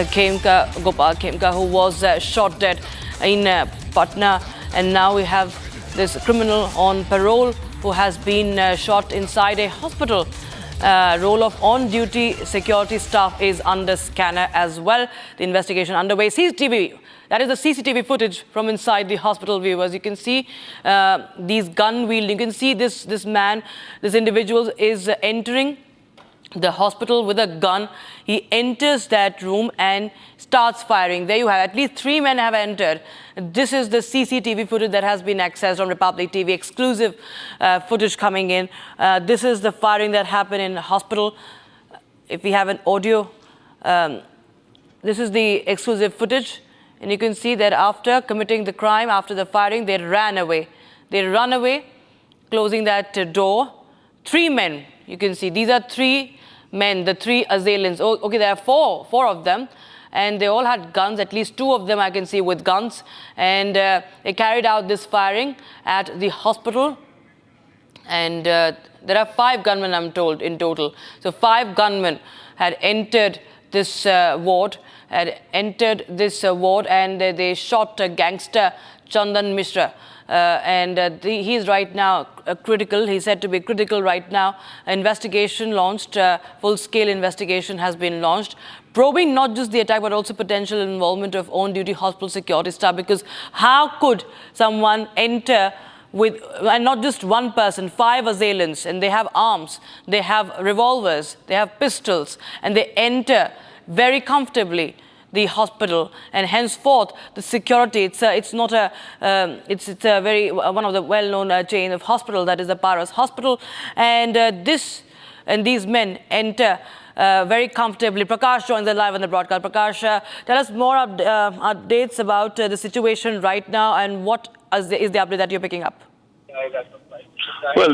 Khemka, who was shot dead in Patna, and now we have this criminal on parole who has been shot inside a hospital. Role of on-duty security staff is under scanner as well. The investigation underway. CCTV, that is the CCTV footage from inside the hospital, viewers. You can see these gun wielding. You can see this man, this individual is entering the hospital with a gun. He enters that room and starts firing. There you have, at least 3 men have entered. This is the CCTV footage that has been accessed on Republic TV, exclusive footage coming in. This is the firing that happened in the hospital. If we have an audio, this is the exclusive footage. And you can see that after committing the crime, after the firing, they ran away. They run away, closing that door. 3 men, you can see, these are 3 men, the 3 assailants. Oh, okay, there are four of them, and they all had guns. At least 2 of them I can see with guns, and they carried out this firing at the hospital. And there are 5 gunmen, I'm told, in total. So 5 gunmen had entered this ward, and they shot a gangster, Chandan Mishra. He is right now critical. He's said to be critical right now. Investigation launched, full-scale investigation has been launched, probing not just the attack but also potential involvement of on-duty hospital security staff. Because how could someone enter with, and not just one person, 5 assailants, and they have arms, they have revolvers, they have pistols, and they enter very comfortably the hospital, and henceforth the security. It's a very one of the well-known chain of hospital, that is the Paras Hospital, and these men enter very comfortably. Prakash joins us live on the broadcast. Prakash, tell us more updates about the situation right now, and what is the update that you're picking up? Well,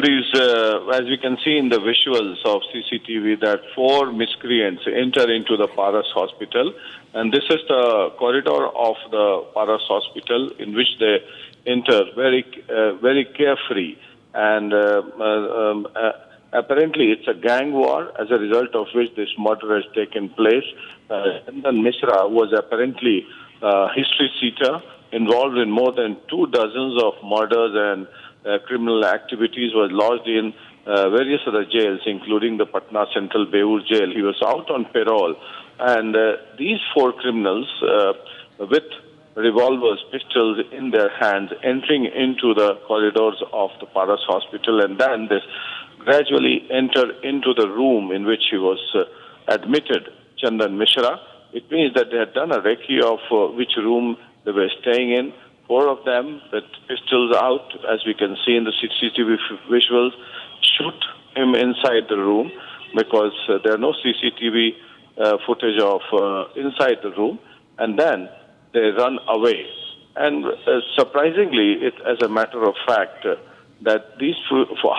as we can see in the visuals of CCTV, that 4 miscreants enter into the Paras Hospital, and this is the corridor of the Paras Hospital in which they enter very carefree, and apparently it's a gang war, as a result of which this murder has taken place. Chandan Mishra was apparently a history seeker, involved in more than 2 dozens of murders and criminal activities, was lodged in various other jails, including the Patna Central Beur jail. He was out on parole, and these 4 criminals with revolvers, pistols in their hands, entering into the corridors of the Paras Hospital, and then they gradually enter into the room in which he was admitted, Chandan Mishra. It means that they had done a recce of which room they were staying in. 4 of them with pistols out, as we can see in the CCTV visuals, shoot him inside the room, because there are no CCTV footage of inside the room, and then they run away. And surprisingly, as a matter of fact, that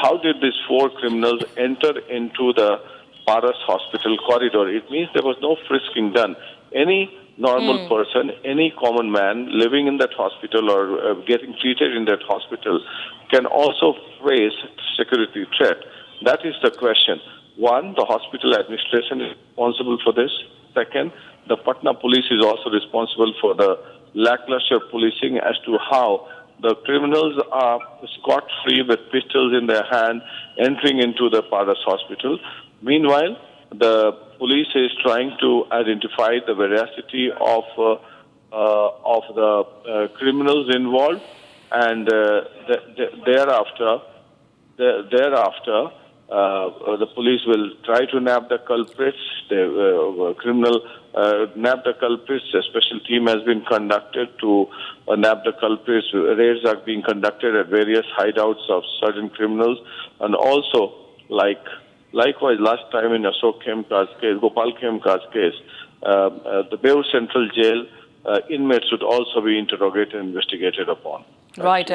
how did these 4 criminals enter into the Paras hospital corridor? It means there was no frisking done. Any normal person, any common man living in that hospital or getting treated in that hospital can also face security threat. That is the question. One, the hospital administration is responsible for this. Second, the Patna police is also responsible for the lackluster policing as to how the criminals are scot-free with pistols in their hand entering into the Paras hospital. Meanwhile, the police is trying to identify the veracity of the criminals involved, and thereafter, the police will try to nab the culprits. The nab the culprits. A special team has been conducted to nab the culprits. Raids are being conducted at various hideouts of certain criminals, and also likewise last time in Ashok Khemka's case, Gopal Khemka's case, the Beur Central Jail inmates should also be interrogated and investigated upon. Right.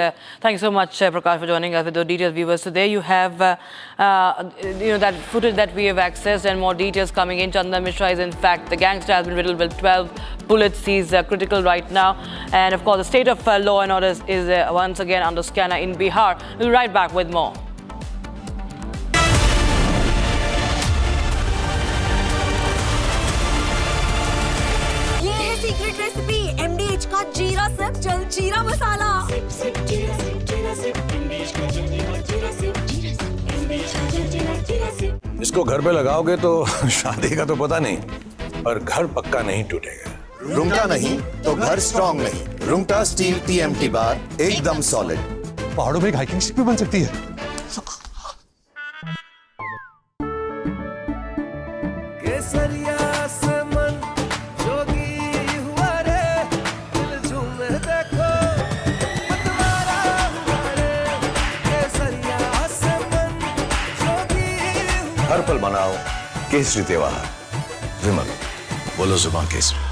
Thank you so much, Prakash, for joining us with the details, viewers. So there you have, that footage that we have accessed and more details coming in. Chandan Mishra is, in fact, the gangster has been riddled with 12 bullets. He's critical right now. And, of course, the state of law and order is once again under scanner in Bihar. We'll be right back with more. Secret recipe MDH का जीरा SIP जल जीरा मसाला इसको घर पे लगाओगे तो शादी का तो पता नहीं, पर घर पक्का नहीं टूटेगा। रूंगटा नहीं तो घर स्ट्रॉन्ग नहीं। रूंगटा स्टील TMT बार एकदम सॉलिड। पहाड़ों में एक हाइकिंग स्टिक भी बन सकती है। हर पल बनाओ केसरी त्योहार। विमल, बोलो जुबान Kesari.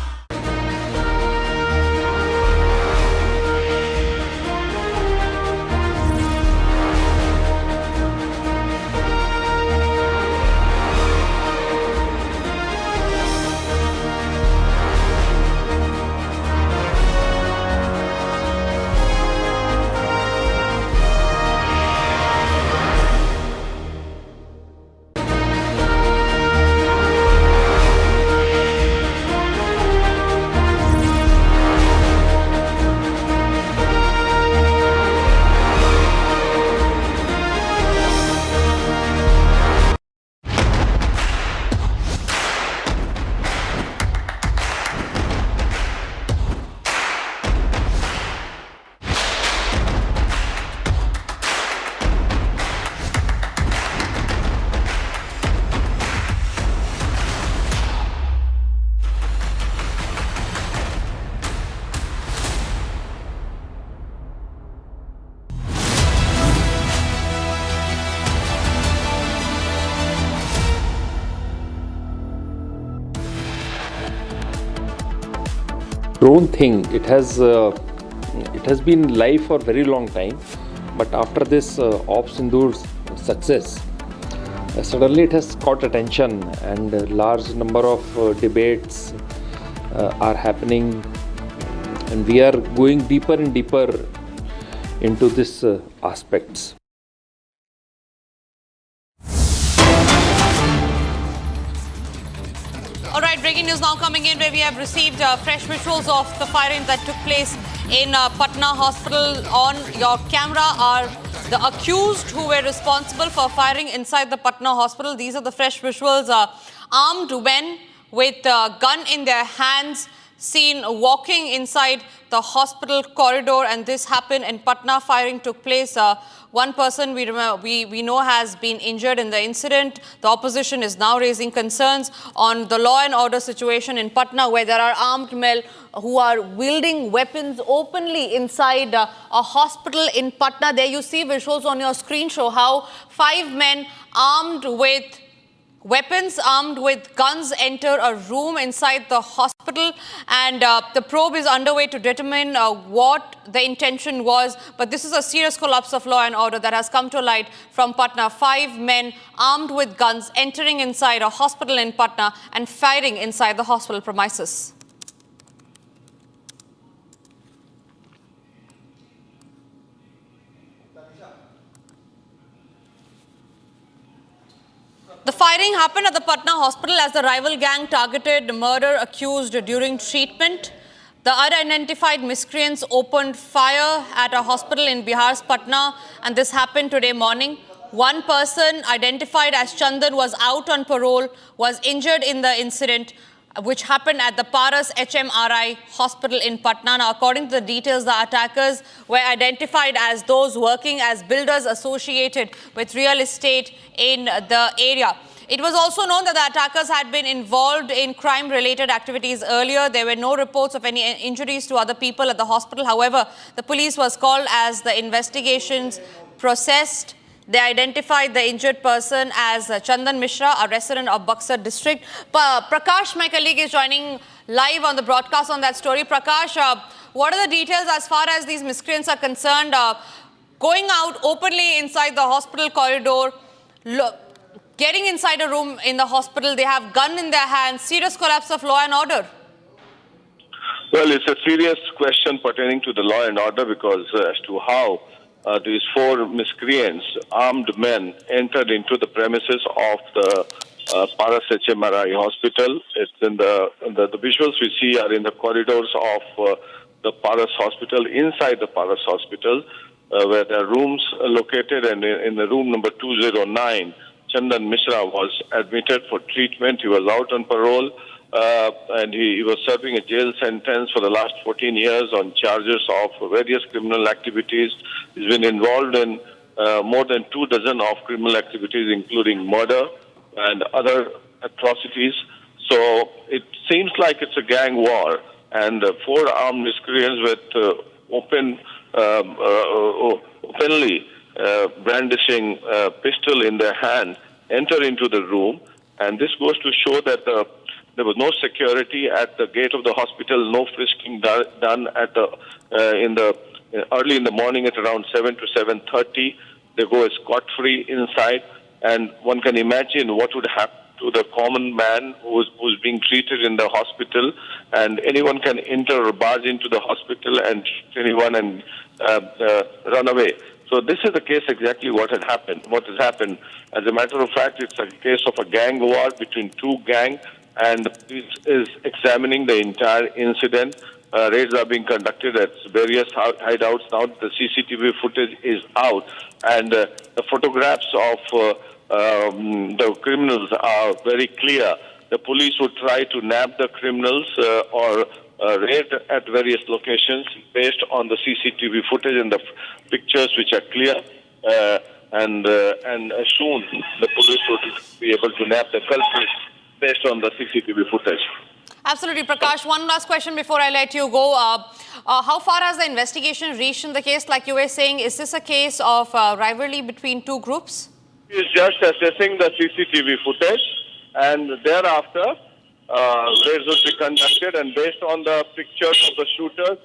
Drone thing, it has been live for a very long time, but after this Op Sindhur's success, suddenly it has caught attention, and a large number of debates are happening, and we are going deeper and deeper into this aspects. All right, breaking news now coming in, where we have received fresh visuals of the firing that took place in Patna Hospital. On your camera are the accused who were responsible for firing inside the Patna Hospital. These are the fresh visuals. Armed men with a gun in their hands seen walking inside the hospital corridor, and this happened in Patna. Firing took place. One person we know has been injured in the incident. The opposition is now raising concerns on the law and order situation in Patna, where there are armed men who are wielding weapons openly inside a hospital in Patna. There you see visuals on your screen show how 5 men armed with weapons armed with guns enter a room inside the hospital, and the probe is underway to determine what the intention was. But this is a serious collapse of law and order that has come to light from Patna. 5 men armed with guns entering inside a hospital in Patna and firing inside the hospital premises. The firing happened at the Patna hospital as the rival gang targeted murder accused during treatment. The unidentified miscreants opened fire at a hospital in Bihar's Patna, and this happened today morning. One person identified as Chandan was out on parole, was injured in the incident, which happened at the Paras HMRI hospital in Patna. Now, according to the details, the attackers were identified as those working as builders associated with real estate in the area. It was also known that the attackers had been involved in crime-related activities earlier. There were no reports of any injuries to other people at the hospital. However, the police was called as the investigations processed. They identified the injured person as Chandan Mishra, a resident of Buxar district. Prakash, my colleague, is joining live on the broadcast on that story. Prakash, what are the details as far as these miscreants are concerned? Going out openly inside the hospital corridor, getting inside a room in the hospital, they have gun in their hands, serious collapse of law and order. Well, it's a serious question pertaining to the law and order because as to how these 4 miscreants, armed men, entered into the premises of the Paras HMRI hospital. It's in the visuals we see are in the corridors of the Paras hospital, inside the Paras hospital, where there are rooms located, and in the room number 209, Chandan Mishra was admitted for treatment. He was out on parole, and he was serving a jail sentence for the last 14 years on charges of various criminal activities. He's been involved in more than 24 of criminal activities, including murder and other atrocities. So it seems like it's a gang war, and 4 armed miscreants with openly brandishing a pistol in their hand enter into the room, and this goes to show that there was no security at the gate of the hospital, no frisking done at early in the morning at around 7 to 7:30. They go scot-free inside, and one can imagine what would happen to the common man who's being treated in the hospital, and anyone can enter or barge into the hospital and treat anyone and run away. So this is the case exactly what has happened. As a matter of fact, it's a case of a gang war between 2 gangs, and the police is examining the entire incident. Raids are being conducted at various hideouts. Now the CCTV footage is out, and the photographs of the criminals are very clear. The police would try to nab the criminals or raid at various locations based on the CCTV footage and the pictures which are clear, and soon the police would be able to nab the culprits based on the CCTV footage. Absolutely, Prakash. One last question before I let you go. How far has the investigation reached in the case? Like you were saying, is this a case of rivalry between 2 groups? He is just assessing the CCTV footage, and thereafter raids would be conducted, and based on the pictures of the shooters,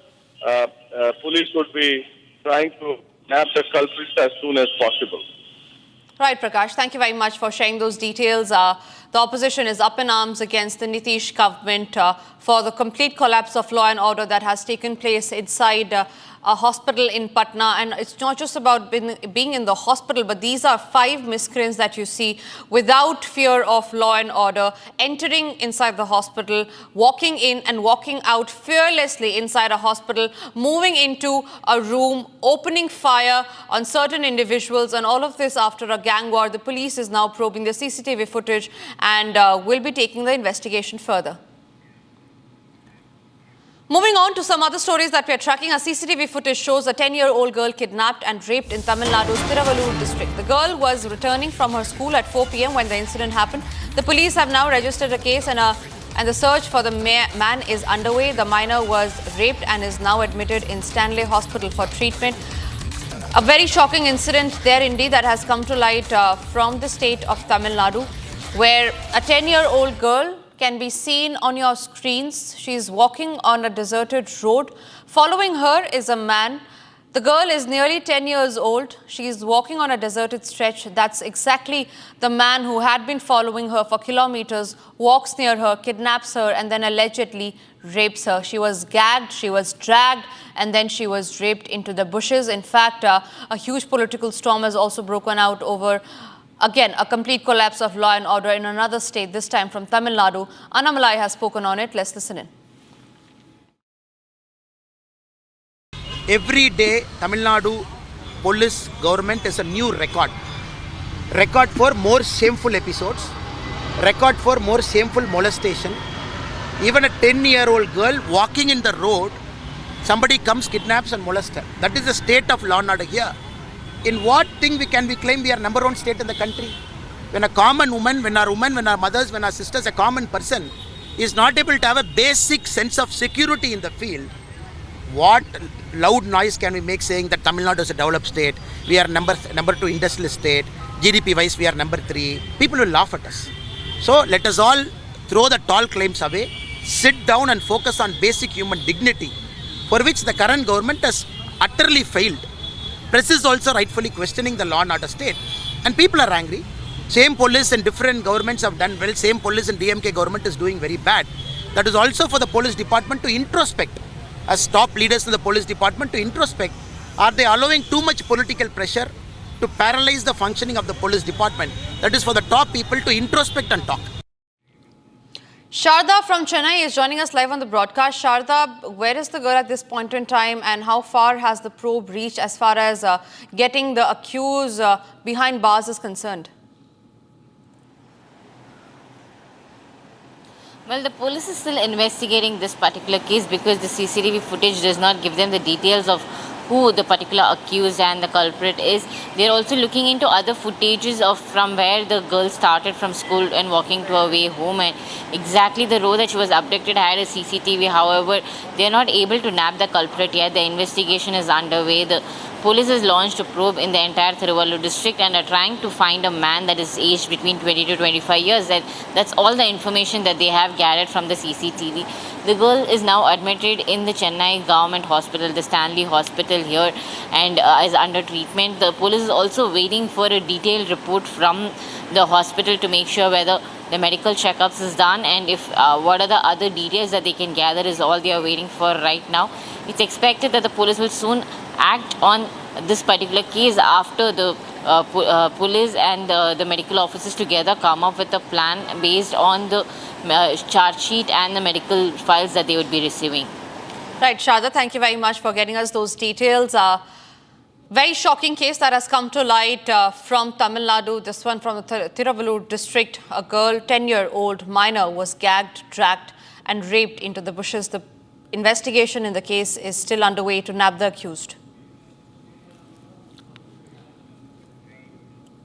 police would be trying to nab the culprits as soon as possible. Right, Prakash. Thank you very much for sharing those details. The opposition is up in arms against the Nitish government for the complete collapse of law and order that has taken place inside a hospital in Patna. And it's not just about being in the hospital, but these are 5 miscreants that you see without fear of law and order, entering inside the hospital, walking in and walking out fearlessly inside a hospital, moving into a room, opening fire on certain individuals, and all of this after a gang war. The police is now probing the CCTV footage and will be taking the investigation further. Moving on to some other stories that we are tracking, a CCTV footage shows a 10-year-old girl kidnapped and raped in Tamil Nadu's Tiruvallur district. The girl was returning from her school at 4 p.m. when the incident happened. The police have now registered a case and the search for the man is underway. The minor was raped and is now admitted in Stanley Hospital for treatment. A very shocking incident there indeed that has come to light from the state of Tamil Nadu. where a 10-year-old girl can be seen on your screens. She's walking on a deserted road. Following her is a man. The girl is nearly 10 years old. She's walking on a deserted stretch. That's exactly the man who had been following her for kilometers, walks near her, kidnaps her, and then allegedly rapes her. She was gagged, she was dragged, and then she was raped into the bushes. In fact, a huge political storm has also broken out over, again, a complete collapse of law and order in another state, this time from Tamil Nadu. Annamalai has spoken on it. Let's listen in. Every day, Tamil Nadu police government is a new record. Record for more shameful episodes. Record for more shameful molestation. Even a 10-year-old girl walking in the road, somebody comes, kidnaps and molests her. That is the state of law and order here. In what thing we claim we are number one state in the country? When a common woman, when our mothers, when our sisters, a common person is not able to have a basic sense of security in the field, what loud noise can we make saying that Tamil Nadu is a developed state, we are number 2 industrial state, GDP wise we are number 3. People will laugh at us. So let us all throw the tall claims away, sit down and focus on basic human dignity, for which the current government has utterly failed. Press is also rightfully questioning the law and order state, and people are angry. Same police and different governments have done well, same police and DMK government is doing very bad. That is also for the police department to introspect. As top leaders in the police department to introspect, are they allowing too much political pressure to paralyze the functioning of the police department? That is for the top people to introspect and talk. Sharda from Chennai is joining us live on the broadcast. Sharda, where is the girl at this point in time, and how far has the probe reached as far as getting the accused behind bars is concerned? Well, the police is still investigating this particular case because the CCTV footage does not give them the details of who the particular accused and the culprit is. They're also looking into other footages of from where the girl started from school and walking to her way home, and exactly the road that she was abducted had a CCTV. However, they're not able to nab the culprit yet. The investigation is underway. The police has launched a probe in the entire Thiruvallur district and are trying to find a man that is aged between 20 to 25 years. And that's all the information that they have gathered from the CCTV. The girl is now admitted in the Chennai government hospital, the Stanley Hospital here, and is under treatment. The police is also waiting for a detailed report from the hospital to make sure whether the medical checkups is done and if what are the other details that they can gather is all they are waiting for right now. It's expected that the police will soon act on this particular case after the police and the medical officers together come up with a plan based on the charge sheet and the medical files that they would be receiving. Right, Sharda, thank you very much for getting us those details. Very shocking case that has come to light from Tamil Nadu. This one from the Thiruvallur district. A girl, 10-year-old minor, was gagged, dragged and raped into the bushes. The investigation in the case is still underway to nab the accused.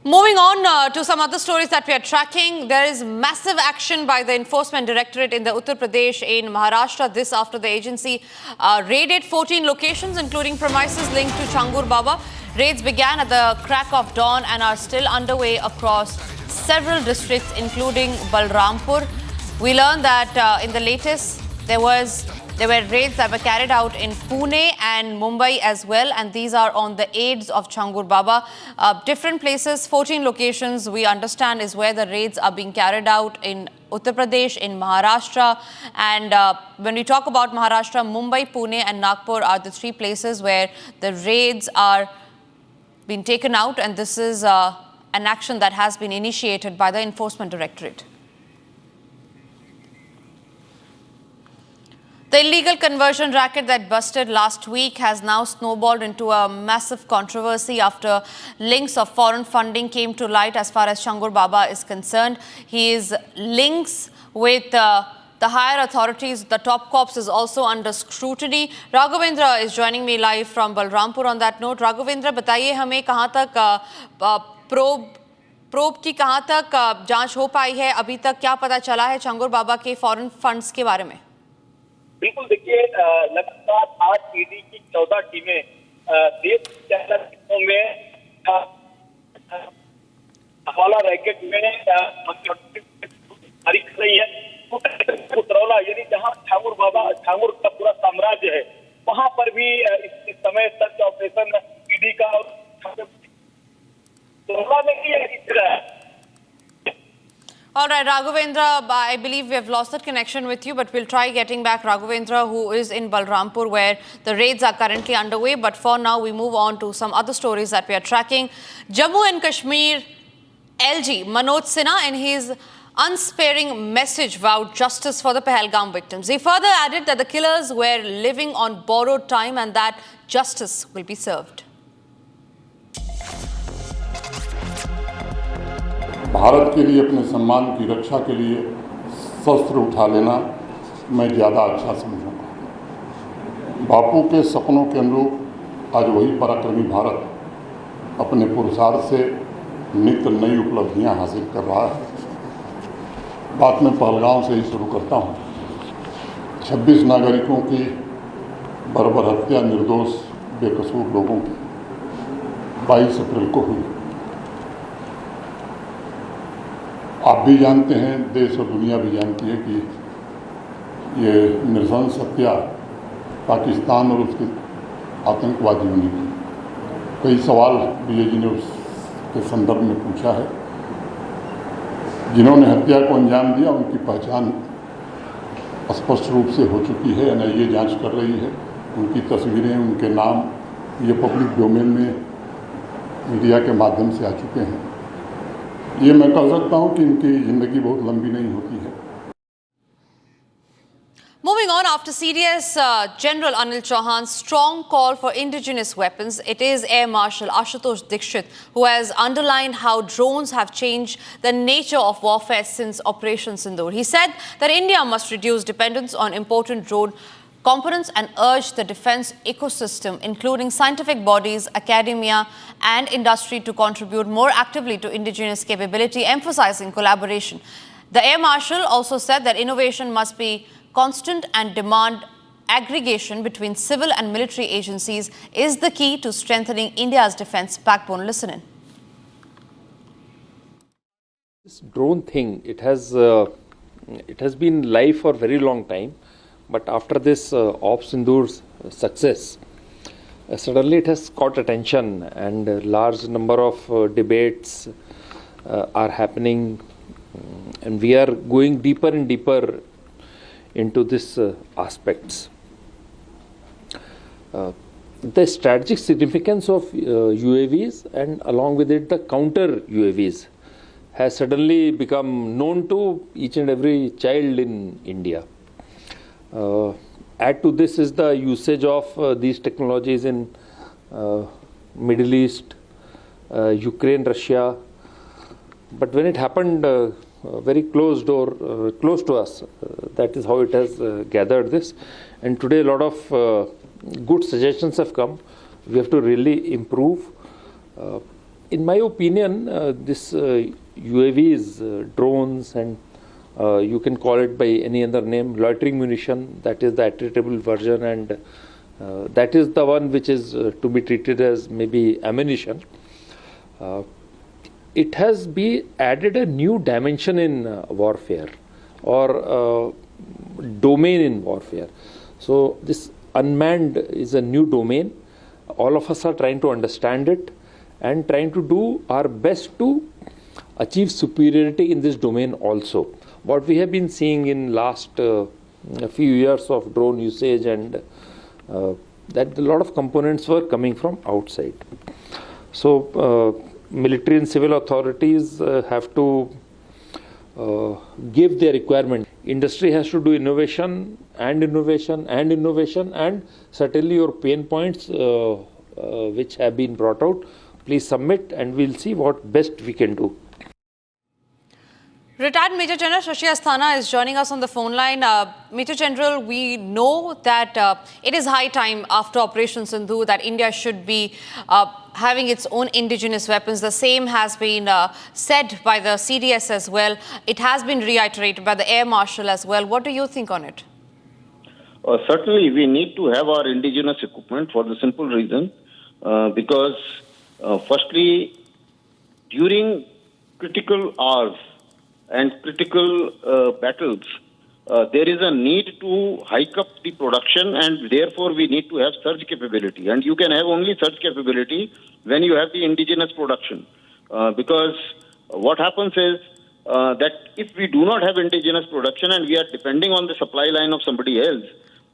Moving on to some other stories that we are tracking, there is massive action by the Enforcement Directorate in the Uttar Pradesh in Maharashtra. This after the agency raided 14 locations, including premises linked to Changur Baba. Raids began at the crack of dawn and are still underway across several districts, including Balrampur. We learned that in the latest, there were raids that were carried out in Pune and Mumbai as well, and these are on the aids of Changur Baba. Different places, 14 locations, we understand, is where the raids are being carried out in Uttar Pradesh, in Maharashtra. And when we talk about Maharashtra, Mumbai, Pune and Nagpur are the three places where the raids are being taken out, and this is an action that has been initiated by the Enforcement Directorate. The illegal conversion racket that busted last week has now snowballed into a massive controversy after links of foreign funding came to light as far as Changur Baba is concerned. His links with the higher authorities, the top cops, is also under scrutiny. Raghavendra is joining me live from Balrampur on that note. Raghavendra, बताइए हमें कहाँ तक probe की कहाँ तक जांच हो पाई है, अभी तक क्या पता चला है चंगुर बाबा के फॉरेन फंड्स के बारे में? बिल्कुल, देखिए लगातार आज ईडी की 14 टीमें देश के अलग हिस्सों में हवाला रैकेट में All right, Raghavendra, I believe we have lost that connection with you, but we'll try getting back Raghavendra, who is in Balrampur, where the raids are currently underway. But for now, we move on to some other stories that we are tracking. Jammu and Kashmir LG Manoj Sinha, in his unsparing message, vowed justice for the Pahalgam victims. He further added that the killers were living on borrowed time and that justice will be served. Bharat के लिए अपने सम्मान की रक्षा के लिए शस्त्र उठा लेना मैं ज़्यादा अच्छा समझूंगा। बापू के सपनों के अनुरूप आज वही पराक्रमी भारत अपने पुरुषार्थ से नित्य नई उपलब्धियां हासिल कर रहा है। बात मैं पहलगांव से ही शुरू करता हूं। 26 नागरिकों की बर्बर हत्या निर्दोष बेकसूर लोगों की 22 अप्रैल को हुई। आप भी जानते हैं, देश और दुनिया भी जानती है कि ये नृशंस हत्या पाकिस्तान और उसके आतंकवादियों ने की। कई सवाल विजय जी ने उसके संदर्भ में पूछा है। जिन्होंने हत्या को अंजाम दिया उनकी पहचान स्पष्ट रूप से हो चुकी है, एनआईए जांच कर रही है। उनकी तस्वीरें, उनके नाम ये पब्लिक डोमेन में मीडिया के माध्यम से आ चुके हैं। ये मैं कह सकता हूं कि इनकी जिंदगी बहुत लंबी नहीं होती है। Moving on, after CDS General Anil Chauhan's strong call for indigenous weapons, it is Air Marshal Ashutosh Dikshit who has underlined how drones have changed the nature of warfare since Operation Sindoor. He said that India must reduce dependence on imported drone components and urged the defense ecosystem, including scientific bodies, academia and industry, to contribute more actively to indigenous capability, emphasizing collaboration. The Air Marshal also said that innovation must be constant and demand aggregation between civil and military agencies is the key to strengthening India's defense backbone. Listen in. This drone thing, it has been live for a very long time. But after this Op Sindhur's success, suddenly it has caught attention and a large number of debates are happening, and we are going deeper and deeper into these aspects. The strategic significance of UAVs and along with it the counter UAVs has suddenly become known to each and every child in India. Add to this is the usage of these technologies in Middle East, Ukraine, Russia. But when it happened very close to us, that is how it has gathered this. And today a lot of good suggestions have come. We have to really improve. In my opinion, this UAVs, drones and you can call it by any other name, loitering munition, that is the attritable version, and that is the one which is to be treated as maybe ammunition. It has been added a new dimension in warfare or domain in warfare. So this unmanned is a new domain. All of us are trying to understand it and trying to do our best to achieve superiority in this domain also. What we have been seeing in last a few years of drone usage and that a lot of components were coming from outside. So military and civil authorities have to give their requirement. Industry has to do innovation and innovation and innovation, and certainly your pain points which have been brought out, please submit and we'll see what best we can do. Retired Major General Shashi Asthana is joining us on the phone line. Major General, we know that it is high time after Operation Sindhu that India should be having its own indigenous weapons. The same has been said by the CDS as well. It has been reiterated by the Air Marshal as well. What do you think on it? Certainly, we need to have our indigenous equipment for the simple reason because firstly, during critical hours and critical battles, there is a need to hike up the production, and therefore we need to have surge capability. And you can have only surge capability when you have the indigenous production. Because what happens is that if we do not have indigenous production and we are depending on the supply line of somebody else,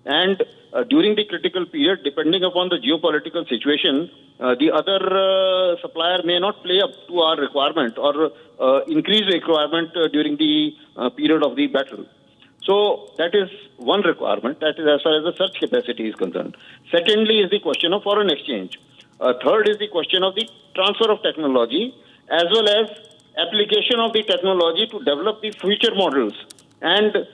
and during the critical period, depending upon the geopolitical situation, the other supplier may not play up to our requirement or increase the requirement during the period of the battle. So that is one requirement. That is as far as the search capacity is concerned. Secondly is the question of foreign exchange. Third is the question of the transfer of technology as well as application of the technology to develop the future models. And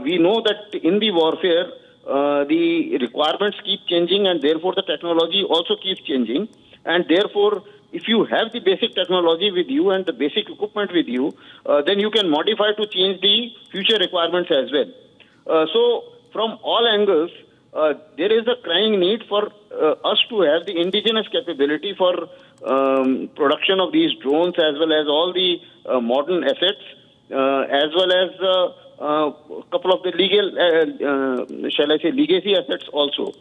we know that in the warfare, the requirements keep changing and therefore the technology also keeps changing. And therefore, if you have the basic technology with you and the basic equipment with you, then you can modify to change the future requirements as well. So from all angles, there is a crying need for us to have the indigenous capability for production of these drones as well as all the modern assets, as well as a couple of the legal, shall I say, legacy assets also.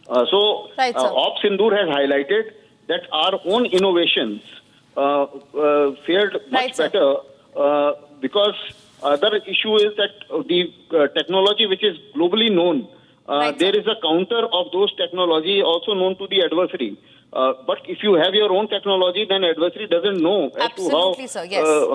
Op Sindoor has highlighted that our own innovations fared much better because other issue is that the technology which is globally known, there is a counter of those technology also known to the adversary. But if you have your own technology, then adversary doesn't know as to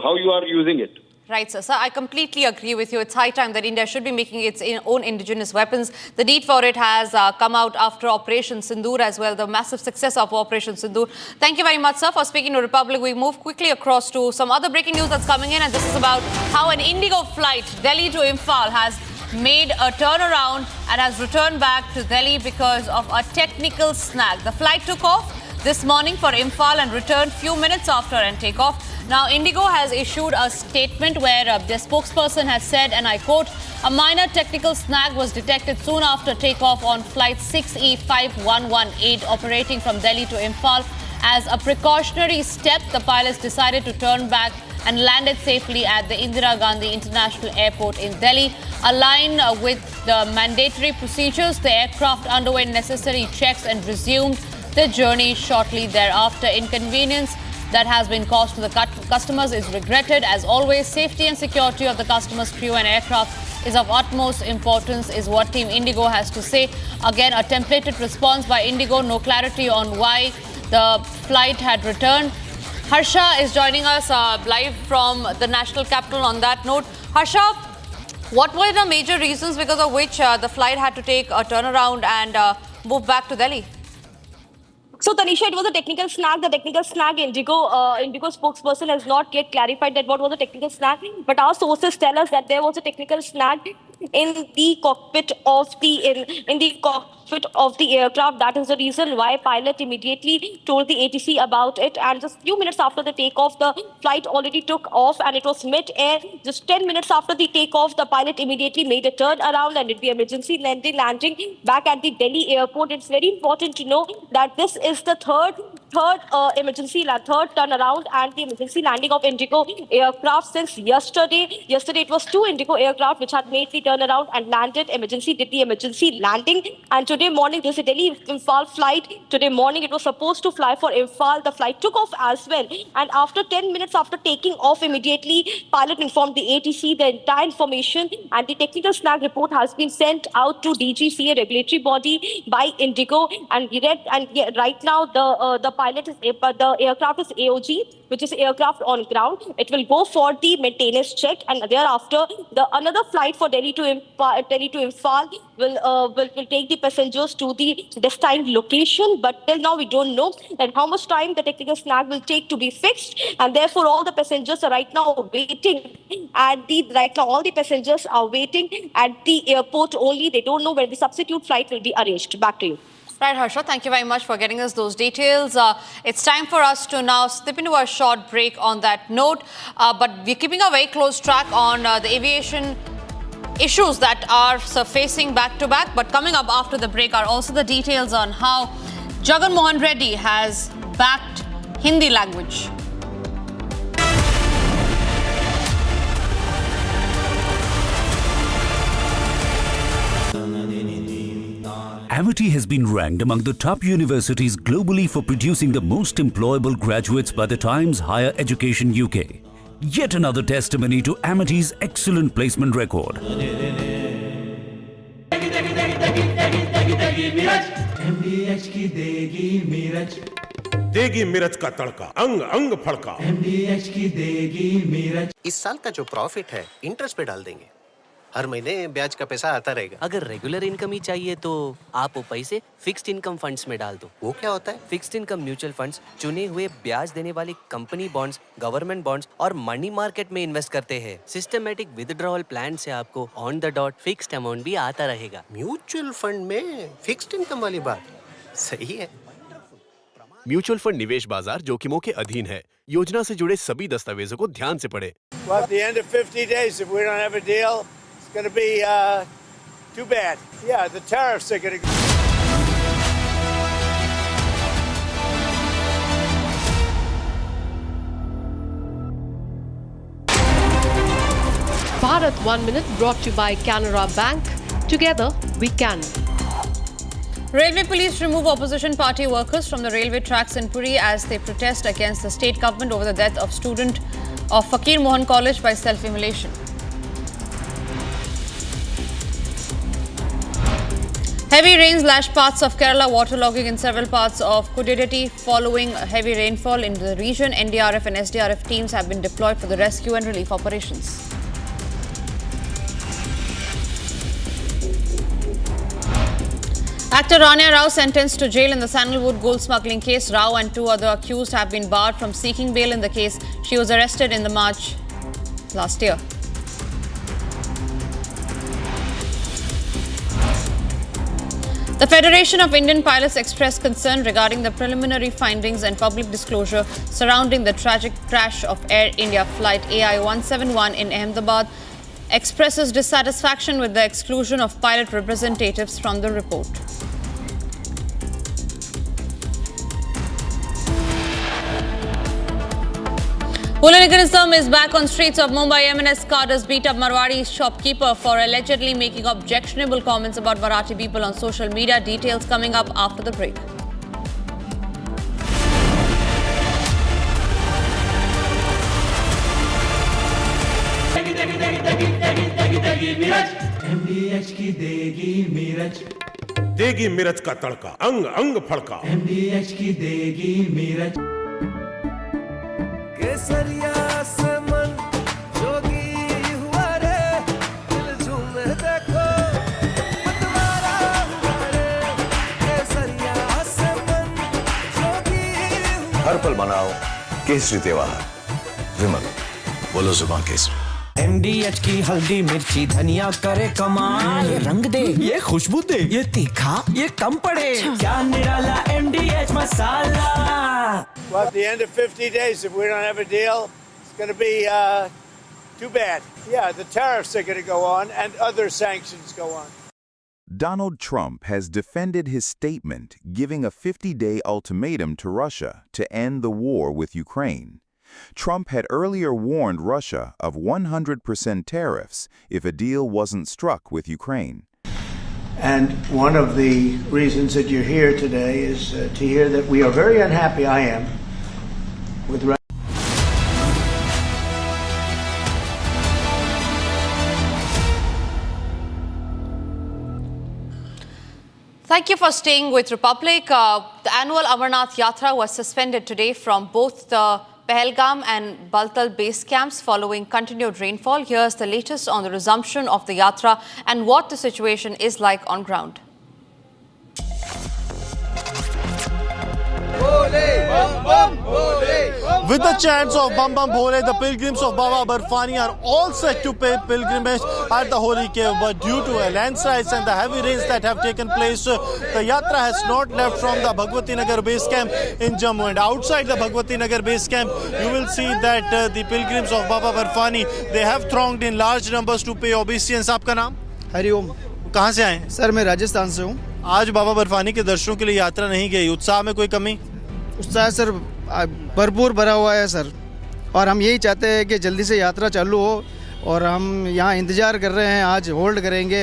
how you are using it. Right, sir. Sir, I completely agree with you. It's high time that India should be making its own indigenous weapons. The need for it has come out after Operation Sindoor as well, the massive success of Operation Sindoor. Thank you very much, sir, for speaking to Republic. We move quickly across to some other breaking news that's coming in, and this is about how an Indigo flight, Delhi to Imphal, has made a turnaround and has returned back to Delhi because of a technical snag. The flight took off this morning for Imphal and returned few minutes after and takeoff. Now, Indigo has issued a statement where their spokesperson has said, and I quote, a minor technical snag was detected soon after takeoff on flight 6E5118 operating from Delhi to Imphal. As a precautionary step, the pilots decided to turn back and landed safely at the Indira Gandhi International Airport in Delhi. Aligned with the mandatory procedures, the aircraft underwent necessary checks and resumed the journey shortly thereafter. Inconvenience that has been caused to the customers is regretted. As always, safety and security of the customers, crew and aircraft is of utmost importance, is what Team Indigo has to say. Again, a templated response by Indigo, no clarity on why the flight had returned. Harsha is joining us live from the national capital on that note. Harsha, what were the major reasons because of which the flight had to take a turnaround and move back to Delhi? So, Tanisha, it was a technical snag. The technical snag, Indigo spokesperson has not yet clarified that what was the technical snag. But our sources tell us that there was a technical snag in the cockpit of the aircraft. That is the reason why pilot immediately told the ATC about it. And just few minutes after the takeoff, the flight already took off and it was mid-air. Just 10 minutes after the takeoff, the pilot immediately made a turn around and did the emergency landing back at the Delhi airport. It's very important to know that this is the third turnaround and the emergency landing of Indigo aircraft since yesterday. Yesterday it was 2 Indigo aircraft which had made the turnaround and landed. Did the emergency landing. And today morning, this is a Delhi-Imphal flight. Today morning, it was supposed to fly for Imphal. The flight took off as well. And after 10 minutes after taking off immediately, pilot informed the ATC the entire information, and the technical snag report has been sent out to DGCA regulatory body by Indigo. And right now, the aircraft is AOG, which is aircraft on ground. It will go for the maintenance check, and thereafter, another flight for Delhi to Imphal will take the passengers to the destined location. But till now, we don't know that how much time the technical snag will take to be fixed, and therefore all the passengers are right now waiting at the airport only. They don't know where the substitute flight will be arranged. Back to you. Right, Harsha, thank you very much for getting us those details. It's time for us to now slip into a short break on that note. But we're keeping a very close track on the aviation issues that are surfacing back to back. But coming up after the break are also the details on how Jagan Mohan Reddy has backed Hindi language. Amity has been ranked among the top universities globally for producing the most employable graduates by the Times Higher Education UK. Yet another testimony to Amity's excellent placement record. MDH की देगी मिर्च का तड़का, अंग अंग फड़का। MDH की देगी मिर्च। इस साल का जो प्रॉफिट है इंटरेस्ट पे डाल देंगे, हर महीने ब्याज का पैसा आता रहेगा। अगर रेगुलर इनकम ही चाहिए तो आप वो पैसे फिक्स्ड इनकम फंड्स में डाल दो। वो क्या होता है? फिक्स्ड इनकम म्यूचुअल फंड्स चुने हुए ब्याज देने वाली कंपनी बॉन्ड्स, गवर्नमेंट बॉन्ड्स और मनी मार्केट में इन्वेस्ट करते हैं। सिस्टमैटिक विथड्रॉल प्लान से आपको on the dot fixed amount भी आता रहेगा। म्यूचुअल फंड में फिक्स्ड इनकम वाली बात सही है। म्यूचुअल फंड निवेश बाजार जोखिमों के अधीन है। योजना से जुड़े सभी दस्तावेजों को ध्यान से पढ़ें। Well, at the end of 50 days, if we don't have a deal, it's going to be too bad. Yeah, the tariffs are going to. Bharat 1 Minute brought to you by Canara Bank. Together we can. Railway police remove opposition party workers from the railway tracks in Puri as they protest against the state government over the death of student of Fakir Mohan College by self-immolation. Heavy rains lashed parts of Kerala, waterlogging in several parts of Kudedati. Following heavy rainfall in the region, NDRF and SDRF teams have been deployed for the rescue and relief operations. Actor Rania Rao sentenced to jail in the Sandalwood gold smuggling case. Rao and two other accused have been barred from seeking bail in the case. She was arrested in the March last year. The Federation of Indian Pilots expressed concern regarding the preliminary findings and public disclosure surrounding the tragic crash of Air India flight AI-171 in Ahmedabad. Expresses dissatisfaction with the exclusion of pilot representatives from the report. Hooliganism is back on streets of Mumbai. M&S cadres beat up Marwadi shopkeeper for allegedly making objectionable comments about Marathi people on social media. Details coming up after the break. MDH की देगी मिर्च का तड़का, अंग अंग फड़का। MDH की देगी मिर्च। केसरिया से मन जोगी हुआ रे, दिल झूमे देखो मतवारा हुआ रे। केसरिया से मन जोगी हुआ। हर पल मनाओ केसरी त्योहार। विमल, बोलो जुबान केसरी। MDH की हल्दी मिर्ची धनिया करे कमाल। ये रंग दे, ये खुशबू दे, ये तीखा, ये कम पड़े। क्या निराला MDH masala. Well, at the end of 50 days, if we don't have a deal, it's going to be too bad. Yeah, the tariffs are going to go on and other sanctions go on. Donald Trump has defended his statement giving a 50-day ultimatum to Russia to end the war with Ukraine. Trump had earlier warned Russia of 100% tariffs if a deal wasn't struck with Ukraine. And one of the reasons that you're here today is to hear that we are very unhappy, I am, with Russia. Thank you for staying with Republic. The annual Amarnath Yatra was suspended today from both the Pahalgam and Baltal base camps following continued rainfall. Here's the latest on the resumption of the Yatra and what the situation is like on ground. With the chants of Bam Bam Bhole, the pilgrims of Baba Barfani are all set to pay pilgrimage at the holy cave. But due to landslides and the heavy rains that have taken place, the Yatra has not left from the Bhagwati Nagar base camp in Jammu. And outside the Bhagwati Nagar base camp, you will see that the pilgrims of Baba Barfani, they have thronged in large numbers to pay obeisance. आपका नाम? हरिओम। कहाँ से आए? Sir मैं राजस्थान से हूँ। आज बाबा बर्फानी के दर्शनों के लिए यात्रा नहीं गई, उत्साह में कोई कमी? उत्साह सर भरपूर भरा हुआ है सर, और हम यही चाहते हैं कि जल्दी से यात्रा चालू हो और हम यहाँ इंतज़ार कर रहे हैं। आज होल्ड करेंगे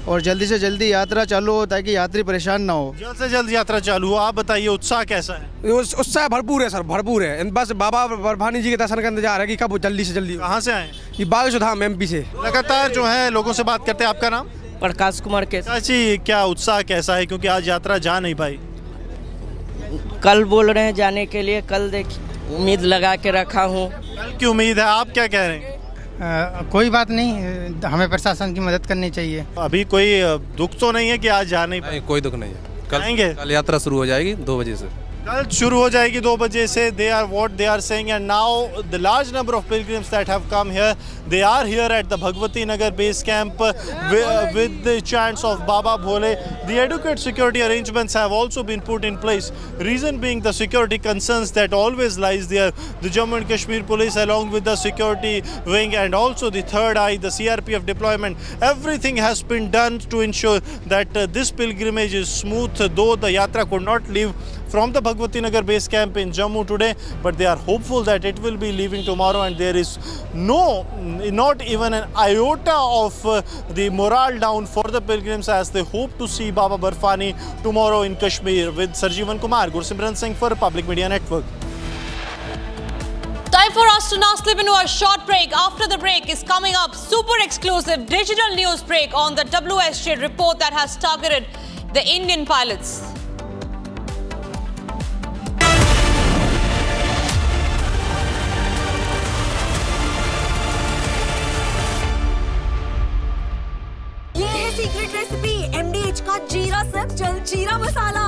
और जल्दी से जल्दी यात्रा चालू हो ताकि यात्री परेशान ना हो। जल्द से जल्द यात्रा चालू हो। आप बताइए उत्साह कैसा है? उत्साह भरपूर है सर, भरपूर है। बस बाबा बर्फानी जी के दर्शन का इंतजार है कि कब जल्दी से जल्दी। कहाँ से आए? ये बागेश्वर MP से। लगातार जो है लोगों से बात करते हैं। आपका नाम? प्रकाश कुमार के। चाची, क्या उत्साह कैसा है, क्योंकि आज यात्रा जा नहीं पाई? कल बोल रहे हैं जाने के लिए, कल देखिए उम्मीद लगा के रखा हूँ। कल की उम्मीद है। आप क्या कह रहे हैं? कोई बात नहीं, हमें प्रशासन की मदद करनी चाहिए। अभी कोई दुख तो नहीं है कि आज जा नहीं पाए? कोई दुख नहीं है। कल यात्रा शुरू हो जाएगी 2 बजे से। कल शुरू हो जाएगी 2 बजे से। They are what they are saying, and now the large number of pilgrims that have come here, they are here at the Bhagwati Nagar base camp with the chants of Baba Bhole. The adequate security arrangements have also been put in place. Reason being the security concerns that always lies there. The Jammu and Kashmir police, along with the security wing and also the Third Eye, the CRPF deployment, everything has been done to ensure that this pilgrimage is smooth. Though the yatra could not leave from the Bhagwati Nagar base camp in Jammu today, but they are hopeful that it will be leaving tomorrow, and there is not even an iota of the morale down for the pilgrims as they hope to see Baba Barfani tomorrow in Kashmir. With Sarjeevan Kumar, Gursimran Singh for Public Media Network. Time for us to now slip into a short break. After the break is coming up, super exclusive digital news break on the WSJ report that has targeted the Indian pilots. Secret recipe MDH का जीरा SIP जल जीरा मसाला।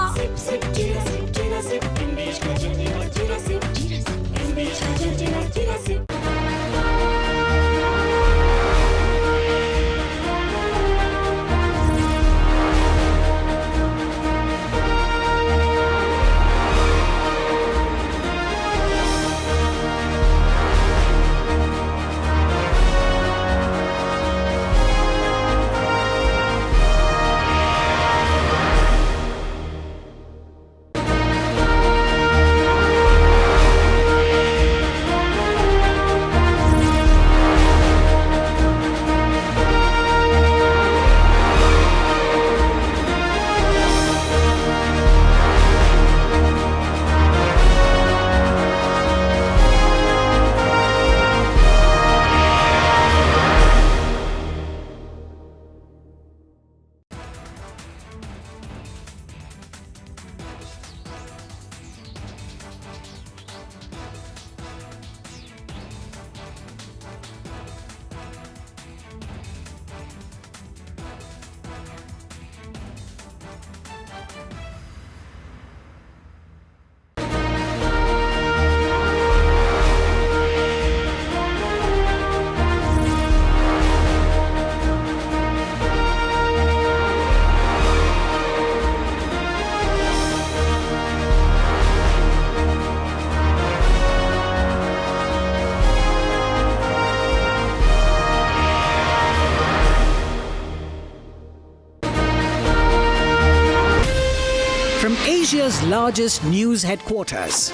Asia's largest news headquarters,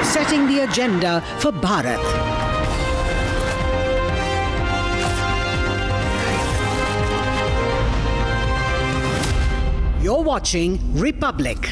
setting the agenda for Bharat. You're watching Republic.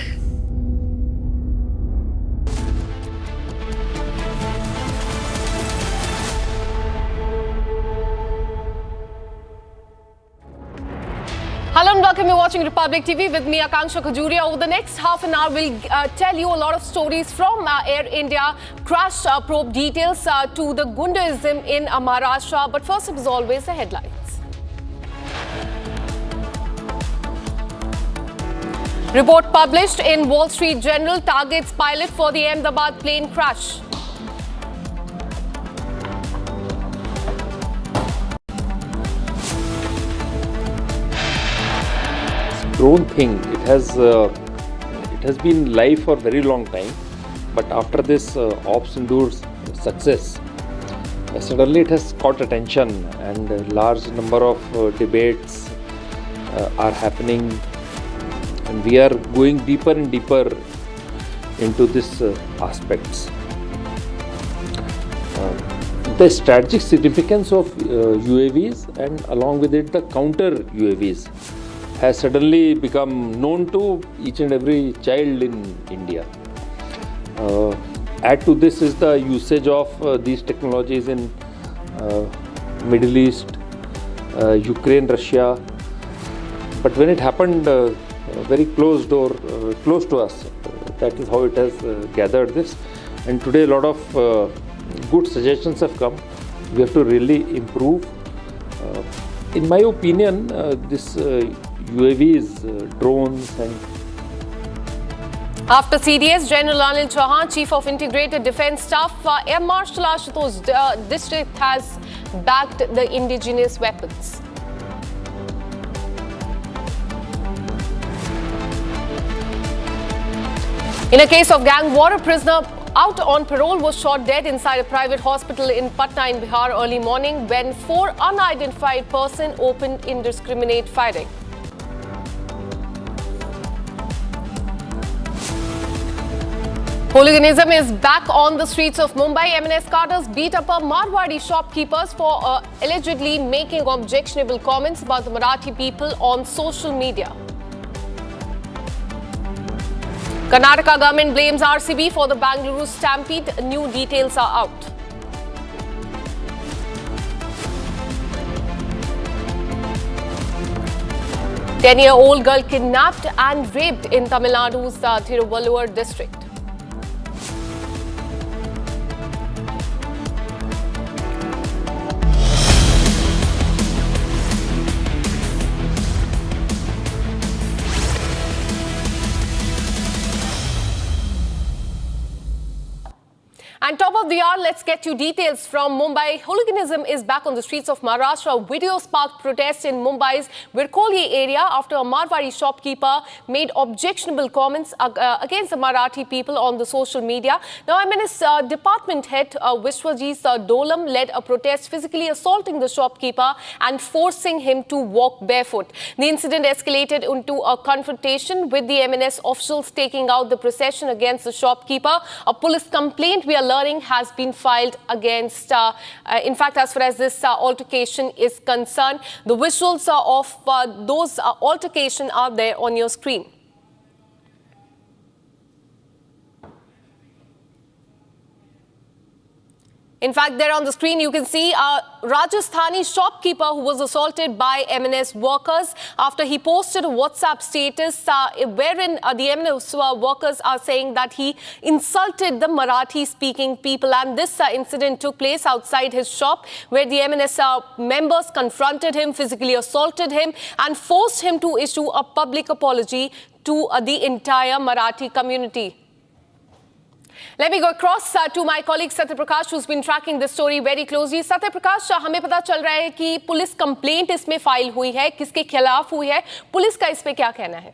Hello and welcome. You're watching Republic TV with me, Akanksha Khajuria. Over the next half an hour, we'll tell you a lot of stories from Air India crash probe details to the Gundaism in Maharashtra. But first, as always, the headlines. Report published in Wall Street Journal targets pilot for the Ahmedabad plane crash. Drone thing, it has been live for a very long time, but after this Ops Sindoor's success, suddenly it has caught attention, and a large number of debates are happening, and we are going deeper and deeper into these aspects. the strategic significance of UAVs and along with it the counter UAVs has suddenly become known to each and every child in India. Add to this is the usage of these technologies in Middle East, Ukraine, Russia. But when it happened very close to us, that is how it has gathered this. And today a lot of good suggestions have come. We have to really improve. In my opinion, this UAVs, drones and After CDS, General Anil Chauhan, Chief of Integrated Defence Staff, Air Marshal Ashutosh District has backed the indigenous weapons. In a case of gang war, a prisoner out on parole was shot dead inside a private hospital in Patna in Bihar early morning when 4 unidentified persons opened indiscriminate firing. Hooliganism is back on the streets of Mumbai. M&S cadres beat up a Marwadi shopkeepers for allegedly making objectionable comments about the Marathi people on social media. Karnataka government blames RCB for the Bangalore stampede. New details are out. A 10-year-old girl kidnapped and raped in Tamil Nadu's Thiruvallur district. And top of the hour, let's get you details from Mumbai. Hooliganism is back on the streets of Maharashtra. Video sparked protests in Mumbai's Virkoli area after a Marwari shopkeeper made objectionable comments against the Marathi people on the social media. Now, M&S department head Vishwajit Dolam led a protest, physically assaulting the shopkeeper and forcing him to walk barefoot. The incident escalated into a confrontation with the M&S officials taking out the procession against the shopkeeper. A police complaint, we are learning, has been filed against, in fact, as far as this altercation is concerned. The visuals of those altercation are there on your screen. In fact, there on the screen, you can see a Rajasthani shopkeeper who was assaulted by M&S workers after he posted a WhatsApp status wherein the M&S workers are saying that he insulted the Marathi-speaking people. And this incident took place outside his shop where the M&S members confronted him, physically assaulted him and forced him to issue a public apology to the entire Marathi community. Let me go across to my colleague Satya Prakash, who's been tracking this story very closely. Satya Prakash, हमें पता चल रहा है कि police complaint इसमें file हुई है, किसके खिलाफ हुई है, पुलिस का इस पे क्या कहना है?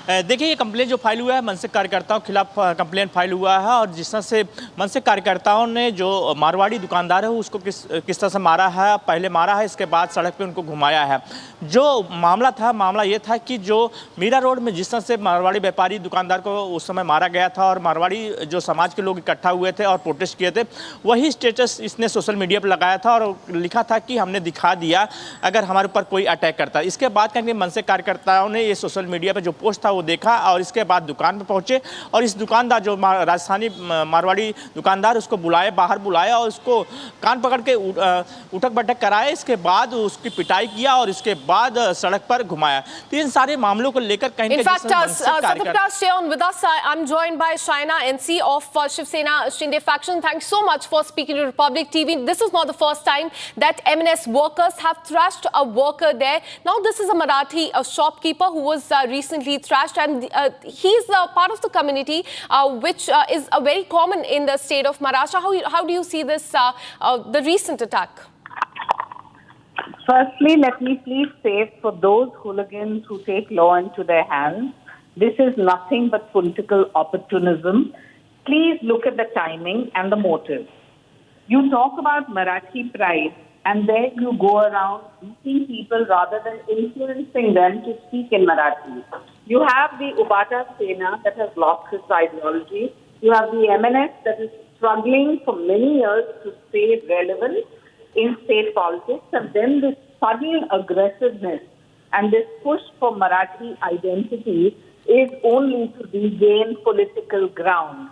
देखिए, ये कंप्लेंट जो फाइल हुआ है मनसे कार्यकर्ताओं के खिलाफ कंप्लेंट फाइल हुआ है और जिस तरह से मनसे कार्यकर्ताओं ने जो मारवाड़ी दुकानदार है उसको किस तरह से मारा है, पहले मारा है, इसके बाद सड़क पे उनको घुमाया है। जो मामला ये था कि जो मीरा रोड में जिस तरह से मारवाड़ी व्यापारी दुकानदार को उस समय मारा गया था और मारवाड़ी जो समाज के लोग इकट्ठा हुए थे और प्रोटेस्ट किए थे, वही स्टेटस इसने सोशल मीडिया पर लगाया था और लिखा था कि हमने दिखा दिया अगर हमारे ऊपर कोई अटैक करता है। इसके बाद कहीं मनसे कार्यकर्ताओं ने ये सोशल मीडिया पर जो पोस्ट था वो देखा और इसके बाद दुकान पे पहुंचे और इस दुकानदार जो राजस्थानी मारवाड़ी दुकानदार उसको बाहर बुलाया और उसको कान पकड़ के उठक बैठक कराए। इसके बाद उसकी पिटाई किया और इसके बाद सड़क पर घुमाया। तो इन सारे मामलों को लेकर कहीं In fact, Satyaprakash, stay on with us. I'm joined by Shaina NC of Shiv Sena Shinde faction. Thanks so much for speaking to Republic TV. This is not the first time that M&S workers have thrashed a worker there. Now, this is a Marathi shopkeeper who was recently thrashed, and he's part of the community which is very common in the state of Maharashtra. How do you see this, the recent attack? Firstly, let me please say, for those hooligans who take law into their hands, this is nothing but political opportunism. Please look at the timing and the motive. You talk about Marathi pride, and then you go around beating people rather than influencing them to speak in Marathi. You have the Ubata Sena that has lost its ideology. You have the MNS that is struggling for many years to stay relevant in state politics, and then this sudden aggressiveness and this push for Marathi identity is only to regain political ground.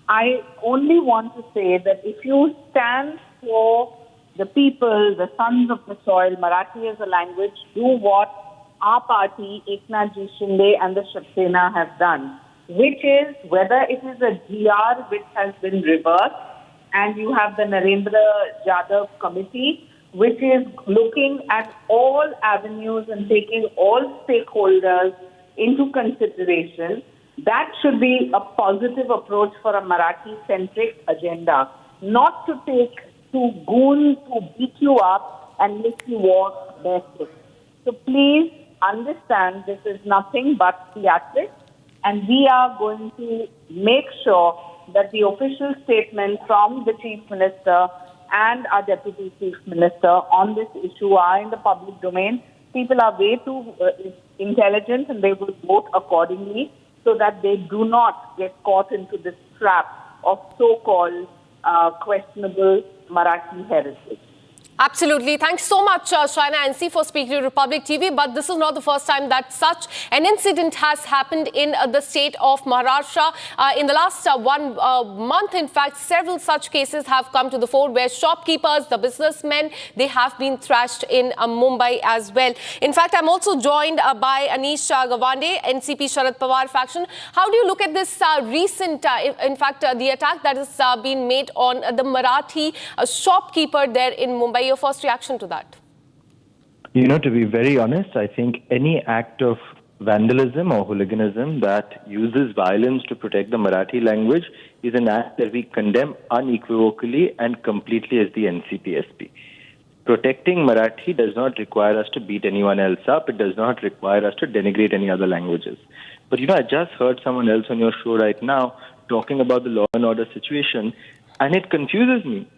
I only want to say that if you stand for the people, the sons of the soil, Marathi as a language, do what our party, Eknath Shinde and the Shiv Sena have done, which is whether it is a GR which has been reversed, and you have the Narendra Jadhav committee, which is looking at all avenues and taking all stakeholders into consideration. That should be a positive approach for a Marathi-centric agenda, not to take to goons who beat you up and make you walk barefoot. So please understand this is nothing but theatrics, and we are going to make sure that the official statement from the Chief Minister and our Deputy Chief Minister on this issue are in the public domain. People are way too intelligent, and they will vote accordingly so that they do not get caught into this trap of so-called questionable Marathi heritage. Absolutely. Thanks so much, Shaina NC, for speaking to Republic TV. But this is not the first time that such an incident has happened in the state of Maharashtra. In the last 1 month, in fact, several such cases have come to the fore where shopkeepers, the businessmen, they have been thrashed in Mumbai as well. In fact, I'm also joined by Anish Gawande, NCP Sharad Pawar faction. How do you look at this recent, in fact, the attack that has been made on the Marathi shopkeeper there in Mumbai? Your first reaction to that? You know, to be very honest, I think any act of vandalism or hooliganism that uses violence to protect the Marathi language is an act that we condemn unequivocally and completely as the NCP-SP. Protecting Marathi does not require us to beat anyone else up. It does not require us to denigrate any other languages. But you know, I just heard someone else on your show right now talking about the law and order situation, and it confuses me.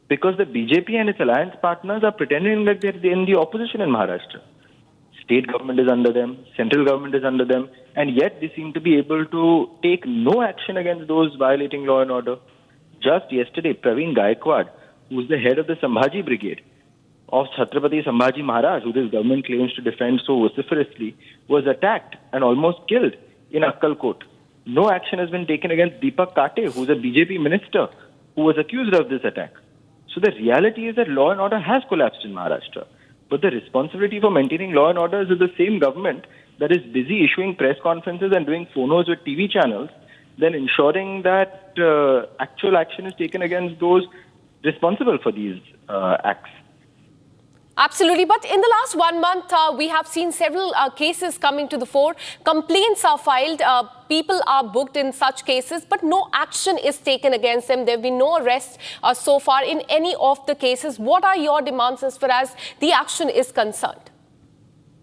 Because the BJP and its alliance partners are pretending like they're in the opposition in Maharashtra. State government is under them, central government is under them, and yet they seem to be able to take no action against those violating law and order. Just yesterday, Praveen Gaikwad, who's the head of the Sambhaji Brigade of Chhatrapati Sambhaji Maharaj, who this government claims to defend so vociferously, was attacked and almost killed in Akkalkot. No action has been taken against Deepak Kate, who's a BJP minister, who was accused of this attack. So the reality is that law and order has collapsed in Maharashtra. But the responsibility for maintaining law and order is with the same government that is busy issuing press conferences and doing phonos with TV channels, then ensuring that actual action is taken against those responsible for these acts. Absolutely. But in the last 1 month, we have seen several cases coming to the fore. Complaints are filed. People are booked in such cases, but no action is taken against them. There have been no arrests so far in any of the cases. What are your demands as far as the action is concerned?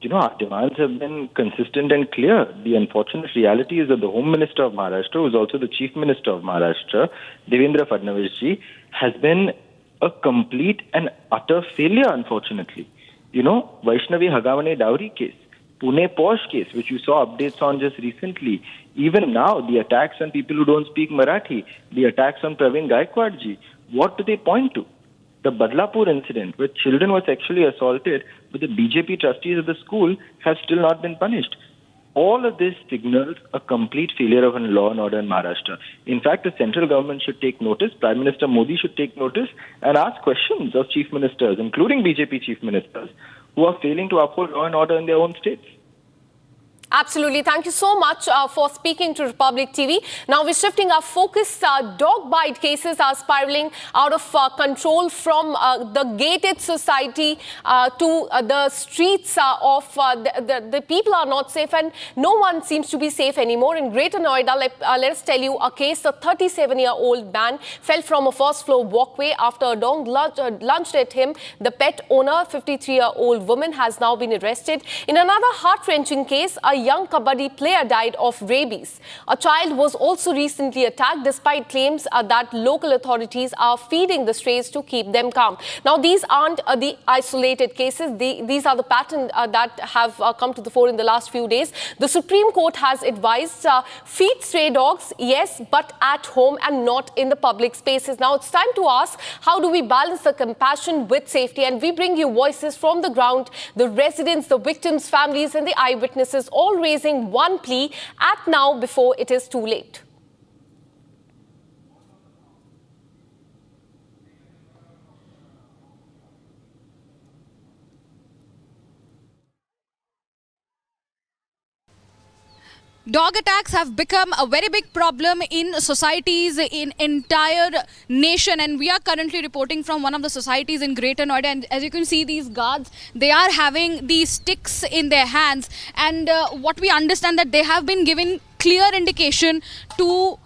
You know, our demands have been consistent and clear. The unfortunate reality is that the Home Minister of Maharashtra, who is also the Chief Minister of Maharashtra, Devendra Fadnavis ji, has been a complete and utter failure, unfortunately. You know, Vaishnavi Hagavane dowry case, Pune Posh case, which you saw updates on just recently. Even now, the attacks on people who don't speak Marathi, the attacks on Praveen Gaikwad ji, what do they point to? The Badlapur incident, where children were sexually assaulted, but the BJP trustees of the school have still not been punished. All of this signals a complete failure of law and order in Maharashtra. In fact, the central government should take notice, Prime Minister Modi should take notice and ask questions of chief ministers, including BJP chief ministers, who are failing to uphold law and order in their own states. Absolutely. Thank you so much for speaking to Republic TV. Now we're shifting our focus. Dog bite cases are spiraling out of control from the gated society to the streets of the people are not safe, and no one seems to be safe anymore. In Greater Noida, let us tell you a case. A 37-year-old man fell from a first-floor walkway after a dog lunged at him. The pet owner, 53-year-old woman, has now been arrested. In another heart-wrenching case, a young kabaddi player died of rabies. A child was also recently attacked despite claims that local authorities are feeding the strays to keep them calm. Now, these aren't the isolated cases. These are the patterns that have come to the fore in the last few days. The Supreme Court has advised feed stray dogs, yes, but at home and not in the public spaces. Now, it's time to ask, how do we balance the compassion with safety? And we bring you voices from the ground, the residents, the victims' families and the eyewitnesses, all raising one plea: act now before it is too late. Dog attacks have become a very big problem in societies in entire nation, and we are currently reporting from one of the societies in Greater Noida. And as you can see, these guards, they are having these sticks in their hands, and what we understand that they have been given clear indication to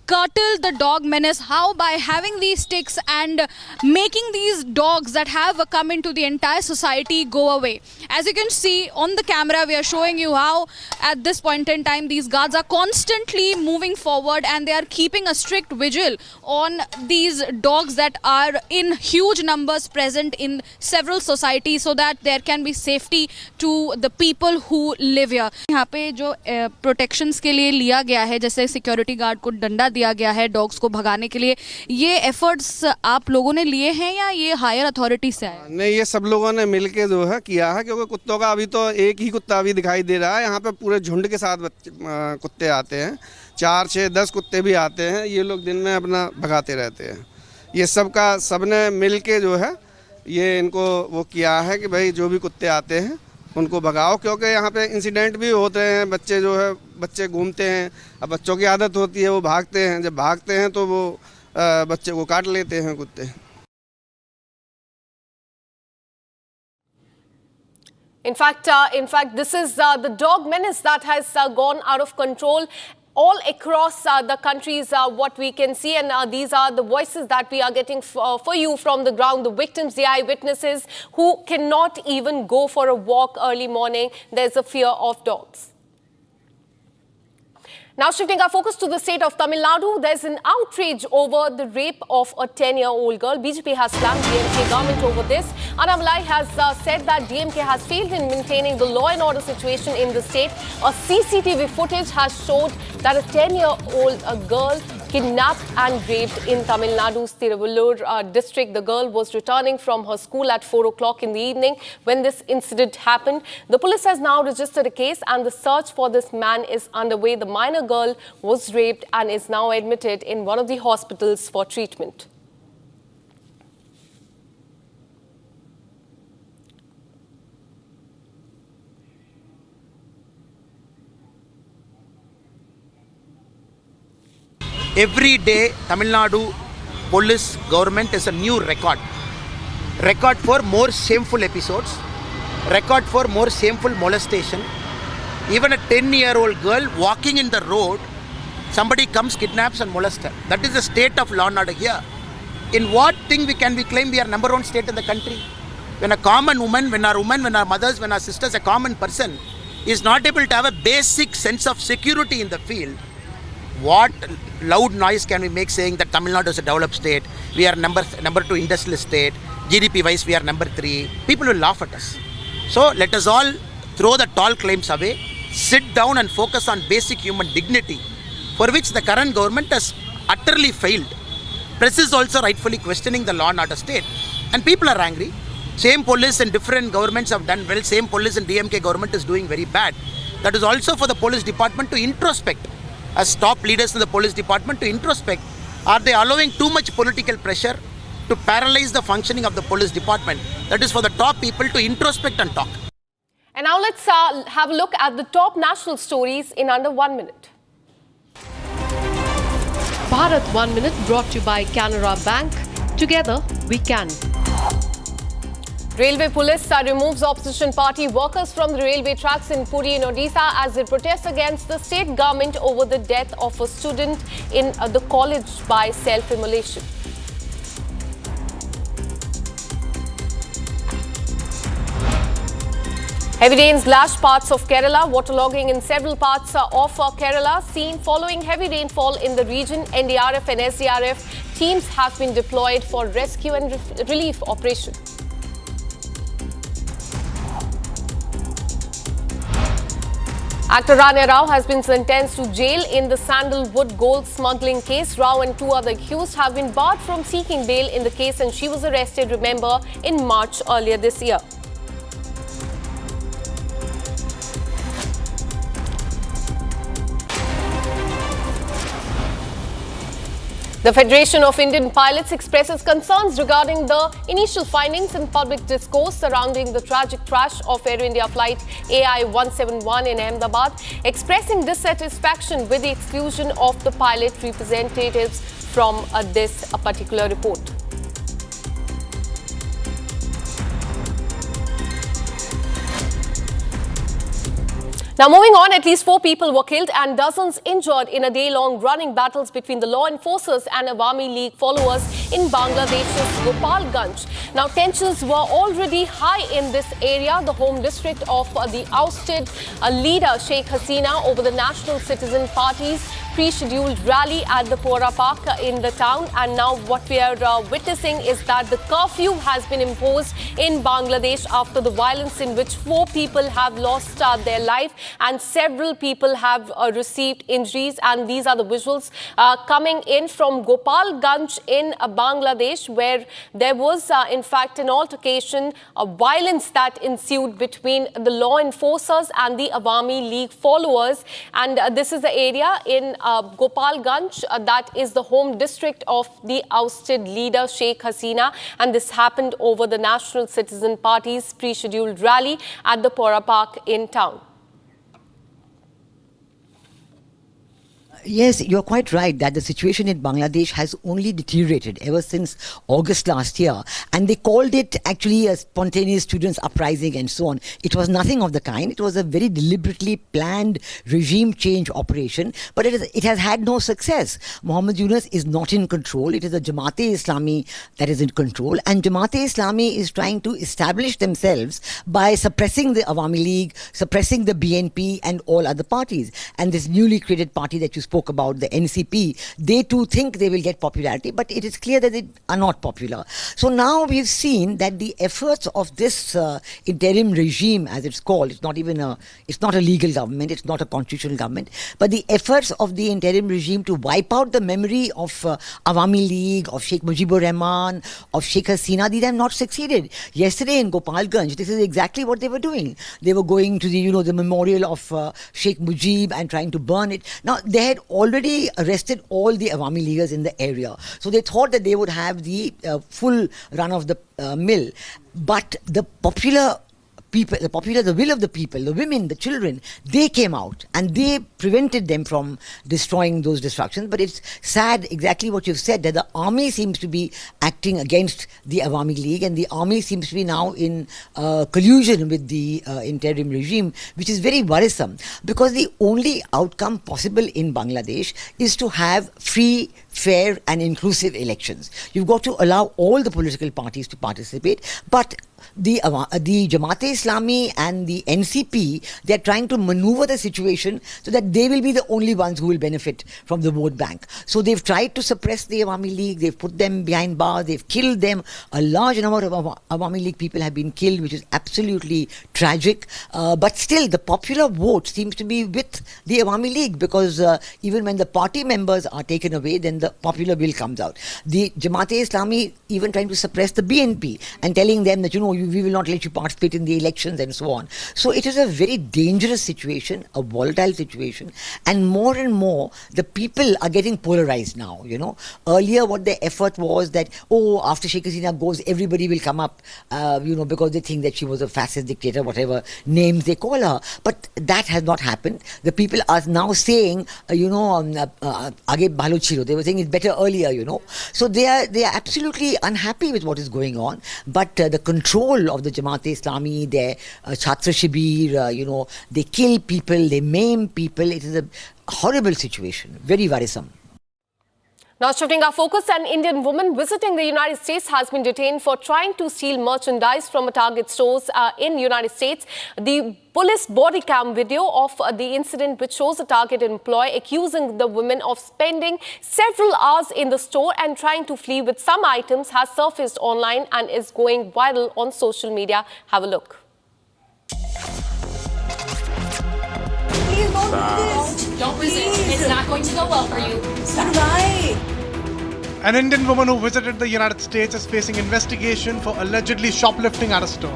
curtail the dog menace. How? By having these sticks and making these dogs that have come into the entire society go away. As you can see on the camera, we are showing you how at this point in time these guards are constantly moving forward and they are keeping a strict vigil on these dogs that are in huge numbers present in several societies, so that there can be safety to the people who live here. यहाँ पे जो protections के लिए लिया गया है, जैसे security guard को डंडा दिया गया है डॉग्स को भगाने के लिए, ये एफर्ट्स आप लोगों ने लिए हैं या ये हायर अथॉरिटी से आए? नहीं, ये सब लोगों ने मिलके जो है किया है, क्योंकि कुत्तों का अभी तो एक ही कुत्ता अभी दिखाई दे रहा है। यहाँ पे पूरे झुंड के साथ कुत्ते आते हैं, 4, 6, 10 कुत्ते भी आते हैं। ये लोग दिन में अपना भगाते रहते हैं। ये सबने मिल के जो है ये इनको वो किया है कि भाई जो भी कुत्ते आते हैं उनको भगाओ, क्योंकि यहाँ पे इंसिडेंट भी होते हैं। बच्चे घूमते हैं, अब बच्चों की आदत होती है, वो भागते हैं। जब भागते हैं तो वो बच्चे को काट लेते हैं कुत्ते। In fact, this is the dog menace that has gone out of control all across the countries, what we can see. And these are the voices that we are getting for you from the ground, the victims, the eyewitnesses who cannot even go for a walk early morning. There's a fear of dogs. Now shifting our focus to the state of Tamil Nadu, there's an outrage over the rape of a 10-year-old girl. BJP has slammed DMK government over this. Arnab has said that DMK has failed in maintaining the law and order situation in the state. A CCTV footage has showed that a 10-year-old girl kidnapped and raped in Tamil Nadu's Tiruvallur district. The girl was returning from her school at 4 o'clock in the evening when this incident happened. The police has now registered a case and the search for this man is underway. The minor girl was raped and is now admitted in one of the hospitals for treatment. Every day, Tamil Nadu police government is a new record. Record for more shameful episodes. Record for more shameful molestation. Even a 10-year-old girl walking in the road, somebody comes, kidnaps and molests her. That is the state of law and order here. In what thing we claim we are number one state in the country? When a common woman, when our mothers, when our sisters, a common person is not able to have a basic sense of security in the field, what loud noise can we make saying that Tamil Nadu is a developed state, we are number 2 industrial state, GDP wise we are number 3. People will laugh at us. So let us all throw the tall claims away, sit down and focus on basic human dignity, for which the current government has utterly failed. Press is also rightfully questioning the law and order state, and people are angry. Same police in different governments have done well, same police in DMK government is doing very bad. That is also for the police department to introspect. As top leaders in the police department to introspect, are they allowing too much political pressure to paralyze the functioning of the police department? That is for the top people to introspect and talk. And now let's have a look at the top national stories in under 1 minute. Bharat 1 Minute brought to you by Canara Bank. Together we can. Railway police removes opposition party workers from the railway tracks in Puri in Odisha as they protest against the state government over the death of a student in the college by self-immolation. Heavy rains lashed parts of Kerala. Waterlogging in several parts of Kerala seen following heavy rainfall in the region. NDRF and SDRF teams have been deployed for rescue and relief operation. Actor Rania Rao has been sentenced to jail in the Sandalwood gold smuggling case. Rao and 2 other accused have been barred from seeking bail in the case, and she was arrested, remember, in March earlier this year. The Federation of Indian Pilots expresses concerns regarding the initial findings in public discourse surrounding the tragic crash of Air India flight AI-171 in Ahmedabad, expressing dissatisfaction with the exclusion of the pilot representatives from this particular report. Now, moving on, at least 4 people were killed and dozens injured in a day-long running battles between the law enforcers and Awami League followers in Bangladesh's Gopalganj. Now, tensions were already high in this area, the home district of the ousted leader Sheikh Hasina, over the National Citizen Party's pre-scheduled rally at the Pora Park in the town. And now what we are witnessing is that the curfew has been imposed in Bangladesh after the violence in which 4 people have lost their life and several people have received injuries. And these are the visuals coming in from Gopalganj in Bangladesh, where there was in fact an altercation, a violence that ensued between the law enforcers and the Awami League followers. And this is the area in Gopalganj that is the home district of the ousted leader Sheikh Hasina, and this happened over the National Citizen Party's pre-scheduled rally at the Pora Park in town. Yes, you're quite right that the situation in Bangladesh has only deteriorated ever since August last year. And they called it actually a spontaneous students' uprising and so on. It was nothing of the kind. It was a very deliberately planned regime change operation. But it has had no success. Muhammad Yunus is not in control. It is the Jamaat-e-Islami that is in control. And Jamaat-e-Islami is trying to establish themselves by suppressing the Awami League, suppressing the BNP and all other parties. And this newly created party that you spoke about, the NCP, they too think they will get popularity, but it is clear that they are not popular. So now we've seen that the efforts of this interim regime, as it's called, it's not a legal government, it's not a constitutional government, but the efforts of the interim regime to wipe out the memory of Awami League, of Sheikh Mujibur Rahman, of Sheikh Hasina, these have not succeeded. Yesterday in Gopalganj, this is exactly what they were doing. They were going to the memorial of Sheikh Mujib and trying to burn it. Now, they had already arrested all the Awami Leaguers in the area. So they thought that they would have the full run of the mill. But the popular people, the will of the people, the women, the children, they came out and they prevented them from destroying those destructions. But it's sad, exactly what you've said, that the army seems to be acting against the Awami League, and the army seems to be now in collusion with the interim regime, which is very worrisome, because the only outcome possible in Bangladesh is to have free, fair and inclusive elections. You've got to allow all the political parties to participate, but the Jamaat-e-Islami and the NCP, they're trying to maneuver the situation so that they will be the only ones who will benefit from the vote bank. So they've tried to suppress the Awami League, they've put them behind bars, they've killed them. A large number of Awami League people have been killed, which is absolutely tragic. But still, the popular vote seems to be with the Awami League, because even when the party members are taken away, then the popular will comes out. The Jamaat-e-Islami even trying to suppress the BNP and telling them that, we will not let you participate in the elections and so on. So it is a very dangerous situation, a volatile situation, and more the people are getting polarized now. Earlier what the effort was that, after Sheikh Hasina goes, everybody will come up, because they think that she was a fascist dictator, whatever names they call her. But that has not happened. The people are now saying, age bhalo chiro. They were saying it's better earlier, So they are absolutely unhappy with what is going on. But the control of the Jamaat-e-Islami, their Chhatra Shibir, they kill people, they maim people. It is a horrible situation, very worrisome. Now shifting our focus, an Indian woman visiting the United States has been detained for trying to steal merchandise from a Target stores in United States. The police body cam video of the incident, which shows a Target employee accusing the woman of spending several hours in the store and trying to flee with some items, has surfaced online and is going viral on social media. Have a look. Please don't do this. Don't visit. It's not going to go well for you. Stop. Why? An Indian woman who visited the United States is facing investigation for allegedly shoplifting at a store.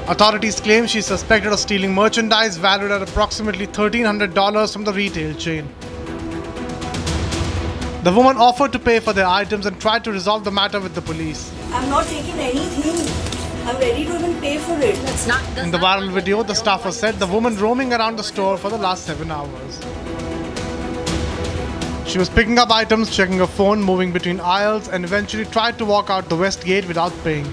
Authorities claim she is suspected of stealing merchandise valued at approximately $1,300 from the retail chain. The woman offered to pay for their items and tried to resolve the matter with the police. I'm not taking anything. I'm ready to even pay for it. In the viral video, the staffer said the woman roaming around the store for the last 7 hours. She was picking up items, checking her phone, moving between aisles, and eventually tried to walk out the west gate without paying.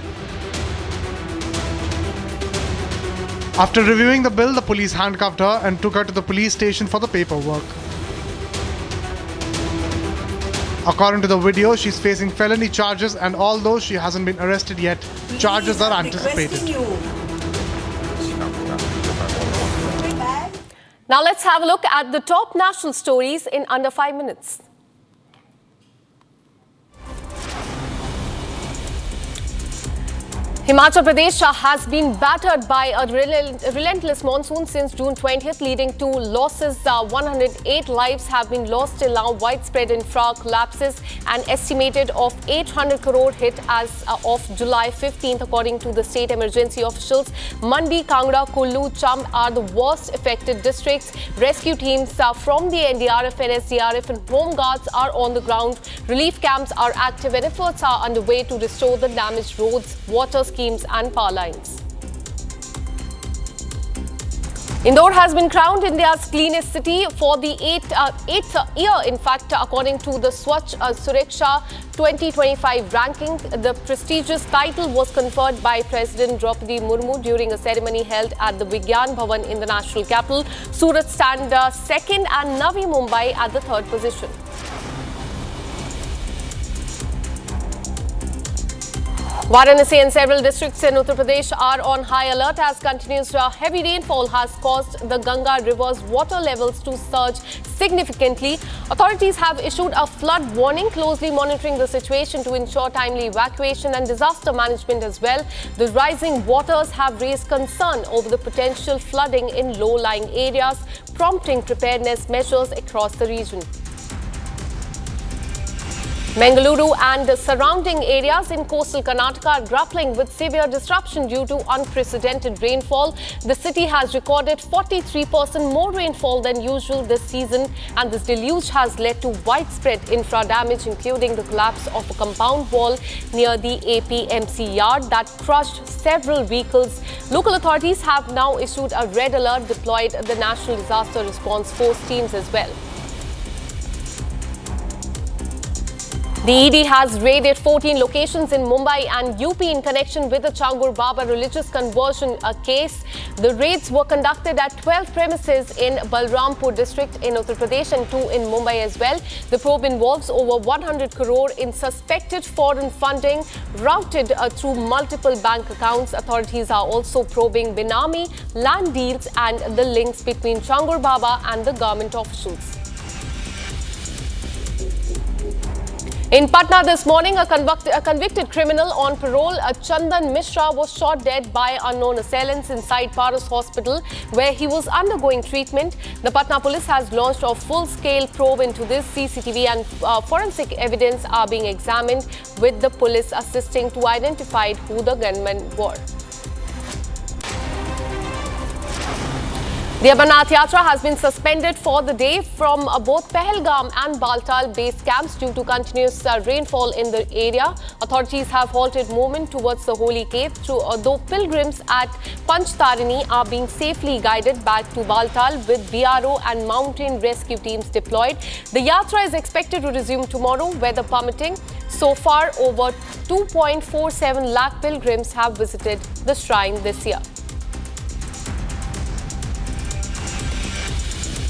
After reviewing the bill, the police handcuffed her and took her to the police station for the paperwork. According to the video, she's facing felony charges, and although she hasn't been arrested yet, charges are anticipated. Now let's have a look at the top national stories in under 5 minutes. Himachal Pradesh has been battered by a relentless monsoon since June 20th, leading to losses. 108 lives have been lost till now. Widespread infra collapses. An estimated of 800 crore hit as of July 15th, according to the state emergency officials. Mandi, Kangra, Kullu, Cham are the worst affected districts. Rescue teams from the NDRF, NSDRF and Home Guards are on the ground. Relief camps are active and efforts are underway to restore the damaged roads, water schemes and power lines. Indore has been crowned India's cleanest city for the eighth year. In fact, according to the Swachh Suraksha 2025 ranking, the prestigious title was conferred by President Draupadi Murmu during a ceremony held at the Vigyan Bhavan in the national capital. Surat stand second and Navi Mumbai at the third position. Varanasi and several districts in Uttar Pradesh are on high alert as continuous heavy rainfall has caused the Ganga river's water levels to surge significantly. Authorities have issued a flood warning, closely monitoring the situation to ensure timely evacuation and disaster management as well. The rising waters have raised concern over the potential flooding in low-lying areas, prompting preparedness measures across the region. Mangaluru and surrounding areas in coastal Karnataka are grappling with severe disruption due to unprecedented rainfall. The city has recorded 43% more rainfall than usual this season, and this deluge has led to widespread infra damage, including the collapse of a compound wall near the APMC yard that crushed several vehicles. Local authorities have now issued a red alert, deployed the National Disaster Response Force teams as well. The ED has raided 14 locations in Mumbai and UP in connection with the Changur Baba religious conversion case. The raids were conducted at 12 premises in Balrampur district in Uttar Pradesh and 2 in Mumbai as well. The probe involves over 100 crore in suspected foreign funding routed through multiple bank accounts. Authorities are also probing Benami, land deals and the links between Changur Baba and the government officials. In Patna this morning, a convicted criminal on parole, Chandan Mishra, was shot dead by unknown assailants inside Paras Hospital, where he was undergoing treatment. The Patna police has launched a full-scale probe into this. CCTV and forensic evidence are being examined, with the police assisting to identify who the gunmen were. The Amarnath Yatra has been suspended for the day from both Pahalgam and Baltal base camps due to continuous rainfall in the area. Authorities have halted movement towards the holy cave, though pilgrims at Panchtarini are being safely guided back to Baltal with BRO and mountain rescue teams deployed. The Yatra is expected to resume tomorrow, weather permitting. So far, over 2.47 lakh pilgrims have visited the shrine this year.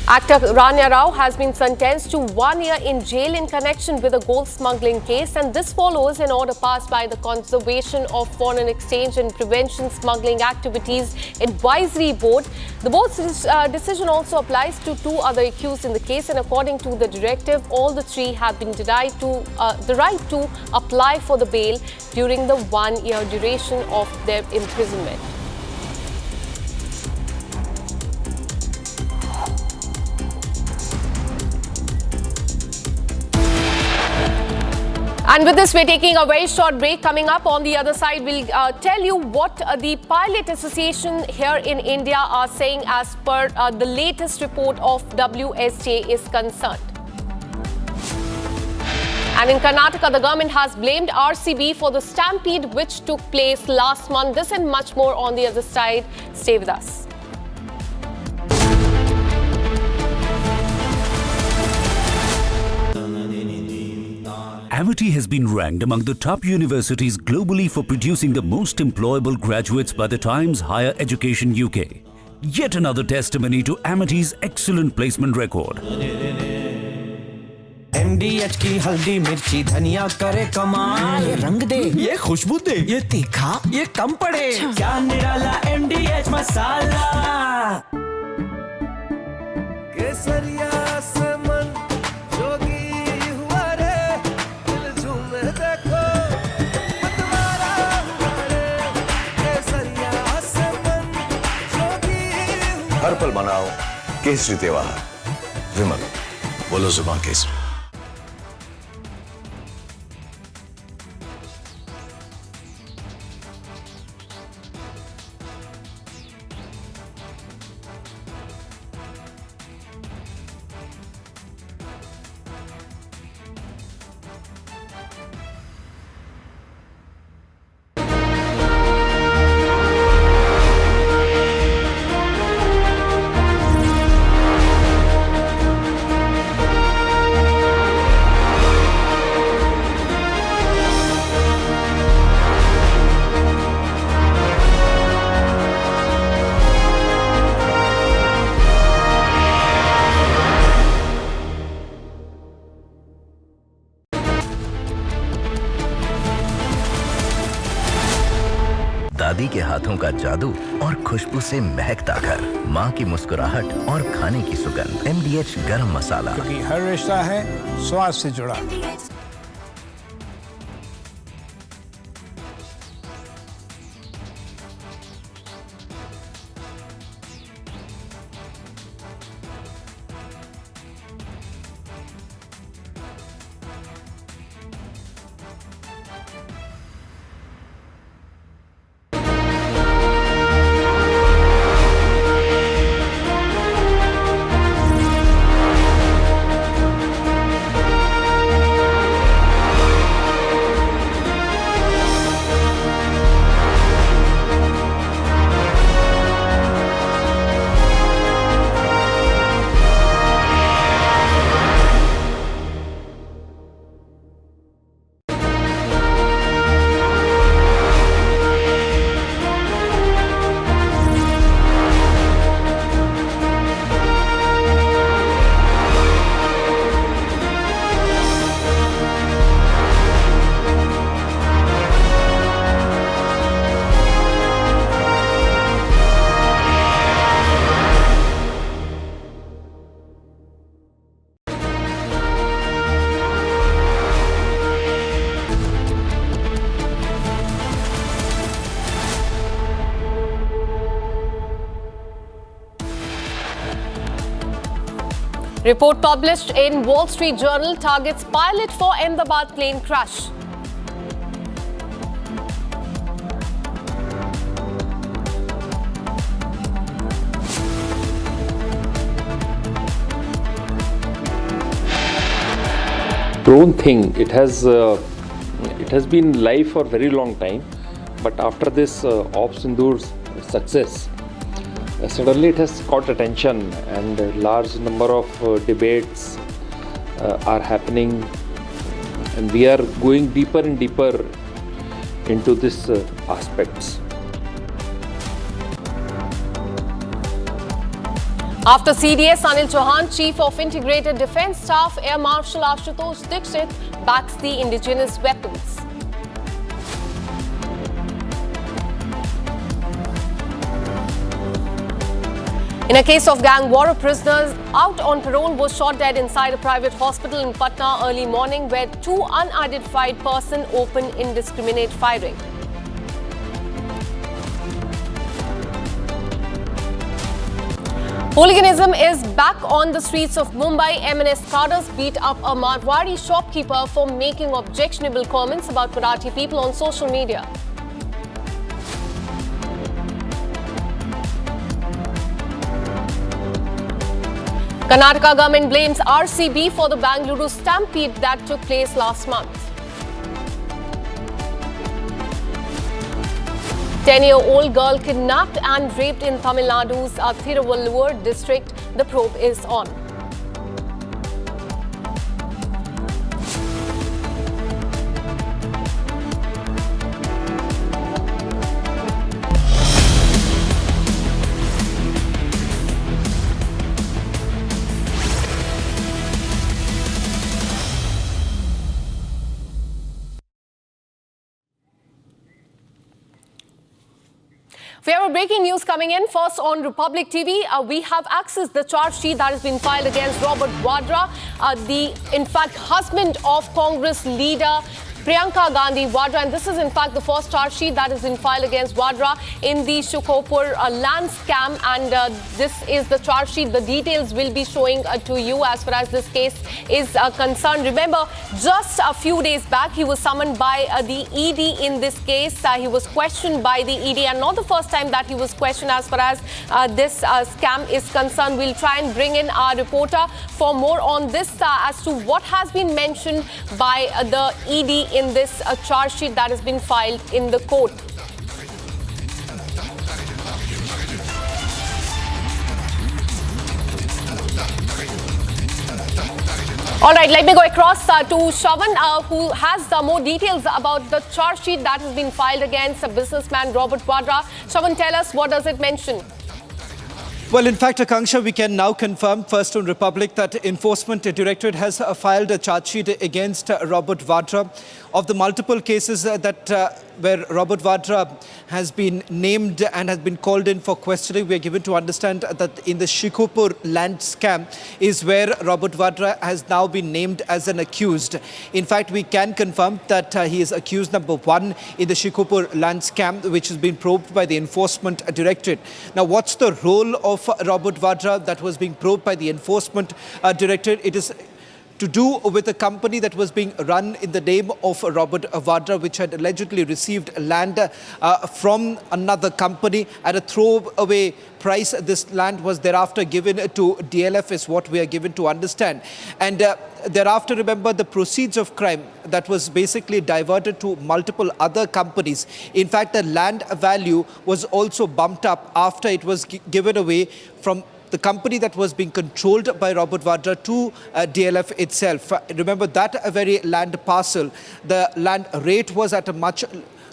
Actor Rania Rao has been sentenced to 1 year in jail in connection with a gold smuggling case, and this follows an order passed by the Conservation of Foreign Exchange and Prevention Smuggling Activities Advisory Board. The board's decision also applies to 2 other accused in the case, and according to the directive, all the 3 have been denied the right to apply for the bail during the 1-year duration of their imprisonment. And with this, we're taking a very short break. Coming up on the other side, we'll tell you what the Pilot Association here in India are saying as per the latest report of WSJ is concerned. And in Karnataka, the government has blamed RCB for the stampede which took place last month. This and much more on the other side. Stay with us. Amity has been ranked among the top universities globally for producing the most employable graduates by the Times Higher Education UK. Yet another testimony to Amity's excellent placement record. MDH की हल्दी मिर्ची धनिया करे कमाल, ये रंग दे, ये खुशबू दे, ये तीखा, ये कम पड़े, क्या निराला MDH मसाला। केसरिया से मन जोगी हुआ रे, दिल झूमे देखो, मतवारा हुआ रे, केसरिया से मन जोगी हुआ। हर पल मनाओ केसरी त्योहार। विमल, बोलो जुबान केसरी। दादी के हाथों का जादू और खुशबू से महकता घर, माँ की मुस्कुराहट और खाने की सुगंध। MDH गरम मसाला, क्योंकि हर रिश्ता है स्वाद से जुड़ा। Report published in Wall Street Journal targets pilot for Ahmedabad plane crash. Drone thing, it has been live for a very long time, but after this Ops Sindhur's success, suddenly it has caught attention, and a large number of debates are happening, and we are going deeper and deeper into these aspects. After CDS, Anil Chauhan, Chief of Integrated Defence Staff, Air Marshal Ashutosh Dixit backs the indigenous weapons. In a case of gang war, a prisoner out on parole was shot dead inside a private hospital in Patna early morning, where two unidentified persons opened indiscriminate firing. Hooliganism is back on the streets of Mumbai. M&S cadres beat up a Marwari shopkeeper for making objectionable comments about Marathi people on social media. Karnataka government blames RCB for the Bangalore stampede that took place last month. 10-year-old girl kidnapped and raped in Tamil Nadu's Thiruvallur district. The probe is on. We have a breaking news coming in. First on Republic TV, we have accessed the charge sheet that has been filed against Robert Vadra, in fact, husband of Congress leader Priyanka Gandhi Vadra, and this is in fact the first charge sheet that has been filed against Vadra in the Shukopur land scam, and this is the charge sheet. The details will be showing to you as far as this case is concerned. Remember, just a few days back, he was summoned by the ED in this case. He was questioned by the ED, and not the first time that he was questioned as far as this scam is concerned. We'll try and bring in our reporter for more on this as to what has been mentioned by the ED in this charge sheet that has been filed in the court. All right, let me go across to Shravan, who has more details about the charge sheet that has been filed against businessman Robert Vadra. Shravan, tell us, what does it mention? Well, in fact, Akanksha, we can now confirm, first on Republic, that Enforcement Directorate has filed a charge sheet against Robert Vadra. Of the multiple cases where Robert Vadra has been named and has been called in for questioning, we are given to understand that in the Shikopur land scam is where Robert Vadra has now been named as an accused. In fact, we can confirm that he is accused number one in the Shikopur land scam, which has been probed by the Enforcement Directorate. Now, what's the role of Robert Vadra that was being probed by the Enforcement Directorate? It is to do with a company that was being run in the name of Robert Vadra, which had allegedly received land from another company at a throwaway price. This land was thereafter given to DLF, is what we are given to understand. And thereafter, remember, the proceeds of crime that was basically diverted to multiple other companies. In fact, the land value was also bumped up after it was given away from the company that was being controlled by Robert Vadra to DLF itself. Remember that very land parcel, the land rate was at a much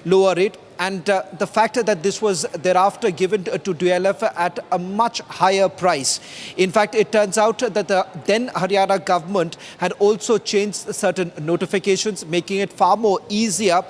lower rate, and the fact that this was thereafter given to DLF at a much higher price. In fact, it turns out that the then Haryana government had also changed certain notifications, making it far more easier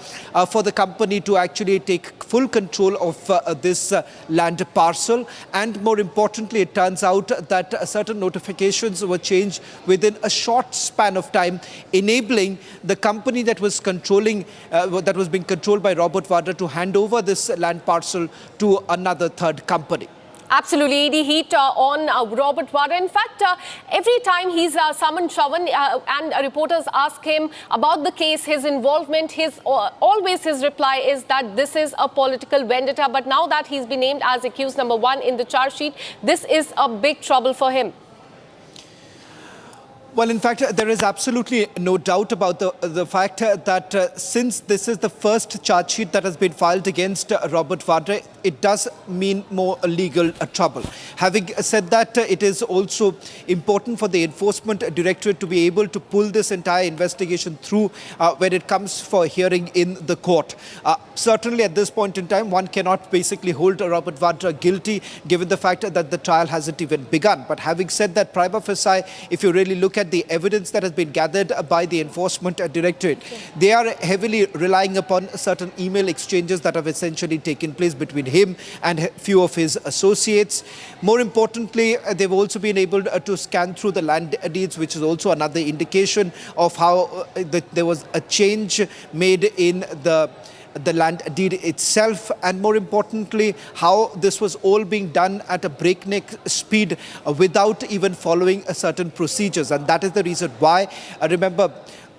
for the company to actually take full control of this land parcel. And more importantly, it turns out that certain notifications were changed within a short span of time, enabling the company that was controlling, that was being controlled by Robert Vadra, to hand over this land parcel to another third company. Absolutely, ED heat on Robert Vadra. In fact, every time he's summoned, Shravan, and reporters ask him about the case, his involvement, always his reply is that this is a political vendetta. But now that he's been named as accused number one in the charge sheet, this is a big trouble for him. Well, in fact, there is absolutely no doubt about the fact that since this is the first charge sheet that has been filed against Robert Vadra, it does mean more legal trouble. Having said that, it is also important for the Enforcement Directorate to be able to pull this entire investigation through when it comes for hearing in the court. Certainly at this point in time, one cannot basically hold Robert Vadra guilty given the fact that the trial hasn't even begun. But having said that, prima facie, if you really look at the evidence that has been gathered by the Enforcement Directorate, they are heavily relying upon certain email exchanges that have essentially taken place between him and a few of his associates. More importantly, they've also been able to scan through the land deeds, which is also another indication of how there was a change made in the land deed itself, and more importantly how this was all being done at a breakneck speed without even following certain procedures. And that is the reason why, remember,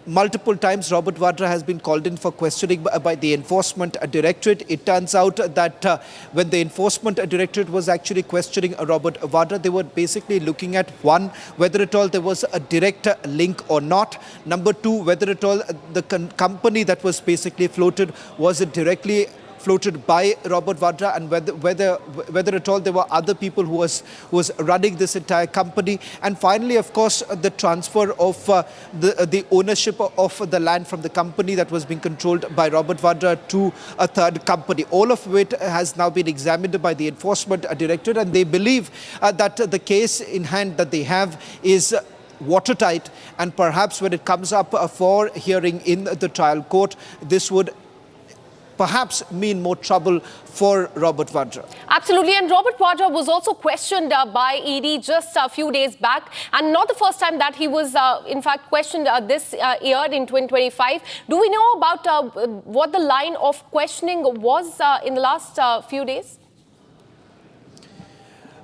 multiple times Robert Vadra has been called in for questioning by the Enforcement Directorate. It turns out that when the Enforcement Directorate was actually questioning Robert Vadra, they were basically looking at, one, whether at all there was a direct link or not. Number two, whether at all the company that was basically floated, was it directly floated by Robert Vadra, and whether at all there were other people who was running this entire company. And finally, of course, the transfer of the ownership of the land from the company that was being controlled by Robert Vadra to a third company. All of it has now been examined by the Enforcement Directorate, and they believe that the case in hand that they have is watertight, and perhaps when it comes up for hearing in the trial court, this would perhaps mean more trouble for Robert Vadra. Absolutely, and Robert Vadra was also questioned by ED just a few days back, and not the first time that he was in fact questioned this year in 2025. Do we know about what the line of questioning was in the last few days?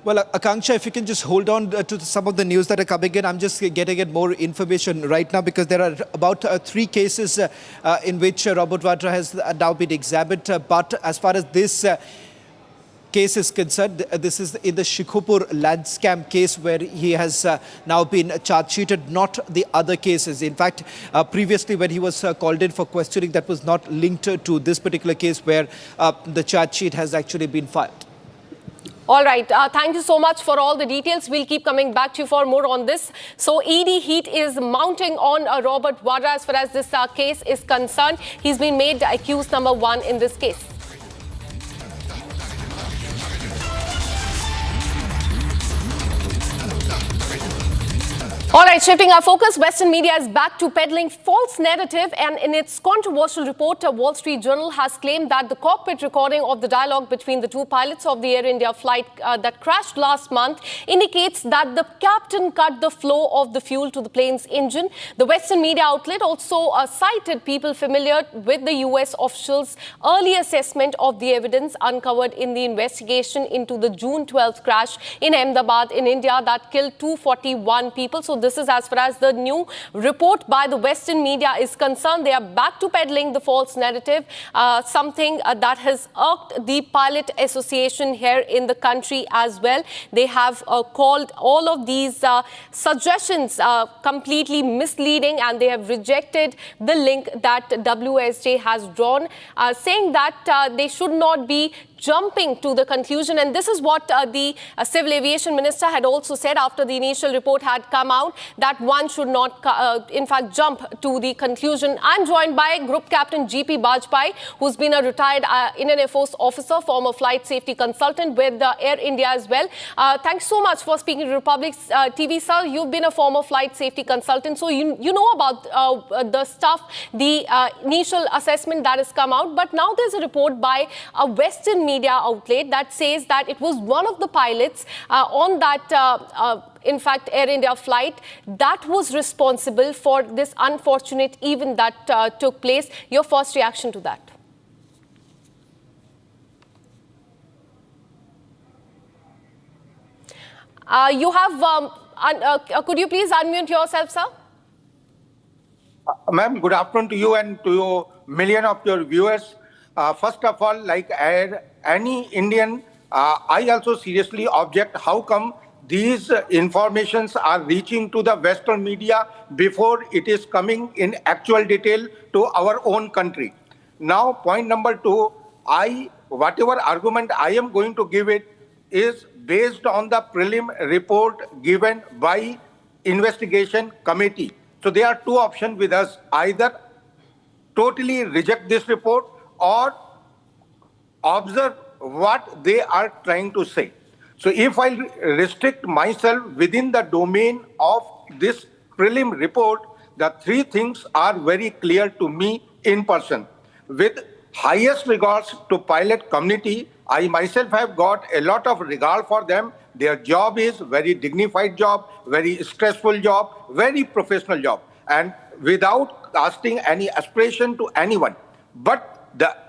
Well, Akanksha, if you can just hold on to some of the news that are coming in. I'm just getting in more information right now because there are about 3 cases in which Robert Vadra has now been examined. But as far as this case is concerned, this is in the Shikhupur land scam case where he has now been charge sheeted, not the other cases. In fact, previously when he was called in for questioning, that was not linked to this particular case where the charge sheet has actually been filed. All right. Thank you so much for all the details. We'll keep coming back to you for more on this. So ED heat is mounting on Robert Vadra as far as this case is concerned. He's been made accused number 1 in this case. All right, shifting our focus, Western media is back to peddling false narrative, and in its controversial report, Wall Street Journal has claimed that the cockpit recording of the dialogue between the 2 pilots of the Air India flight that crashed last month indicates that the captain cut the flow of the fuel to the plane's engine. The Western media outlet also cited people familiar with the US officials' early assessment of the evidence uncovered in the investigation into the June 12th crash in Ahmedabad in India that killed 241 people. So this is as far as the new report by the Western media is concerned. They are back to peddling the false narrative, something that has irked the Pilot Association here in the country as well. They have called all of these suggestions completely misleading, and they have rejected the link that WSJ has drawn, saying that they should not be jumping to the conclusion. And this is what the Civil Aviation Minister had also said after the initial report had come out, that one should not, in fact, jump to the conclusion. I'm joined by Group Captain GP Bajpai, who's been a retired Indian Air Force officer, former flight safety consultant with Air India as well. Thanks so much for speaking to Republic TV, sir. You've been a former flight safety consultant, so you know about the stuff, the initial assessment that has come out. But now there's a report by a Western media outlet that says that it was one of the pilots on that in fact, Air India flight that was responsible for this unfortunate event that took place. Your first reaction to that? You have, could you please unmute yourself, sir? Ma'am, good afternoon to you and to your million of your viewers. First of all, like any Indian, I also seriously object how come these informations are reaching to the Western media before it is coming in actual detail to our own country. Now, point number 2, whatever argument I am going to give it is based on the prelim report given by investigation committee. So there are two options with us: either totally reject this report or observe what they are trying to say. So if I restrict myself within the domain of this prelim report, the three things are very clear to me in person. With highest regards to pilot community, I myself have got a lot of regard for them. Their job is very dignified job, very stressful job, very professional job, and without casting any aspiration to anyone. But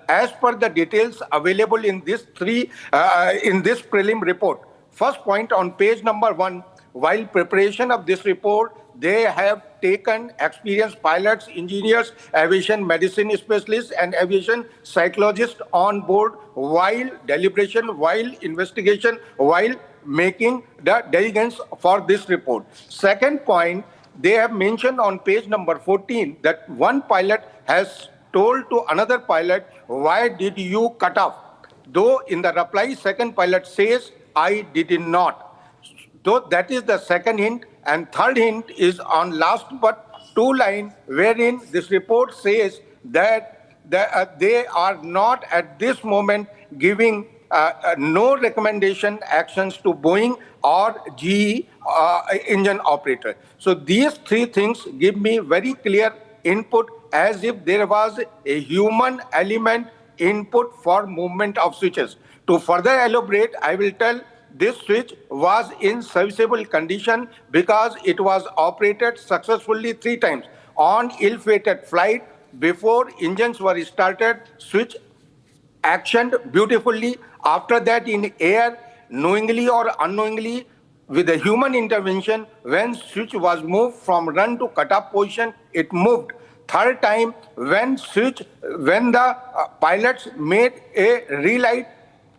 as per the details available in this prelim report, first point on page number 1, while preparation of this report, they have taken experienced pilots, engineers, aviation medicine specialists, and aviation psychologists on board while deliberation, while investigation, while making the diligence for this report. Second point, they have mentioned on page number 14 that one pilot has told to another pilot, "Why did you cut off?" Though in the reply, second pilot says, "I did not." So that is the second hint. And third hint is on last but 2 lines, wherein this report says that they are not at this moment giving no recommendation actions to Boeing or GE engine operator. So these three things give me very clear input, as if there was a human element input for movement of switches. To further elaborate, I will tell this switch was in serviceable condition because it was operated successfully 3 times. On ill-fated flight, before engines were started, switch actioned beautifully. After that, in air, knowingly or unknowingly, with a human intervention, when switch was moved from run to cut-off position, it moved. Third time, when the pilots made a relight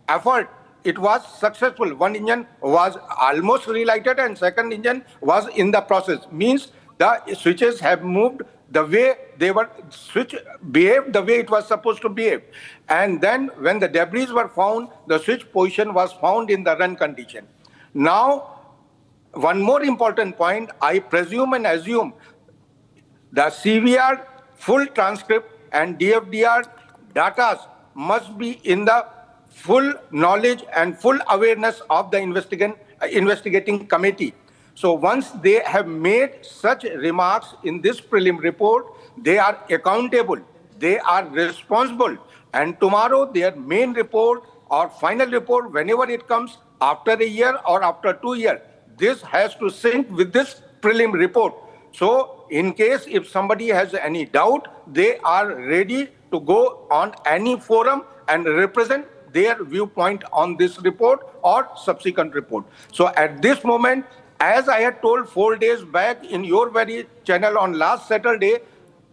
effort, it was successful. One engine was almost relighted and second engine was in the process. Means the switches have moved the way they were, switch behaved the way it was supposed to behave. And then when the debris were found, the switch position was found in the run condition. Now, one more important point, I presume and assume the CVR full transcript and DFDR data must be in the full knowledge and full awareness of the investigating committee. So once they have made such remarks in this prelim report, they are accountable, they are responsible, and tomorrow their main report or final report, whenever it comes after a year or after 2 years, this has to sync with this prelim report. So in case if somebody has any doubt, they are ready to go on any forum and represent their viewpoint on this report or subsequent report. So at this moment, as I had told 4 days back in your very channel on last Saturday,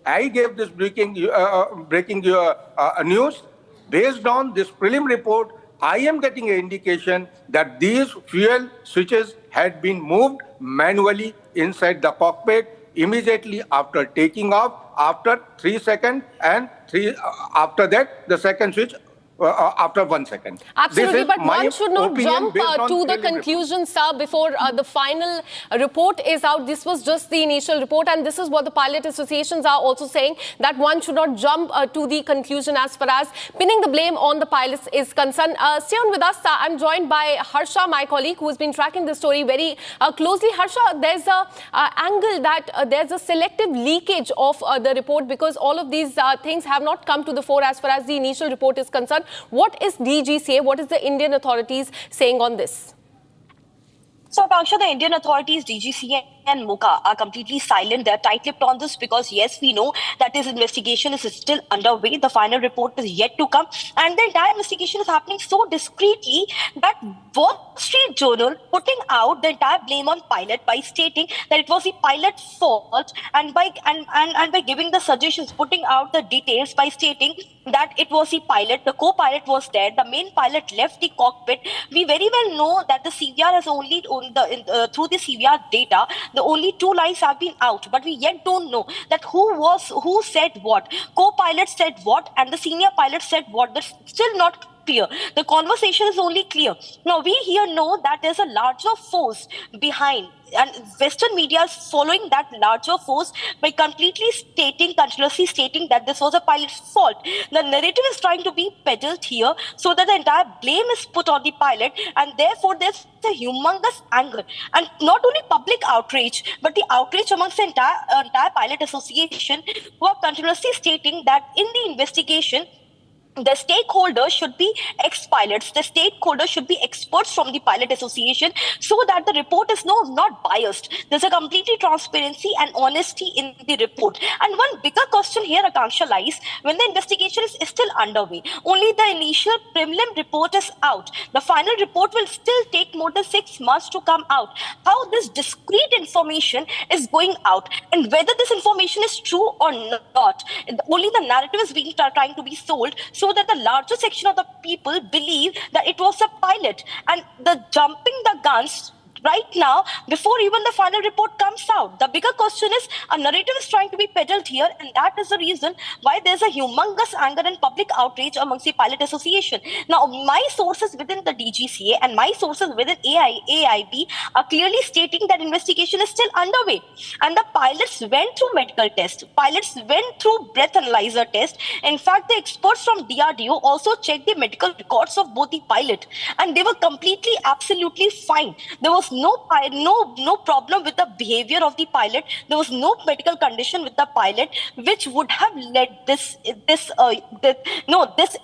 I gave this breaking news. Based on this prelim report, I am getting an indication that these fuel switches had been moved manually inside the cockpit immediately after taking off, after 3 seconds, and after that the second switch after 1 second. Absolutely, but one should not jump to the conclusion, sir, before the final report is out. This was just the initial report, and this is what the pilot associations are also saying, that one should not jump to the conclusion as far as pinning the blame on the pilots is concerned. Stay on with us. I'm joined by Harsha, my colleague, who has been tracking the story very closely. Harsha, there's a angle that there's a selective leakage of the report, because all of these things have not come to the fore as far as the initial report is concerned. What is DGCA? What is the Indian authorities saying on this? So, Akanksha, the Indian authorities, DGCA and Mocha are completely silent. They're tight-lipped on this because, yes, we know that this investigation is still underway. The final report is yet to come. And the entire investigation is happening so discreetly that Wall Street Journal putting out the entire blame on pilot by stating that it was the pilot's fault, and by giving the suggestions, putting out the details by stating that it was the pilot, the co-pilot was there, the main pilot left the cockpit. We very well know that the CVR has only through the CVR data, the only 2 lines have been out, but we yet don't know that who said what, co-pilot said what, and the senior pilot said what. That's still not clear. The conversation is only clear. Now, we here know that there's a larger force behind, and Western media is following that larger force by continuously stating that this was a pilot's fault. The narrative is trying to be peddled here so that the entire blame is put on the pilot, and therefore there's a humongous anger. And not only public outrage, but the outrage amongst the entire pilot association, who are continuously stating that in the investigation, the stakeholders should be ex-pilots. The stakeholders should be experts from the pilot association, so that the report is not biased. There's a completely transparency and honesty in the report. And one bigger question here, Akanksha, lies when the investigation is still underway. Only the initial prelim report is out. The final report will still take more than 6 months to come out. How this discrete information is going out, and whether this information is true or not, only the narrative is being trying to be sold, so that the larger section of the people believe that it was a pilot. And the jumping the guns right now, before even the final report comes out. The bigger question is, a narrative is trying to be peddled here, and that is the reason why there's a humongous anger and public outrage amongst the pilot association. Now, my sources within the DGCA and my sources within AIB are clearly stating that investigation is still underway, and the pilots went through medical tests, pilots went through breath analyzer test. In fact, the experts from DRDO also checked the medical records of both the pilot, and they were completely, absolutely fine. There was no problem with the behavior of the pilot. There was no medical condition with the pilot which would have led this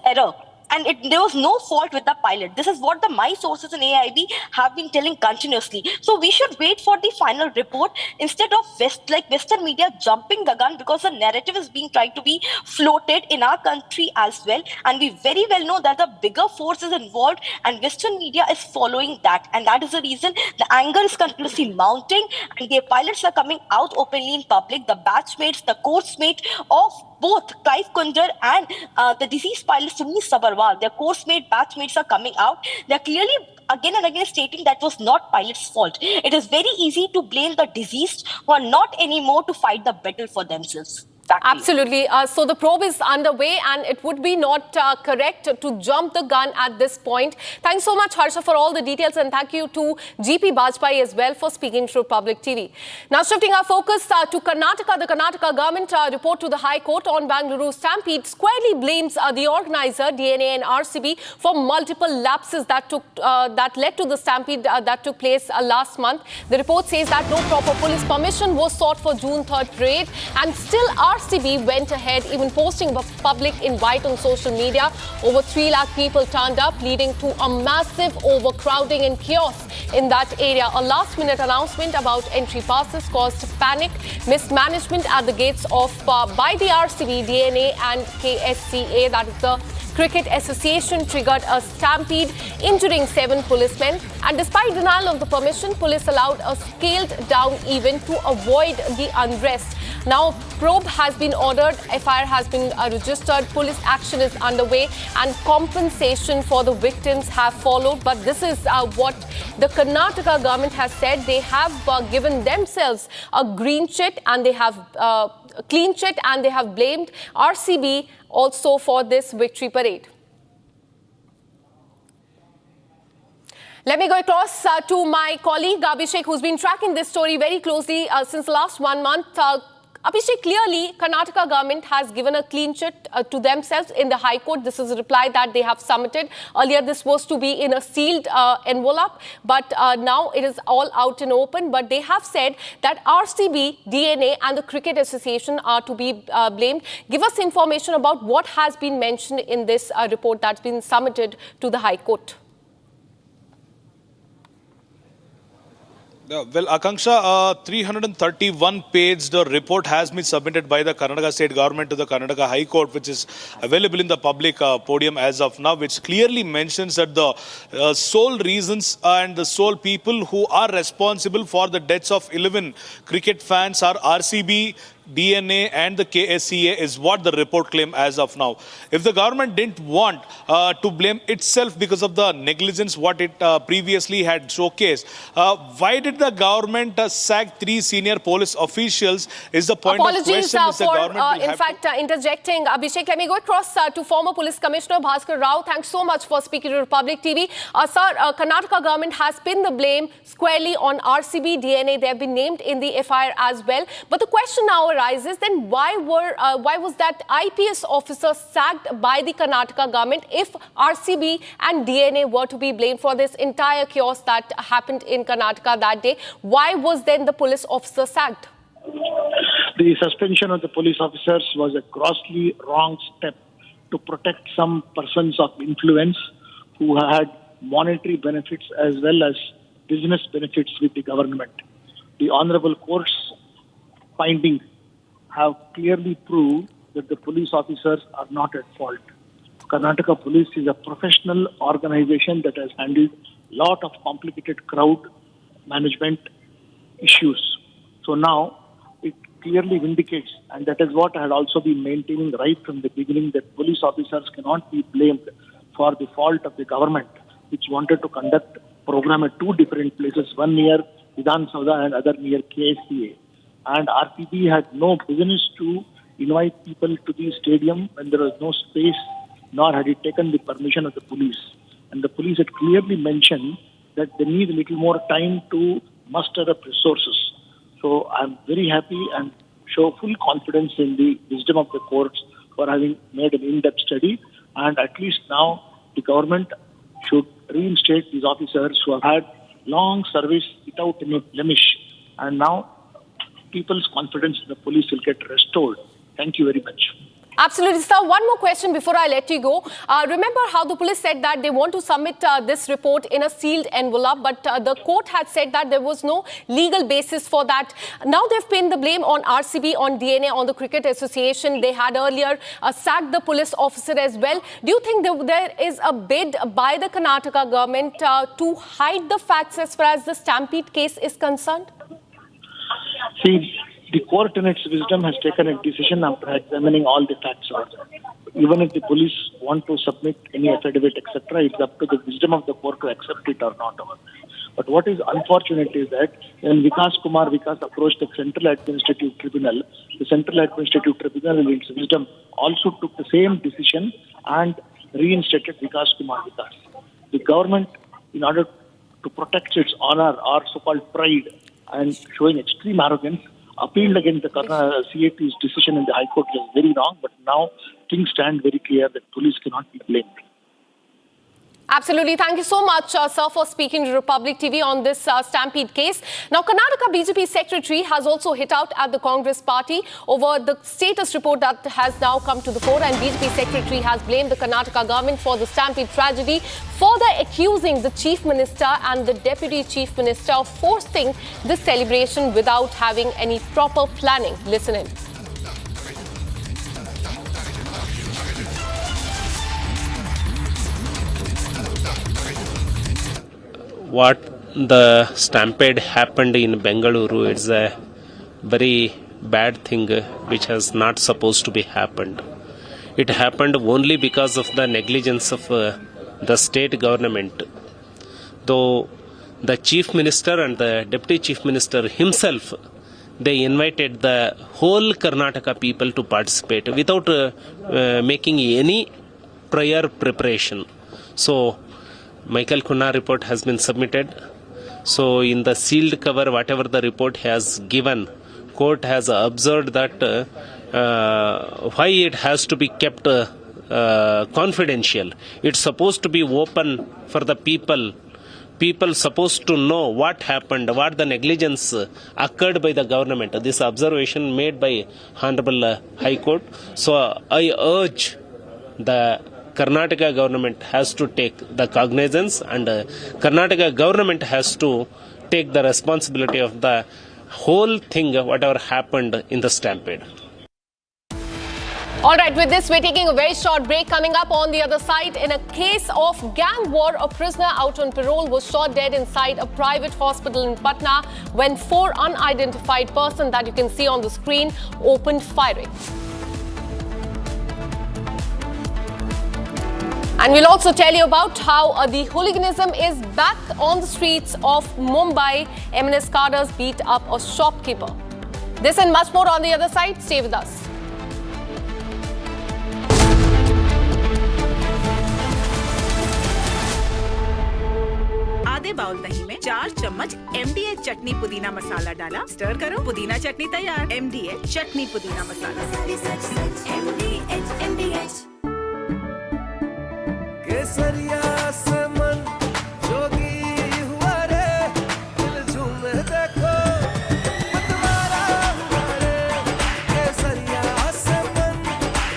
error. And there was no fault with the pilot. This is what my sources in AIB have been telling continuously. So we should wait for the final report instead of Western media jumping the gun, because the narrative is being tried to be floated in our country as well. And we very well know that the bigger force is involved, and Western media is following that. And that is the reason the anger is continuously mounting, and the pilots are coming out openly in public. The batchmates, the coursemates of both Clive Kunder and the deceased pilot Sunni Sabarwal, their coursemate, batchmates are coming out. They're clearly again and again stating that was not pilot's fault. It is very easy to blame the deceased, who are not anymore to fight the battle for themselves. Absolutely. So the probe is underway, and it would be not correct to jump the gun at this point. Thanks so much, Harsha, for all the details, and thank you to GP Bajpai as well for speaking through Public TV. Now, shifting our focus to Karnataka, the Karnataka government report to the High Court on Bangalore Stampede squarely blames the organizer, DNA and RCB, for multiple lapses that led to the stampede that took place last month. The report says that no proper police permission was sought for June 3rd parade, and still RCB went ahead, even posting a public invite on social media. Over 3 lakh people turned up, leading to a massive overcrowding and chaos in that area. A last-minute announcement about entry passes caused panic, mismanagement at the gates of by the RCB, DNA and KSCA, that is the Cricket Association, triggered a stampede, injuring 7 policemen. And despite denial of the permission, police allowed a scaled-down event to avoid the unrest. Now, probe has been ordered, FIR has been registered, police action is underway, and compensation for the victims have followed. But this is what the Karnataka government has said. They have given themselves a green chit, and they have clean chit, and they have blamed RCB also for this victory parade. Let me go across to my colleague Abhishek, who's been tracking this story very closely since the last 1 month. Abhishek, clearly, Karnataka government has given a clean chit to themselves in the High Court. This is a reply that they have submitted. Earlier, this was to be in a sealed envelope, but now it is all out and open. But they have said that RCB, DNA and the Cricket Association are to be blamed. Give us information about what has been mentioned in this report that's been submitted to the High Court. Well, Akanksha, 331-page report has been submitted by the Karnataka state government to the Karnataka High Court, which is available in the public podium as of now, which clearly mentions that the sole reasons and the sole people who are responsible for the deaths of 11 cricket fans are RCB, DNA and the KSCA is what the report claims as of now. If the government didn't want to blame itself because of the negligence what it previously had showcased, why did the government sack 3 senior police officials is the point Apologies of question. for interjecting. Abhishek, let me go across to former Police Commissioner Bhaskar Rao. Thanks so much for speaking to Republic TV. Sir, Karnataka government has pinned the blame squarely on RCB, DNA. They have been named in the FIR as well. But the question now arises, then why was that IPS officer sacked by the Karnataka government if RCB and DNA were to be blamed for this entire chaos that happened in Karnataka that day? Why was then the police officer sacked? The suspension of the police officers was a grossly wrong step to protect some persons of influence who had monetary benefits as well as business benefits with the government. The Honorable Court's findings have clearly proved that the police officers are not at fault. Karnataka Police is a professional organization that has handled a lot of complicated crowd management issues. So now it clearly vindicates, and that is what I had also been maintaining right from the beginning, that police officers cannot be blamed for the fault of the government, which wanted to conduct program at 2 different places, one near Vidhan Saudha and other near KSCA. And RCB had no business to invite people to the stadium when there was no space, nor had it taken the permission of the police. And the police had clearly mentioned that they need a little more time to muster up resources. So I'm very happy and show full confidence in the wisdom of the courts for having made an in-depth study. And at least now the government should reinstate these officers who have had long service without any blemish. And now people's confidence in the police will get restored. Thank you very much. Absolutely, sir. One more question before I let you go. Remember how the police said that they want to submit this report in a sealed envelope, but the court had said that there was no legal basis for that. Now they've pinned the blame on RCB, on DNA, on the Cricket Association. They had earlier sacked the police officer as well. Do you think there is a bid by the Karnataka government to hide the facts as far as the Stampede case is concerned? See, the court in its wisdom has taken a decision after examining all the facts. Even if the police want to submit any affidavit, etc., it's up to the wisdom of the court to accept it or not. But what is unfortunate is that when Vikas approached the Central Administrative Tribunal, the Central Administrative Tribunal in its wisdom also took the same decision and reinstated Vikas. The government, in order to protect its honor or so-called pride and showing extreme arrogance, appealed against the CAP's decision in the High Court. Was very wrong, but now things stand very clear that police cannot be blamed. Absolutely. Thank you so much, sir, for speaking to Republic TV on this Stampede case. Now, Karnataka BJP secretary has also hit out at the Congress party over the status report that has now come to the fore, and BJP secretary has blamed the Karnataka government for the Stampede tragedy, further accusing the chief minister and the deputy chief minister of forcing this celebration without having any proper planning. Listen in. What the stampede happened in Bengaluru is a very bad thing which has not supposed to be happened. It happened only because of the negligence of the state government. Though the chief minister and the deputy chief minister himself, they invited the whole Karnataka people to participate without making any prior preparation. So Michael Kunnar report has been submitted. So in the sealed cover, whatever the report has given, court has observed that why it has to be kept confidential. It's supposed to be open for the people. People supposed to know what happened, what the negligence occurred by the government. This observation made by Honorable High Court. So I urge the Karnataka government has to take the cognizance, and Karnataka government has to take the responsibility of the whole thing, whatever happened in the stampede. All right, with this, we're taking a very short break. Coming up on the other side, in a case of gang war, a prisoner out on parole was shot dead inside a private hospital in Patna when 4 unidentified persons that you can see on the screen opened firing. And we'll also tell you about how the hooliganism is back on the streets of Mumbai. MNS cadres beat up a shopkeeper. This and much more on the other side. Stay with us. आधे bowl दही में 4 चम्मच MDH चटनी पुदीना मसाला डाला, stir करो, पुदीना चटनी तैयार। MDH चटनी पुदीना मसाला। MDH केसरिया से मन जोगी हुआ रे, दिल झूम देखो मतवारा हुआ रे, केसरिया से मन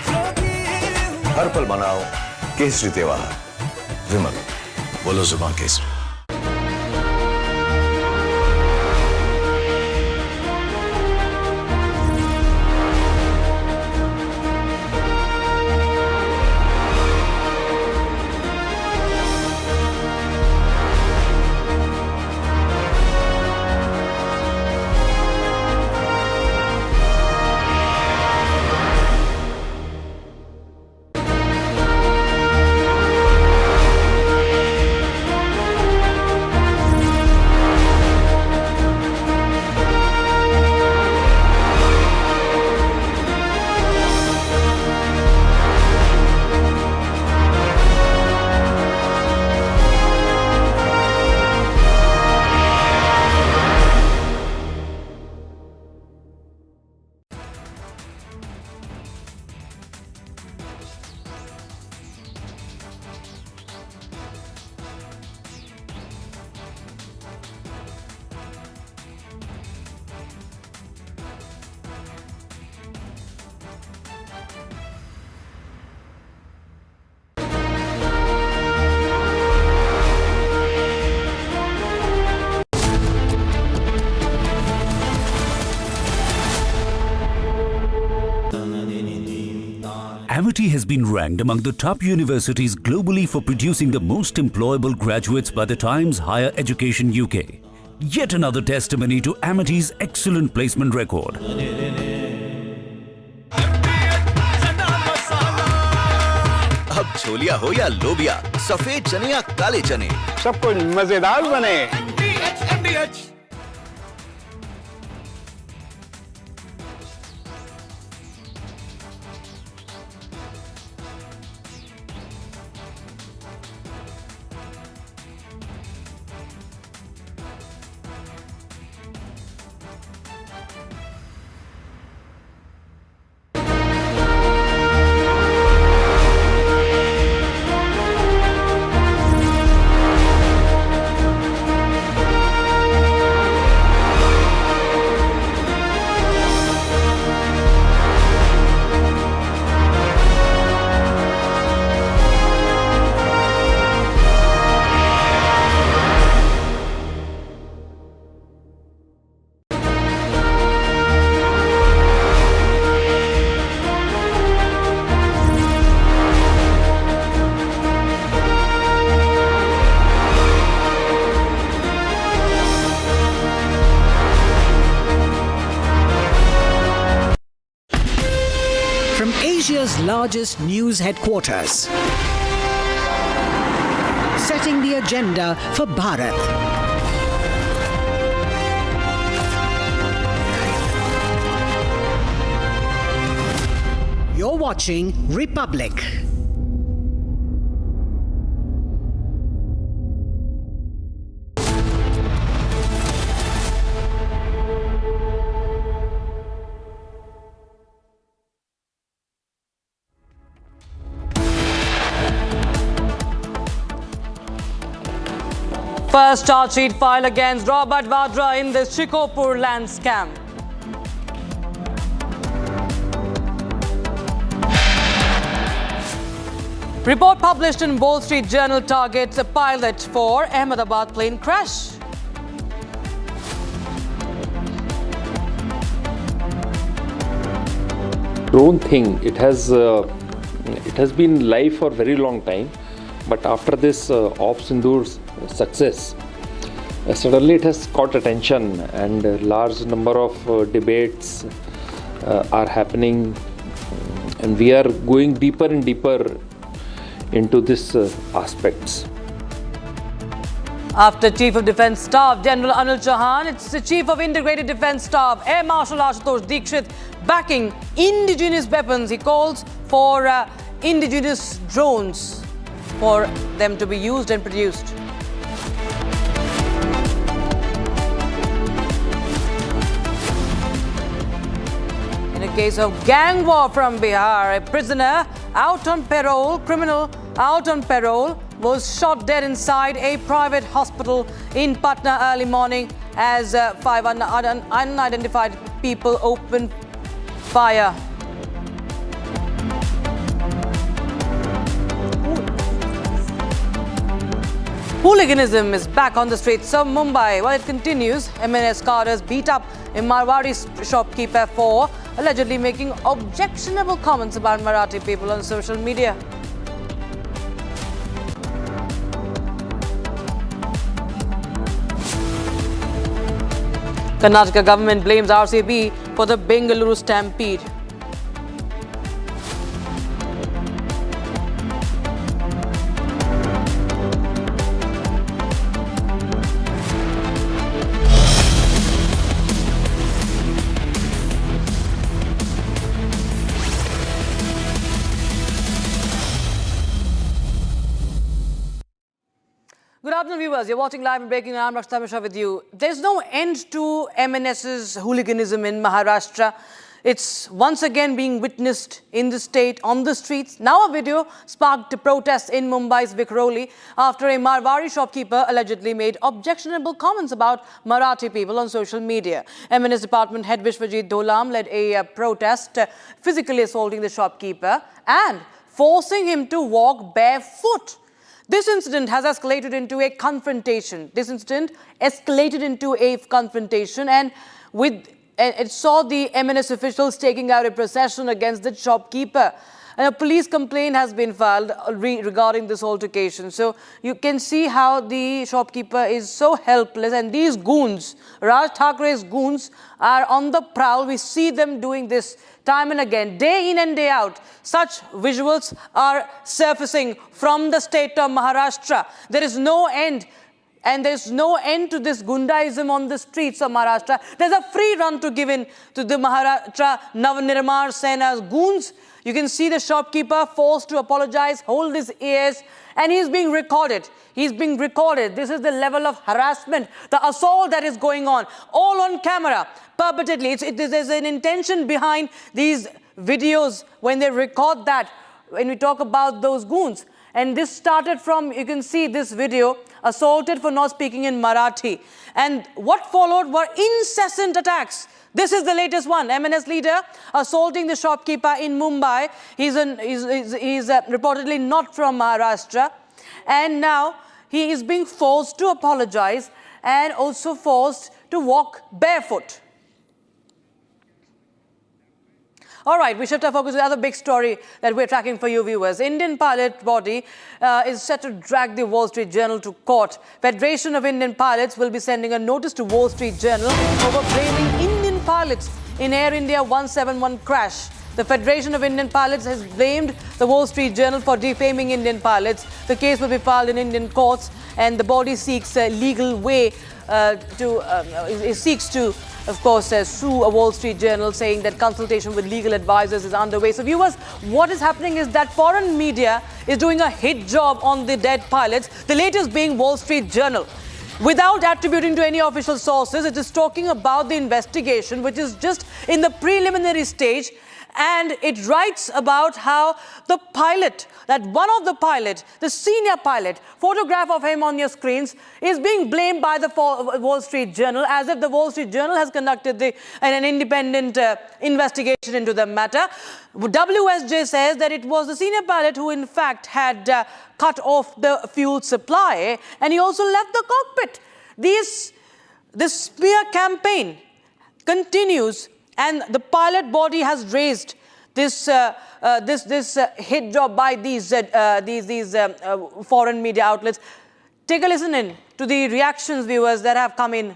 जोगी हुआ। हर पल मनाओ केसरी त्योहार। विमल, बोलो जुबान Kesari. Amity has been ranked among the top universities globally for producing the most employable graduates by the Times Higher Education UK. Yet another testimony to Amity's excellent placement record. अब छोलिया हो या लोबिया, सफेद चने या काले चने, सब कुछ मजेदार बने। Asia's largest news headquarters, setting the agenda for Bharat. You're watching Republic. First charge sheet filed against Robert Vadra in the Shikopur land scam. Report published in Wall Street Journal targets a pilot for Ahmedabad plane crash. drone thing, it has been live for a very long time, but after this Op Sindhur's success, suddenly it has caught attention, and a large number of debates are happening, and we are going deeper and deeper into these aspects. After Chief of Defence Staff General Anil Chauhan, it's the Chief of Integrated Defence Staff Air Marshal Ashutosh Dikshit backing indigenous weapons. He calls for indigenous drones for them to be used and produced. In a case of gang war from Bihar, a prisoner out on parole, criminal out on parole, was shot dead inside a private hospital in Patna early morning as 5 unidentified people opened fire. Hooliganism is back on the streets of Mumbai. While it continues, MNS cadres beat up a Marwari shopkeeper for allegedly making objectionable comments about Marathi people on social media. Karnataka government blames RCB for the Bengaluru stampede. Good afternoon, viewers. You're watching live and breaking. I'm Maharasthra with you. There's no end to MNS's hooliganism in Maharashtra. It's once again being witnessed in the state, on the streets. Now a video sparked protests in Mumbai's Vikhroli after a Marwari shopkeeper allegedly made objectionable comments about Marathi people on social media. MNS Department Head Vishwajit Dholam led a protest, physically assaulting the shopkeeper and forcing him to walk barefoot. This incident has escalated into a confrontation. And it saw the MNS officials taking out a procession against the shopkeeper. And a police complaint has been filed regarding this altercation. So you can see how the shopkeeper is so helpless, and these goons, Raj Thakre's goons, are on the prowl. We see them doing this time and again, day in and day out. Such visuals are surfacing from the state of Maharashtra. There is no end. And there's no end to this gundaism on the streets of Maharashtra. There's a free run to give in to the Maharashtra Navnirmar Sena's goons. You can see the shopkeeper forced to apologize, hold his ears, and he's being recorded. He's being recorded. This is the level of harassment, the assault that is going on, all on camera, perpetually. There's an intention behind these videos when they record that, when we talk about those goons. And this started from, you can see this video, assaulted for not speaking in Marathi. And what followed were incessant attacks. This is the latest one. MNS leader assaulting the shopkeeper in Mumbai. He's reportedly not from Maharashtra. And now he is being forced to apologize and also forced to walk barefoot. All right, we shift our focus to the other big story that we're tracking for you viewers. Indian pilot body is set to drag the Wall Street Journal to court. Federation of Indian Pilots will be sending a notice to Wall Street Journal over blaming Indian pilots in Air India 171 crash. The Federation of Indian Pilots has blamed the Wall Street Journal for defaming Indian pilots. The case will be filed in Indian courts, and the body seeks a legal way of course, sue a Wall Street Journal, saying that consultation with legal advisors is underway. So viewers, what is happening is that foreign media is doing a hit job on the dead pilots, the latest being Wall Street Journal. Without attributing to any official sources, it is talking about the investigation, which is just in the preliminary stage. And it writes about how the pilot, that one of the pilot, the senior pilot, photograph of him on your screens, is being blamed by the Wall Street Journal, as if the Wall Street Journal has conducted an independent investigation into the matter. WSJ says that it was the senior pilot who in fact had cut off the fuel supply, and he also left the cockpit. This smear campaign continues, and the pilot body has raised this hit job by these foreign media outlets. Take a listen in to the reactions, viewers, that have come in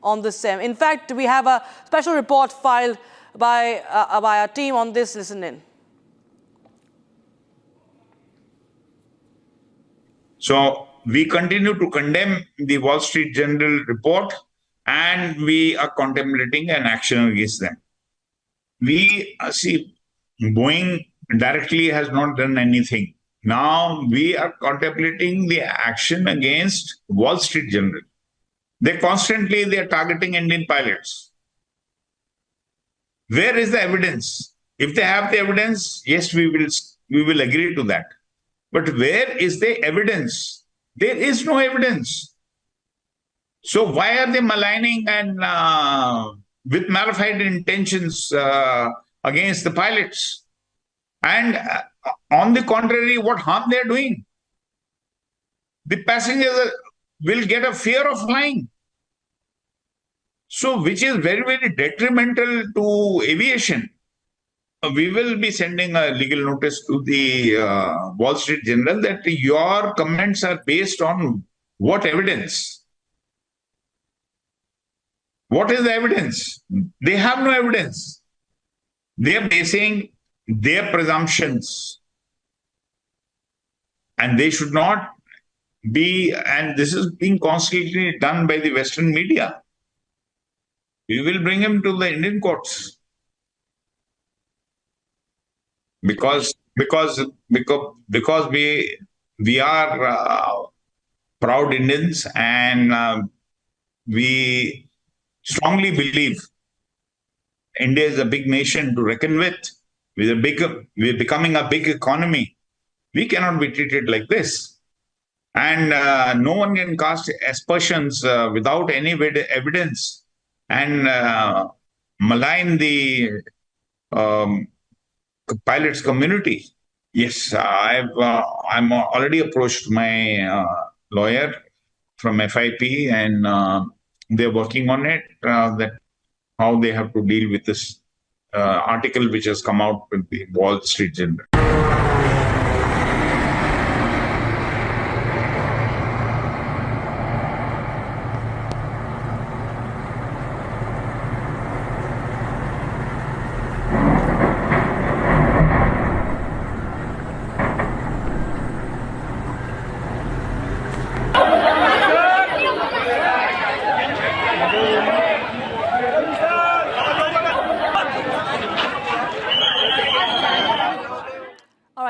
on this. In fact, we have a special report filed by our team on this. Listen in. So we continue to condemn the Wall Street Journal report, and we are contemplating an action against them. We see Boeing directly has not done anything. Now we are contemplating the action against Wall Street Journal. They are targeting Indian pilots. Where is the evidence? If they have the evidence, yes, we will agree to that. But where is the evidence? There is no evidence. So why are they maligning and with malified intentions against the pilots? And on the contrary, what harm they are doing? The passengers will get a fear of flying. So which is very, very detrimental to aviation. We will be sending a legal notice to the Wall Street Journal that your comments are based on what evidence? What is the evidence? They have no evidence. They are basing their presumptions. And they should not be, and this is being constantly done by the Western media. We will bring him to the Indian courts. Because we are proud Indians, and we strongly believe India is a big nation to reckon with. We're becoming a big economy. We cannot be treated like this. And no one can cast aspersions without any evidence and malign the pilots community. Yes, I'm already approached my lawyer from FIP, and they're working on it, that how they have to deal with this article which has come out with the Wall Street Journal.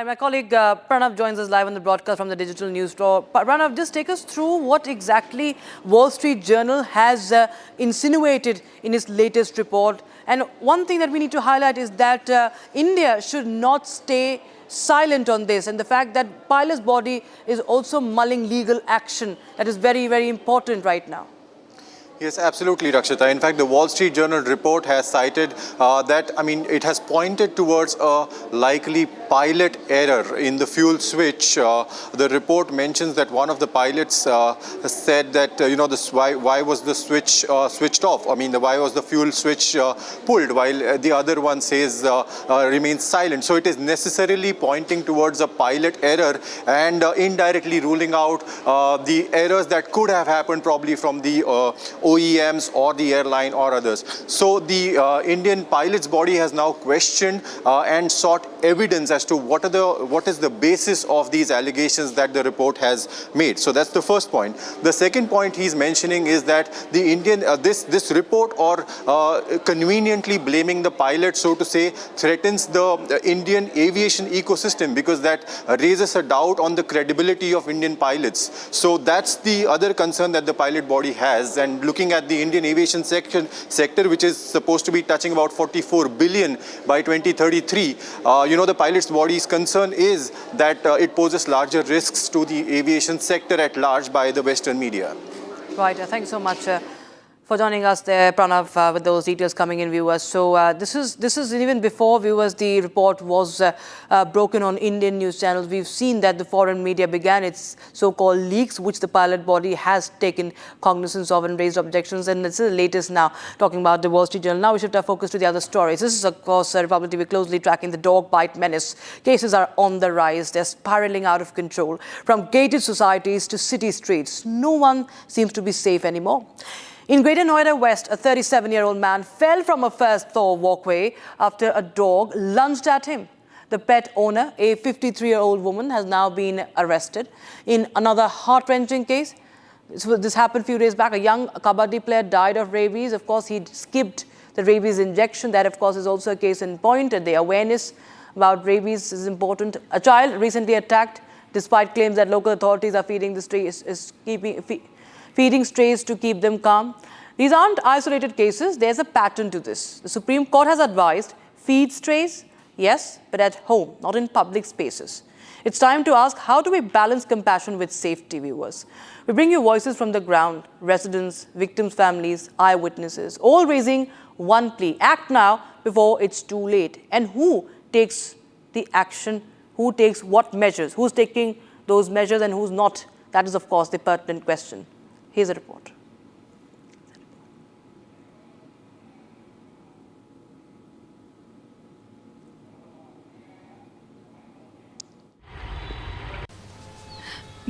My colleague Pranav joins us live on the broadcast from the digital news store. Pranav, just take us through what exactly Wall Street Journal has insinuated in its latest report. And one thing that we need to highlight is that India should not stay silent on this, and the fact that pilot's body is also mulling legal action. That is very, very important right now. Yes, absolutely, Rakshita. In fact, the Wall Street Journal report has cited that, it has pointed towards a likely pilot error in the fuel switch. The report mentions that one of the pilots said that, why was the switch switched off? Why was the fuel switch pulled, while the other one says remains silent. So it is necessarily pointing towards a pilot error and indirectly ruling out the errors that could have happened probably from the OEMs or the airline or others. So the Indian pilot's body has now questioned and sought evidence as to what is the basis of these allegations that the report has made. So that's the first point. The second point he's mentioning is that the Indian this report, or conveniently blaming the pilot, so to say, threatens the Indian aviation ecosystem, because that raises a doubt on the credibility of Indian pilots. So that's the other concern that the pilot body has. And looking at the Indian aviation sector, which is supposed to be touching about 44 billion by 2033, the pilot's body's concern is that it poses larger risks to the aviation sector at large by the Western media. Right. Thanks so much for joining us there, Pranav, with those details coming in, viewers. So this is even before, viewers, the report was broken on Indian news channels. We've seen that the foreign media began its so-called leaks, which the pilot body has taken cognizance of and raised objections. And this is the latest now, talking about the Wall Street Journal. Now we shift our focus to the other stories. This is, of course, Republic TV closely tracking the dog bite menace. Cases are on the rise. They're spiraling out of control. From gated societies to city streets, no one seems to be safe anymore. In Greater Noida West, a 37-year-old man fell from a first-floor walkway after a dog lunged at him. The pet owner, a 53-year-old woman, has now been arrested. In another heart-wrenching case, this happened a few days back, a young kabaddi player died of rabies. Of course, he skipped the rabies injection. That, of course, is also a case in point. The awareness about rabies is important. A child recently attacked, despite claims that local authorities are feeding the strays, feeding strays to keep them calm. These aren't isolated cases. There's a pattern to this. The Supreme Court has advised, feed strays, yes, but at home, not in public spaces. It's time to ask, how do we balance compassion with safety, viewers? We bring you voices from the ground, residents, victims' families, eyewitnesses, all raising one plea: act now before it's too late. And who takes the action? Who takes what measures? Who's taking those measures and who's not? That is, of course, the pertinent question. Here's a report.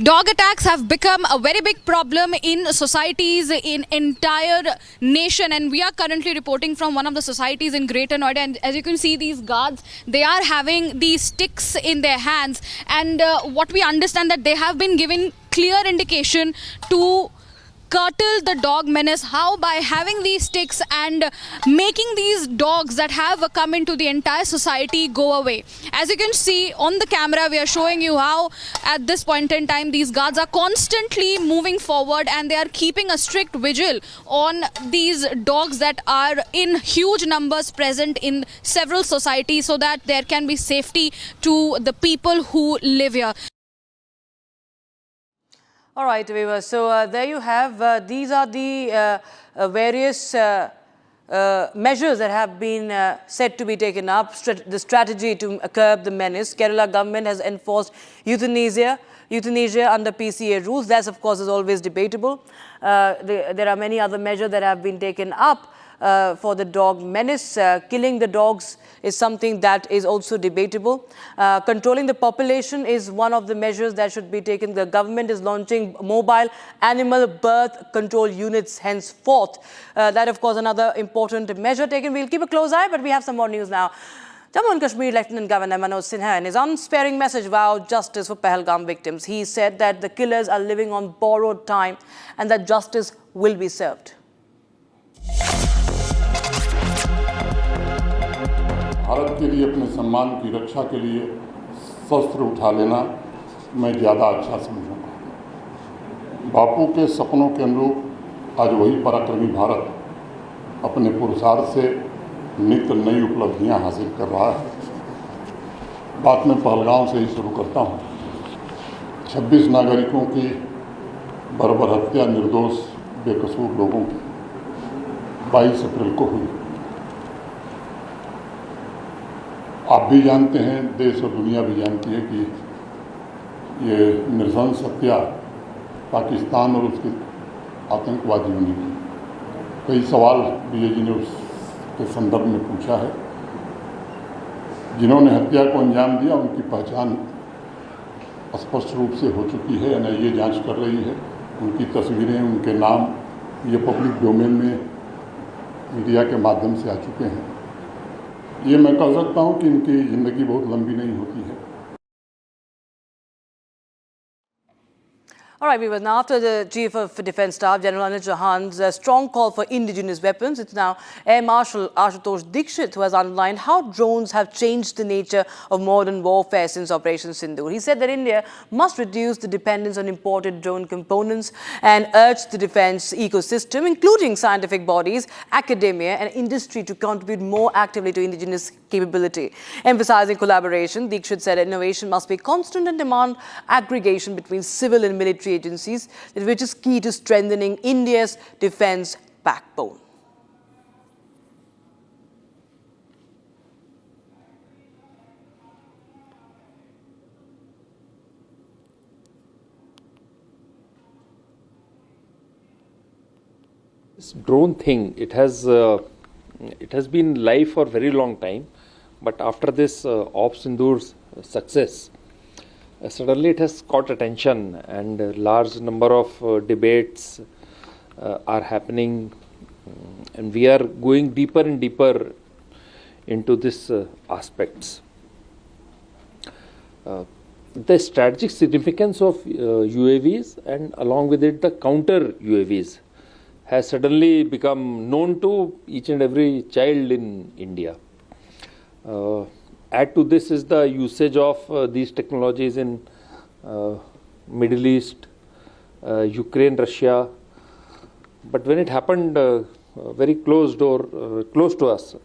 Dog attacks have become a very big problem in societies in entire nation, and we are currently reporting from one of the societies in Greater Noida. And as you can see, these guards, they are having these sticks in their hands, and what we understand that they have been giving clear indication to curtail the dog menace. How? By having these sticks and making these dogs that have come into the entire society go away. As you can see on the camera, we are showing you how at this point in time these guards are constantly moving forward, and they are keeping a strict vigil on these dogs that are in huge numbers present in several societies, so that there can be safety to the people who live here. All right, viewers. So there you have. These are the various measures that have been said to be taken up. The strategy to curb the menace. Kerala government has enforced euthanasia under PCA rules. That, of course, is always debatable. There are many other measures that have been taken up for the dog menace. Killing the dogs is something that is also debatable. Controlling the population is one of the measures that should be taken. The government is launching mobile animal birth control units henceforth. That, of course, another important measure taken. We'll keep a close eye, but we have some more news now. Jammu and Kashmir Lieutenant Governor Manoj Sinha, in his unsparing message, vowed justice for Pahalgam victims. He said that the killers are living on borrowed time and that justice will be served. Bharat के लिए अपने सम्मान की रक्षा के लिए शस्त्र उठा लेना मैं ज़्यादा अच्छा समझूंगा। बापू के सपनों के अनुरूप आज वही पराक्रमी भारत अपने पुरुषार्थ से नित्य नई उपलब्धियां हासिल कर रहा है। बात मैं पहलगांव से ही शुरू करता हूं। 26 नागरिकों की बर्बर हत्या निर्दोष बेकसूर लोगों की 22 अप्रैल को हुई। आप भी जानते हैं, देश और दुनिया भी जानती है कि ये नृशंस हत्या पाकिस्तान और उसके आतंकवादियों ने की। कई सवाल विजय जी ने उसके संदर्भ में पूछा है। जिन्होंने हत्या को अंजाम दिया उनकी पहचान स्पष्ट रूप से हो चुकी है, एनआईए जांच कर रही है। उनकी तस्वीरें, उनके नाम ये पब्लिक डोमेन में मीडिया के माध्यम से आ चुके हैं। ये मैं कह सकता हूं कि इनकी ज़िंदगी बहुत लंबी नहीं होती है। All right, viewers. Now, after the Chief of Defence Staff, General Anil Chauhan's strong call for indigenous weapons, it's now Air Marshal Ashutosh Dikshit who has underlined how drones have changed the nature of modern warfare since Operation Sindoor. He said that India must reduce the dependence on imported drone components and urged the defence ecosystem, including scientific bodies, academia and industry, to contribute more actively to indigenous capability. Emphasizing collaboration, Dikshit said innovation must be constant and demand aggregation between civil and military agencies, which is key to strengthening India's defence backbone. This drone thing, it has been live for a very long time, but after this Ops Sindhur's success, suddenly it has caught attention, and a large number of debates are happening, and we are going deeper and deeper into these aspects. The strategic significance of UAVs and along with it the counter UAVs has suddenly become known to each and every child in India. Add to this is the usage of these technologies in Middle East, Ukraine, Russia. But when it happened very close to us,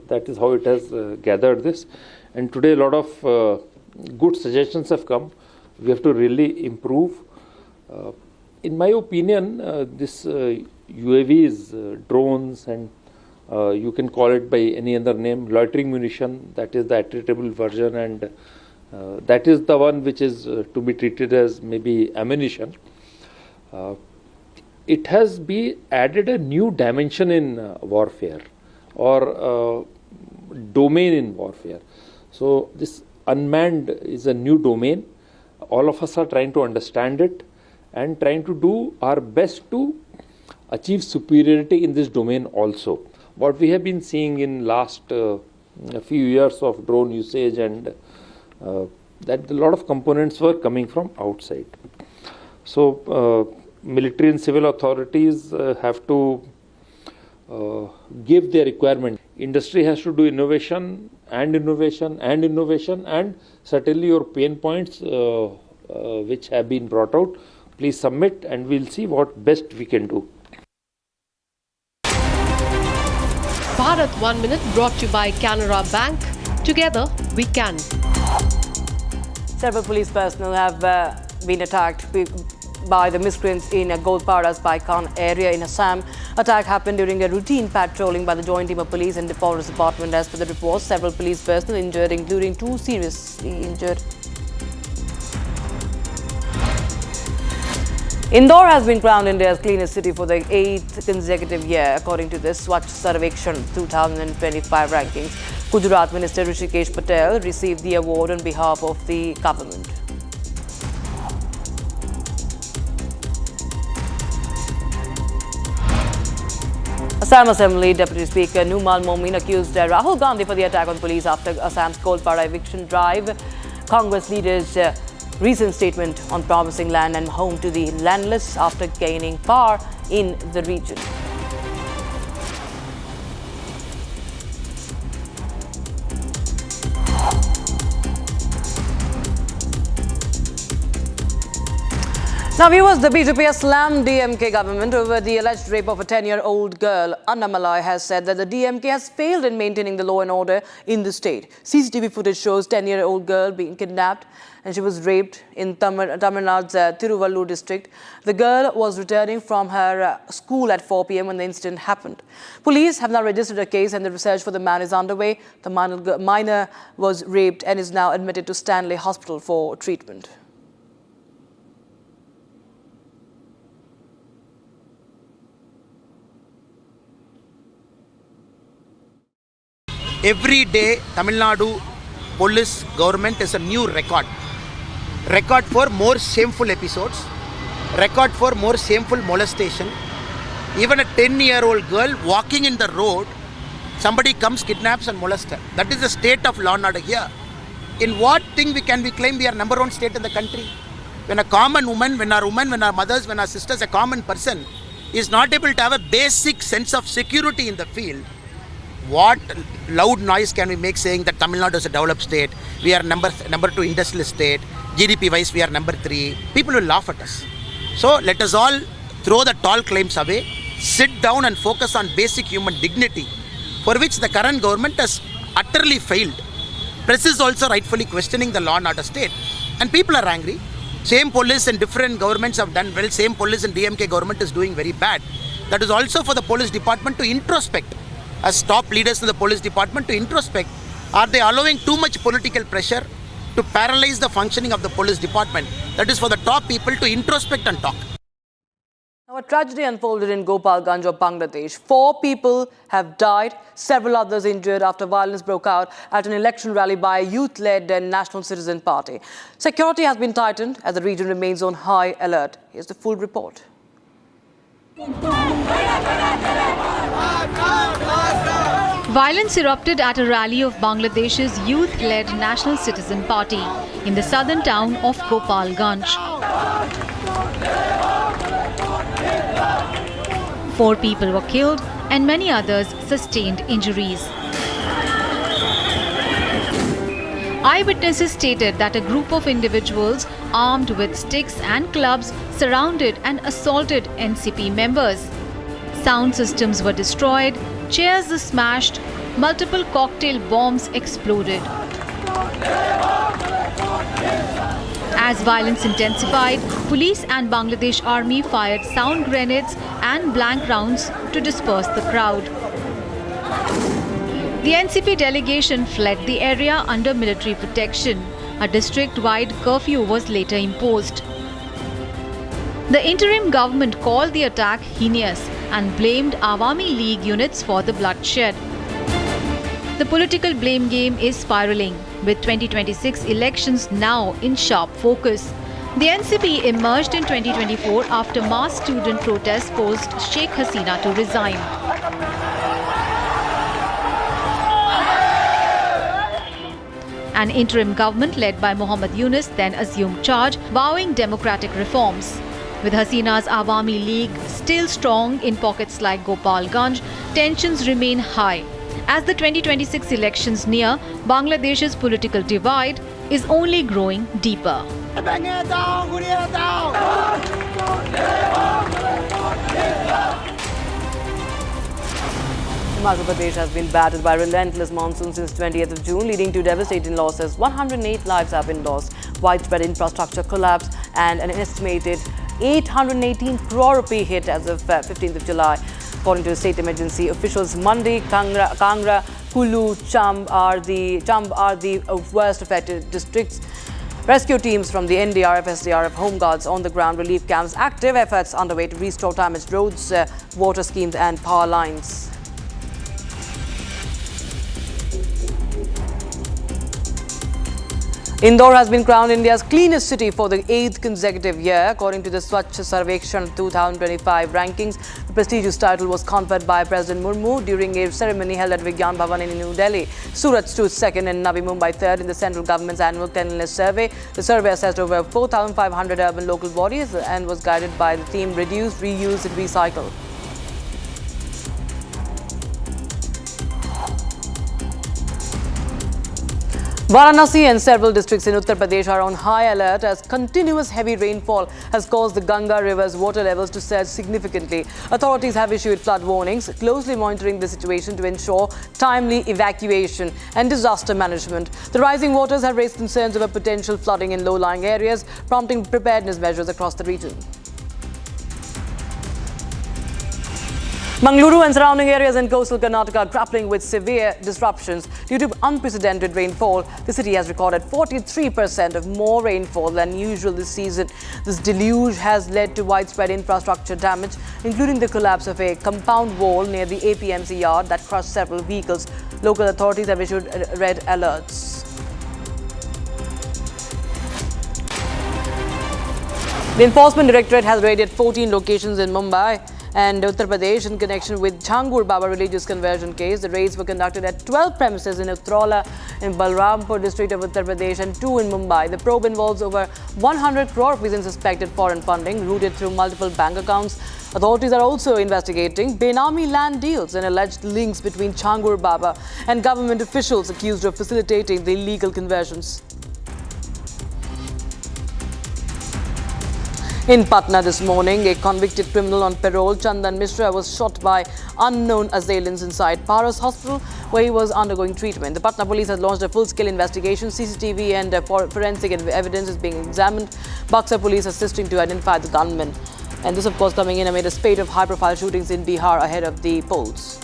that is how it has gathered this. And today a lot of good suggestions have come. We have to really improve. In my opinion, this UAVs, drones, and you can call it by any other name, loitering munition, that is the attributable version, and that is the one which is to be treated as maybe ammunition. It has been added a new dimension in warfare or domain in warfare. So this unmanned is a new domain. All of us are trying to understand it and trying to do our best to achieve superiority in this domain also. What we have been seeing in last a few years of drone usage, and that a lot of components were coming from outside. So military and civil authorities have to give their requirement. Industry has to do innovation and innovation and innovation, and certainly your pain points which have been brought out, please submit and we'll see what best we can do. Bharat 1 Minute brought to you by Canara Bank. Together we can. Several police personnel have been attacked by the miscreants in Golpara's Baikan area in Assam. Attack happened during a routine patrolling by the joint team of police and the forest department. As per the reports, several police personnel injured, including 2 seriously injured. Indore has been crowned India's cleanest city for the 8th consecutive year, according to the Swachh Sarvekshan 2025 rankings. Gujarat Minister Rishikesh Patel received the award on behalf of the government. Assam Assembly Deputy Speaker Numal Momin accused Rahul Gandhi for the attack on police after Assam's Golpara eviction drive. Congress leaders' recent statement on promising land and home to the landless after gaining power in the region. Now, viewers, the BJP has slammed DMK government over the alleged rape of a 10-year-old girl. Annamalai has said that the DMK has failed in maintaining the law and order in the state. CCTV footage shows 10-year-old girl being kidnapped and she was raped in Tamil Nadu's Tiruvallur district. The girl was returning from her school at 4 p.m. when the incident happened. Police have now registered a case and the research for the man is underway. The minor was raped and is now admitted to Stanley Hospital for treatment. Every day, Tamil Nadu police government is a new record. Record for more shameful episodes. Record for more shameful molestation. Even a 10-year-old girl walking in the road, somebody comes, kidnaps and molests her. That is the state of law and order here. In what thing we claim we are number one state in the country? When a common woman, when our mothers, when our sisters, a common person is not able to have a basic sense of security in the field, what loud noise can we make saying that Tamil Nadu is a developed state, we are number 2 industrial state, GDP wise we are number 3, people will laugh at us. So let us all throw the tall claims away, sit down and focus on basic human dignity, for which the current government has utterly failed. Press is also rightfully questioning the law and order state, and people are angry. Same police in different governments have done well, same police in DMK government is doing very bad. That is also for the police department to introspect, as top leaders in the police department to introspect. Are they allowing too much political pressure to paralyze the functioning of the police department? That is for the top people to introspect and talk. Now, a tragedy unfolded in Gopalganj of Bangladesh. 4 people have died, several others injured after violence broke out at an election rally by a youth-led National Citizen Party. Security has been tightened as the region remains on high alert. Here's the full report. Violence erupted at a rally of Bangladesh's youth-led National Citizen Party in the southern town of Gopalganj. 4 people were killed and many others sustained injuries. Eyewitnesses stated that a group of individuals armed with sticks and clubs surrounded and assaulted NCP members. Sound systems were destroyed, chairs were smashed, multiple cocktail bombs exploded. As violence intensified, police and Bangladesh Army fired sound grenades and blank rounds to disperse the crowd. The NCP delegation fled the area under military protection. A district-wide curfew was later imposed. The interim government called the attack heinous and blamed Awami League units for the bloodshed. The political blame game is spiraling, with 2026 elections now in sharp focus. The NCP emerged in 2024 after mass student protests forced Sheikh Hasina to resign. An interim government led by Muhammad Yunus then assumed charge, vowing democratic reforms. With Hasina's Awami League still strong in pockets like Gopalganj, tensions remain high. As the 2026 elections near, Bangladesh's political divide is only growing deeper. Madhya Pradesh has been battered by relentless monsoon since 20th of June, leading to devastating losses. 108 lives have been lost, widespread infrastructure collapse, and an estimated 818 crore rupee hit as of 15th of July. According to state emergency officials, Mandi, Kangra, Kulu, Chamb are the worst affected districts. Rescue teams from the NDRF, SDRF, Home Guards on the ground, relief camps, active efforts underway to restore damaged roads, water schemes and power lines. Indore has been crowned India's cleanest city for the 8th consecutive year. According to the Swachh Sarvekshan 2025 rankings, the prestigious title was conferred by President Murmu during a ceremony held at Vigyan Bhavan in New Delhi. Surat stood second and Navi Mumbai third in the central government's annual cleanliness survey. The survey assessed over 4,500 urban local bodies and was guided by the theme Reduce, Reuse and Recycle. Varanasi and several districts in Uttar Pradesh are on high alert as continuous heavy rainfall has caused the Ganga river's water levels to surge significantly. Authorities have issued flood warnings, closely monitoring the situation to ensure timely evacuation and disaster management. The rising waters have raised concerns over potential flooding in low-lying areas, prompting preparedness measures across the region. Mangaluru and surrounding areas in coastal Karnataka are grappling with severe disruptions due to unprecedented rainfall. The city has recorded 43% of more rainfall than usual this season. This deluge has led to widespread infrastructure damage, including the collapse of a compound wall near the APMC yard that crushed several vehicles. Local authorities have issued red alerts. The Enforcement Directorate has raided 14 locations in Mumbai and Uttar Pradesh in connection with Changur Baba religious conversion case. The raids were conducted at 12 premises in Utrola in Balrampur district of Uttar Pradesh and 2 in Mumbai. The probe involves over 100 crore rupees in suspected foreign funding routed through multiple bank accounts. Authorities are also investigating Benami land deals and alleged links between Changur Baba and government officials accused of facilitating the illegal conversions. In Patna this morning, a convicted criminal on parole, Chandan Mishra, was shot by unknown assailants inside Paras Hospital, where he was undergoing treatment. The Patna police has launched a full-scale investigation. CCTV and forensic evidence is being examined. Buxar police assisting to identify the gunman. And this, of course, coming in amid a spate of high-profile shootings in Bihar ahead of the polls.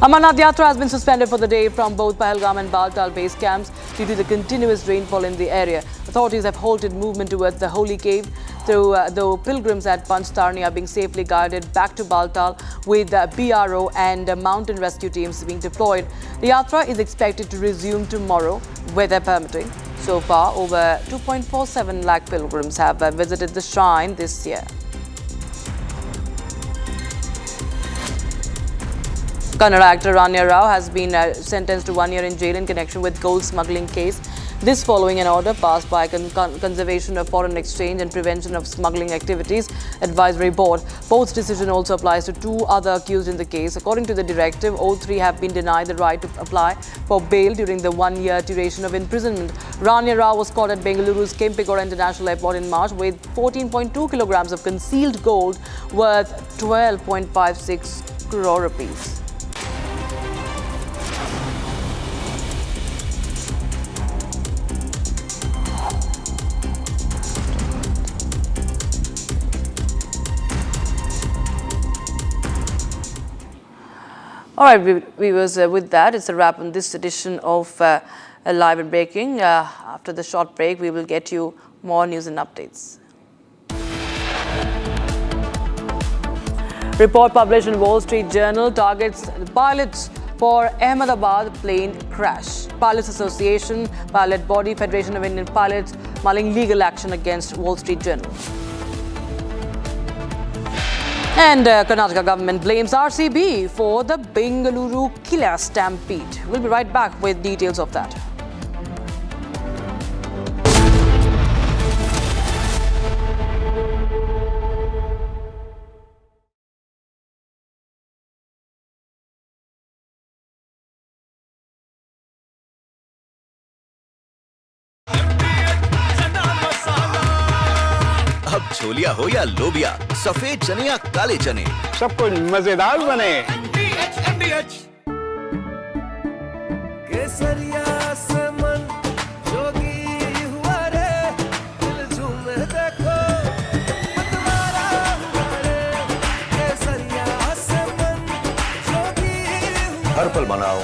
Amarnath Yatra has been suspended for the day from both Pahalgam and Baltal base camps due to the continuous rainfall in the area. Authorities have halted movement towards the holy cave, though pilgrims at Panchtarni are being safely guided back to Baltal with BRO and mountain rescue teams being deployed. The Yatra is expected to resume tomorrow, weather permitting. So far, over 2.47 lakh pilgrims have visited the shrine this year. Kannada actor Rania Rao has been sentenced to 1 year in jail in connection with gold smuggling case. This following an order passed by Conservation of Foreign Exchange and Prevention of Smuggling Activities Advisory Board. Both decision also applies to 2 other accused in the case. According to the directive, all 3 have been denied the right to apply for bail during the 1-year duration of imprisonment. Rania Rao was caught at Bengaluru's Kempegowda International Airport in March with 14.2 kilograms of concealed gold worth 12.56 crore rupees. All right, viewers, with that, it's a wrap on this edition of Live and Breaking. After the short break, we will get you more news and updates. Report published in Wall Street Journal targets pilots for Ahmedabad plane crash. Pilots Association, Pilot Body, Federation of Indian Pilots mulling legal action against Wall Street Journal. And Karnataka government blames RCB for the Bengaluru killer stampede. We'll be right back with details of that. अब छोलिया हो या लोबिया, सफेद चने या काले चने, सब कुछ मजेदार बने। केसरिया से मन जोगी हुआ रे, दिल झूमे देखो मतवारा हुआ रे। केसरिया से मन जोगी हुआ। हर पल मनाओ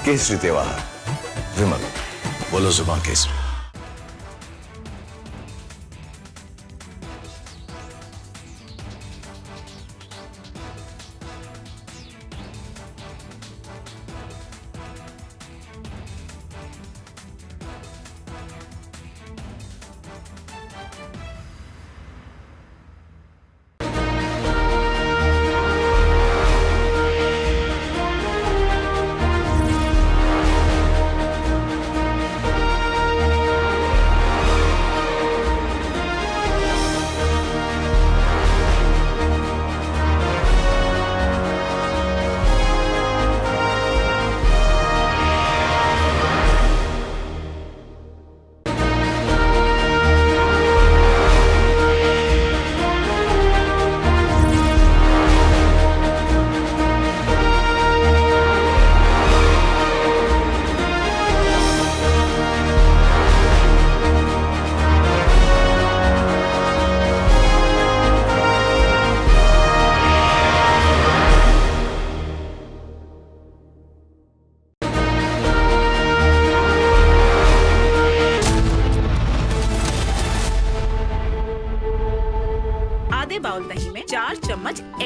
केसरी त्योहार। विमल, बोलो जुबान केसरी।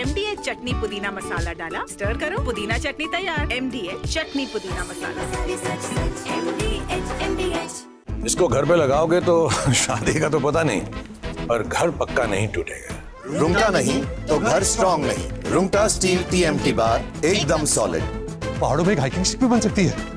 MDH चटनी पुदीना मसाला डाला, स्टर करो, पुदीना चटनी तैयार। MDH चटनी पुदीना मसाला। इसको घर पे लगाओगे तो शादी का तो पता नहीं, पर घर पक्का नहीं टूटेगा। रुंगटा नहीं तो घर स्ट्रॉन्ग नहीं। रुंगटा स्टील TMT बार एकदम सॉलिड। पहाड़ों में एक हाइकिंग स्टिक भी बन सकती है।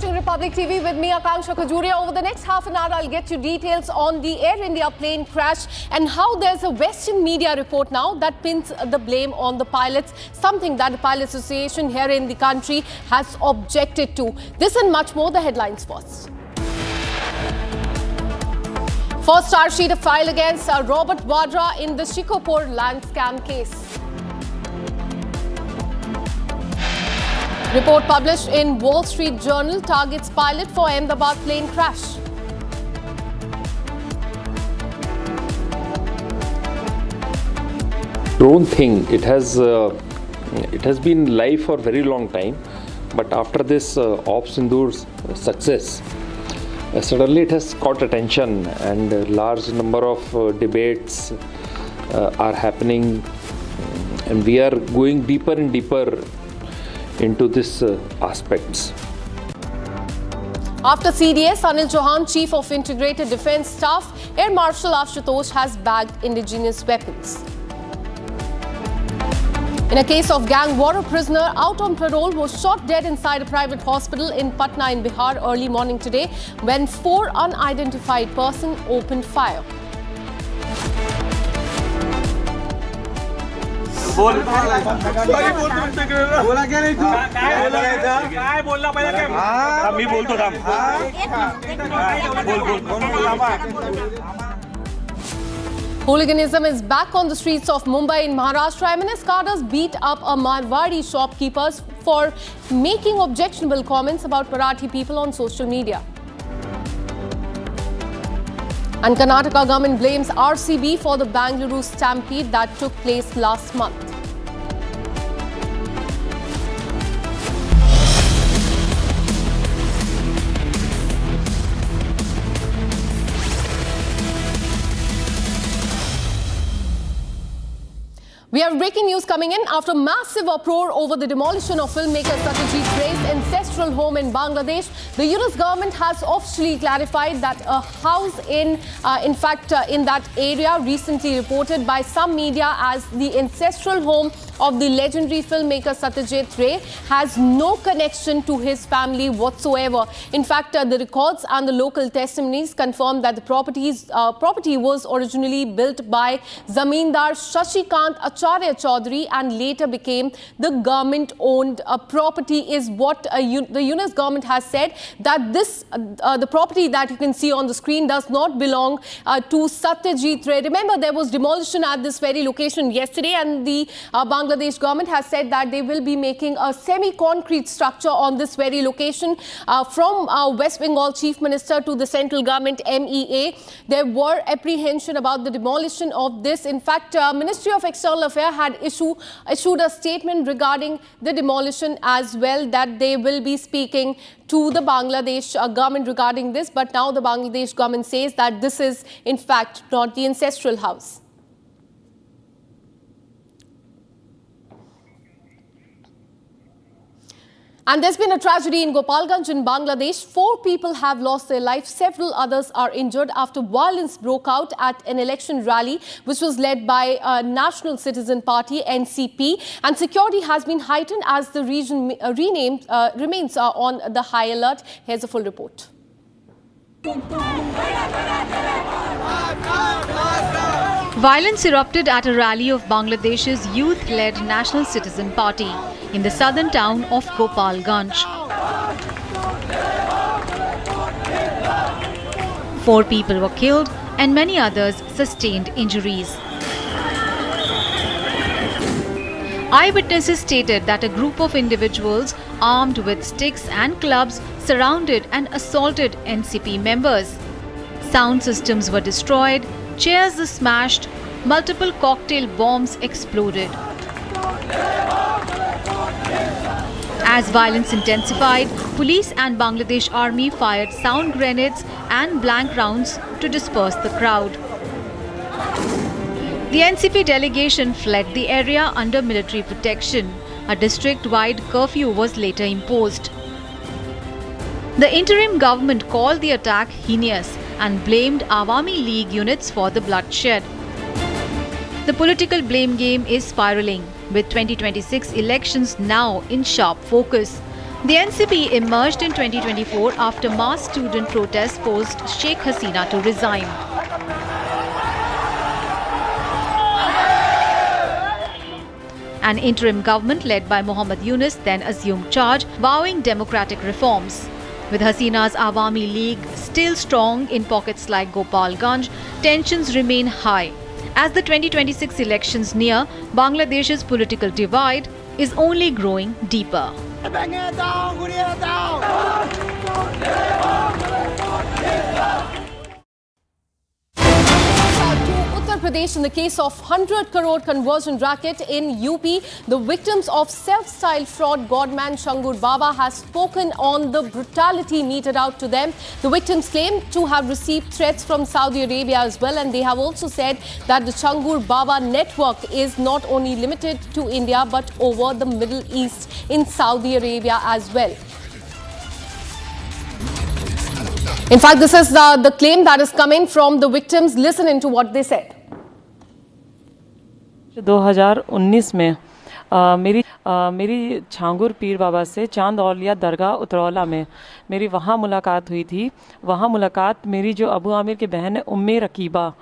watching Republic TV with me, Akanksha Khajuria. Over the next half an hour, I'll get you details on the Air India plane crash and how there's a Western media report now that pins the blame on the pilots, something that the Pilot Association here in the country has objected to. This and much more, the headlines first. First charge sheet filed against Robert Vadra in the Shikopur land scam case. Report published in Wall Street Journal targets pilot for Ahmedabad plane crash. Drone thing, it has been live for a very long time, but after this Sindhur's success, suddenly it has caught attention, and a large number of debates are happening, and we are going deeper and deeper into this aspects. After CDS, Anil Chauhan, Chief of Integrated Defence Staff, Air Marshal Ashutosh has bagged indigenous weapons. In a case of gang war, a prisoner out on parole was shot dead inside a private hospital in Patna in Bihar early morning today when 4 unidentified persons opened fire. बोला क्या नहीं था काय बोलला पाहिजे काय मी बोलतो थांब बोल Hooliganism is back on the streets of Mumbai in Maharashtra. MNS cadres beat up a Marwadi shopkeepers for making objectionable comments about Marathi people on social media. And Karnataka government blames RCB for the Bangalore stampede that took place last month. We have breaking news coming in after massive uproar over the demolition of filmmaker Satyajit Ray's ancestral home in Bangladesh. The US government has officially clarified that a house in that area recently reported by some media as the ancestral home of the legendary filmmaker Satyajit Ray has no connection to his family whatsoever. In fact, the records and the local testimonies confirm that the property was originally built by Zamindar Shashikant Acharya Chaudhary and later became the government-owned property, is what the US government has said, that this the property that you can see on the screen does not belong to Satyajit Ray. Remember, there was demolition at this very location yesterday, and the Bangladesh government has said that they will be making a semi-concrete structure on this very location. From West Bengal Chief Minister to the central government MEA, there were apprehension about the demolition of this. In fact, Ministry of External Affairs had issued a statement regarding the demolition as well, that they will be speaking to the Bangladesh government regarding this. But now the Bangladesh government says that this is in fact not the ancestral house. And there's been a tragedy in Gopalganj in Bangladesh. 4 people have lost their lives. Several others are injured after violence broke out at an election rally which was led by National Citizen Party, NCP. And security has been heightened as the region remains on the high alert. Here's a full report. Violence erupted at a rally of Bangladesh's youth-led National Citizen Party in the southern town of Gopalganj. 4 people were killed and many others sustained injuries. Eyewitnesses stated that a group of individuals armed with sticks and clubs surrounded and assaulted NCP members. Sound systems were destroyed, chairs were smashed, multiple cocktail bombs exploded. As violence intensified, police and Bangladesh Army fired sound grenades and blank rounds to disperse the crowd. The NCP delegation fled the area under military protection. A district-wide curfew was later imposed. The interim government called the attack heinous and blamed Awami League units for the bloodshed. The political blame game is spiraling, with 2026 elections now in sharp focus. The NCP emerged in 2024 after mass student protests forced Sheikh Hasina to resign. An interim government led by Mohammad Yunus then assumed charge, vowing democratic reforms. With Hasina's Awami League still strong in pockets like Gopalganj, tensions remain high. As the 2026 elections near, Bangladesh's political divide is only growing deeper. Uttar Pradesh in the case of 100 crore conversion racket in UP. The victims of self-styled fraud godman Changur Baba has spoken on the brutality meted out to them. The victims claim to have received threats from Saudi Arabia as well, and they have also said that the Changur Baba network is not only limited to India but over the Middle East in Saudi Arabia as well. In fact, this is the claim that is coming from the victims. Listen into what they said. 2019 में मेरी छांगुर पीर बाबा से चांद औलिया दरगाह उतरौला में मेरी वहाँ मुलाकात हुई थी। वहाँ मुलाकात मेरी जो अबू आमिर की बहन है उम्मे रकीबा,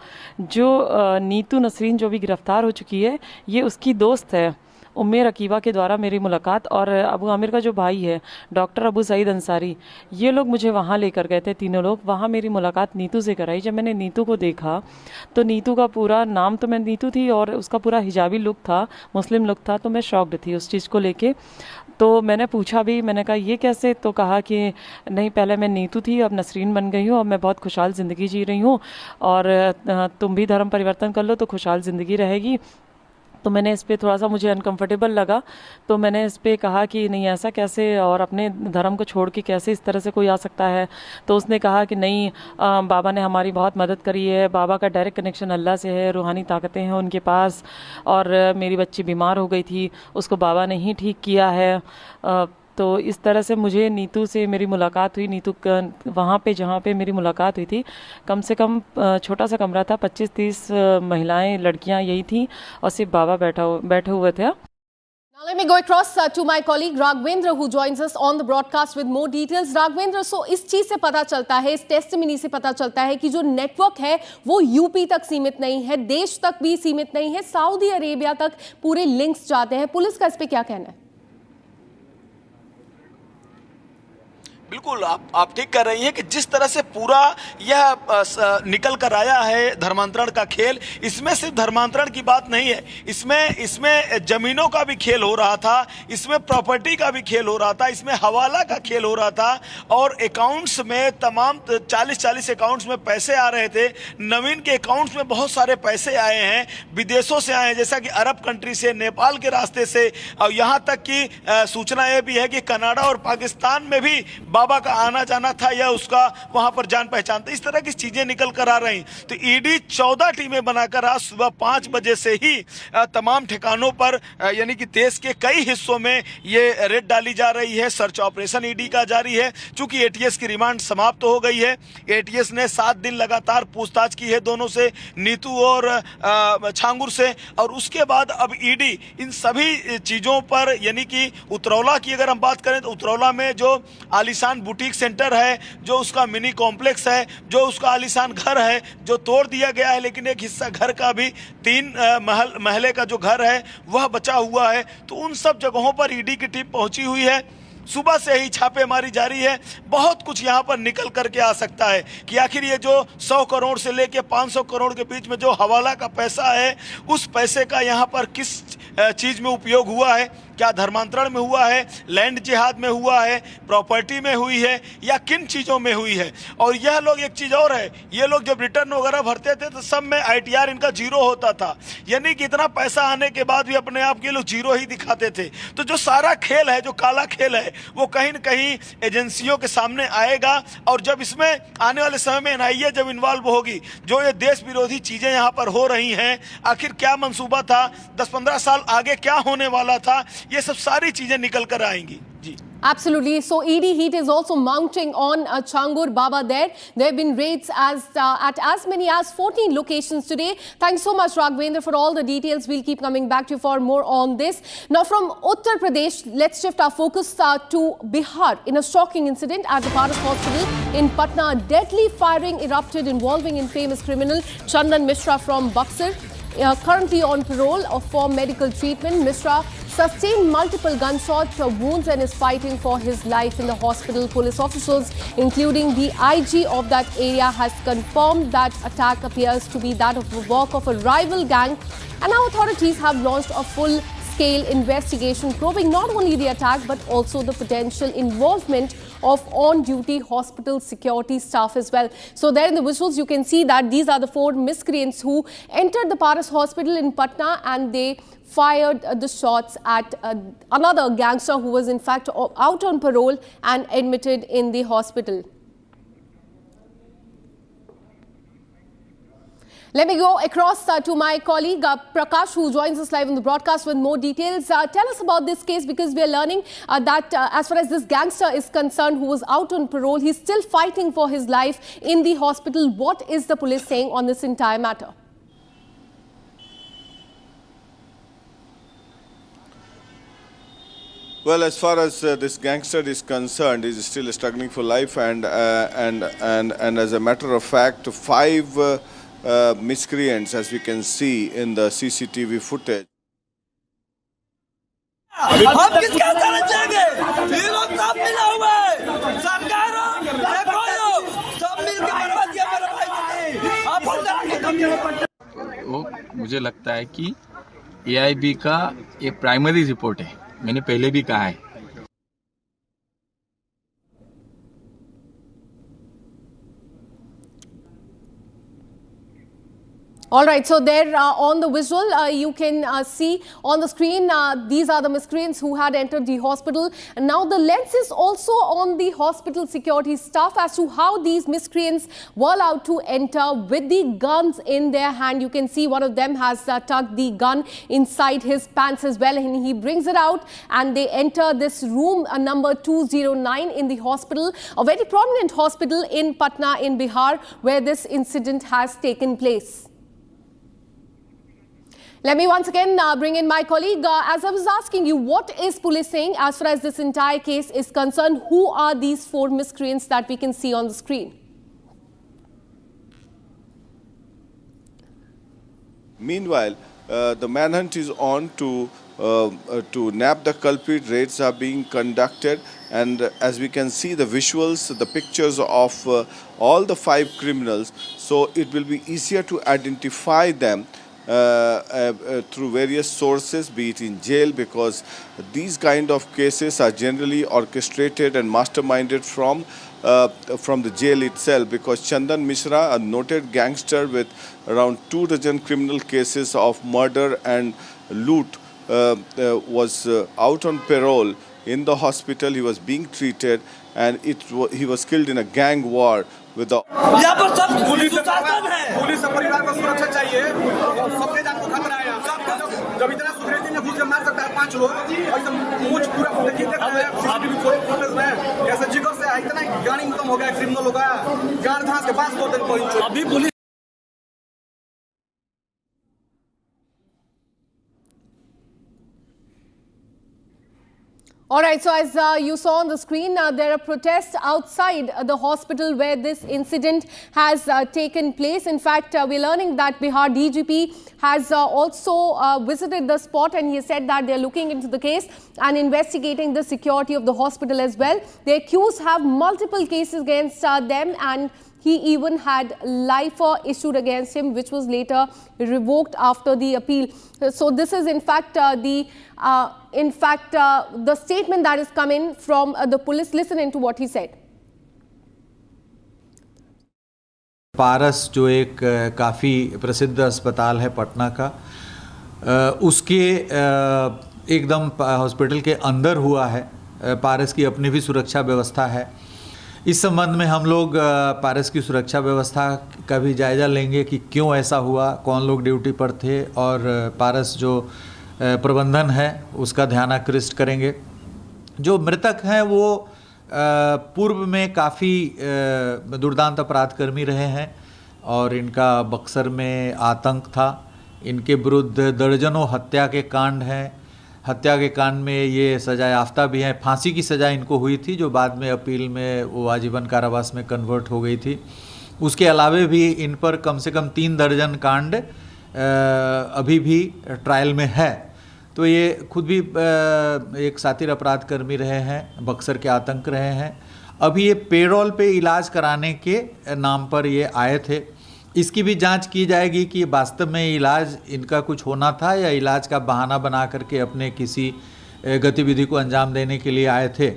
जो नीतू नसरीन जो भी गिरफ़्तार हो चुकी है, ये उसकी दोस्त है। उम्मे रकीबा के द्वारा मेरी मुलाकात, और अबू आमिर का जो भाई है डॉक्टर अबू सईद अंसारी, ये लोग मुझे वहाँ लेकर गए थे। तीनों लोग वहाँ मेरी मुलाकात नीतू से कराई। जब मैंने नीतू को देखा तो नीतू का पूरा नाम तो मैं नीतू थी और उसका पूरा हिजाबी लुक था, मुस्लिम लुक था, तो मैं शॉक्ड थी उस चीज़ को लेके। तो मैंने पूछा भी, मैंने कहा ये कैसे? तो कहा कि नहीं, पहले मैं नीतू थी, अब नसरीन बन गई हूँ, अब मैं बहुत खुशहाल ज़िंदगी जी रही हूँ, और तुम भी धर्म परिवर्तन कर लो तो खुशहाल ज़िंदगी रहेगी। तो मैंने इस पर थोड़ा सा मुझे अनकंफर्टेबल लगा, तो मैंने इस पर कहा कि नहीं ऐसा कैसे, और अपने धर्म को छोड़ के कैसे इस तरह से कोई आ सकता है। तो उसने कहा कि नहीं, बाबा ने हमारी बहुत मदद करी है, बाबा का डायरेक्ट कनेक्शन अल्लाह से है, रूहानी ताकतें हैं उनके पास, और मेरी बच्ची बीमार हो गई थी, उसको बाबा ने ही ठीक किया है। तो इस तरह से मुझे नीतू से मेरी मुलाकात हुई। नीतू वहाँ पे जहाँ पे मेरी मुलाकात हुई थी, कम से कम छोटा सा कमरा था, 25-30 महिलाएं, लड़कियाँ यही थी, और सिर्फ बाबा बैठे हुए थे। Now let me go across to my colleague Raghvendra, who joins us on the broadcast with more details. Raghvendra, so इस चीज से पता चलता है, इस टेस्टिमनी से पता चलता है कि जो नेटवर्क है वो यूपी तक सीमित नहीं है, देश तक भी सीमित नहीं है, सऊदी अरेबिया तक पूरे लिंक्स जाते हैं। पुलिस का इस पे क्या कहना है? बिल्कुल, आप ठीक कर रही हैं कि जिस तरह से पूरा यह निकल कर आया है धर्मांतरण का खेल, इसमें सिर्फ धर्मांतरण की बात नहीं है, इसमें जमीनों का भी खेल हो रहा था, इसमें प्रॉपर्टी का भी खेल हो रहा था, इसमें हवाला का खेल हो रहा था, और अकाउंट्स में तमाम 40 अकाउंट्स में पैसे आ रहे थे। नवीन के अकाउंट्स में बहुत सारे पैसे आए हैं, विदेशों से आए हैं, जैसा कि अरब कंट्री से, नेपाल के रास्ते से, और यहाँ तक कि सूचना ये भी है कि कनाडा और पाकिस्तान में भी बाबा का आना जाना था या उसका वहां पर जान पहचान था। इस तरह की चीजें निकल कर आ रही। तो ईडी 14 टीमें बनाकर आज सुबह 5 बजे से ही तमाम ठिकानों पर, यानी कि देश के कई हिस्सों में ये रेड डाली जा रही है। सर्च ऑपरेशन ईडी का जारी है। चूंकि एटीएस की रिमांड समाप्त हो गई है, एटीएस ने 7 दिन लगातार पूछताछ की है दोनों से, नीतू और छांगुर से, और उसके बाद अब ईडी इन सभी चीजों पर, यानी कि उतरौला की अगर हम बात करें तो उतरौला में जो आलिशान बुटीक सेंटर है, जो उसका मिनी कॉम्प्लेक्स है, जो उसका आलिशान घर है, जो तोड़ दिया गया है, लेकिन एक हिस्सा घर का भी 3 महले का जो घर है वह बचा हुआ है। तो उन सब जगहों पर ईडी की टीम पहुंची हुई है। सुबह से ही छापेमारी जारी है। बहुत कुछ यहाँ पर निकल करके आ सकता है कि आखिर ये जो 100 करोड़ से लेके 500 करोड़ के बीच में जो हवाला का पैसा है, उस पैसे का यहाँ पर किस चीज़ में उपयोग हुआ है, क्या धर्मांतरण में हुआ है, लैंड जिहाद में हुआ है, प्रॉपर्टी में हुई है, या किन चीज़ों में हुई है। और यह लोग, एक चीज़ और है, ये लोग जब रिटर्न वगैरह भरते थे तो सब में ITR इनका 0 होता था, यानी कि इतना पैसा आने के बाद भी अपने आप के लोग 0 ही दिखाते थे। तो जो सारा खेल है, जो काला खेल है, वो कहीं न कहीं एजेंसियों के सामने आएगा। और जब इसमें आने वाले समय में NIA जब इन्वॉल्व होगी, जो ये देश विरोधी चीज़ें यहाँ पर हो रही हैं, आखिर क्या मंसूबा था, 10-15 साल आगे क्या होने वाला था, ये सब सारी चीज़ें निकल कर आएंगी। जी। Absolutely. So ED heat is also mounting on Changur Baba there. There have been raids at as many as 14 locations today. Thanks so much, Raghvendra, for all the details. We'll keep coming back to you for more on this. Now from Uttar Pradesh, let's shift our focus to Bihar. In a shocking incident at the Paras Hospital in Patna, deadly firing erupted involving infamous criminal Chandan Mishra from Buxar. Currently on parole for medical treatment, Mishra sustained multiple gunshot wounds and is fighting for his life in the hospital. Police officials, including the IG of that area, has confirmed that attack appears to be that of the work of a rival gang, and now authorities have launched a full-scale investigation probing not only the attack but also the potential involvement of on-duty hospital security staff as well. So there in the visuals you can see that these are the 4 miscreants who entered the Paras Hospital in Patna, and they fired the shots at another gangster who was in fact out on parole and admitted in the hospital. Let me go across to my colleague Prakash, who joins us live on the broadcast with more details. Tell us about this case, because we are learning that as far as this gangster is concerned who was out on parole, he's still fighting for his life in the hospital. What is the police saying on this entire matter? Well, as far as this gangster is concerned, he is still struggling for life, and as a matter of fact, 5 miscreants, as we can see in the CCTV footage. मुझे लगता है कि AIB का ये primary report है, मैंने पहले भी कहा है। All right, so there on the visual, you can see on the screen, these are the miscreants who had entered the hospital. And now the lens is also on the hospital security staff as to how these miscreants were allowed to enter with the guns in their hand. You can see one of them has tucked the gun inside his pants as well, and he brings it out and they enter this room number 209 in the hospital, a very prominent hospital in Patna in Bihar, where this incident has taken place. Let me once again bring in my colleague. As I was asking you, what is police saying as far as this entire case is concerned? Who are these 4 miscreants that we can see on the screen? Meanwhile, the manhunt is on to nab the culprit. Raids are being conducted, and as we can see the visuals, the pictures of all the 5 criminals, so it will be easier to identify them through various sources, be it in jail, because these kind of cases are generally orchestrated and masterminded from the jail itself, because Chandan Mishra, a noted gangster with around 2 dozen criminal cases of murder and loot, was out on parole in the hospital. He was being treated, and he was killed in a gang war with the... यहाँ पर सब police शासन है, police और परिवार को सुरक्षा चाहिए, सबके जान को खतरा है। जब इतना सुधरेती ने घुस के मार सकता है 5 लोग, और मुझ पूरा देखिए देख रहे हैं सीसीटीवी फुटेज में, ऐसे जिगर से इतना गाड़ी खत्म हो गया क्रिमिनल लोग का, गाड़ धांस के पास 2 दिन पहुंचे। अभी police All right, so as you saw on the screen, there are protests outside the hospital where this incident has taken place. In fact, we're learning that Bihar DGP has also visited the spot, and he said that they're looking into the case and investigating the security of the hospital as well. The accused have multiple cases against them, and he even had lifer issued against him, which was later revoked after the appeal. So this is in fact the statement that is coming from the police. Listen into what he said. पारस जो एक काफ़ी प्रसिद्ध अस्पताल है पटना का, उसके एकदम hospital के अंदर हुआ है। पारस की अपनी भी सुरक्षा व्यवस्था है। इस संबंध में हम लोग पारस की सुरक्षा व्यवस्था का भी जायज़ा लेंगे कि क्यों ऐसा हुआ, कौन लोग ड्यूटी पर थे, और पारस जो प्रबंधन है उसका ध्यान आकृष्ट करेंगे। जो मृतक हैं वो पूर्व में काफ़ी दुर्दांत अपराधकर्मी रहे हैं और इनका बक्सर में आतंक था। इनके विरुद्ध दर्जनों हत्या के कांड हैं। हत्या के कांड में ये सजा याफ्ता भी हैं। फांसी की सज़ा इनको हुई थी जो बाद में अपील में वो आजीवन कारावास में कन्वर्ट हो गई थी। उसके अलावे भी इन पर कम से कम 3 दर्जन कांड अभी भी ट्रायल में है। तो ये खुद भी एक सातिर अपराधकर्मी रहे हैं, बक्सर के आतंक रहे हैं। अभी ये पेरोल पे इलाज कराने के नाम पर ये आए थे। इसकी भी जांच की जाएगी कि वास्तव में इलाज इनका कुछ होना था या इलाज का बहाना बना करके अपने किसी गतिविधि को अंजाम देने के लिए आए थे।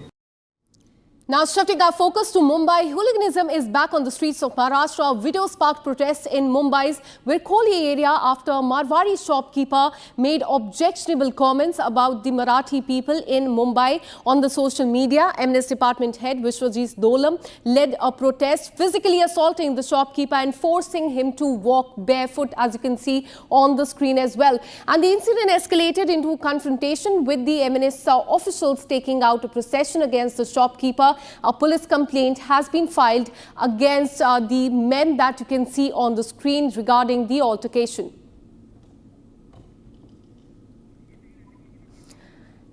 Now shifting our focus to Mumbai, hooliganism is back on the streets of Maharashtra. Video sparked protests in Mumbai's Virkholi area after a Marwari shopkeeper made objectionable comments about the Marathi people in Mumbai on the social media. MNS department head Vishwajit Dolam led a protest, physically assaulting the shopkeeper and forcing him to walk barefoot, as you can see on the screen as well. And the incident escalated into confrontation with the MNS officials taking out a procession against the shopkeeper. A police complaint has been filed against the men that you can see on the screen regarding the altercation.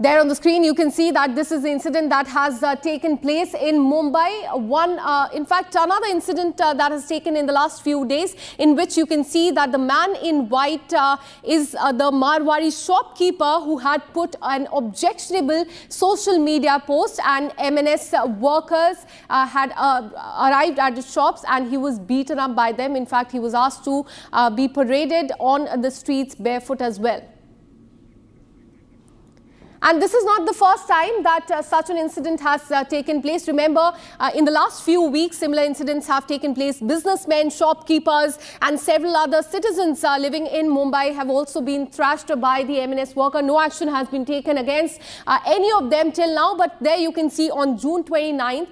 There on the screen, you can see that this is the incident that has taken place in Mumbai. In fact, another incident that has taken in the last few days, in which you can see that the man in white is the Marwari shopkeeper who had put an objectionable social media post, and MNS workers had arrived at the shops and he was beaten up by them. In fact, he was asked to be paraded on the streets barefoot as well. And this is not the first time that such an incident has taken place. Remember, in the last few weeks, similar incidents have taken place. Businessmen, shopkeepers and several other citizens living in Mumbai have also been thrashed by the MNS worker. No action has been taken against any of them till now. But there you can see on June 29th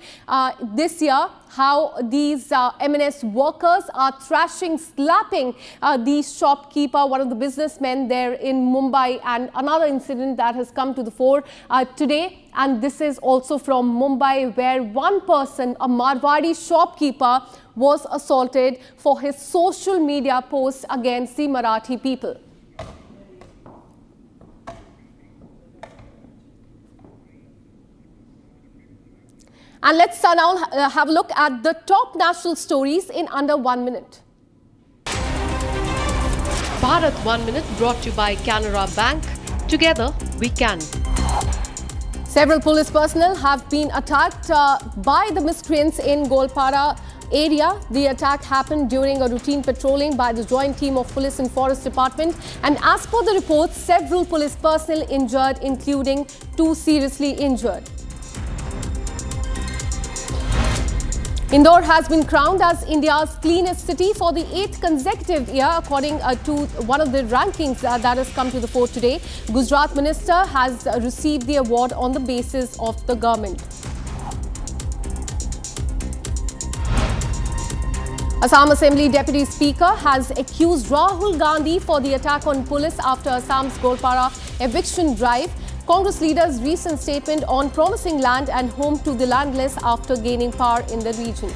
this year, how these MNS workers are thrashing, slapping the shopkeeper, one of the businessmen there in Mumbai, and another incident that has come to the fore today. And this is also from Mumbai, where one person, a Marwari shopkeeper, was assaulted for his social media posts against the Marathi people. And let's now have a look at the top national stories in under 1 minute. Bharat 1 Minute brought to you by Canara Bank. Together we can. Several police personnel have been attacked by the miscreants in Golpara area. The attack happened during a routine patrolling by the joint team of Police and Forest Department. And as per the reports, several police personnel injured, including 2 seriously injured. Indore has been crowned as India's cleanest city for the 8th consecutive year, according to one of the rankings that has come to the fore today. Gujarat Minister has received the award on the basis of the government. Assam Assembly Deputy Speaker has accused Rahul Gandhi for the attack on police after Assam's Golpara eviction drive. Congress leader's recent statement on promising land and home to the landless after gaining power in the region.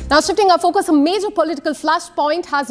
Now shifting our focus, a major political flashpoint has